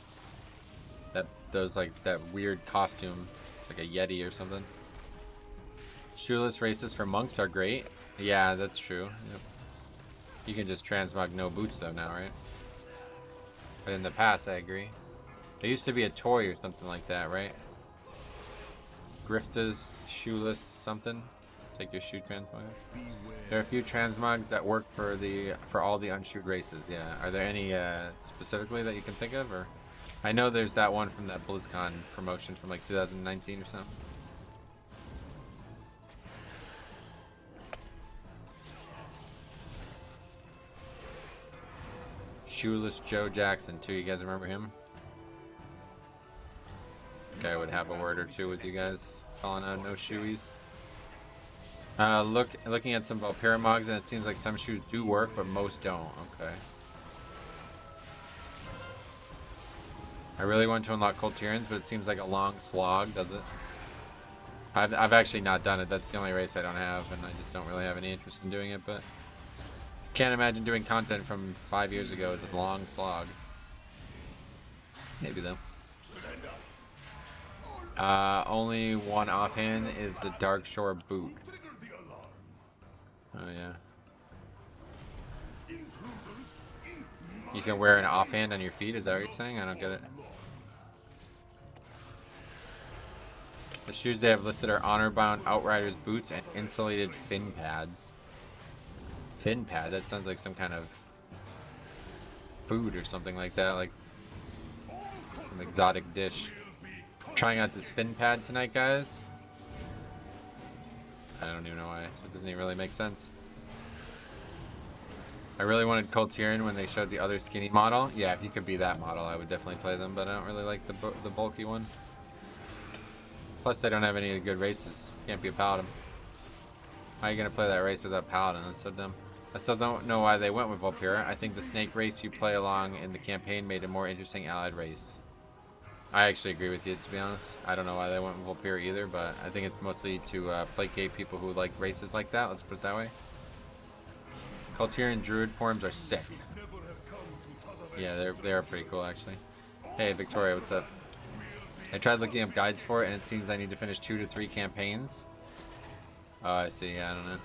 Those like that weird costume Like a Yeti or something. Shoeless races for monks are great. Yeah, that's true. Yep. You can just transmog no boots though now, right? But in the past, I agree. There used to be a toy or something like that, right? Grifta's shoeless something. Take your shoe transmog. There are a few transmogs that work for all the unshoed races. Yeah. Are there any specifically that you can think of, or? I know there's that one from that BlizzCon promotion from like 2019 or something. Shoeless Joe Jackson too. You guys remember him? Okay, I would have a word or two with you guys calling out no shoeies. Looking at some Valpyra mogs, and it seems like some shoes do work, but most don't. Okay. I really want to unlock Cold Tyrants, but it seems like a long slog, does it? I've actually not done it. That's the only race I don't have, and I just don't really have any interest in doing it, but can't imagine doing content from 5 years ago as a long slog. Maybe though. Only one offhand is the Dark Shore boot. Oh yeah. You can wear an offhand on your feet, is that what you're saying? I don't get it. The shoes they have listed are honor-bound Outriders boots and insulated fin pads. Fin pad? That sounds like some kind of food or something like that, like some exotic dish. Trying out this fin pad tonight, guys. I don't even know why. It doesn't even really make sense. I really wanted Cold Tyrion when they showed the other skinny model. Yeah, if you could be that model, I would definitely play them, but I don't really like the bulky one. Plus, they don't have any good races. Can't be a Paladin. How are you going to play that race without Paladin? That's so dumb. I still don't know why they went with Valpyra. I think the snake race you play along in the campaign made a more interesting allied race. I actually agree with you, to be honest. I don't know why they went with Valpyra either, but I think it's mostly to placate people who like races like that. Let's put it that way. Cold Tyrion Druid forms are sick. Yeah, they're pretty cool, actually. Hey, Victoria, what's up? I tried looking up guides for it, and it seems I need to finish 2 to 3 campaigns. Oh, I see. Yeah, I don't know.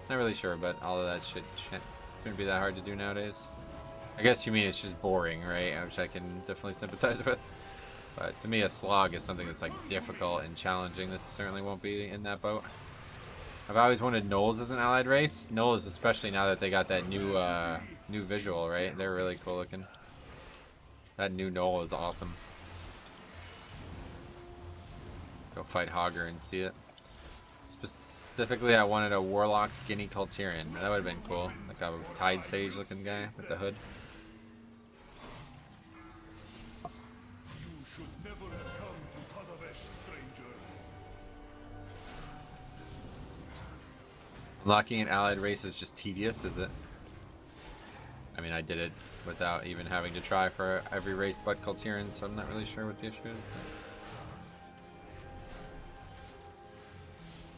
Not really sure, but all of that shit shouldn't be that hard to do nowadays. I guess you mean it's just boring, right? Which I can definitely sympathize with. But to me, a slog is something that's like difficult and challenging. This certainly won't be in that boat. I've always wanted Knolls as an allied race. Knolls, especially now that they got that new visual, right? They're really cool looking. That new Knoll is awesome. Go fight Hogger and see it. Specifically, I wanted a Warlock skinny Cold Tyrion. That would have been cool. Like a Tide Sage looking guy with the hood. You should never have come to Tazavesh, stranger. Unlocking an allied race is just tedious, is it? I mean, I did it without even having to try for every race but Cold Tyrion, so I'm not really sure what the issue is.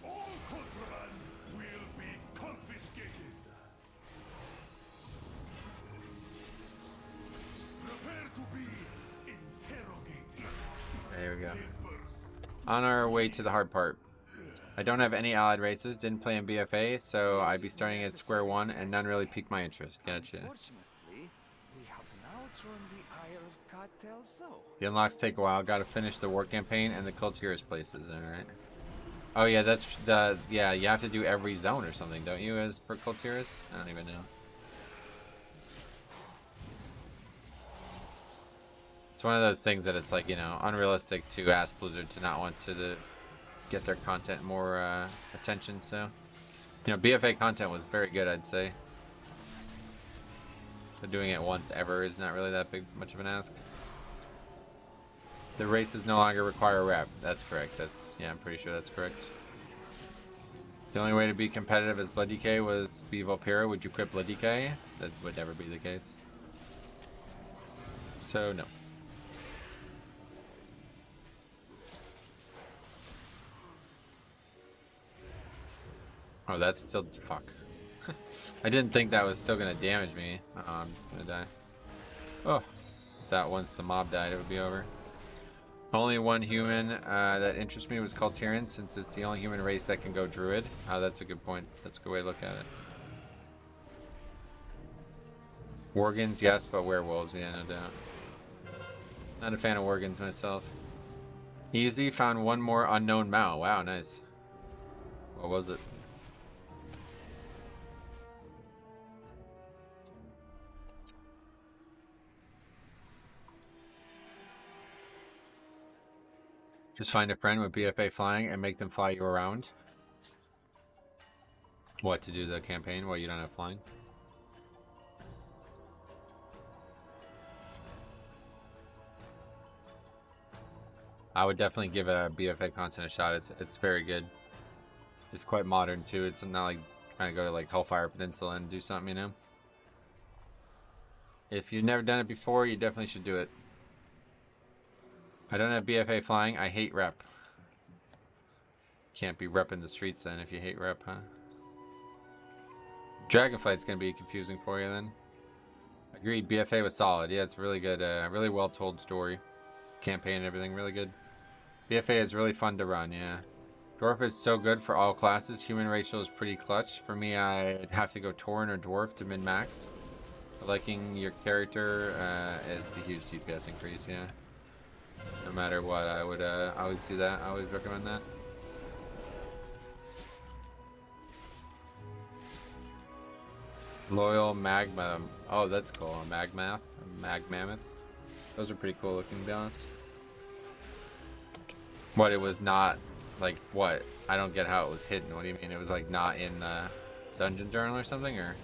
All contraband will be confiscated. Prepare to be interrogated. There we go. On our way to the hard part. I don't have any allied races, didn't play in BFA, so I'd be starting at square one, and none really piqued my interest. Gotcha. Fortunately, we have now joined the Ire of Cartel, so. The unlocks take a while. Got to finish the war campaign and the Cultures places. All right. Oh yeah, that's the yeah. You have to do every zone or something, don't you? As per Cultures, I don't even know. It's one of those things that it's like, you know, unrealistic to ask Blizzard to not want to get their content more attention. So, you know, BFA content was very good, I'd say. But doing it once ever is not really that much of an ask. The races no longer require a rep. That's correct. Yeah, I'm pretty sure that's correct. The only way to be competitive as Blood DK was be Valpyra. Would you quit Blood DK? That would never be the case. So no. Oh, that's still fuck. I didn't think that was still gonna damage me. I'm gonna die. Oh, that once the mob died, it would be over. Only one human that interests me was called Tyrion, since it's the only human race that can go druid. That's a good point. That's a good way to look at it. Worgans, yes, but werewolves, yeah, no doubt. Not a fan of Worgans myself. Easy, found one more unknown Mao. Wow, nice. What was it? Just find a friend with BFA flying and make them fly you around. What, to do the campaign while you don't have flying? I would definitely give a BFA content a shot. It's very good. It's quite modern too. It's not like trying to go to like Hellfire Peninsula and do something, you know? If you've never done it before, you definitely should do it. I don't have BFA flying. I hate rep. Can't be repping the streets then if you hate rep, huh? Dragonflight's gonna be confusing for you then. Agreed, BFA was solid. Yeah, it's really good. Really well told story. Campaign and everything, really good. BFA is really fun to run, yeah. Dwarf is so good for all classes. Human ratio is pretty clutch. For me, I'd have to go Tauren or Dwarf to min-max. Liking your character, it's a huge DPS increase, yeah. No matter what, I would always do that. I always recommend that. Loyal Magma. Oh, that's cool. A Magmath. A Magmammoth. Those are pretty cool looking, to be honest. What, it was not, like, what? I don't get how it was hidden. What do you mean? It was, like, not in the dungeon journal or something, or?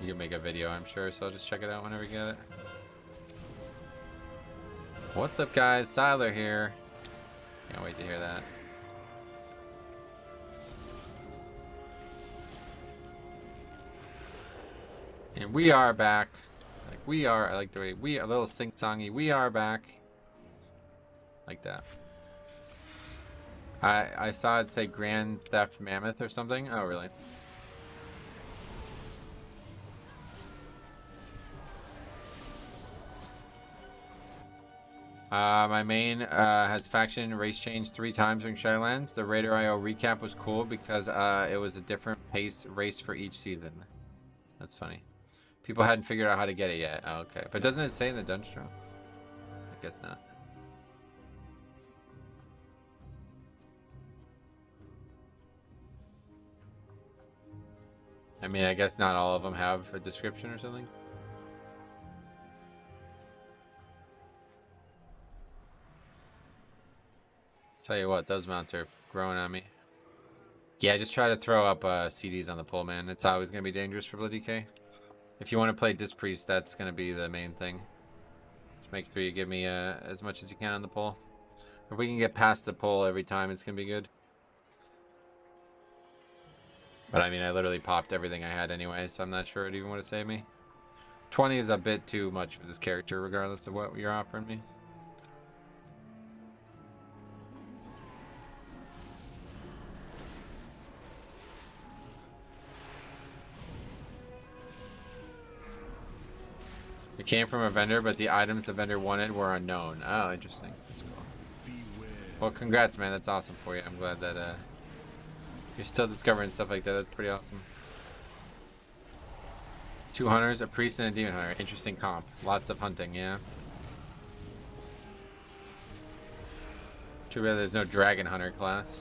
You can make a video, I'm sure, so I'll just check it out whenever you get it. What's up, guys? Siler here. Can't wait to hear that. And we are back. Like, we are, I like the way we, a little sing-songy, we are back. Like that. I saw it say Grand Theft Mammoth or something. Oh, really? My main has faction race changed 3 times during Shadowlands. The Raider IO recap was cool because it was a different pace race for each season. That's funny. People hadn't figured out how to get it yet. Oh, okay. But doesn't it say in the dungeon drop? I guess not. I mean, I guess not all of them have a description or something. Tell you what, those mounts are growing on me. Yeah, just try to throw up CDs on the pole, man. It's always going to be dangerous for Blood DK. If you want to play Disc Priest, that's going to be the main thing. Just make sure you give me as much as you can on the pole. If we can get past the pole every time, it's going to be good. But I mean, I literally popped everything I had anyway, so I'm not sure it even would have saved me. 20 is a bit too much for this character, regardless of what you're offering me. It came from a vendor, but the items the vendor wanted were unknown. Oh, interesting. That's cool. Well, congrats, man. That's awesome for you. I'm glad that you're still discovering stuff like that. That's pretty awesome. 2 hunters, a priest, and a demon hunter. Interesting comp. Lots of hunting, yeah. Too bad there's no dragon hunter class.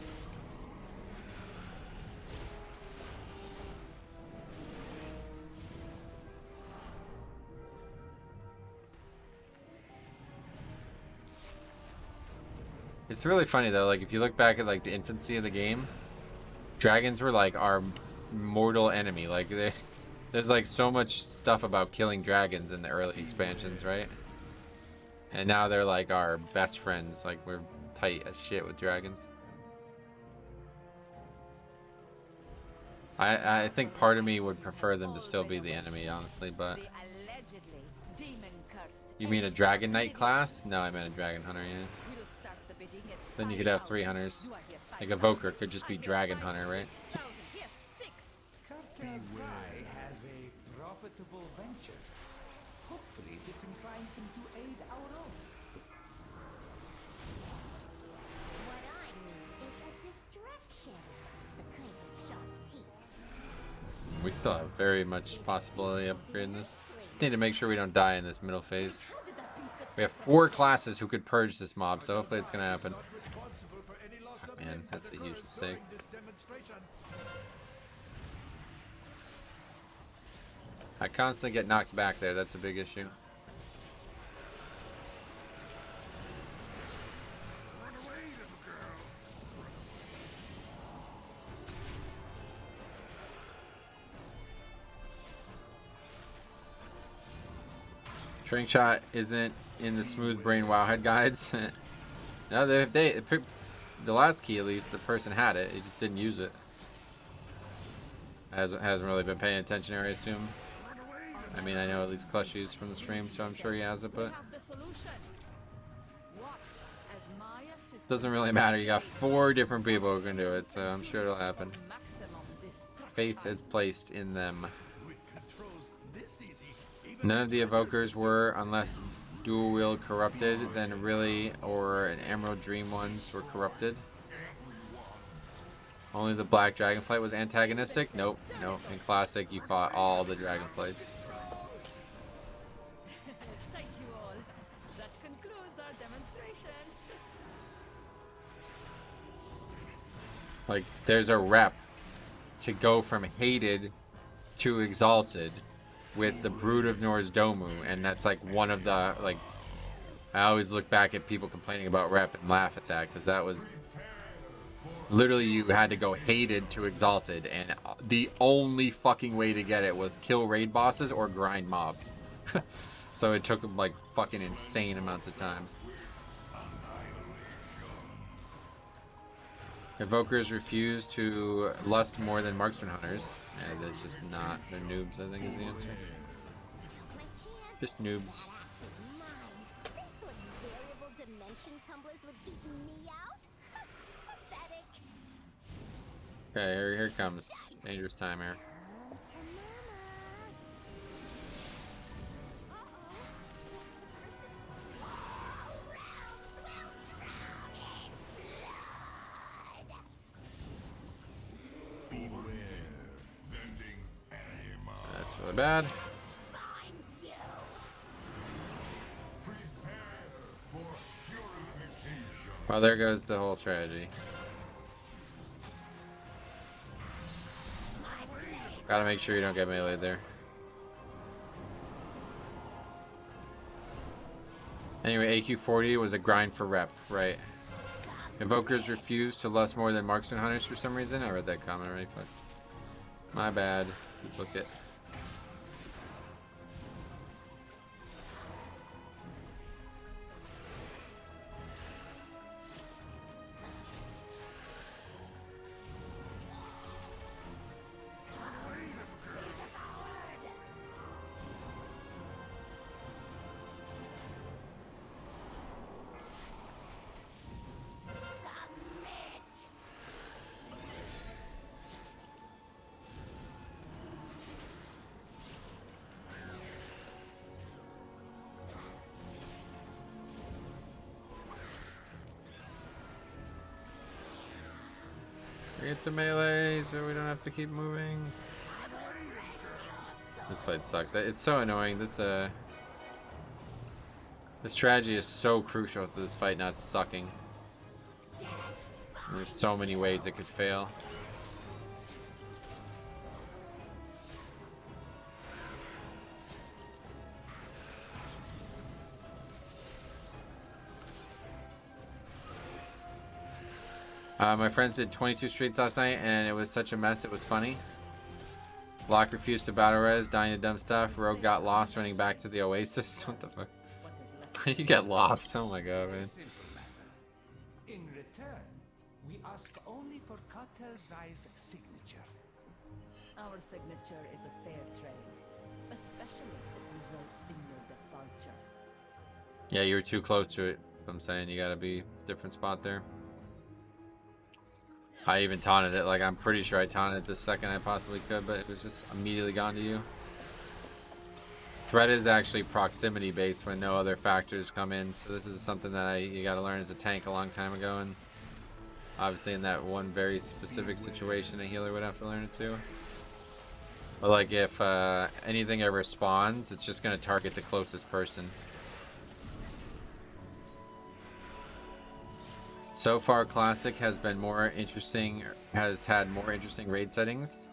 It's really funny though, like if you look back at like the infancy of the game, dragons were like our mortal enemy. Like there's like so much stuff about killing dragons in the early expansions, right? And now they're like our best friends. Like we're tight as shit with dragons. I think part of me would prefer them to still be the enemy, honestly, but... You mean a Dragon Knight class? No, I meant a Dragon Hunter, yeah. Then you could have 3 hunters. Like Evoker could just be Dragon Hunter, right? Has a profitable venture. Hopefully, this inclines them to aid our own. What I need is a distraction. The kind with sharp teeth. We still have very much possibility of upgrading this. Need to make sure we don't die in this middle phase. We have 4 classes who could purge this mob, so hopefully it's gonna happen. Man, that's a huge mistake. I constantly get knocked back there. That's a big issue. Shrink shot isn't in the smooth brain wowhead guides. No, the last key at least, the person had it. He just didn't use it. Hasn't really been paying attention here, I assume. I mean, I know at least Clushy's from the stream, so I'm sure he has it, but doesn't really matter. You got 4 different people who can do it, so I'm sure it'll happen. Faith is placed in them. None of the evokers were, unless dual wield corrupted, then really, or an Emerald Dream ones were corrupted. Only the Black Dragonflight was antagonistic? Nope, nope. In Classic, you fought all the Dragonflights. Thank you all. That concludes our demonstration. Like, there's a rep to go from hated to exalted with the Brood of Nor's Domu, and that's like one of the, like, I always look back at people complaining about rep and laugh at that, because that was literally, you had to go hated to exalted, and the only fucking way to get it was kill raid bosses or grind mobs. So it took like fucking insane amounts of time. Evokers refuse to lust more than marksman hunters. Yeah, that's just not. They're noobs, I think is the answer. Now's my chance. Just noobs. They thought variable dimension tumblers would keep me out? Pathetic. Okay, here it comes. Dangerous time here. To That's really bad. Well, there goes the whole tragedy. Gotta make sure you don't get meleeed there. Anyway, AQ40 was a grind for rep, right? Invokers refuse to lust more than marksman hunters for some reason. I read that comment already, but my bad. Book it. Get to melee so we don't have to keep moving. This fight sucks. It's so annoying. This strategy is so crucial to this fight not sucking. And there's so many ways it could fail. My friends did 22 streets last night, and it was such a mess, it was funny. Locke refused to battle res, dying to dumb stuff. Rogue got lost running back to the Oasis. What the fuck? How do you get lost? Oh my god, man. Simple matter. In return, we ask only for Katerzai's signature. Our signature is a fair trade, especially if it results in your departure. Yeah, you were too close to it. I'm saying you gotta be different spot there. I even taunted it, like I'm pretty sure I taunted it the second I possibly could, but it was just immediately gone to you. Threat is actually proximity based when no other factors come in. So this is something that you got to learn as a tank a long time ago, and obviously in that one very specific situation, a healer would have to learn it too. But like if anything ever spawns, it's just gonna target the closest person. So far, Classic has been more interesting. Has had more interesting raid settings.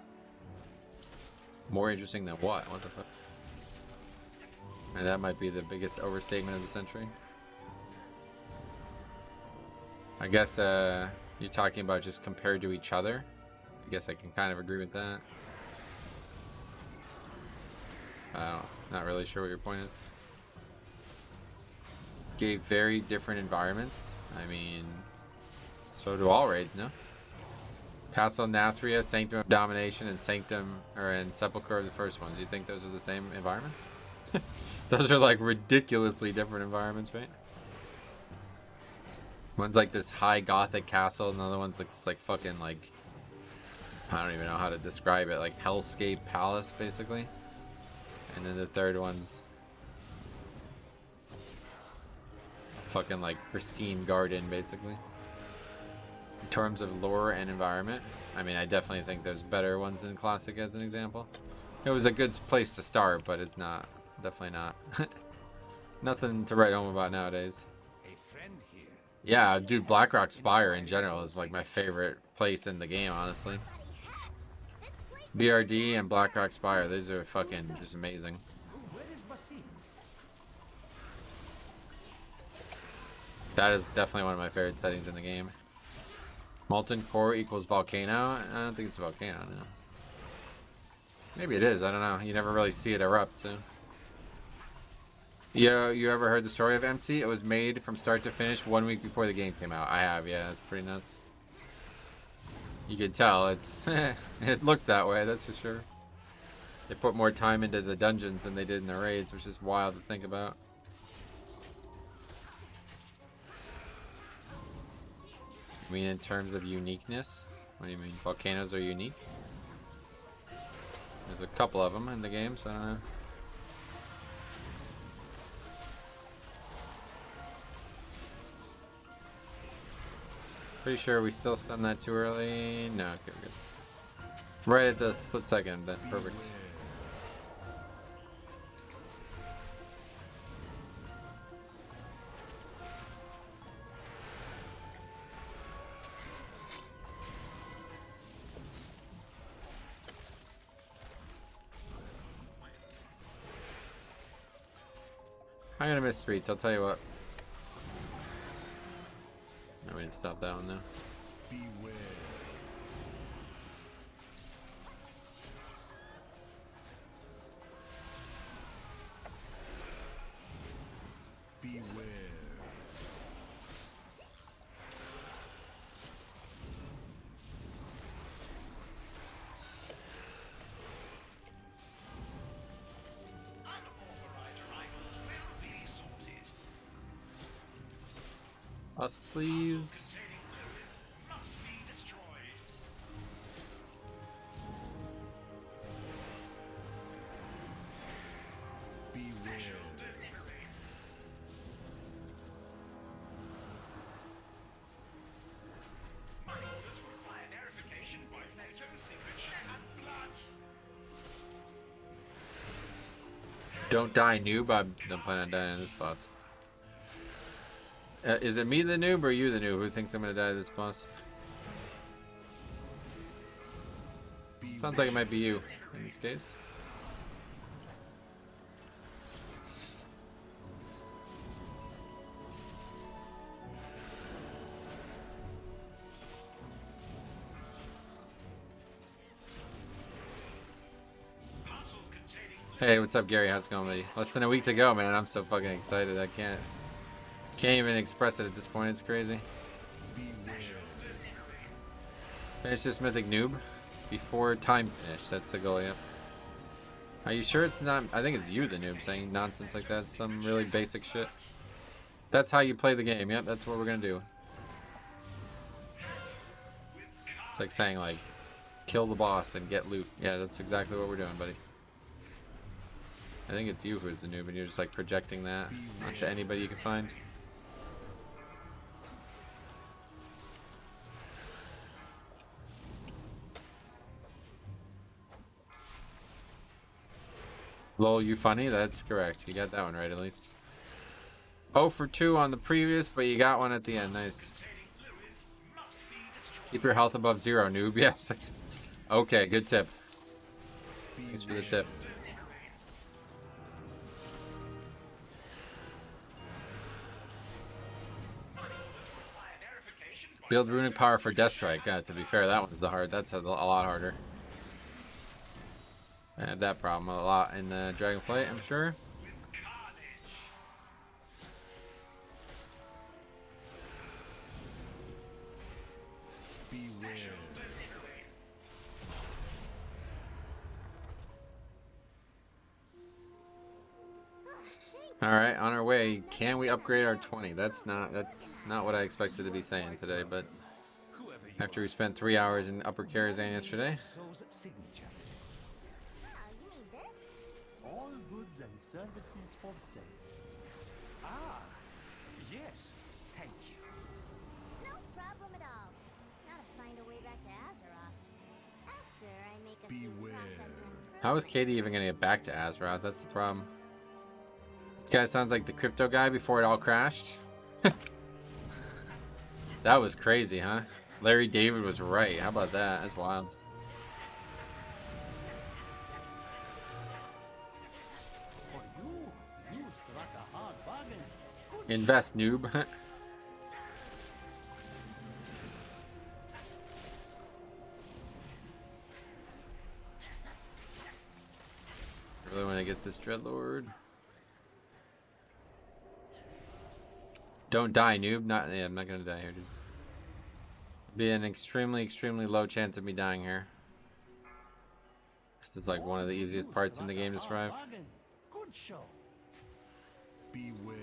More interesting than what? What the fuck? And that might be the biggest overstatement of the century. I guess you're talking about just compared to each other. I guess I can kind of agree with that. Not really sure what your point is. Gave very different environments. I mean, so do all raids, no? Castle Nathria, Sanctum of Domination, and Sepulchre are the first ones. You think those are the same environments? Those are like ridiculously different environments, right? One's like this high gothic castle, and the other one's like this like fucking like, I don't even know how to describe it, like hellscape palace basically. And then the third one's fucking like pristine garden basically. In terms of lore and environment, I mean, I definitely think there's better ones in Classic as an example. It was a good place to start, but it's not, definitely not. Nothing to write home about nowadays. Yeah, dude, Blackrock Spire in general is like my favorite place in the game, honestly. BRD and Blackrock Spire, these are fucking just amazing. That is definitely one of my favorite settings in the game. Molten core equals volcano? I don't think it's a volcano, no. Maybe it is, I don't know. You never really see it erupt, so. You ever heard the story of MC? It was made from start to finish 1 week before the game came out. I have, yeah, that's pretty nuts. You can tell, it's it looks that way, that's for sure. They put more time into the dungeons than they did in the raids, which is wild to think about. I mean, in terms of uniqueness? What do you mean? Volcanoes are unique? There's a couple of them in the game, so I don't know. Pretty sure we still stunned that too early. No, okay, we're good. Right at the split second, then perfect. I'm gonna miss streets, I'll tell you what. No, we didn't stop that one though. Beware. Beware. Us, please. Don't die, noob. I don't plan on dying in this boss. Is it me the noob or you the noob who thinks I'm gonna die to this boss? Sounds like it might be you in this case. Hey, what's up, Gary? How's it going, buddy? Less than a week to go, man. I'm so fucking excited. I can't even express it at this point. It's crazy. Finish this mythic noob before time finish. That's the goal, yep. Are you sure it's not? I think it's you, the noob, saying nonsense like that. Some really basic shit. That's how you play the game. Yep, that's what we're gonna do. It's like saying, like, kill the boss and get loot. Yeah, that's exactly what we're doing, buddy. I think it's you who's the noob, and you're just like projecting that onto anybody you can find. Lol, you funny? That's correct. You got that one right at least. 0 for 2 on the previous, but you got one at the end. Nice. Keep your health above 0, noob. Yes. Okay, good tip. Thanks for the tip. Build runic power for Death Strike. To be fair, that one's that's a lot harder. I had that problem a lot in Dragonflight, I'm sure. Beware. All right, on our way. Can we upgrade our 20? That's not what I expected to be saying today, but after we spent 3 hours in Upper Karazhan yesterday. Signature. Oh, you mean this? All goods and services for sale. Ah, yes, thank you. No problem at all. Now to find a way back to Azeroth. After I make a few Beware. process improvements. How is Katie even gonna get back to Azeroth? That's the problem. This guy sounds like the crypto guy before it all crashed. That was crazy, huh? Larry David was right. How about that? That's wild. For you struck a hard bargain. Good Invest, noob. Really want to get this Dreadlord. Don't die, noob. Yeah, I'm not gonna die here, dude. Be an extremely, extremely low chance of me dying here. This is like one of the easiest parts in the game to survive. Good show. Beware.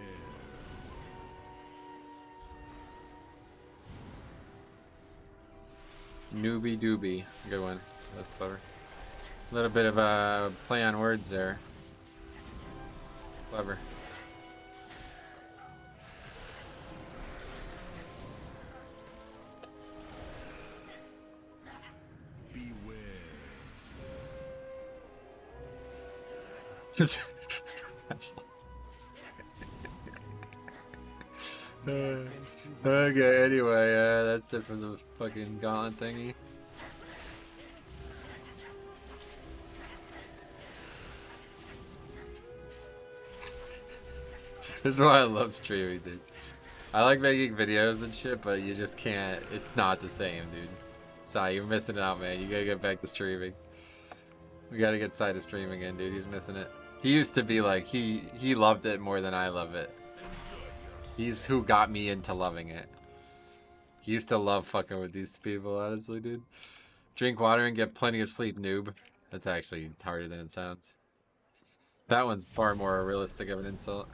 Newbie doobie. Good one. That's clever. A little bit of a play on words there. Clever. Okay, anyway, that's it from the fucking gauntlet thingy. This is why I love streaming, dude. I like making videos and shit, but you just can't. It's not the same, dude. Sai, you're missing out, man. You gotta get back to streaming. We gotta get Sai to stream again, dude. He's missing it. He used to be like, he loved it more than I love it. He's who got me into loving it. He used to love fucking with these people, honestly, dude. Drink water and get plenty of sleep, noob. That's actually harder than it sounds. That one's far more realistic of an insult.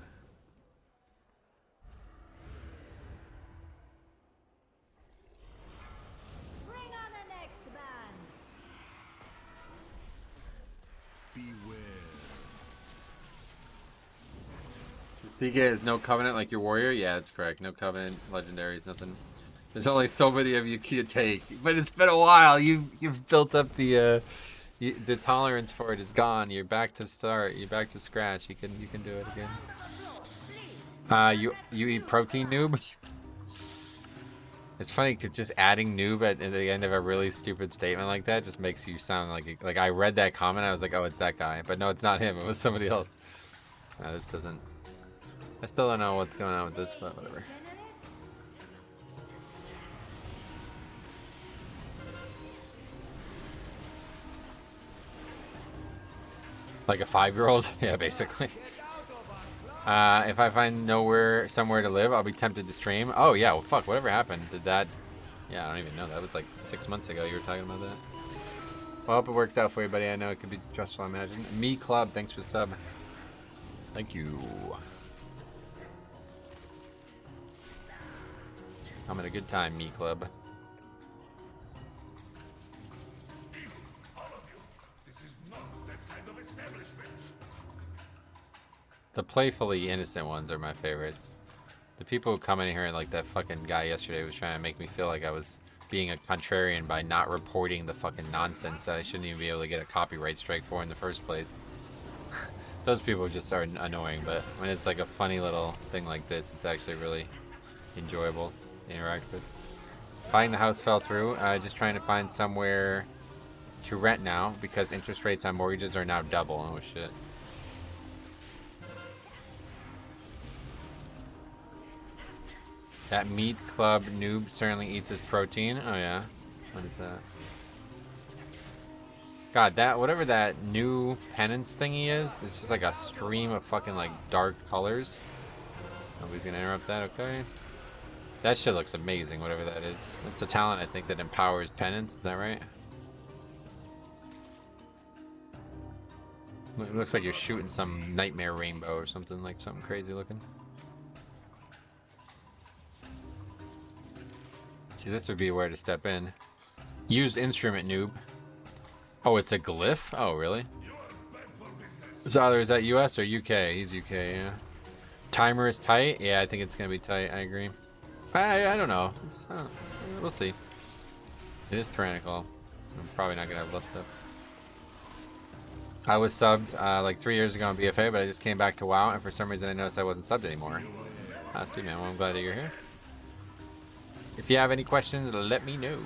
Bring on the next band. Beware. DK is no covenant like your warrior? Yeah, that's correct. No covenant, legendaries, nothing. There's only so many of you can take, but it's been a while. You've built up the tolerance for it is gone. You're back to start. You're back to scratch. You can do it again. You eat protein, noob? It's funny, 'cause just adding noob at the end of a really stupid statement like that just makes you sound like I read that comment. I was like, oh, it's that guy, but no, it's not him. It was somebody else. This doesn't. I still don't know what's going on with this, but whatever. Like a 5-year-old? Yeah, basically. If I find somewhere to live, I'll be tempted to stream. Oh, yeah, well, fuck, whatever happened? Did that... Yeah, I don't even know. That was like 6 months ago you were talking about that. Well, I hope it works out for you, buddy. I know it could be stressful, I imagine. Me Club, thanks for the sub. Thank you. I'm at a good time, Me Club. All of you, this is not that kind of establishment. The playfully innocent ones are my favorites. The people who come in here, like that fucking guy yesterday was trying to make me feel like I was being a contrarian by not reporting the fucking nonsense that I shouldn't even be able to get a copyright strike for in the first place. Those people just are annoying, but when it's like a funny little thing like this, it's actually really enjoyable to interact with. Buying the house fell through. Just trying to find somewhere to rent now because interest rates on mortgages are now double. Oh shit. That meat club noob certainly eats his protein. Oh yeah. What is that? God, that whatever that new penance thingy is, it's just like a stream of fucking like dark colors. Nobody's gonna interrupt that, okay? That shit looks amazing, whatever that is. It's a talent I think that empowers penance, is that right? It looks like you're shooting some nightmare rainbow or something, like something crazy looking. See, this would be where to step in. Use instrument, noob. Oh, it's a glyph? Oh, really? Zyler, is that US or UK? He's UK, yeah. Timer is tight? Yeah, I think it's going to be tight. I agree. I don't know. We'll see. It is tyrannical. I'm probably not going to have less stuff. I was subbed like 3 years ago on BFA, but I just came back to WoW, and for some reason I noticed I wasn't subbed anymore. Sweet, man. Well, I'm glad that you're here. If you have any questions, let me know.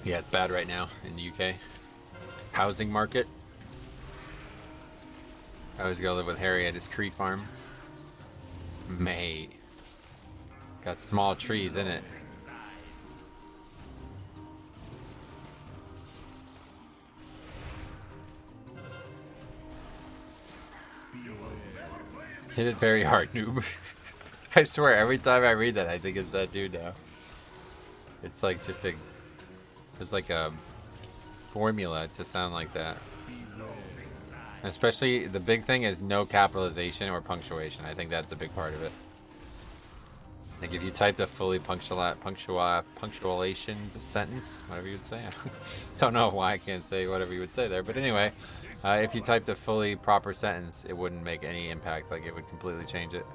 Yeah, it's bad right now in the UK. Housing market. I always go live with Harry at his tree farm. Mate. Got small trees in it. Hit it very hard, noob. I swear, every time I read that, I think it's that dude now. It's like just a... There's like a formula to sound like that. Especially, the big thing is no capitalization or punctuation. I think that's a big part of it. Like if you typed a fully punctuation sentence, whatever you would say. I don't know why I can't say whatever you would say there. But anyway, if you typed a fully proper sentence, it wouldn't make any impact. Like it would completely change it.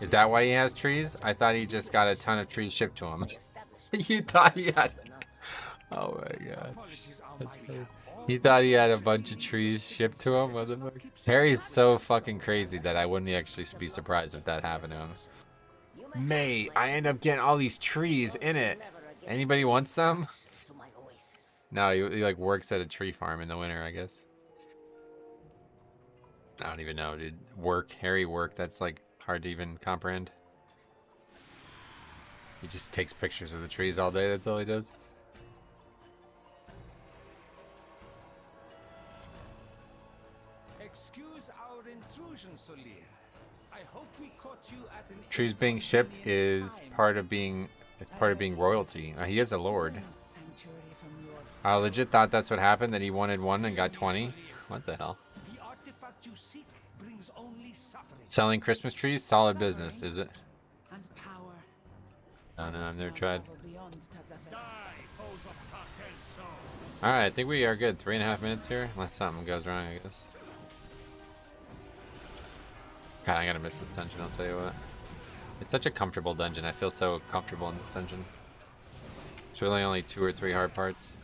Is that why he has trees? I thought he just got a ton of trees shipped to him. You thought he had... Oh my god. That's funny. He thought he had a bunch of trees shipped to him, motherfucker. Harry's so fucking crazy that I wouldn't actually be surprised if that happened to him. Mate, I end up getting all these trees in it. Anybody want some? No, he like works at a tree farm in the winter, I guess. I don't even know, dude. Work, Harry work, that's like hard to even comprehend. He just takes pictures of the trees all day, that's all he does. Excuse our intrusion, Solir. I hope we caught you at an Trees being shipped is part of being royalty. He is a lord. I legit thought that's what happened, that he wanted one and got 20. What the hell? The artifact you seek brings only suffering. Selling Christmas trees? Solid business, is it? And power. I don't know, I've never tried. Beyond Tazaveh. Alright, I think we are good. 3.5 minutes here, unless something goes wrong, I guess. God, I gotta miss this dungeon, I'll tell you what. It's such a comfortable dungeon. I feel so comfortable in this dungeon. It's really only 2 or 3 hard parts.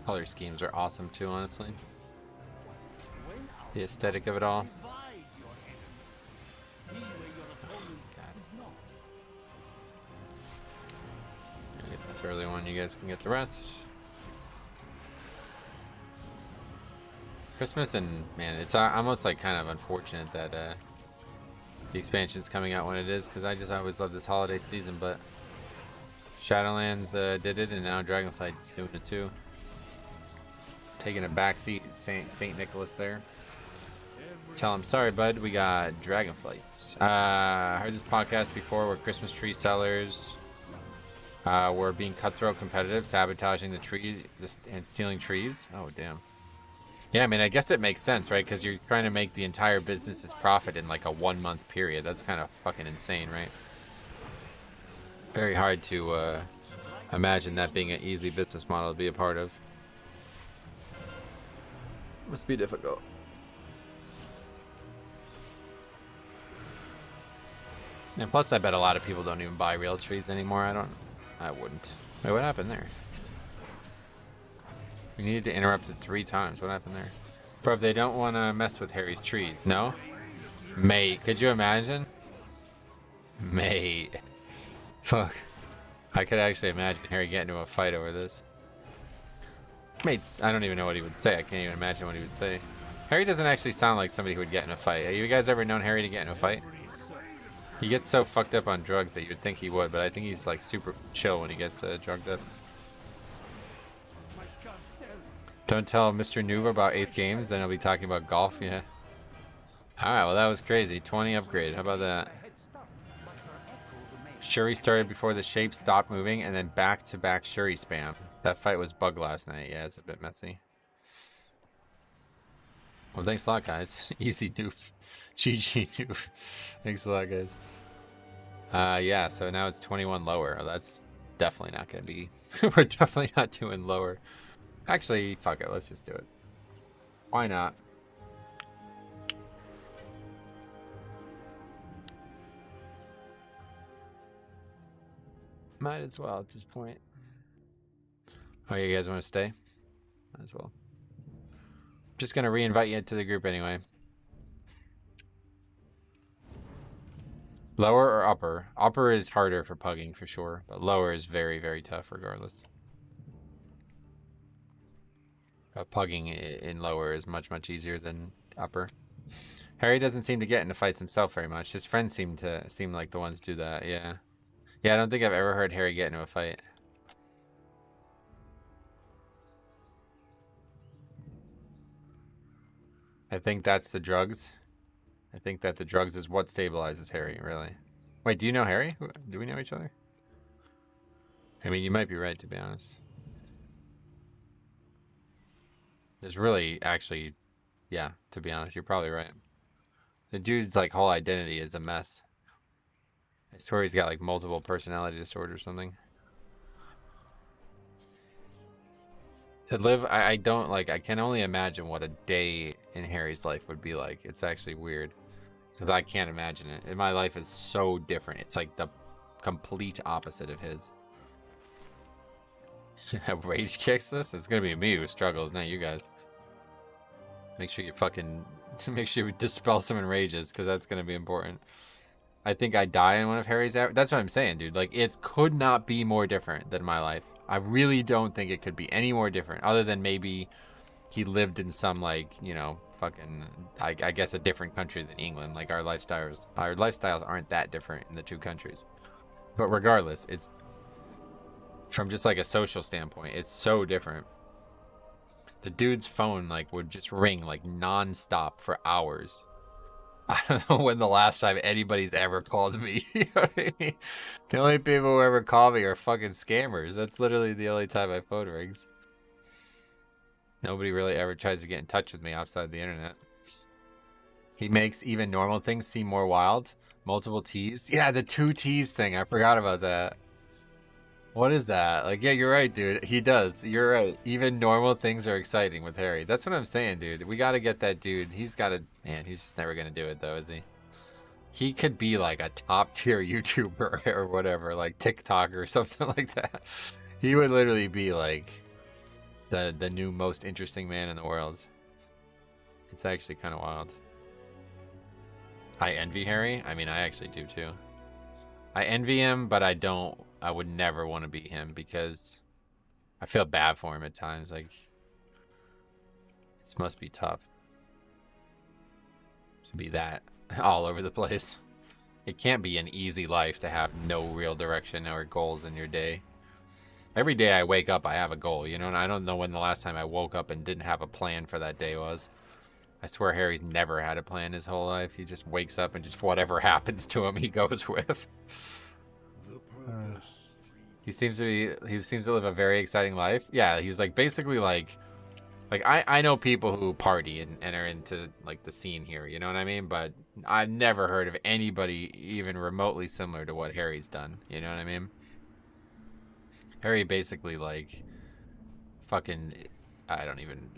Color schemes are awesome too, honestly. The aesthetic of it all. Get this early one, you guys can get the rest. Christmas, and man, it's almost like kind of unfortunate that the expansion's coming out when it is, because I just always love this holiday season, but Shadowlands did it, and now Dragonflight's doing it too. Taking a backseat, Saint Nicholas there. Tell him, sorry bud, we got Dragonflight. Heard this podcast before, we're Christmas tree sellers. We're being cutthroat competitive, sabotaging the tree and stealing trees. Oh, damn. Yeah, I mean, I guess it makes sense, right? Because you're trying to make the entire business's profit in like a 1 month period. That's kind of fucking insane, right? Very hard to imagine that being an easy business model to be a part of. Must be difficult. And plus, I bet a lot of people don't even buy real trees anymore. I wouldn't. Wait, what happened there? We needed to interrupt it 3 times. What happened there? Bro, they don't want to mess with Harry's trees. No? Mate, could you imagine? Mate. Fuck. I could actually imagine Harry getting into a fight over this. Mates, I don't even know what he would say. I can't even imagine what he would say. Harry doesn't actually sound like somebody who would get in a fight. Have you guys ever known Harry to get in a fight? He gets so fucked up on drugs that you would think he would, but I think he's like super chill when he gets drugged up. Don't tell Mr. Noob about 8th games, then he'll be talking about golf, yeah. Alright, well that was crazy. 20 upgrade, how about that? Shuri started before the shape stopped moving, and then back-to-back Shuri spam. That fight was bug last night, yeah, it's a bit messy. Well, thanks a lot, guys. Easy Noob. GG Noob. Thanks a lot, guys. Yeah, so now it's 21 lower. Oh, that's definitely not going to be... We're definitely not doing lower. Actually, fuck it. Let's just do it. Why not? Might as well at this point. Oh, you guys want to stay? Might as well. Just going to re-invite you to the group anyway. Lower or upper? Upper is harder for pugging for sure, but lower is very, very tough regardless. Pugging in lower is much, much easier than upper. Harry doesn't seem to get into fights himself very much. His friends seem like the ones do that, yeah. Yeah, I don't think I've ever heard Harry get into a fight. I think that's the drugs. I think that the drugs is what stabilizes Harry, really. Wait, do you know Harry? Do we know each other? I mean, you might be right, to be honest. There's really, actually, yeah, to be honest, you're probably right. The dude's, like, whole identity is a mess. I swear he's got, like, multiple personality disorder or something. To live, I don't, like, I can only imagine what a day in Harry's life would be like. It's actually weird. Because I can't imagine it. And my life is so different. It's like the complete opposite of his. Rage kicks this? It's going to be me who struggles, not you guys. Make sure you fucking... Make sure you dispel some enrages, because that's going to be important. I think I die in one of Harry's... That's what I'm saying, dude. Like, it could not be more different than my life. I really don't think it could be any more different. Other than maybe he lived in some, like, you know... fucking I guess a different country than England. Like our lifestyles aren't that different in the two countries, but regardless, it's from just like a social standpoint, it's so different. The dude's phone like would just ring like non-stop for hours. I don't know when the last time anybody's ever called me. You know what I mean? The only people who ever call me are fucking scammers. That's literally the only time my phone rings. Nobody really ever tries to get in touch with me outside the internet. He makes even normal things seem more wild. Multiple T's. Yeah, the 2 T's thing. I forgot about that. What is that? Like, yeah, you're right, dude. He does. You're right. Even normal things are exciting with Harry. That's what I'm saying, dude. We got to get that dude. He's got to... Man, he's just never going to do it, though, is he? He could be, like, a top-tier YouTuber or whatever. Like, TikTok or something like that. He would literally be, like... the new most interesting man in the world. It's actually kind of wild. I envy Harry. I mean, I actually do too. I envy him, but I would never want to be him because I feel bad for him at times. Like, this must be tough to be that all over the place. It can't be an easy life to have no real direction or goals in your day. Every day I wake up, I have a goal, you know, and I don't know when the last time I woke up and didn't have a plan for that day was. I swear Harry's never had a plan his whole life. He just wakes up and just whatever happens to him, he goes with. The purpose He seems to live a very exciting life. Yeah, he's like basically like I know people who party and are into like the scene here, you know what I mean? But I've never heard of anybody even remotely similar to what Harry's done, you know what I mean? Harry basically like fucking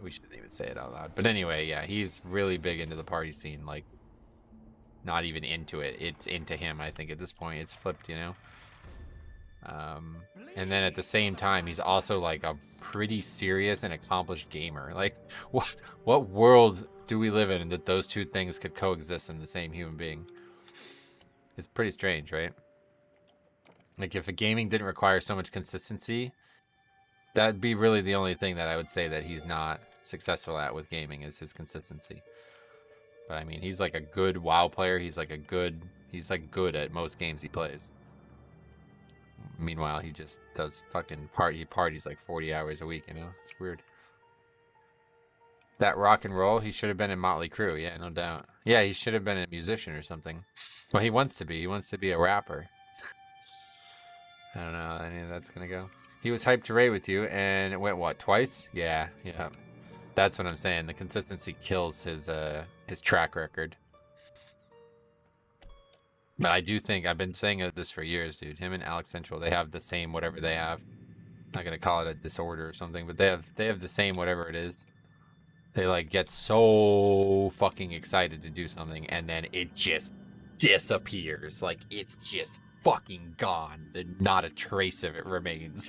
we shouldn't even say it out loud. But anyway, yeah, he's really big into the party scene, like not even into it. It's into him, I think at this point. It's flipped, you know? And then at the same time, he's also like a pretty serious and accomplished gamer. Like, what world do we live in that those two things could coexist in the same human being? It's pretty strange, right? Like, if a gaming didn't require so much consistency, that'd be really the only thing that I would say that he's not successful at with gaming is his consistency. But I mean, he's like a good WoW player. He's like good at most games he plays. Meanwhile, he just does fucking parties like 40 hours a week, you know? It's weird. That rock and roll, he should have been in Motley Crue, yeah, no doubt. Yeah, he should have been a musician or something. Well, he wants to be. He wants to be a rapper. I don't know how any of that's gonna go. He was hyped to raid with you, and it went, what, twice? Yeah. That's what I'm saying. The consistency kills his track record. But I do think, I've been saying this for years, dude. Him and Alex Central, they have the same whatever they have. I'm not gonna call it a disorder or something, but they have the same whatever it is. They like get so fucking excited to do something, and then it just disappears. Like it's just fucking gone. Not a trace of it remains.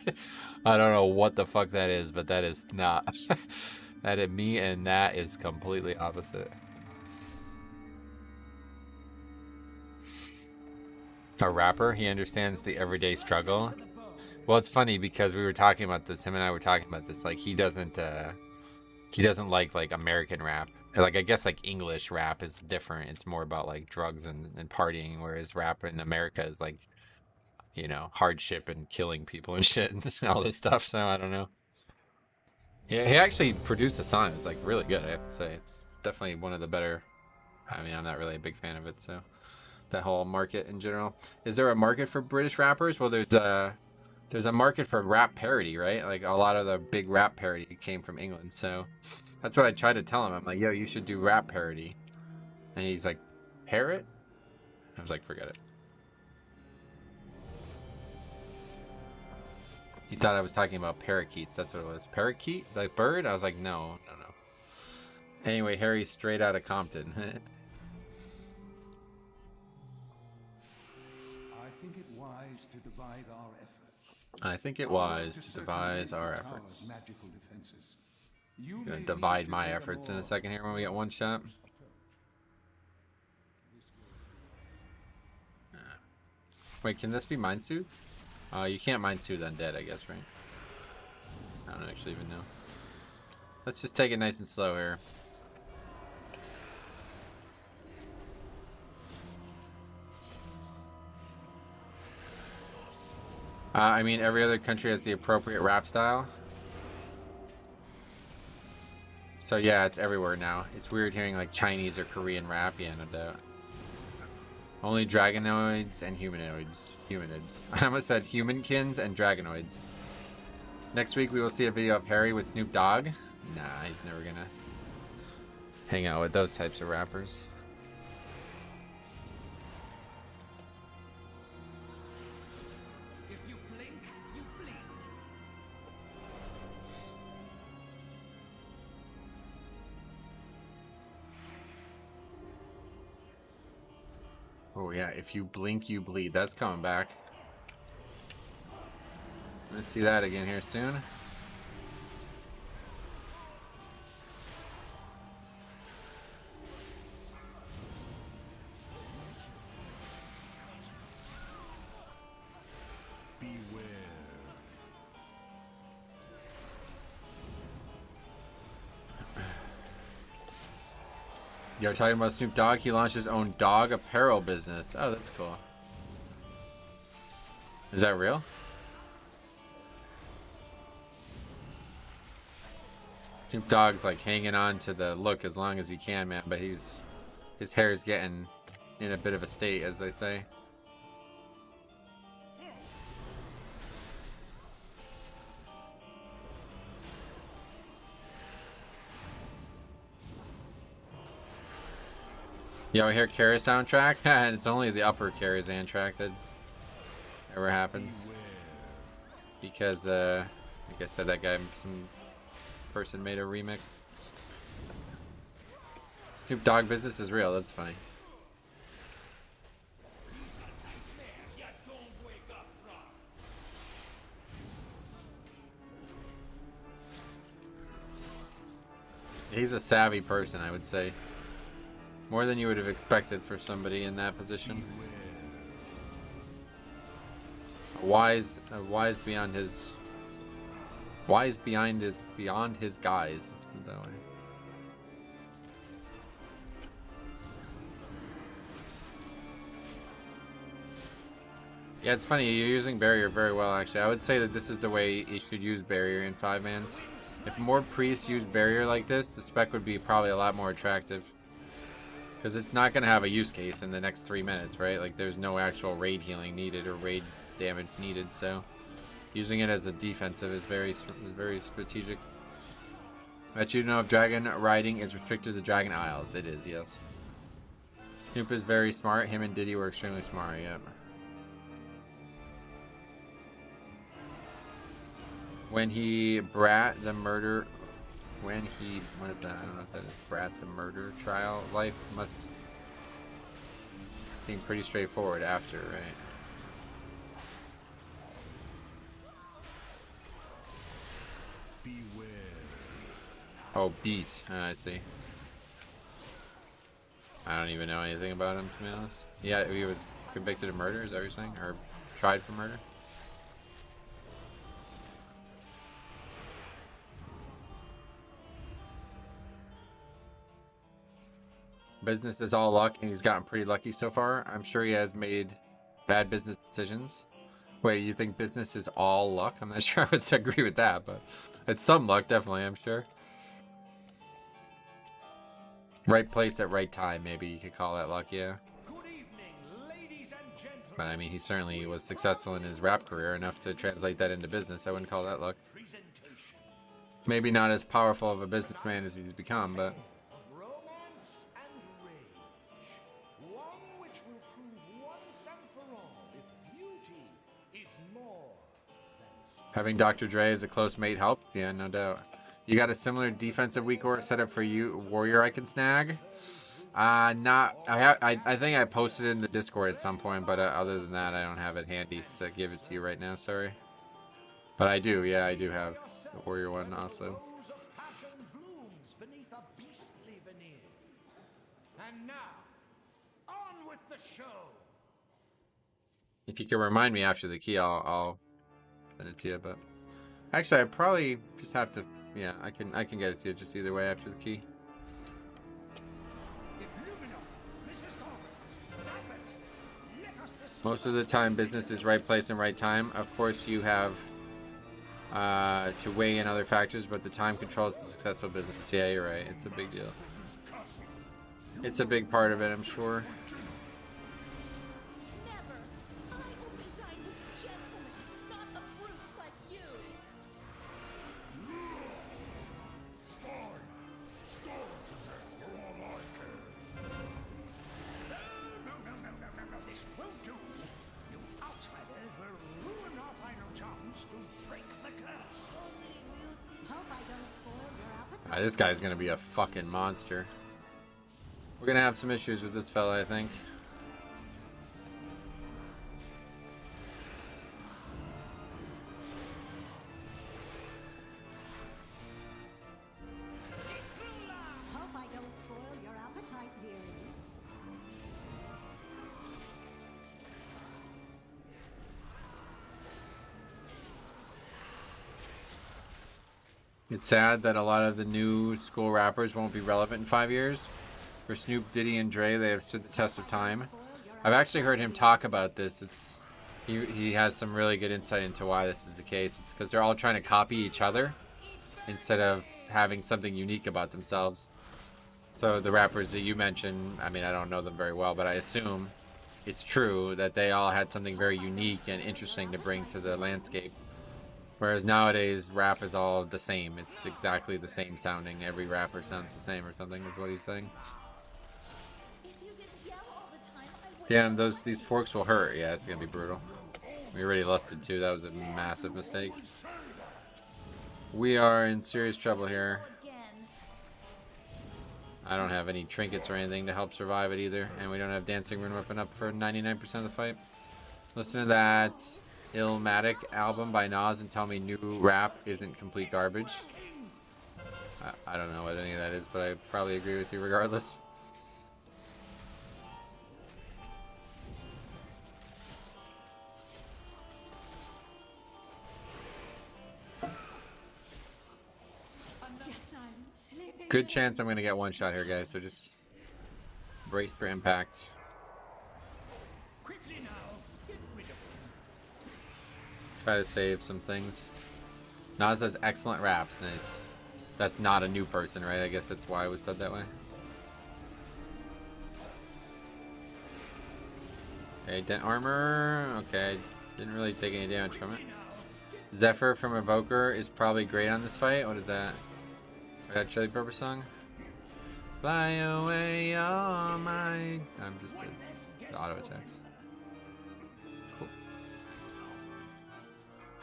I don't know what the fuck that is, but that is not. That is me, and that is completely opposite. A rapper, he understands the everyday struggle. Well, it's funny because we were talking about this. Him and I were talking about this. Like he doesn't like American rap. Like I guess like English rap is different. It's more about like drugs and partying, whereas rap in America is like, you know, hardship and killing people and shit and all this stuff. So I don't know. Yeah, he actually produced a song. It's like really good. I have to say, it's definitely one of the better. I mean, I'm not really a big fan of it, so. That whole market in general. Is there a market for British rappers? Well, there's a market for rap parody, right? Like a lot of the big rap parody came from England. So that's what I tried to tell him. I'm like, yo, you should do rap parody. And he's like, parrot? I was like, forget it. He thought I was talking about parakeets. That's what it was. Parakeet? Like bird? I was like, no. Anyway, Harry's straight out of Compton. I think it wise to devise our efforts. I'm gonna divide my efforts in a second here when we get one shot. Wait, can this be Mind Soothe? You can't Mind Soothe undead, I guess, right? I don't actually even know. Let's just take it nice and slow here. I mean, every other country has the appropriate rap style. So yeah, it's everywhere now. It's weird hearing like Chinese or Korean rap. Yeah, no doubt. Only dragonoids and humanoids. Humanids. I almost said humankins and dragonoids. Next week we will see a video of Harry with Snoop Dogg. Nah, he's never gonna hang out with those types of rappers. Oh yeah, if you blink, you bleed. That's coming back. Let's see that again here soon. You're talking about Snoop Dogg? He launched his own dog apparel business. Oh, that's cool. Is that real? Snoop Dogg's like hanging on to the look as long as he can, man, but his hair is getting in a bit of a state, as they say. You ever hear Kara soundtrack? And it's only the upper Karazhan track that ever happens. Because, like I said, that guy, some person made a remix. Snoop Dogg business is real, that's funny. He's a savvy person, I would say. More than you would have expected for somebody in that position. Wise beyond his guise. Let's put it that way. Yeah, it's funny. You're using barrier very well, actually. I would say that this is the way you should use barrier in 5-mans. If more priests used barrier like this, the spec would be probably a lot more attractive. Because it's not going to have a use case in the next 3 minutes, right? Like, there's no actual raid healing needed or raid damage needed, so using it as a defensive is very strategic. Bet you know if dragon riding is restricted to Dragon Isles. It is, yes. Snoop is very smart. Him and Diddy were extremely smart, yeah. When he brat the murder... When he... What is that? I don't know if that is brat the murder trial. Life must seem pretty straightforward after, right? Beware. Oh, beat. I see. I don't even know anything about him, to be honest. Yeah, he was convicted of murder, is that what you're saying? Or tried for murder? Business is all luck, and he's gotten pretty lucky so far. I'm sure he has made bad business decisions. Wait, you think business is all luck? I'm not sure I would agree with that, but it's some luck, definitely, I'm sure. Right place at right time, maybe you could call that luck, yeah. Good evening, ladies and gentlemen. But I mean, he certainly was successful in his rap career enough to translate that into business. I wouldn't call that luck. Maybe not as powerful of a businessman as he's become, but... Romance and rage. One which will prove once and for all if beauty is more than Having Dr. Dre as a close mate helped? Yeah, no doubt. You got a similar defensive weak core set up for you, warrior I can snag? Not. I think I posted it in the Discord at some point, but other than that, I don't have it handy to give it to you right now. Sorry. But I do. Yeah, I do have the warrior one also. rose of passion blooms beneath a beastly veneer. And now, on with the show. If you can remind me after the key, I'll send it to you. But actually, I probably just have to. Yeah, I can get it to you just either way after the key. Most of the time, business is right place and right time. Of course, you have to weigh in other factors, but the time controls the successful business. Yeah, you're right. It's a big deal. It's a big part of it, I'm sure. Never. I will design with gentlemen, not a brute like you. No, this won't do. You outsiders will ruin our final chance to break the curse. Hope I don't spoil your appetite. This guy's gonna be a fucking monster. We're gonna have some issues with this fella, I think. Hope I don't spoil your appetite, dearie. It's sad that a lot of the new school rappers won't be relevant in 5 years. For Snoop, Diddy, and Dre, they have stood the test of time. I've actually heard him talk about this. He has some really good insight into why this is the case. It's because they're all trying to copy each other instead of having something unique about themselves. So the rappers that you mentioned, I mean, I don't know them very well, but I assume it's true that they all had something very unique and interesting to bring to the landscape. Whereas nowadays, rap is all the same. It's exactly the same sounding. Every rapper sounds the same or something, is what he's saying. If you did Yeah, and these forks will hurt. Yeah, it's gonna be brutal. We already lusted too. That was a massive mistake. We are in serious trouble here. I don't have any trinkets or anything to help survive it either, and we don't have Dancing Rune Weapon up for 99% of the fight. Listen to that Illmatic album by Nas and tell me new rap isn't complete garbage. I don't know what any of that is, but I probably agree with you regardless. Good chance I'm going to get one shot here, guys, so just brace for impact. Try to save some things. Nas has excellent raps. Nice. That's not a new person, right? I guess that's why it was said that way. Okay, dent armor. Okay, didn't really take any damage from it. Zephyr from Evoker is probably great on this fight. What is that? Red Hot Chili Pepper song? Fly away all my... I'm just the auto attacks.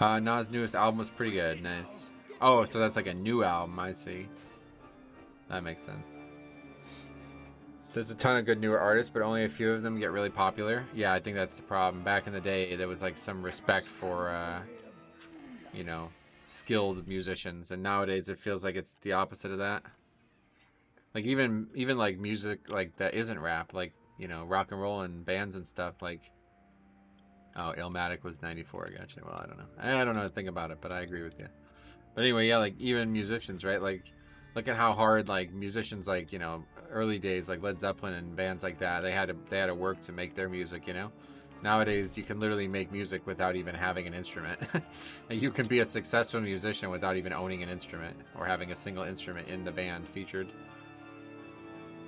Cool. Nas' newest album was pretty good. Nice. Oh, so that's like a new album. I see. That makes sense. There's a ton of good newer artists, but only a few of them get really popular. Yeah, I think that's the problem. Back in the day, there was like some respect for, you know, skilled musicians, and nowadays it feels like it's the opposite of that. Like even like music like that isn't rap, like, you know, rock and roll and bands and stuff. Like, oh, Illmatic was 94. I gotcha. Well, I don't know a thing about it, but I agree with you. But anyway, yeah, like even musicians, right? Like, look at how hard like musicians, like, you know, early days, like Led Zeppelin and bands like that, they had to work to make their music, you know. Nowadays, you can literally make music without even having an instrument. And you can be a successful musician without even owning an instrument or having a single instrument in the band featured.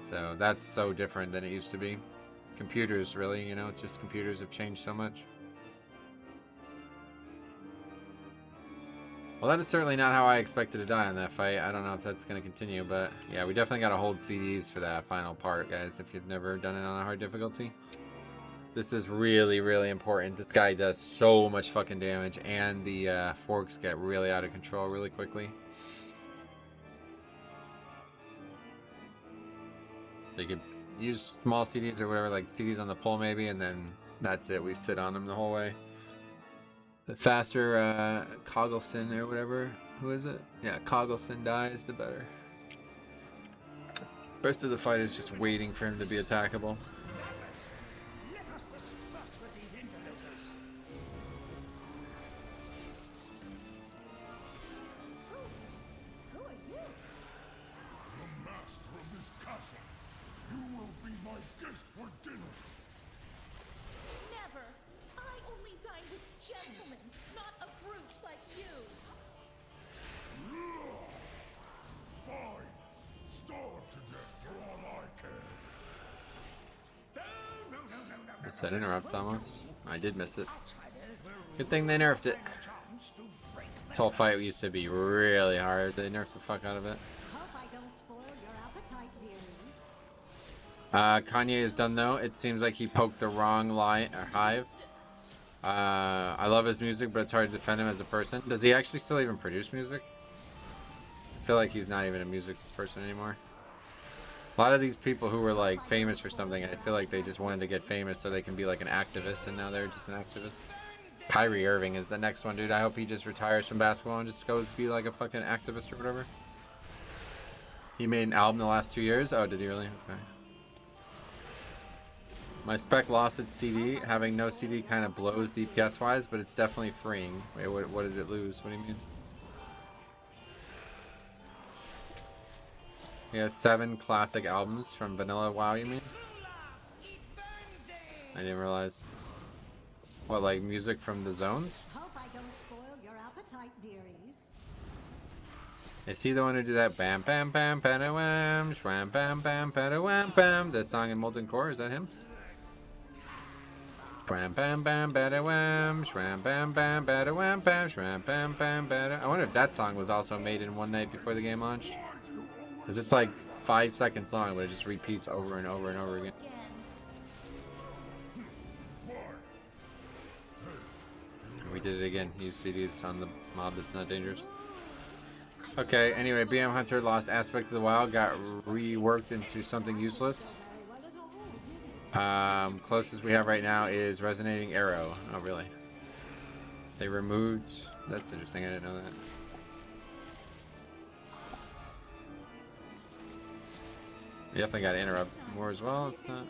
So that's so different than it used to be. Computers, really, you know, it's just computers have changed so much. Well, that is certainly not how I expected to die on that fight. I don't know if that's going to continue, but yeah, we definitely got to hold CDs for that final part, guys, if you've never done it on a hard difficulty. This is really, really important. This guy does so much fucking damage, and the forks get really out of control really quickly. So you could use small CDs or whatever, like CDs on the pole maybe, and then that's it. We sit on them the whole way. The faster Coggleston or whatever, who is it? Yeah, Coggleston dies, the better. The rest of the fight is just waiting for him to be attackable. Missed that interrupt almost. I did miss it. Good thing they nerfed it. This whole fight used to be really hard. They nerfed the fuck out of it. Kanye is done though. It seems like he poked the wrong hive. I love his music, but it's hard to defend him as a person. Does he actually still even produce music? I feel like he's not even a music person anymore. A lot of these people who were like famous for something, I feel like they just wanted to get famous so they can be like an activist, and now they're just an activist. Kyrie Irving is the next one, dude. I hope he just retires from basketball and just goes be like a fucking activist or whatever. He made an album the last 2 years. Oh, did he really? Okay. My spec lost its CD. Having no CD kind of blows DPS wise, but it's definitely freeing. Wait, what did it lose? What do you mean? He has 7 classic albums from Vanilla WoW, you mean? I didn't realize. What, like music from the zones? Hope I don't spoil your appetite, dearies. Is he the one who did that bam bam bam bada wham shwam bam bam bada wham bam? That song in Molten Core, is that him? Shwam bam bam bada wham shwam bam bam bada wham bam shwam bam bam bada. I wonder if that song was also made in one night before the game launched. Because it's like 5 seconds long, but it just repeats over and over and over again. did it again. Use CDs on the mob that's not dangerous. Okay, anyway, BM Hunter lost Aspect of the Wild, got reworked into something useless. Closest we have right now is Resonating Arrow. Oh, really? They removed... That's interesting, I didn't know that. We definitely got to interrupt more as well. It's not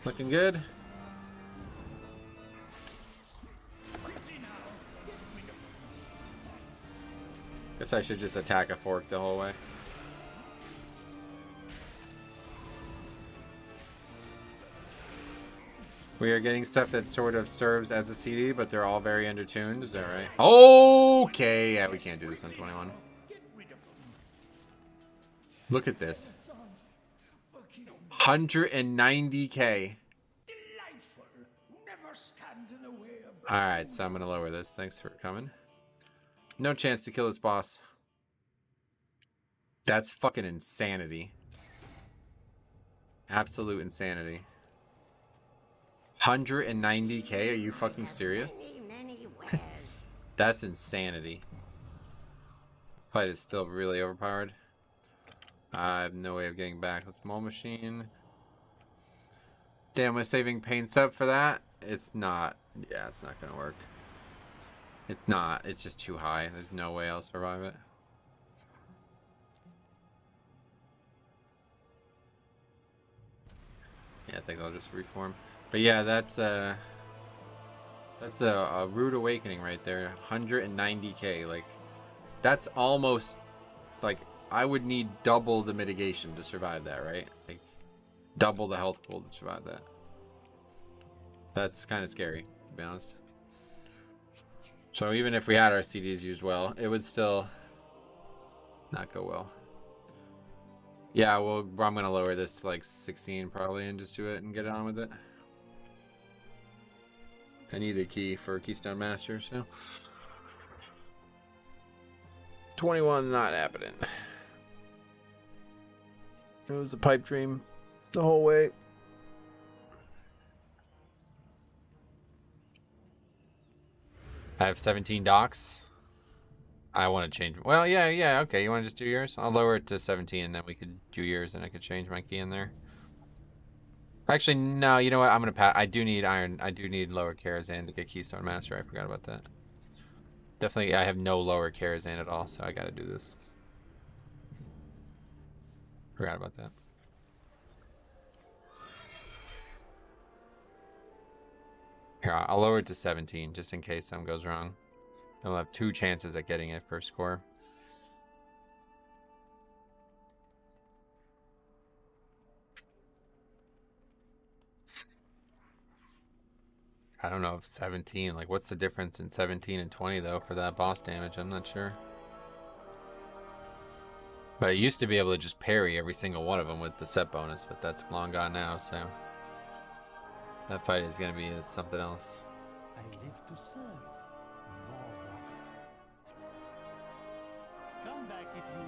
looking good. Guess I should just attack a fork the whole way. We are getting stuff that sort of serves as a CD, but they're all very undertuned. Is that right? Okay, yeah, we can't do this on 21. Look at this. 190k. Alright, so I'm going to lower this. Thanks for coming. No chance to kill this boss. That's fucking insanity. Absolute insanity. 190k? Are you fucking serious? That's insanity. This fight is still really overpowered. I have no way of getting back. Let's Maul Machine. Damn, am I saving paints up for that? It's not. Yeah, it's not gonna work. It's not. It's just too high. There's no way I'll survive it. Yeah, I think I'll just reform. But yeah, that's a rude awakening right there. 190k. Like, that's almost like I would need double the mitigation to survive that, right? Like double the health pool to survive that. That's kind of scary, to be honest. So even if we had our CDs used well, it would still not go well. Yeah, well, I'm gonna lower this to like 16 probably and just do it and get on with it. I need the key for Keystone Master, so 21 not happening. It was a pipe dream the whole way. I have 17 docks. I want to change. Well, yeah, okay. You want to just do yours? I'll lower it to 17 and then we could do yours and I could change my key in there. Actually, no, you know what? I'm going to pass. I do need iron. I do need lower Karazhan to get Keystone Master. I forgot about that. Definitely, I have no lower Karazhan at all, so I got to do this. Forgot about that. Here, I'll lower it to 17 just in case something goes wrong. I'll have 2 chances at getting it per score. I don't know if 17, like what's the difference in 17 and 20 though for that boss damage? I'm not sure. But I used to be able to just parry every single one of them with the set bonus, but that's long gone now, so that fight is going to be something else. I live to serve. More Come back if you need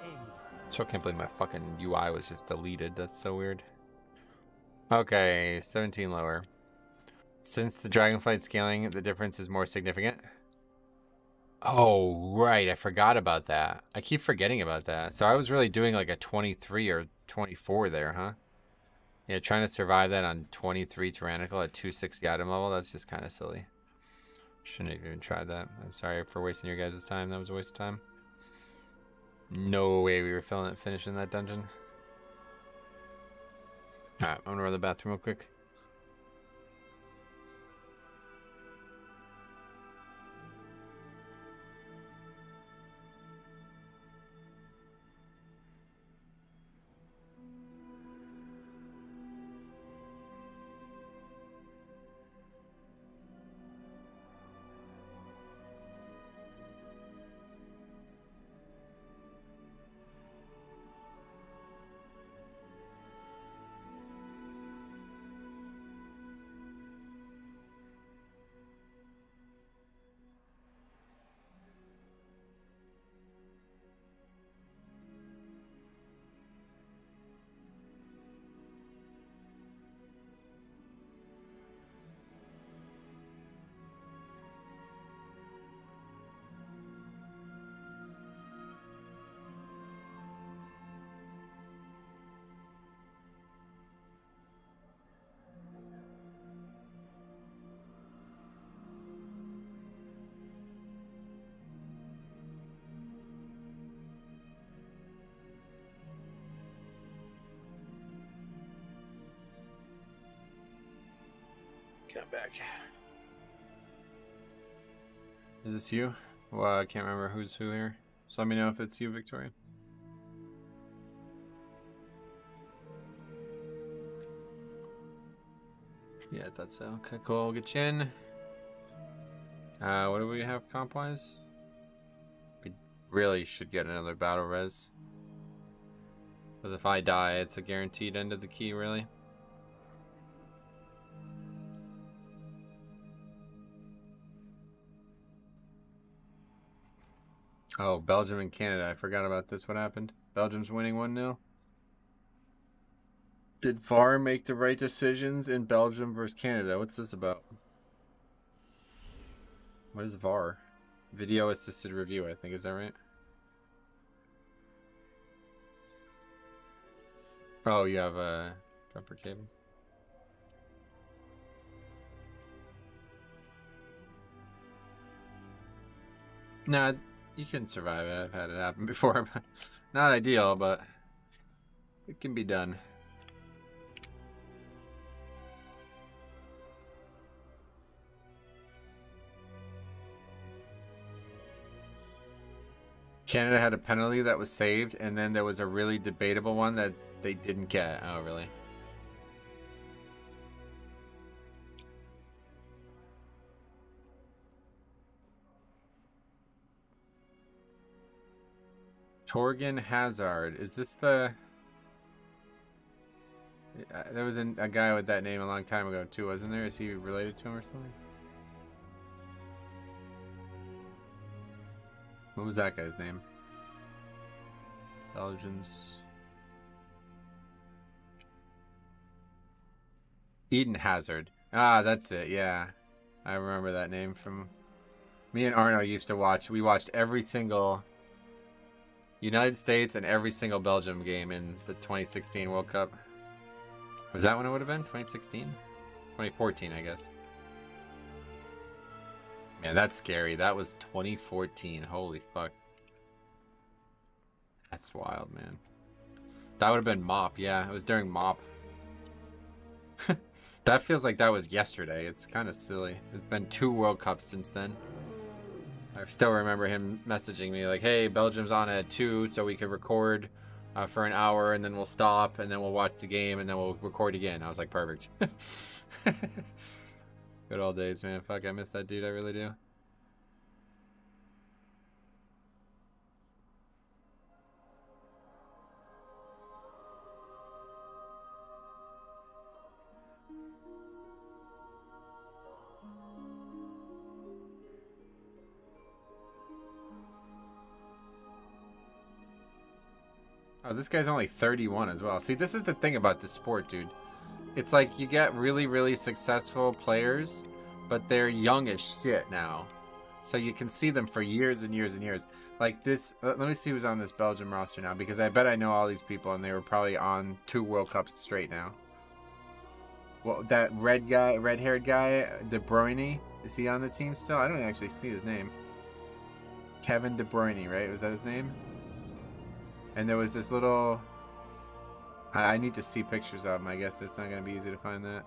anything. So I can't believe my fucking UI was just deleted. That's so weird. Okay, 17 lower. Since the Dragonflight scaling, the difference is more significant. Oh, right. I forgot about that. I keep forgetting about that. So I was really doing like a 23 or 24 there, huh? Yeah, trying to survive that on 23 Tyrannical at 260 item level. That's just kind of silly. Shouldn't have even tried that. I'm sorry for wasting your guys' time. That was a waste of time. No way we were finishing that dungeon. Alright, I'm gonna run to the bathroom real quick. Okay, I'm back. Is this you? Well, I can't remember who's who here. Just let me know if it's you, Victoria. Yeah, I thought so. Okay, cool. We'll get you in. What do we have comp-wise? We really should get another battle res. Because if I die, it's a guaranteed end of the key, really. Oh, Belgium and Canada. I forgot about this. What happened? Belgium's winning 1-0. Did VAR make the right decisions in Belgium versus Canada? What's this about? What is VAR? Video assisted review, I think. Is that right? Oh, you have jumper cables. Nah, you can survive it. I've had it happen before. Not ideal, but it can be done. Canada had a penalty that was saved, and then there was a really debatable one that they didn't get. Oh, really? Torgan Hazard. Is this the... There was a guy with that name a long time ago, too, wasn't there? Is he related to him or something? What was that guy's name? Belgians. Eden Hazard. Ah, that's it, yeah. I remember that name from... Me and Arno used to watch. We watched every single United States and every single Belgium game in the 2016 World Cup. Was that when it would have been? 2016? 2014, I guess. Man, that's scary. That was 2014. Holy fuck. That's wild, man. That would have been MOP. Yeah, it was during MOP. That feels like that was yesterday. It's kind of silly. There's been 2 World Cups since then. I still remember him messaging me like, hey, Belgium's on at 2, so we could record for an hour, and then we'll stop, and then we'll watch the game, and then we'll record again. I was like, perfect. Good old days, man. Fuck, I miss that dude. I really do. Oh, this guy's only 31 as well. See, this is the thing about this sport, dude. It's like you get really, really successful players, but they're young as shit now. So you can see them for years and years and years. Like this, let me see who's on this Belgium roster now, because I bet I know all these people, and they were probably on 2 World Cups straight now. Well, that red-haired guy, De Bruyne, is he on the team still? I don't actually see his name. Kevin De Bruyne, right? Was that his name? And there was this little... I need to see pictures of him. I guess it's not going to be easy to find that.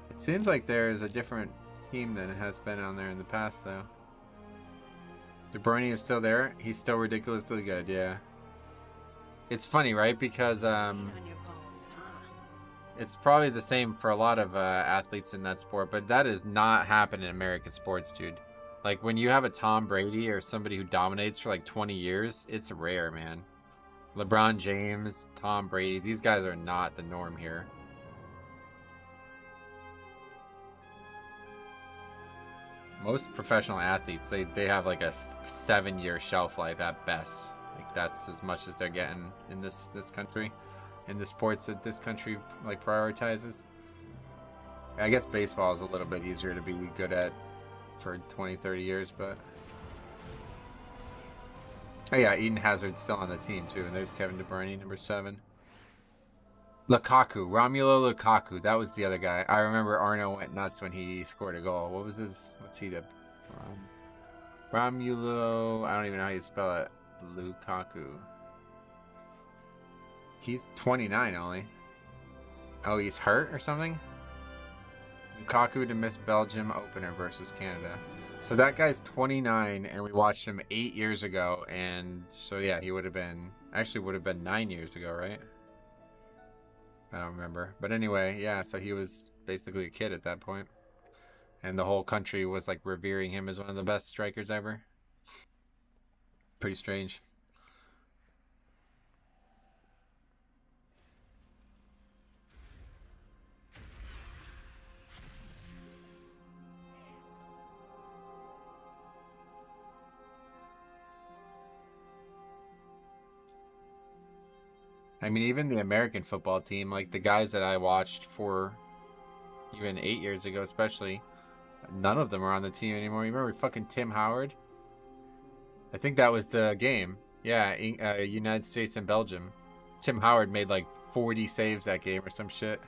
It seems like there's a different team than it has been on there in the past, though. De Bruyne is still there. He's still ridiculously good, yeah. It's funny, right? Because it's probably the same for a lot of athletes in that sport, but that does not happen in American sports, dude. Like, when you have a Tom Brady or somebody who dominates for like 20 years, it's rare, man. LeBron James, Tom Brady, these guys are not the norm here. Most professional athletes, they have like a 7-year shelf life at best. Like, that's as much as they're getting in this country, in the sports that this country like prioritizes. I guess baseball is a little bit easier to be good at for 20-30 years, but oh yeah, Eden Hazard's still on the team too, and there's Kevin De Bruyne, number 7. Lukaku, Romulo Lukaku, that was the other guy. I remember Arno went nuts when he scored a goal. What was his, what's he do? Romulo, I don't even know how you spell it. Lukaku. He's 29 only. Oh, he's hurt or something? Lukaku to miss Belgium opener versus Canada. So that guy's 29, and we watched him 8 years ago, and so yeah, he would have been, actually would have been 9 years ago, right? I don't remember. But anyway, yeah, so he was basically a kid at that point. And the whole country was like revering him as one of the best strikers ever. Pretty strange. I mean, even the American football team, like the guys that I watched for even 8 years ago, especially, none of them are on the team anymore. You remember fucking Tim Howard? I think that was the game. Yeah, United States and Belgium. Tim Howard made like 40 saves that game or some shit.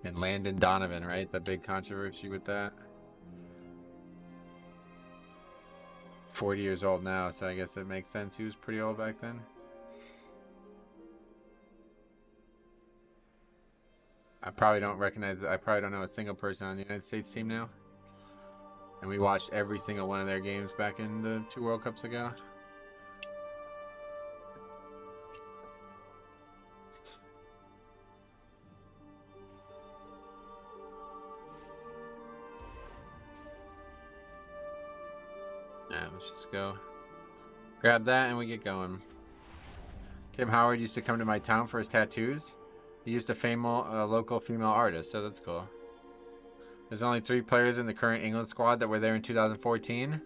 And Landon Donovan, right? The big controversy with that. 40 years old now, so I guess it makes sense. He was pretty old back then. I probably don't know a single person on the United States team now. And we watched every single one of their games back in the 2 World Cups ago. Yeah, let's just go. Grab that and we get going. Tim Howard used to come to my town for his tattoos. He used to local female artist, so that's cool. There's only 3 players in the current England squad that were there in 2014.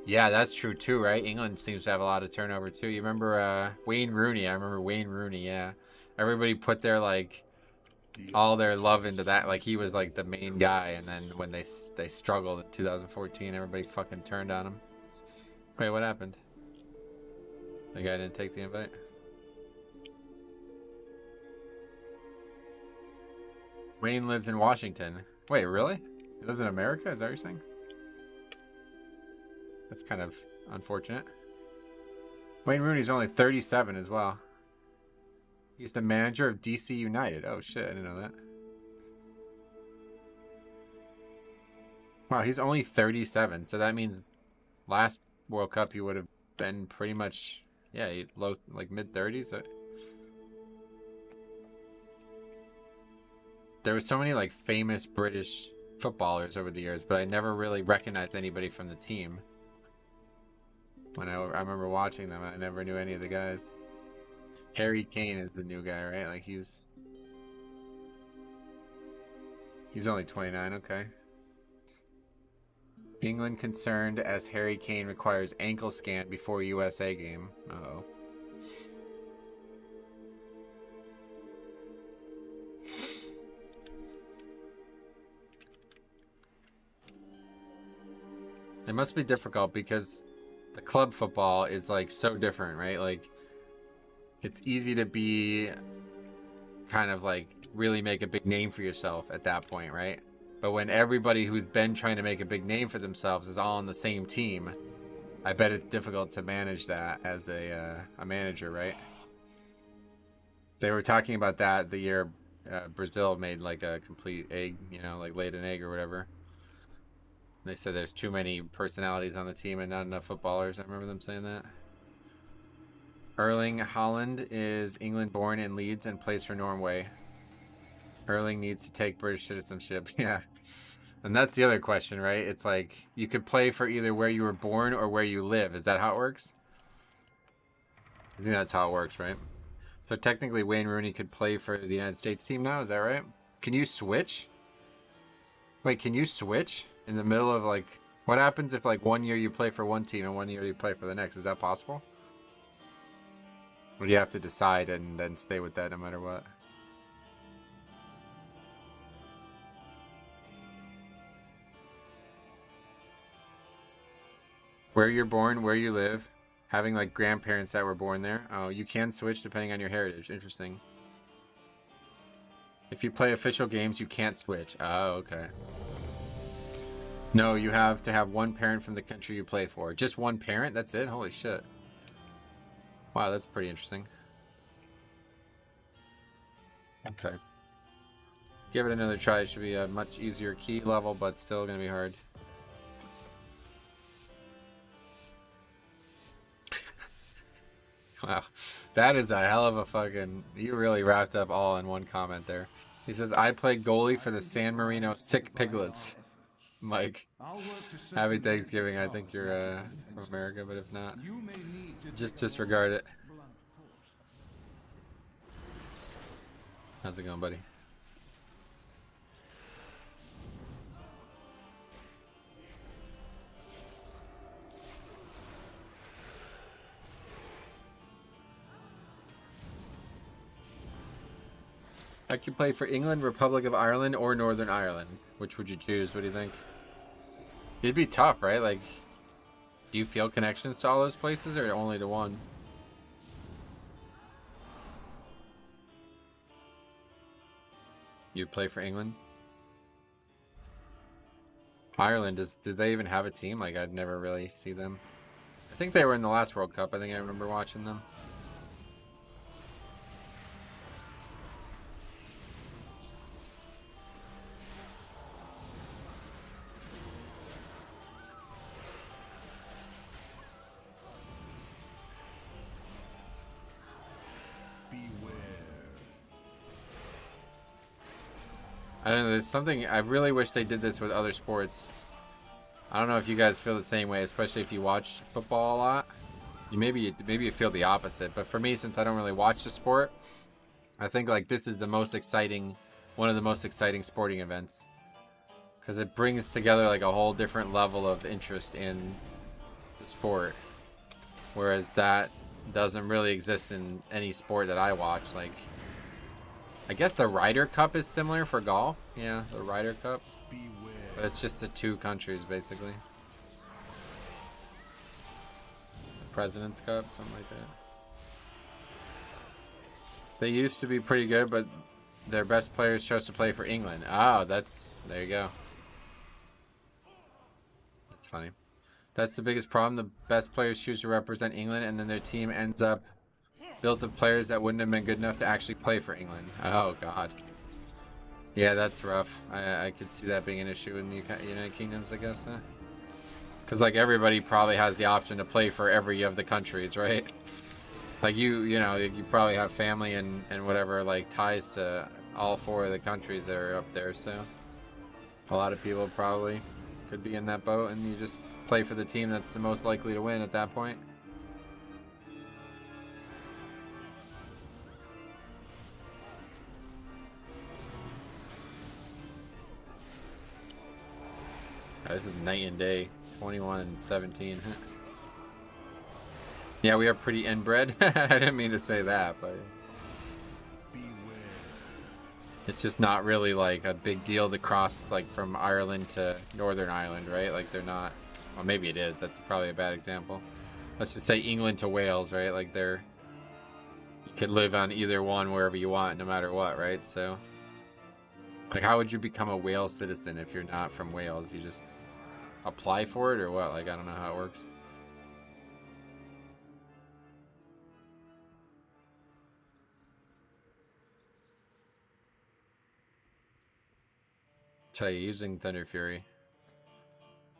Yeah, that's true too, right? England seems to have a lot of turnover too. You remember Wayne Rooney? I remember Wayne Rooney, yeah. Everybody put their like all their love into that. Like he was like the main guy, and then when they struggled in 2014, everybody fucking turned on him. Wait, what happened? The guy didn't take the invite? Wayne lives in Washington. Wait, really? He lives in America? Is that what you're saying? That's kind of unfortunate. Wayne Rooney's only 37 as well. He's the manager of DC United. Oh shit, I didn't know that. Wow, he's only 37, so that means last World Cup he would have been pretty much, yeah, low, like mid-30s. There were so many like famous British footballers over the years, but I never really recognized anybody from the team. When I remember watching them, I never knew any of the guys. Harry Kane is the new guy, right? Like he's only 29, okay. England concerned as Harry Kane requires ankle scan before USA game. Uh-oh. It must be difficult because the club football is like so different, right? Like it's easy to be kind of like really make a big name for yourself at that point, right? But when everybody who's been trying to make a big name for themselves is all on the same team, I bet it's difficult to manage that as a manager, right? They were talking about that the year Brazil made like a complete egg, you know, like laid an egg or whatever. They said there's too many personalities on the team and not enough footballers. I remember them saying that. Erling Haaland is England born in Leeds and plays for Norway. Erling needs to take British citizenship. Yeah. And that's the other question, right? It's like you could play for either where you were born or where you live. Is that how it works? I think that's how it works, right? So technically Wayne Rooney could play for the United States team now. Is that right? Can you switch? Wait, can you switch in the middle of like, what happens if like 1 year you play for one team and 1 year you play for the next? Is that possible? Or do you have to decide and then stay with that no matter what? Where you're born, where you live, having like grandparents that were born there. Oh, you can switch depending on your heritage. Interesting. If you play official games, you can't switch. Oh, okay. No, you have to have one parent from the country you play for. Just one parent? That's it? Holy shit. Wow, that's pretty interesting. Okay. Give it another try. It should be a much easier key level, but still gonna be hard. Wow. That is a hell of a fucking... You really wrapped up all in one comment there. He says, I played goalie for the San Marino Sick Piglets. Mike, happy Thanksgiving. I think you're from America, but if not, just disregard it. How's it going, buddy? I could play for England, Republic of Ireland, or Northern Ireland. Which would you choose? What do you think? It'd be tough, right? Like, do you feel connections to all those places, or only to one? You'd play for England? Ireland, did they even have a team? Like, I'd never really see them. I think they were in the last World Cup. I think I remember watching them. I don't know, there's something, I really wish they did this with other sports. I don't know if you guys feel the same way, especially if you watch football a lot. Maybe you feel the opposite, but for me, since I don't really watch the sport, I think like this is the most exciting, one of the most exciting sporting events. Because it brings together like a whole different level of interest in the sport. Whereas that doesn't really exist in any sport that I watch. Like, I guess the Ryder Cup is similar for golf. Yeah, the Ryder Cup. But it's just the two countries, basically. President's Cup, something like that. They used to be pretty good, but their best players chose to play for England. Oh, there you go. That's funny. That's the biggest problem. The best players choose to represent England, and then their team ends up built of players that wouldn't have been good enough to actually play for England. Oh, God. Yeah, that's rough. I could see that being an issue in the United Kingdoms, I guess. Because, like, everybody probably has the option to play for every of the countries, right? Like, you know, you probably have family and whatever, like, ties to all four of the countries that are up there, so a lot of people probably could be in that boat, and you just play for the team that's the most likely to win at that point. This is night and day, 21 and 17. Yeah, we are pretty inbred. I didn't mean to say that, but it's just not really like a big deal to cross like from Ireland to Northern Ireland, right? Like they're not, well, maybe it is. That's probably a bad example. Let's just say England to Wales, right? Like you could live on either one wherever you want, no matter what, right? So, like, how would you become a Wales citizen if you're not from Wales? You just apply for it or what? Like, I don't know how it works. Tell you, using Thunder Fury,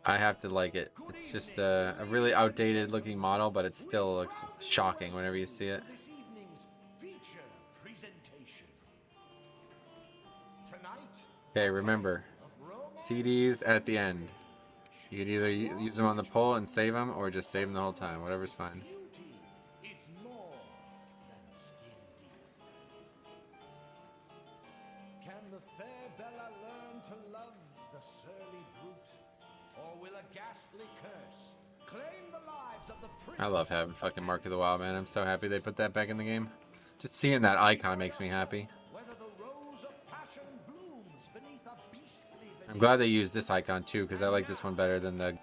I have to like it. It's just a really outdated looking model, but it still looks shocking whenever you see it. This evening's feature presentation. Tonight, Okay, remember, CDs at the end. You can either use them on the pole and save them, or just save them the whole time. Whatever's fine. beauty is more than skin deep. Can the fair Bella learn to love the surly brute? Or will a ghastly curse claim the lives of the prince? I love having fucking Mark of the Wild, man. I'm so happy they put that back in the game. Just seeing that icon makes me happy. Whether the rose of passion blooms beneath a beastly I'm glad they used this icon too, because I like this one better than the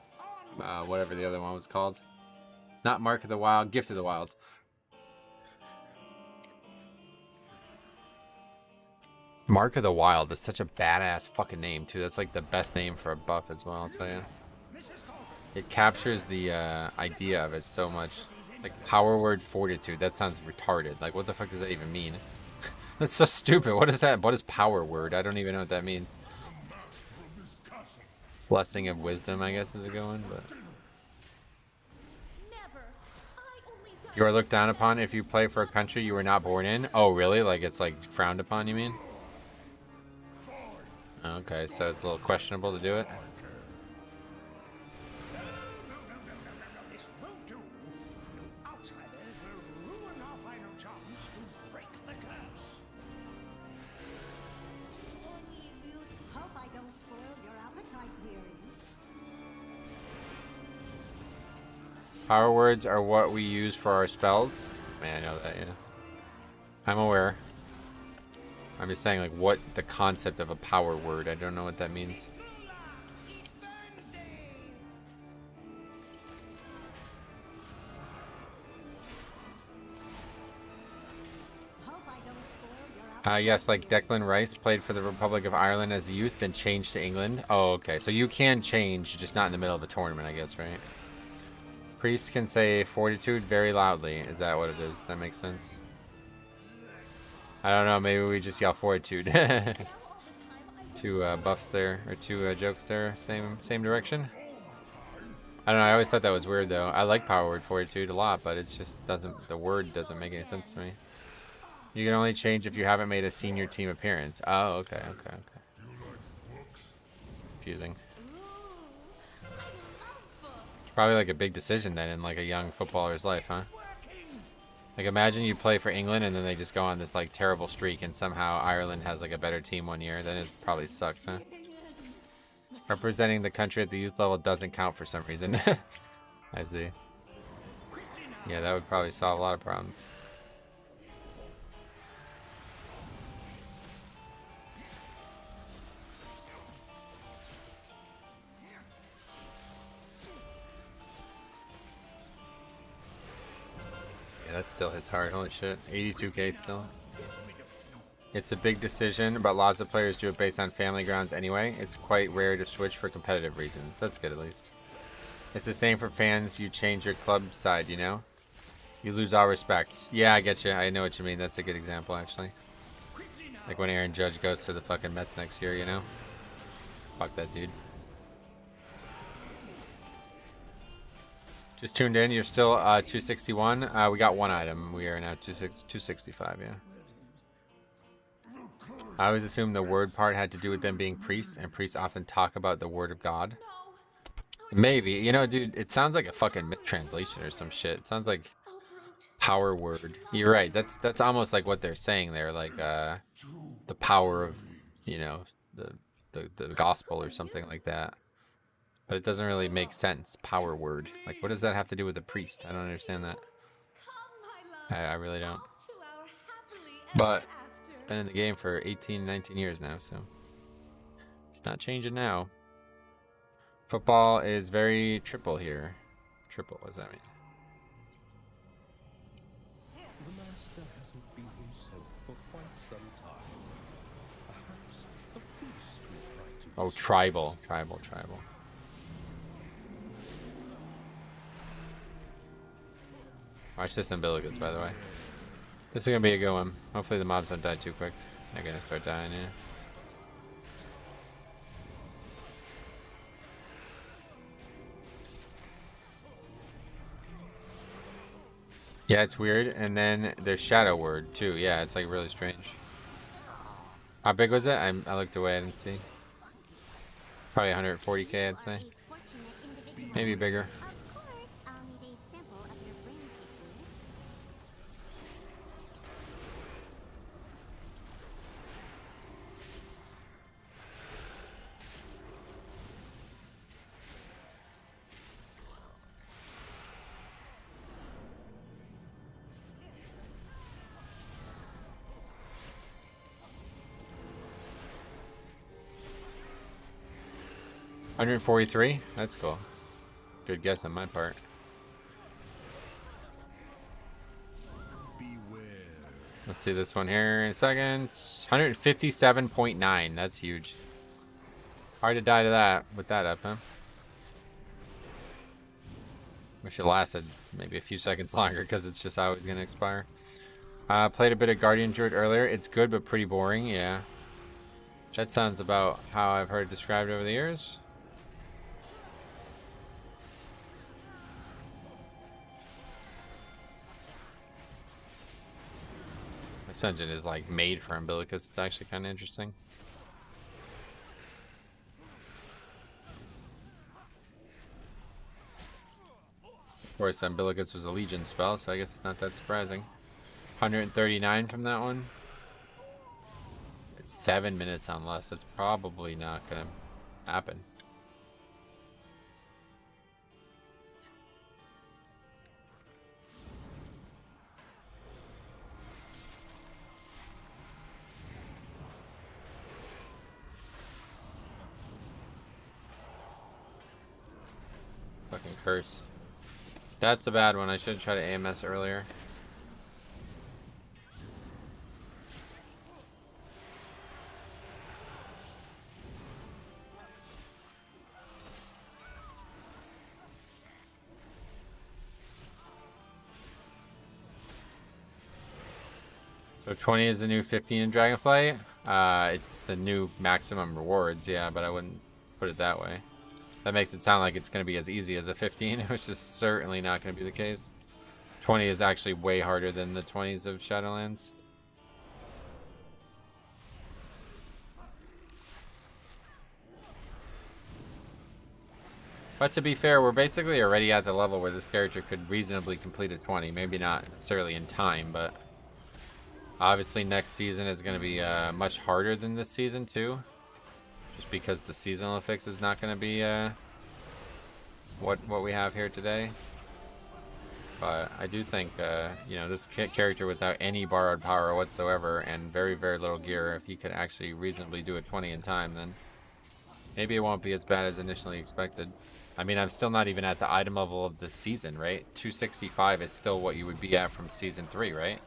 whatever the other one was called. Not Mark of the Wild, Gift of the Wild. Mark of the Wild is such a badass fucking name too. That's like the best name for a buff as well, I'll tell you. It captures the idea of it so much. Like power word fortitude, that sounds retarded. Like what the fuck does that even mean? That's so stupid. What is that? What is power word? I don't even know what that means. Blessing of wisdom, I guess, is a good one, but. You are looked down upon if you play for a country you were not born in. Oh, really? Like it's like frowned upon, you mean? Okay, so it's a little questionable to do it. This will do. Outsiders will ruin our final chance to break the curse. Hope I don't spoil your appetite, dearies. Power words are what we use for our spells. Man, I know that, yeah. I'm aware. I'm just saying, like, what the concept of a power word. I don't know what that means. Yes, like Declan Rice played for the Republic of Ireland as a youth, then changed to England. Oh, okay. So you can change, just not in the middle of a tournament, I guess, right? Priests can say fortitude very loudly. Is that what it is? That makes sense. I don't know. Maybe we just yell fortitude. Two buffs there, or two jokes there. Same direction. I don't know. I always thought that was weird though. I like power word fortitude a lot, but it's just doesn't. The word doesn't make any sense to me. You can only change if you haven't made a senior team appearance. Oh, okay. Confusing. It's probably like a big decision then in like a young footballer's life, huh? Like imagine you play for England and then they just go on this like terrible streak and somehow Ireland has like a better team one year. Then it probably sucks, huh? Representing the country at the youth level doesn't count for some reason. I see. Yeah, that would probably solve a lot of problems. That still hits hard. Holy shit. 82k still. It's a big decision, but lots of players do it based on family grounds anyway. It's quite rare to switch for competitive reasons. That's good at least. It's the same for fans. You change your club side, you know? You lose all respect. Yeah, I get you. I know what you mean. That's a good example, actually. Like when Aaron Judge goes to the fucking Mets next year, you know? Fuck that dude. Just tuned in. You're still 261. We got one item. We are now 265, yeah. I always assumed the word part had to do with them being priests, and priests often talk about the word of God. Maybe. You know, dude, it sounds like a fucking mistranslation or some shit. It sounds like power word. You're right. That's almost like what they're saying there, like the power of, you know, the gospel or something like that. But it doesn't really make sense. Power word. Like, what does that have to do with a priest? I don't understand that. I really don't. But it's been in the game for 18, 19 years now, so it's not changing now. Football is very triple here. Triple, what does that mean? The master hasn't been himself for quite some time. Perhaps a feast will try to. Oh, tribal. Watch this umbilicus, by the way. This is gonna be a good one. Hopefully the mobs don't die too quick. They're gonna start dying, yeah. Yeah, it's weird. And then there's shadow word too. Yeah, it's like really strange. How big was it? I looked away, I didn't see. Probably 140k, I'd say. Maybe bigger. $143? That's cool. Good guess on my part. Beware. Let's see this one here in a second. 157.9. That's huge. Hard to die to that with that up, huh? Wish it lasted maybe a few seconds longer because it's just always going to expire. Played a bit of Guardian Druid earlier. It's good, but pretty boring. Yeah. That sounds about how I've heard it described over the years. This dungeon is like made for Umbilicus. It's actually kind of interesting. Of course, Umbilicus was a Legion spell, so I guess it's not that surprising. 139 from that one. It's 7 minutes on less. That's probably not gonna happen. Fucking curse. That's a bad one. I should try to AMS earlier. So 20 is the new 15 in Dragonflight. It's the new maximum rewards, yeah, but I wouldn't put it that way. That makes it sound like it's going to be as easy as a 15, which is certainly not going to be the case. 20 is actually way harder than the 20s of Shadowlands. But to be fair, we're basically already at the level where this character could reasonably complete a 20. Maybe not necessarily in time, but obviously next season is going to be much harder than this season too. Just because the seasonal fix is not going to be what we have here today. But I do think, you know, this character without any borrowed power whatsoever and very, very little gear, if he could actually reasonably do a 20 in time, then maybe it won't be as bad as initially expected. I mean, I'm still not even at the item level of this season, right? 265 is still what you would be at from Season 3, right?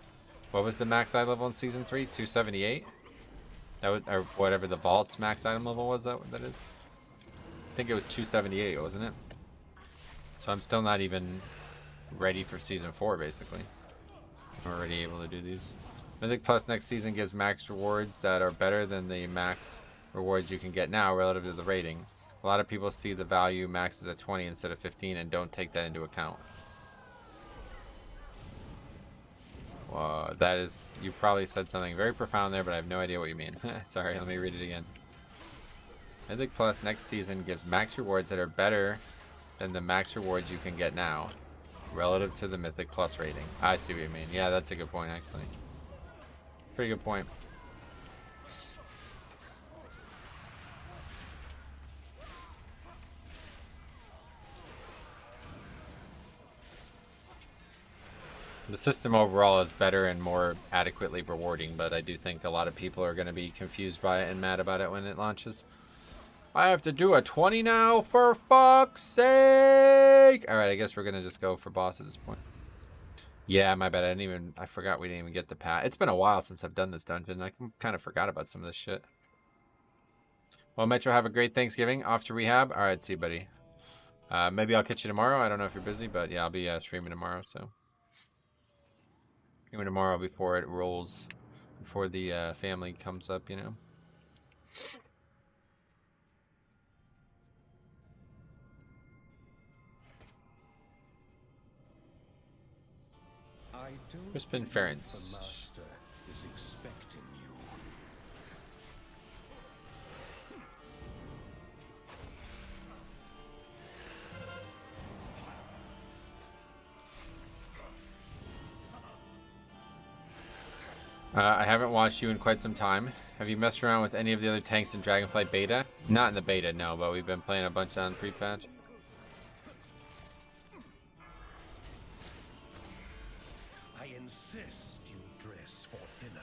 What was the max item level in Season 3? 278? That was, or whatever the Vault's max item level was, that is? I think it was 278, wasn't it? So I'm still not even ready for Season 4, basically. I'm already able to do these. Mythic Plus next season gives max rewards that are better than the max rewards you can get now relative to the rating. A lot of people see the value maxes at 20 instead of 15 and don't take that into account. That is, you probably said something very profound there, but I have no idea what you mean. Sorry, let me read it again. Mythic Plus next season gives max rewards that are better than the max rewards you can get now, relative to the Mythic Plus rating. I see what you mean. Yeah, that's a good point, actually. Pretty good point. The system overall is better and more adequately rewarding, but I do think a lot of people are going to be confused by it and mad about it when it launches. I have to do a 20 now, for fuck's sake! Alright, I guess we're going to just go for boss at this point. Yeah, my bad. I forgot we didn't even get the pat. It's been a while since I've done this dungeon. I kind of forgot about some of this shit. Well, Metro, have a great Thanksgiving. Off to rehab. Alright, see you, buddy. Maybe I'll catch you tomorrow. I don't know if you're busy, but yeah, I'll be streaming tomorrow, so. Streaming tomorrow before it rolls. Before the family comes up, you know. Crispin Ference. The master is expecting you. I haven't watched you in quite some time. Have you messed around with any of the other tanks in Dragonflight beta? Not in the beta, no, but we've been playing a bunch on pre-patch. I insist you dress for dinner.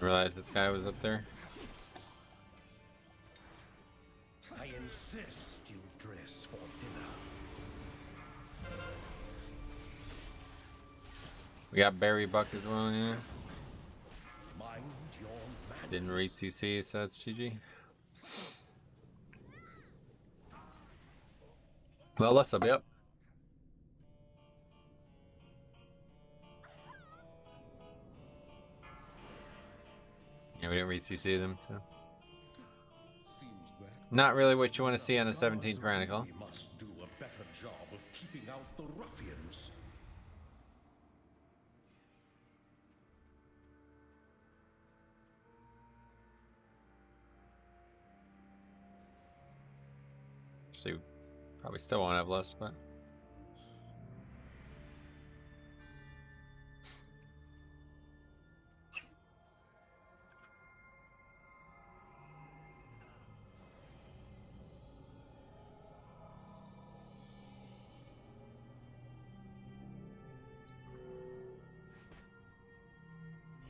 realize this guy was up there. I insist you dress for dinner. We got Berry Buck as well, yeah. Mind your manners. Didn't read CC, so that's GG. Well, let's be up. Yeah, we didn't read CC them, so. Seems that Not really what you want to see on a 17 Tyrannical. we must do a better job of keeping out the ruffians. Actually, probably still won't have lust, but.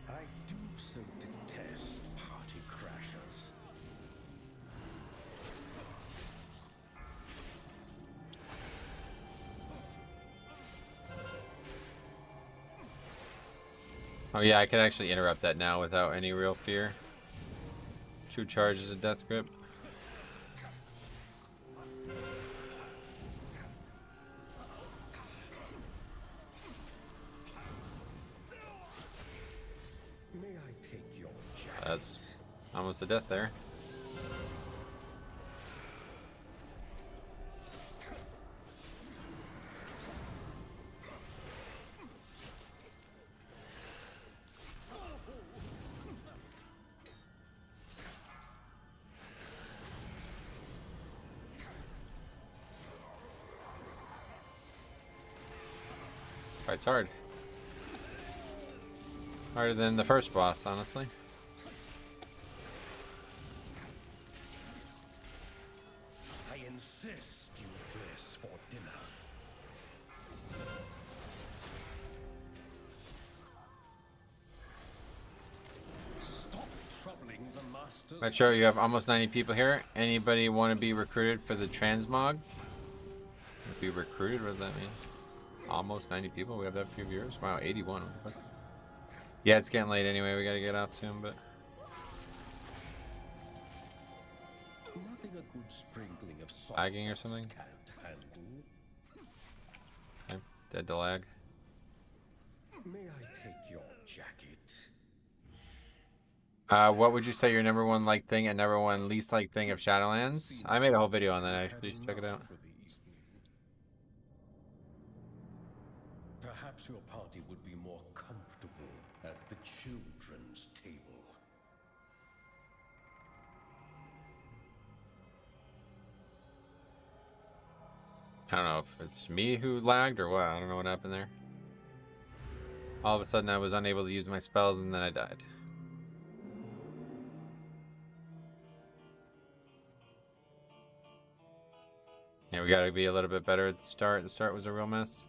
I do so detest party crashers. Oh yeah, I can actually interrupt that now without any real fear. 2 charges of death grip. May I take your jacket? That's almost a death there. Fight's hard. Harder than the first boss, honestly. I insist you dress for dinner. Stop troubling the masters. Right, sure, you have almost 90 people here. Anybody want to be recruited for the transmog? Be recruited? What does that mean? Almost 90 people? We have that few viewers? Wow, 81. What the fuck? Yeah, it's getting late anyway. We gotta get off to him, but. Nothing a good sprinkling of salt Lagging or something? can't handle. I'm dead to lag. May I take your jacket? What would you say your #1 liked thing and #1 least liked thing of Shadowlands? I made a whole video on that actually. You should check it out. For the evening. Perhaps your party would be more comfortable at the children's table. I don't know if it's me who lagged or what. I don't know what happened there. All of a sudden I was unable to use my spells and then I died. Yeah, we gotta be a little bit better at the start. The start was a real mess.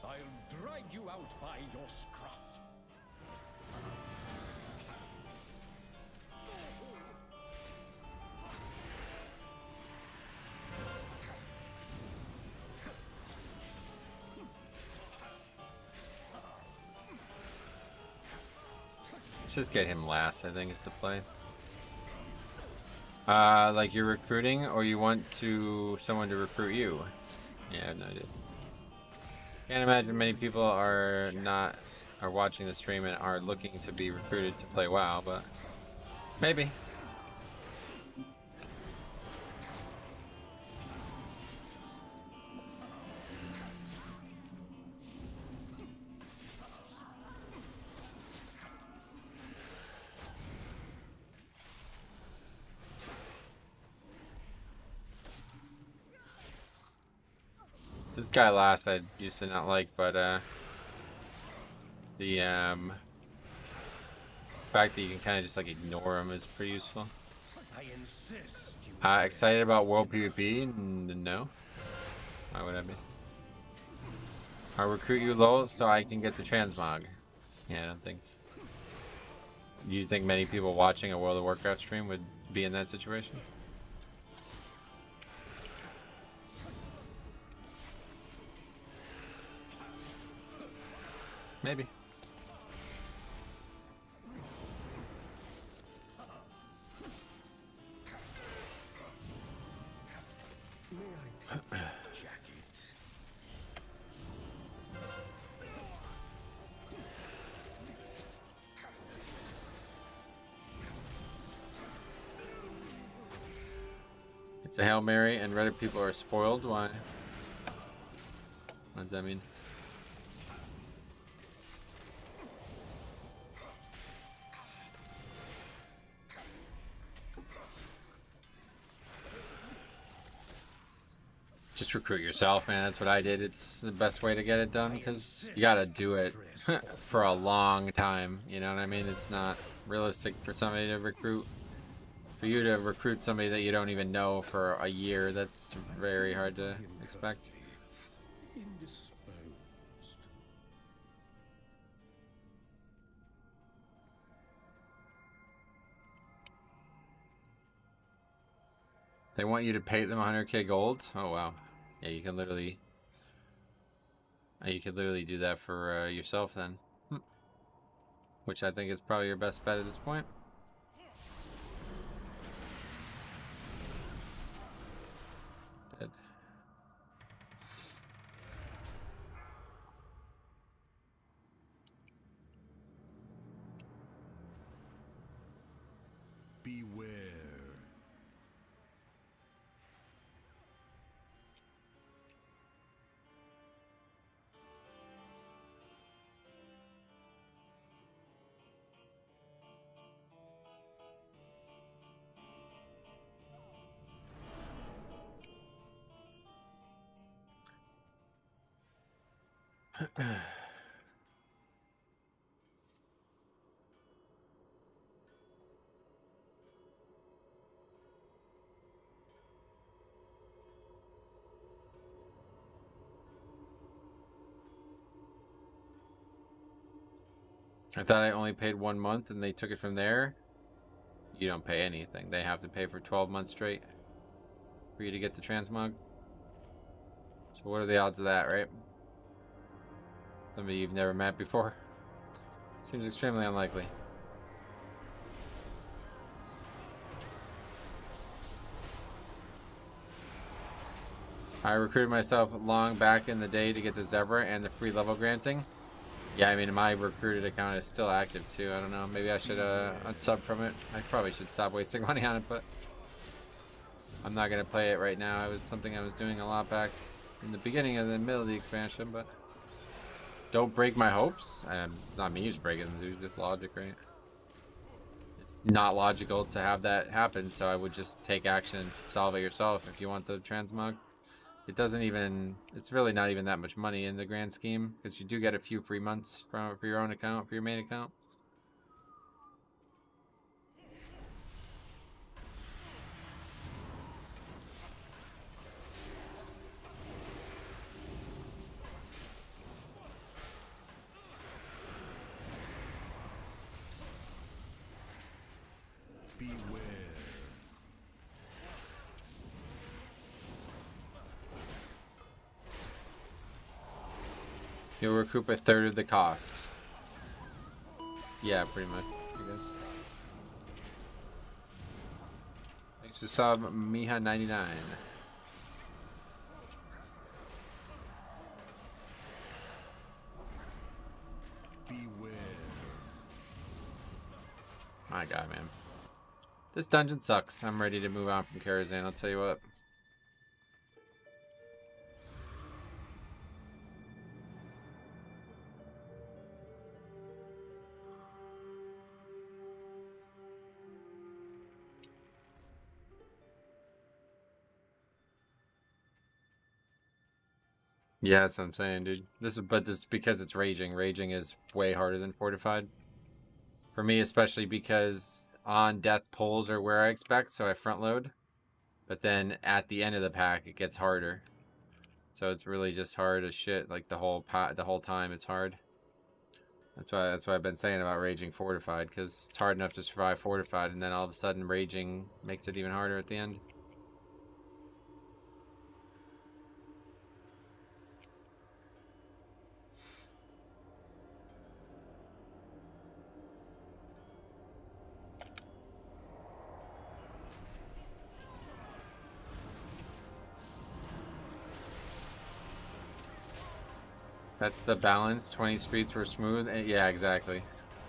I'll drag you out by your scruff. Let's just get him last, I think is the play. Like you're recruiting or you want someone to recruit you? Yeah, I have no idea. Can't imagine many people are watching the stream and are looking to be recruited to play WoW, but maybe. This guy last I used to not like, but the fact that you can kind of just like ignore him is pretty useful. I insist you Excited about World PvP? No. Why would I be? I'll recruit you low so I can get the transmog. Yeah, I don't think. Do you think many people watching a World of Warcraft stream would be in that situation? Maybe. May I take that jacket? It's a Hail Mary and Reddit people are spoiled. Why? What does that mean? Just recruit yourself, man. That's what I did. It's the best way to get it done because you gotta do it for a long time. You know what I mean? It's not realistic for somebody to recruit. For you to recruit somebody that you don't even know for a year, that's very hard to expect. Indisposed. They want you to pay them 100k gold. Oh wow, yeah, you can literally do that for yourself then, which I think is probably your best bet at this point. Dead. Beware. I thought I only paid 1 month and they took it from there. You don't pay anything. They have to pay for 12 months straight for you to get the transmog. So what are the odds of that, right? Somebody you've never met before? Seems extremely unlikely. I recruited myself long back in the day to get the Zebra and the free level granting. Yeah, I mean, my recruited account is still active too. I don't know. Maybe I should unsub from it. I probably should stop wasting money on it, but I'm not going to play it right now. It was something I was doing a lot back in the beginning of the middle of the expansion, but don't break my hopes. It's not me who's breaking them, dude. Just logic, right? It's not logical to have that happen, so I would just take action and solve it yourself if you want the transmog. It doesn't even, it's really not even that much money in the grand scheme, because you do get a few free months for your own account, for your main account. Beware. You'll recoup a third of the cost. Yeah, pretty much, I guess. Thanks for sub, Miha99. Beware. My god, man. This dungeon sucks. I'm ready to move on from Karazhan, I'll tell you what. Yeah, that's what I'm saying, dude. This is because it's raging. Raging is way harder than fortified. For me, especially because on death pulls are where I expect, so I front load. But then at the end of the pack, it gets harder. So it's really just hard as shit. Like the whole time, it's hard. That's why I've been saying about raging fortified, because it's hard enough to survive fortified, and then all of a sudden raging makes it even harder at the end. That's the balance. 20 streets were smooth. Yeah, exactly.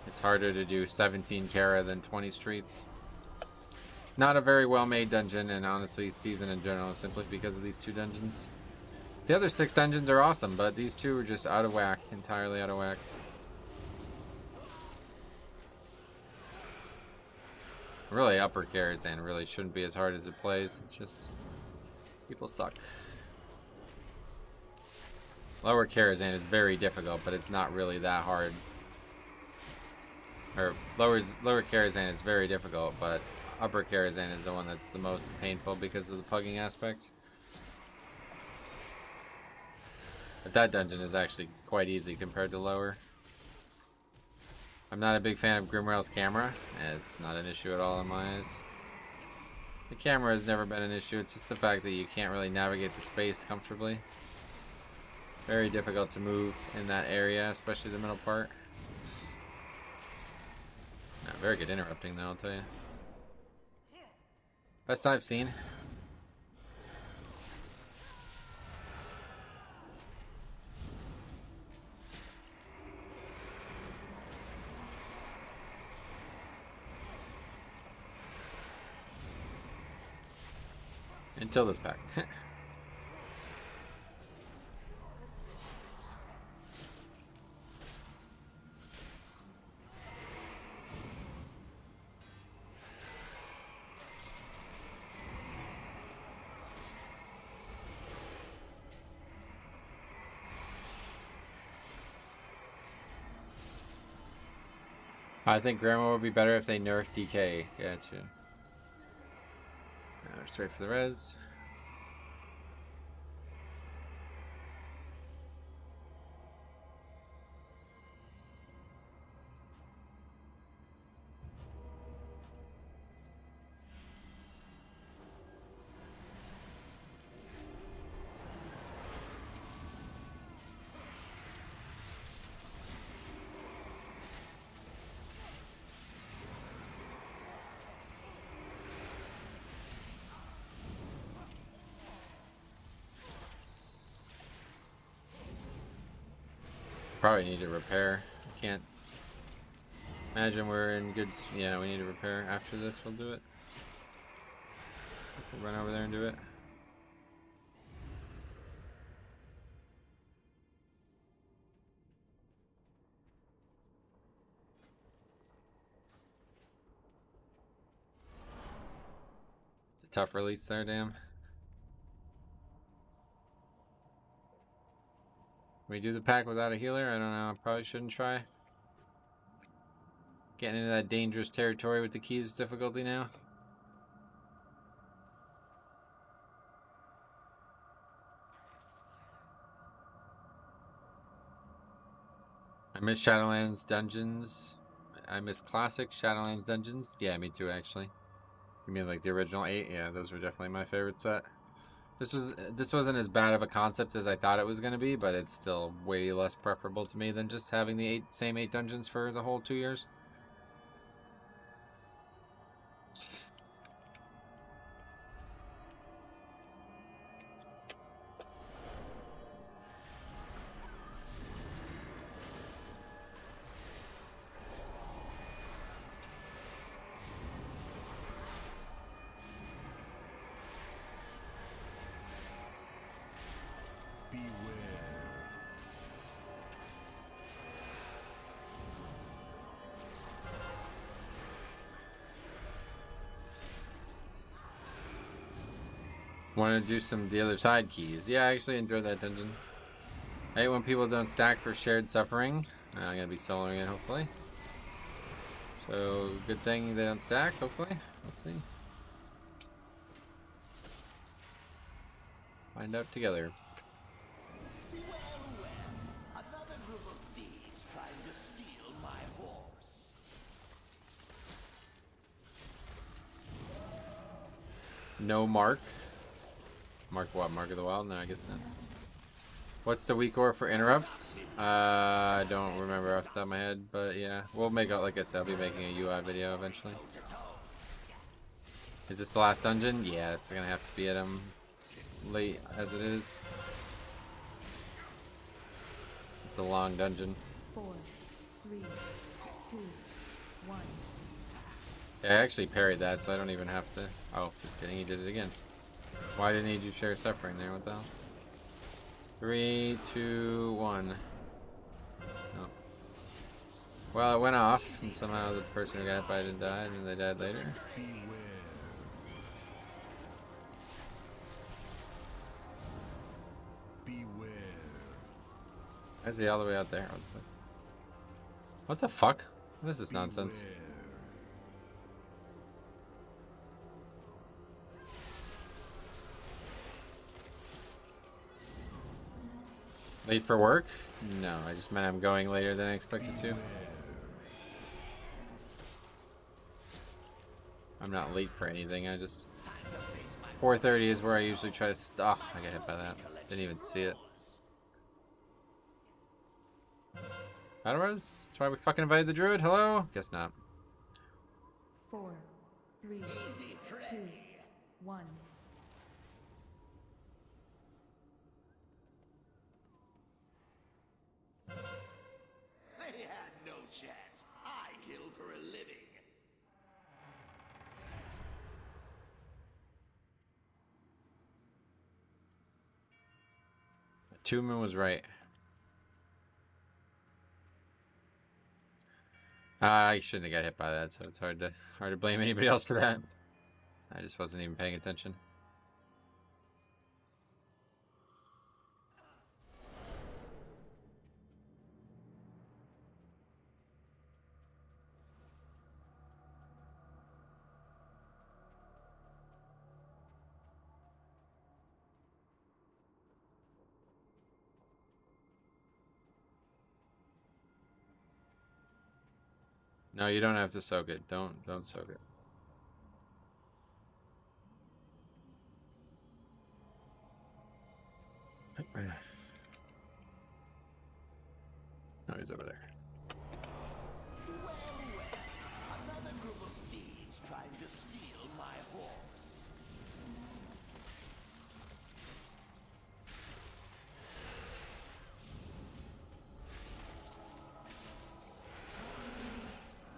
It's harder to do 17 Kara than 20 streets. Not a very well made dungeon, and honestly, season in general, simply because of these 2 dungeons. The other 6 dungeons are awesome, but these 2 are just out of whack. Entirely out of whack. Really, upper Karazhan really shouldn't be as hard as it plays. It's just... people suck. Lower Karazhan is very difficult, but it's not really that hard. Or lower Karazhan is very difficult, but upper Karazhan is the one that's the most painful because of the pugging aspect. But that dungeon is actually quite easy compared to lower. I'm not a big fan of Grimrail's camera. It's not an issue at all in my eyes. The camera has never been an issue. It's just the fact that you can't really navigate the space comfortably. Very difficult to move in that area, especially the middle part. Very good interrupting, though, I'll tell you. Best I've seen. Until this pack. I think Grandma would be better if they nerf DK. Gotcha. Just wait for the res. Probably need to repair. I can't imagine we're in good... Yeah, we need to repair. After this, we'll do it. We'll run over there and do it. It's a tough release there, damn. We do the pack without a healer? I don't know. I probably shouldn't try. Getting into that dangerous territory with the keys difficulty now. I miss Shadowlands dungeons. I miss classic Shadowlands dungeons. Yeah, me too, actually. You mean like the original 8? Yeah, those were definitely my favorite set. This wasn't as bad of a concept as I thought it was going to be, but it's still way less preferable to me than just having the same 8 dungeons for the whole 2 years. Want to do some the other side keys? Yeah, I actually enjoyed that dungeon. I hate when people don't stack for shared suffering. I'm gonna be soloing it hopefully. So good thing they don't stack. Hopefully, let's see. Find out together. Well, another group of thieves trying to steal my horse. No mark. Mark what? Mark of the Wild? No, I guess not. What's the weak ore for interrupts? I don't remember off the top of my head, but yeah. We'll make out, like I said, I'll be making a UI video eventually. Is this the last dungeon? Yeah, it's gonna have to be at late as it is. It's a long dungeon. 4, 3, 2, 1. Yeah, I actually parried that, so I don't even have to. Oh, just kidding, he did it again. Why didn't he do share suffering there? What the hell? 3, 2, 1. Oh. Well, it went off, and somehow the person who got hit by it died, and they died later. Beware. Why is he all the way out there? What the fuck? What is this nonsense? Beware. Late for work? No, I just meant I'm going later than I expected to. I'm not late for anything, I just... 4:30 is where I usually try to stop. I got hit by that. Didn't even see it. Otherwise, that's why we fucking invited the druid. Hello? Guess not. 4, 3, 2, 1. They had no chance. I kill for a living. Tuman was right. I shouldn't have got hit by that, so it's hard to blame anybody else for that. I just wasn't even paying attention. No, you don't have to soak it. Don't soak it. No, he's over there. Well, another group of thieves trying to steal my horse.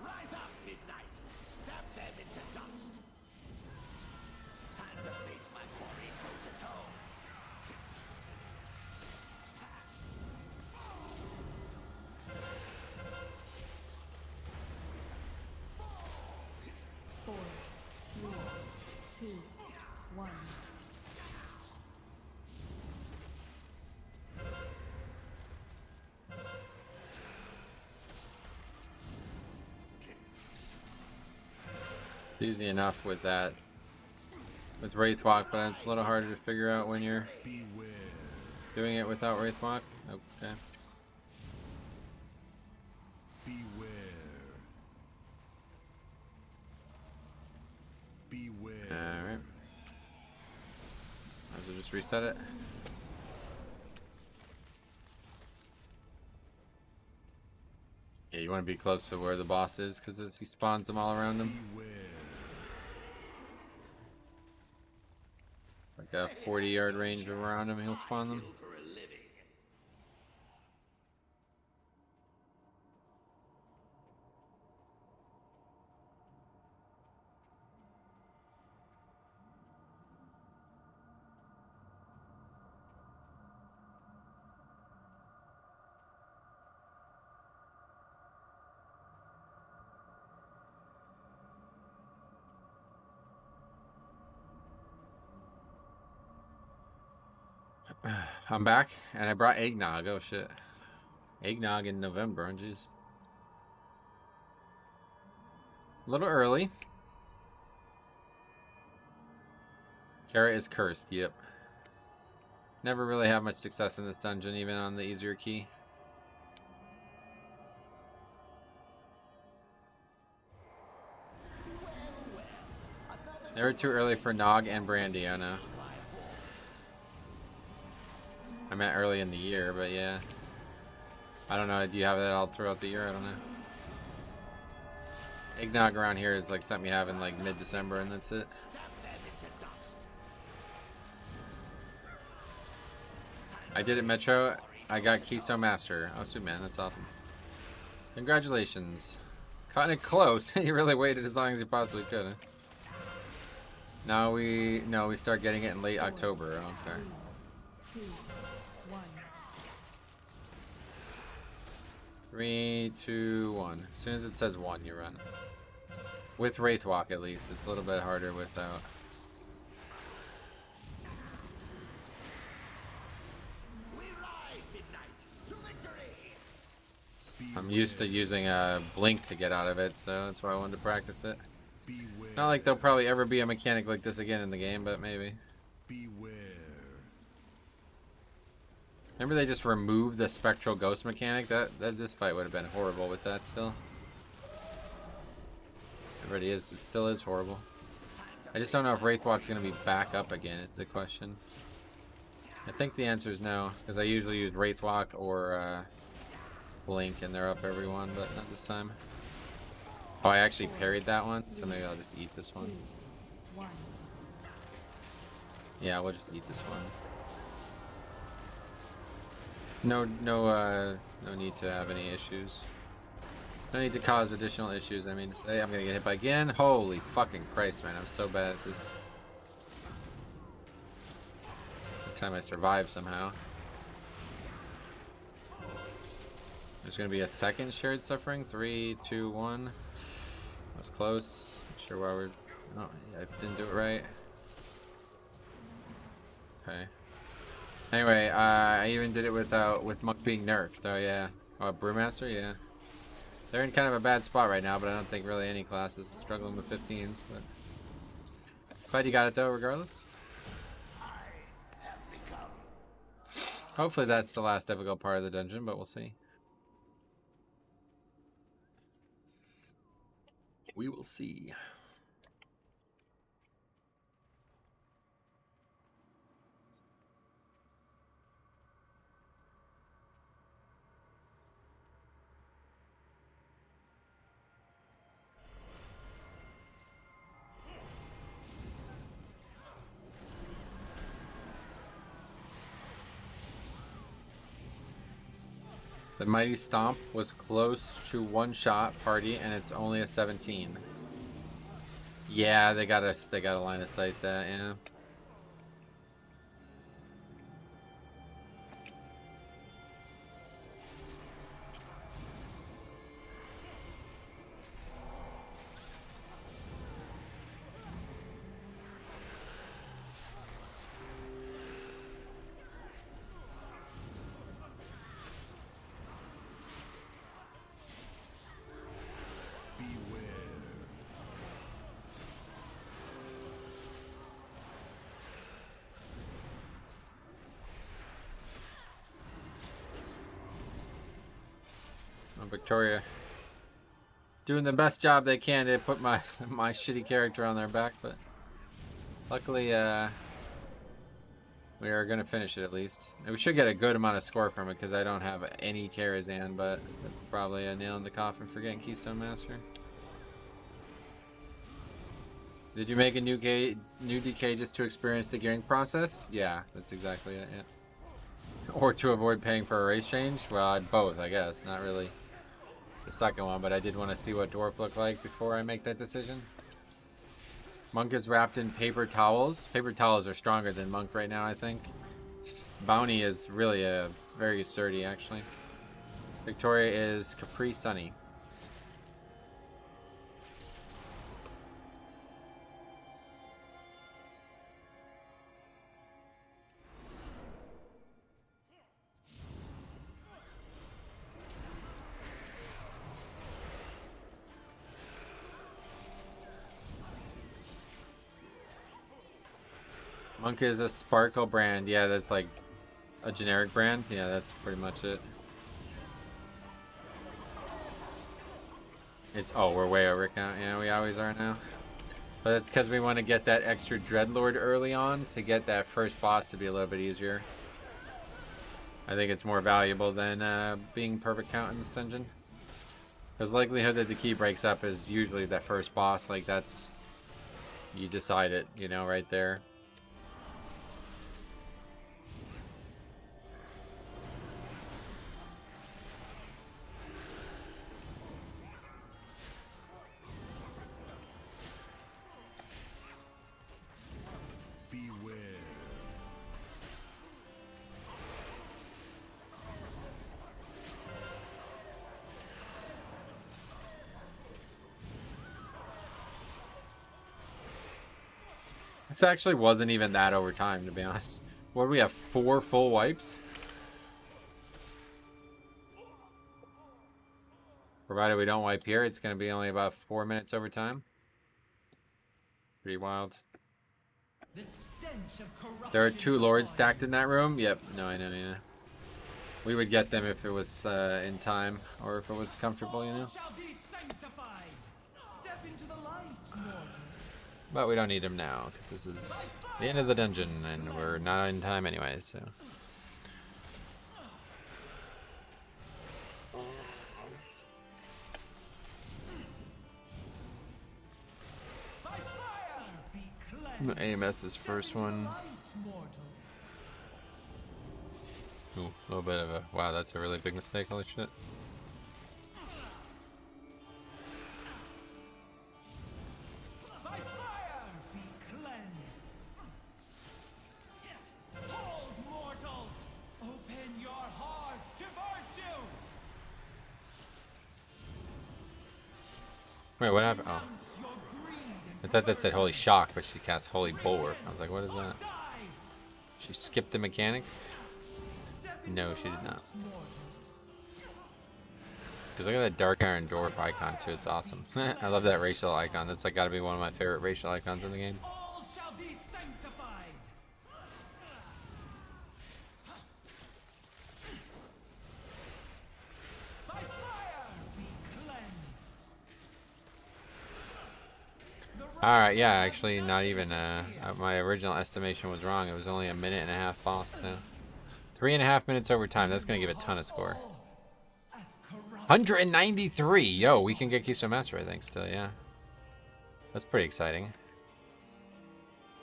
Rise up, midnight! Stab them into dust! Time to face my quarry toe-to-toe! 4, 3, 2, 1. It's easy enough with that. With Wraith Walk, but it's a little harder to figure out when you're Beware. doing it without Wraith Walk. Okay. Beware. Beware. Alright. Might as well just reset it. Yeah, you want to be close to where the boss is because he spawns them all around him. Beware. Like a 40-yard range around him, he'll spawn them. Kill for a living. I'm back, and I brought eggnog. Oh shit, eggnog in November. Oh, jeez, a little early. Kara is cursed. Yep. Never really have much success in this dungeon, even on the easier key. Never too early for Nog and Brandy. I know. I meant early in the year, but yeah. I don't know. Do you have that all throughout the year? I don't know. Eggnog around here is like something you have in like mid-December, and that's it. I did it, Metro. I got Keystone Master. Oh, sweet man, that's awesome. Congratulations. Cutting it close. You really waited as long as you possibly could. Huh? Now we start getting it in late October. Okay. 2, 1. 3, 2, 1. As soon as it says 1, you run. With Wraithwalk, at least. It's a little bit harder without. I'm used to using a blink to get out of it, so that's why I wanted to practice it. Not like there'll probably ever be a mechanic like this again in the game, but maybe. Beware. Remember they just removed the spectral ghost mechanic? That this fight would have been horrible with that still. It already is. It still is horrible. I just don't know if Wraithwalk's going to be back up again. It's the question. I think the answer is no, because I usually use Wraithwalk or Blink, and they're up every one, but not this time. Oh, I actually parried that one, so maybe I'll just eat this one. Yeah, we'll just eat this one. No need to have any issues. No need to cause additional issues. I mean to say, I'm gonna get hit by again. Holy fucking Christ, man! I'm so bad at this. The time I survive somehow. There's gonna be a second shared suffering. 3, 2, 1. That was close. Not sure why we're. Oh, yeah, I didn't do it right. Okay. Anyway, I even did it with Monk being nerfed. So yeah. Oh, Brewmaster, yeah. They're in kind of a bad spot right now, but I don't think really any class is struggling with 15s. But glad you got it though, regardless. Hopefully that's the last difficult part of the dungeon, but we'll see. We will see. The Mighty Stomp was close to one-shot party, and it's only a 17. Yeah, they got a line of sight that, yeah. Victoria doing the best job they can to put my shitty character on their back, but luckily we are gonna finish it at least. And we should get a good amount of score from it because I don't have any Karazhan, but that's probably a nail in the coffin for getting Keystone Master. Did you make a new DK just to experience the gearing process? Yeah, that's exactly it. Yeah. Or to avoid paying for a race change? Well, both, I guess. Not really the second one, but I did want to see what Dwarf looked like before I make that decision. Monk is wrapped in paper towels. Paper towels are stronger than Monk right now, I think. Bounty is really very sturdy, actually. Victoria is Capri Sunny. Monk is a sparkle brand. Yeah, that's like a generic brand. Yeah, that's pretty much it. It's, oh, we're way over count. Yeah, we always are now. But that's because we want to get that extra Dreadlord early on to get that first boss to be a little bit easier. I think it's more valuable than being perfect count in this dungeon. Because likelihood that the key breaks up is usually that first boss. Like, that's... You decide it, you know, right there. Beware. This actually wasn't even that over time, to be honest. What do we have? 4 full wipes? Provided we don't wipe here, it's going to be only about 4 minutes over time. Pretty wild. There are 2 lords stacked in that room? Yep. No, I know, yeah. We would get them if it was in time, or if it was comfortable, you know? But we don't need them now, because this is the end of the dungeon, and we're not in time anyway, so... AMS is first one. Ooh, a little bit of a... Wow, that's a really big mistake, holy shit. Wait, what happened? Oh. I thought that said Holy Shock, but she cast Holy Bulwark. I was like, what is that? She skipped the mechanic? No, she did not. Dude, look at that Dark Iron Dwarf icon, too. It's awesome. I love that racial icon. That's like gotta be one of my favorite racial icons in the game. Alright, yeah, actually not even, my original estimation was wrong. It was only a 1.5-minute boss, so. 3.5 minutes over time, that's gonna give a ton of score. 193! Yo, we can get Keystone Master, I think, still, yeah. That's pretty exciting.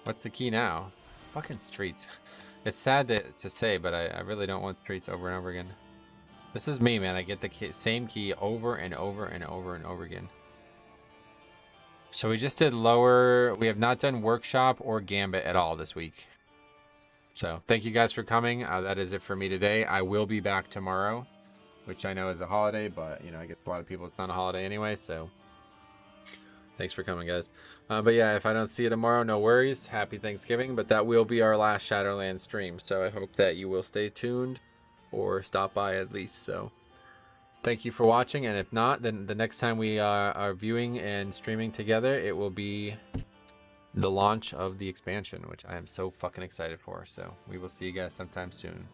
What's the key now? Fucking streets. It's sad to say, but I really don't want streets over and over again. This is me, man. I get the same key over and over and over and over again. So we just did lower. We have not done workshop or gambit at all this week. So thank you guys for coming. That is it for me today. I will be back tomorrow, which I know is a holiday, but you know, I guess a lot of people it's not a holiday anyway. So thanks for coming, guys. But yeah, if I don't see you tomorrow, no worries. Happy Thanksgiving. But that will be our last Shadowland stream. So I hope that you will stay tuned or stop by at least. So thank you for watching, and if not, then the next time we are viewing and streaming together, it will be the launch of the expansion, which I am so fucking excited for. So we will see you guys sometime soon.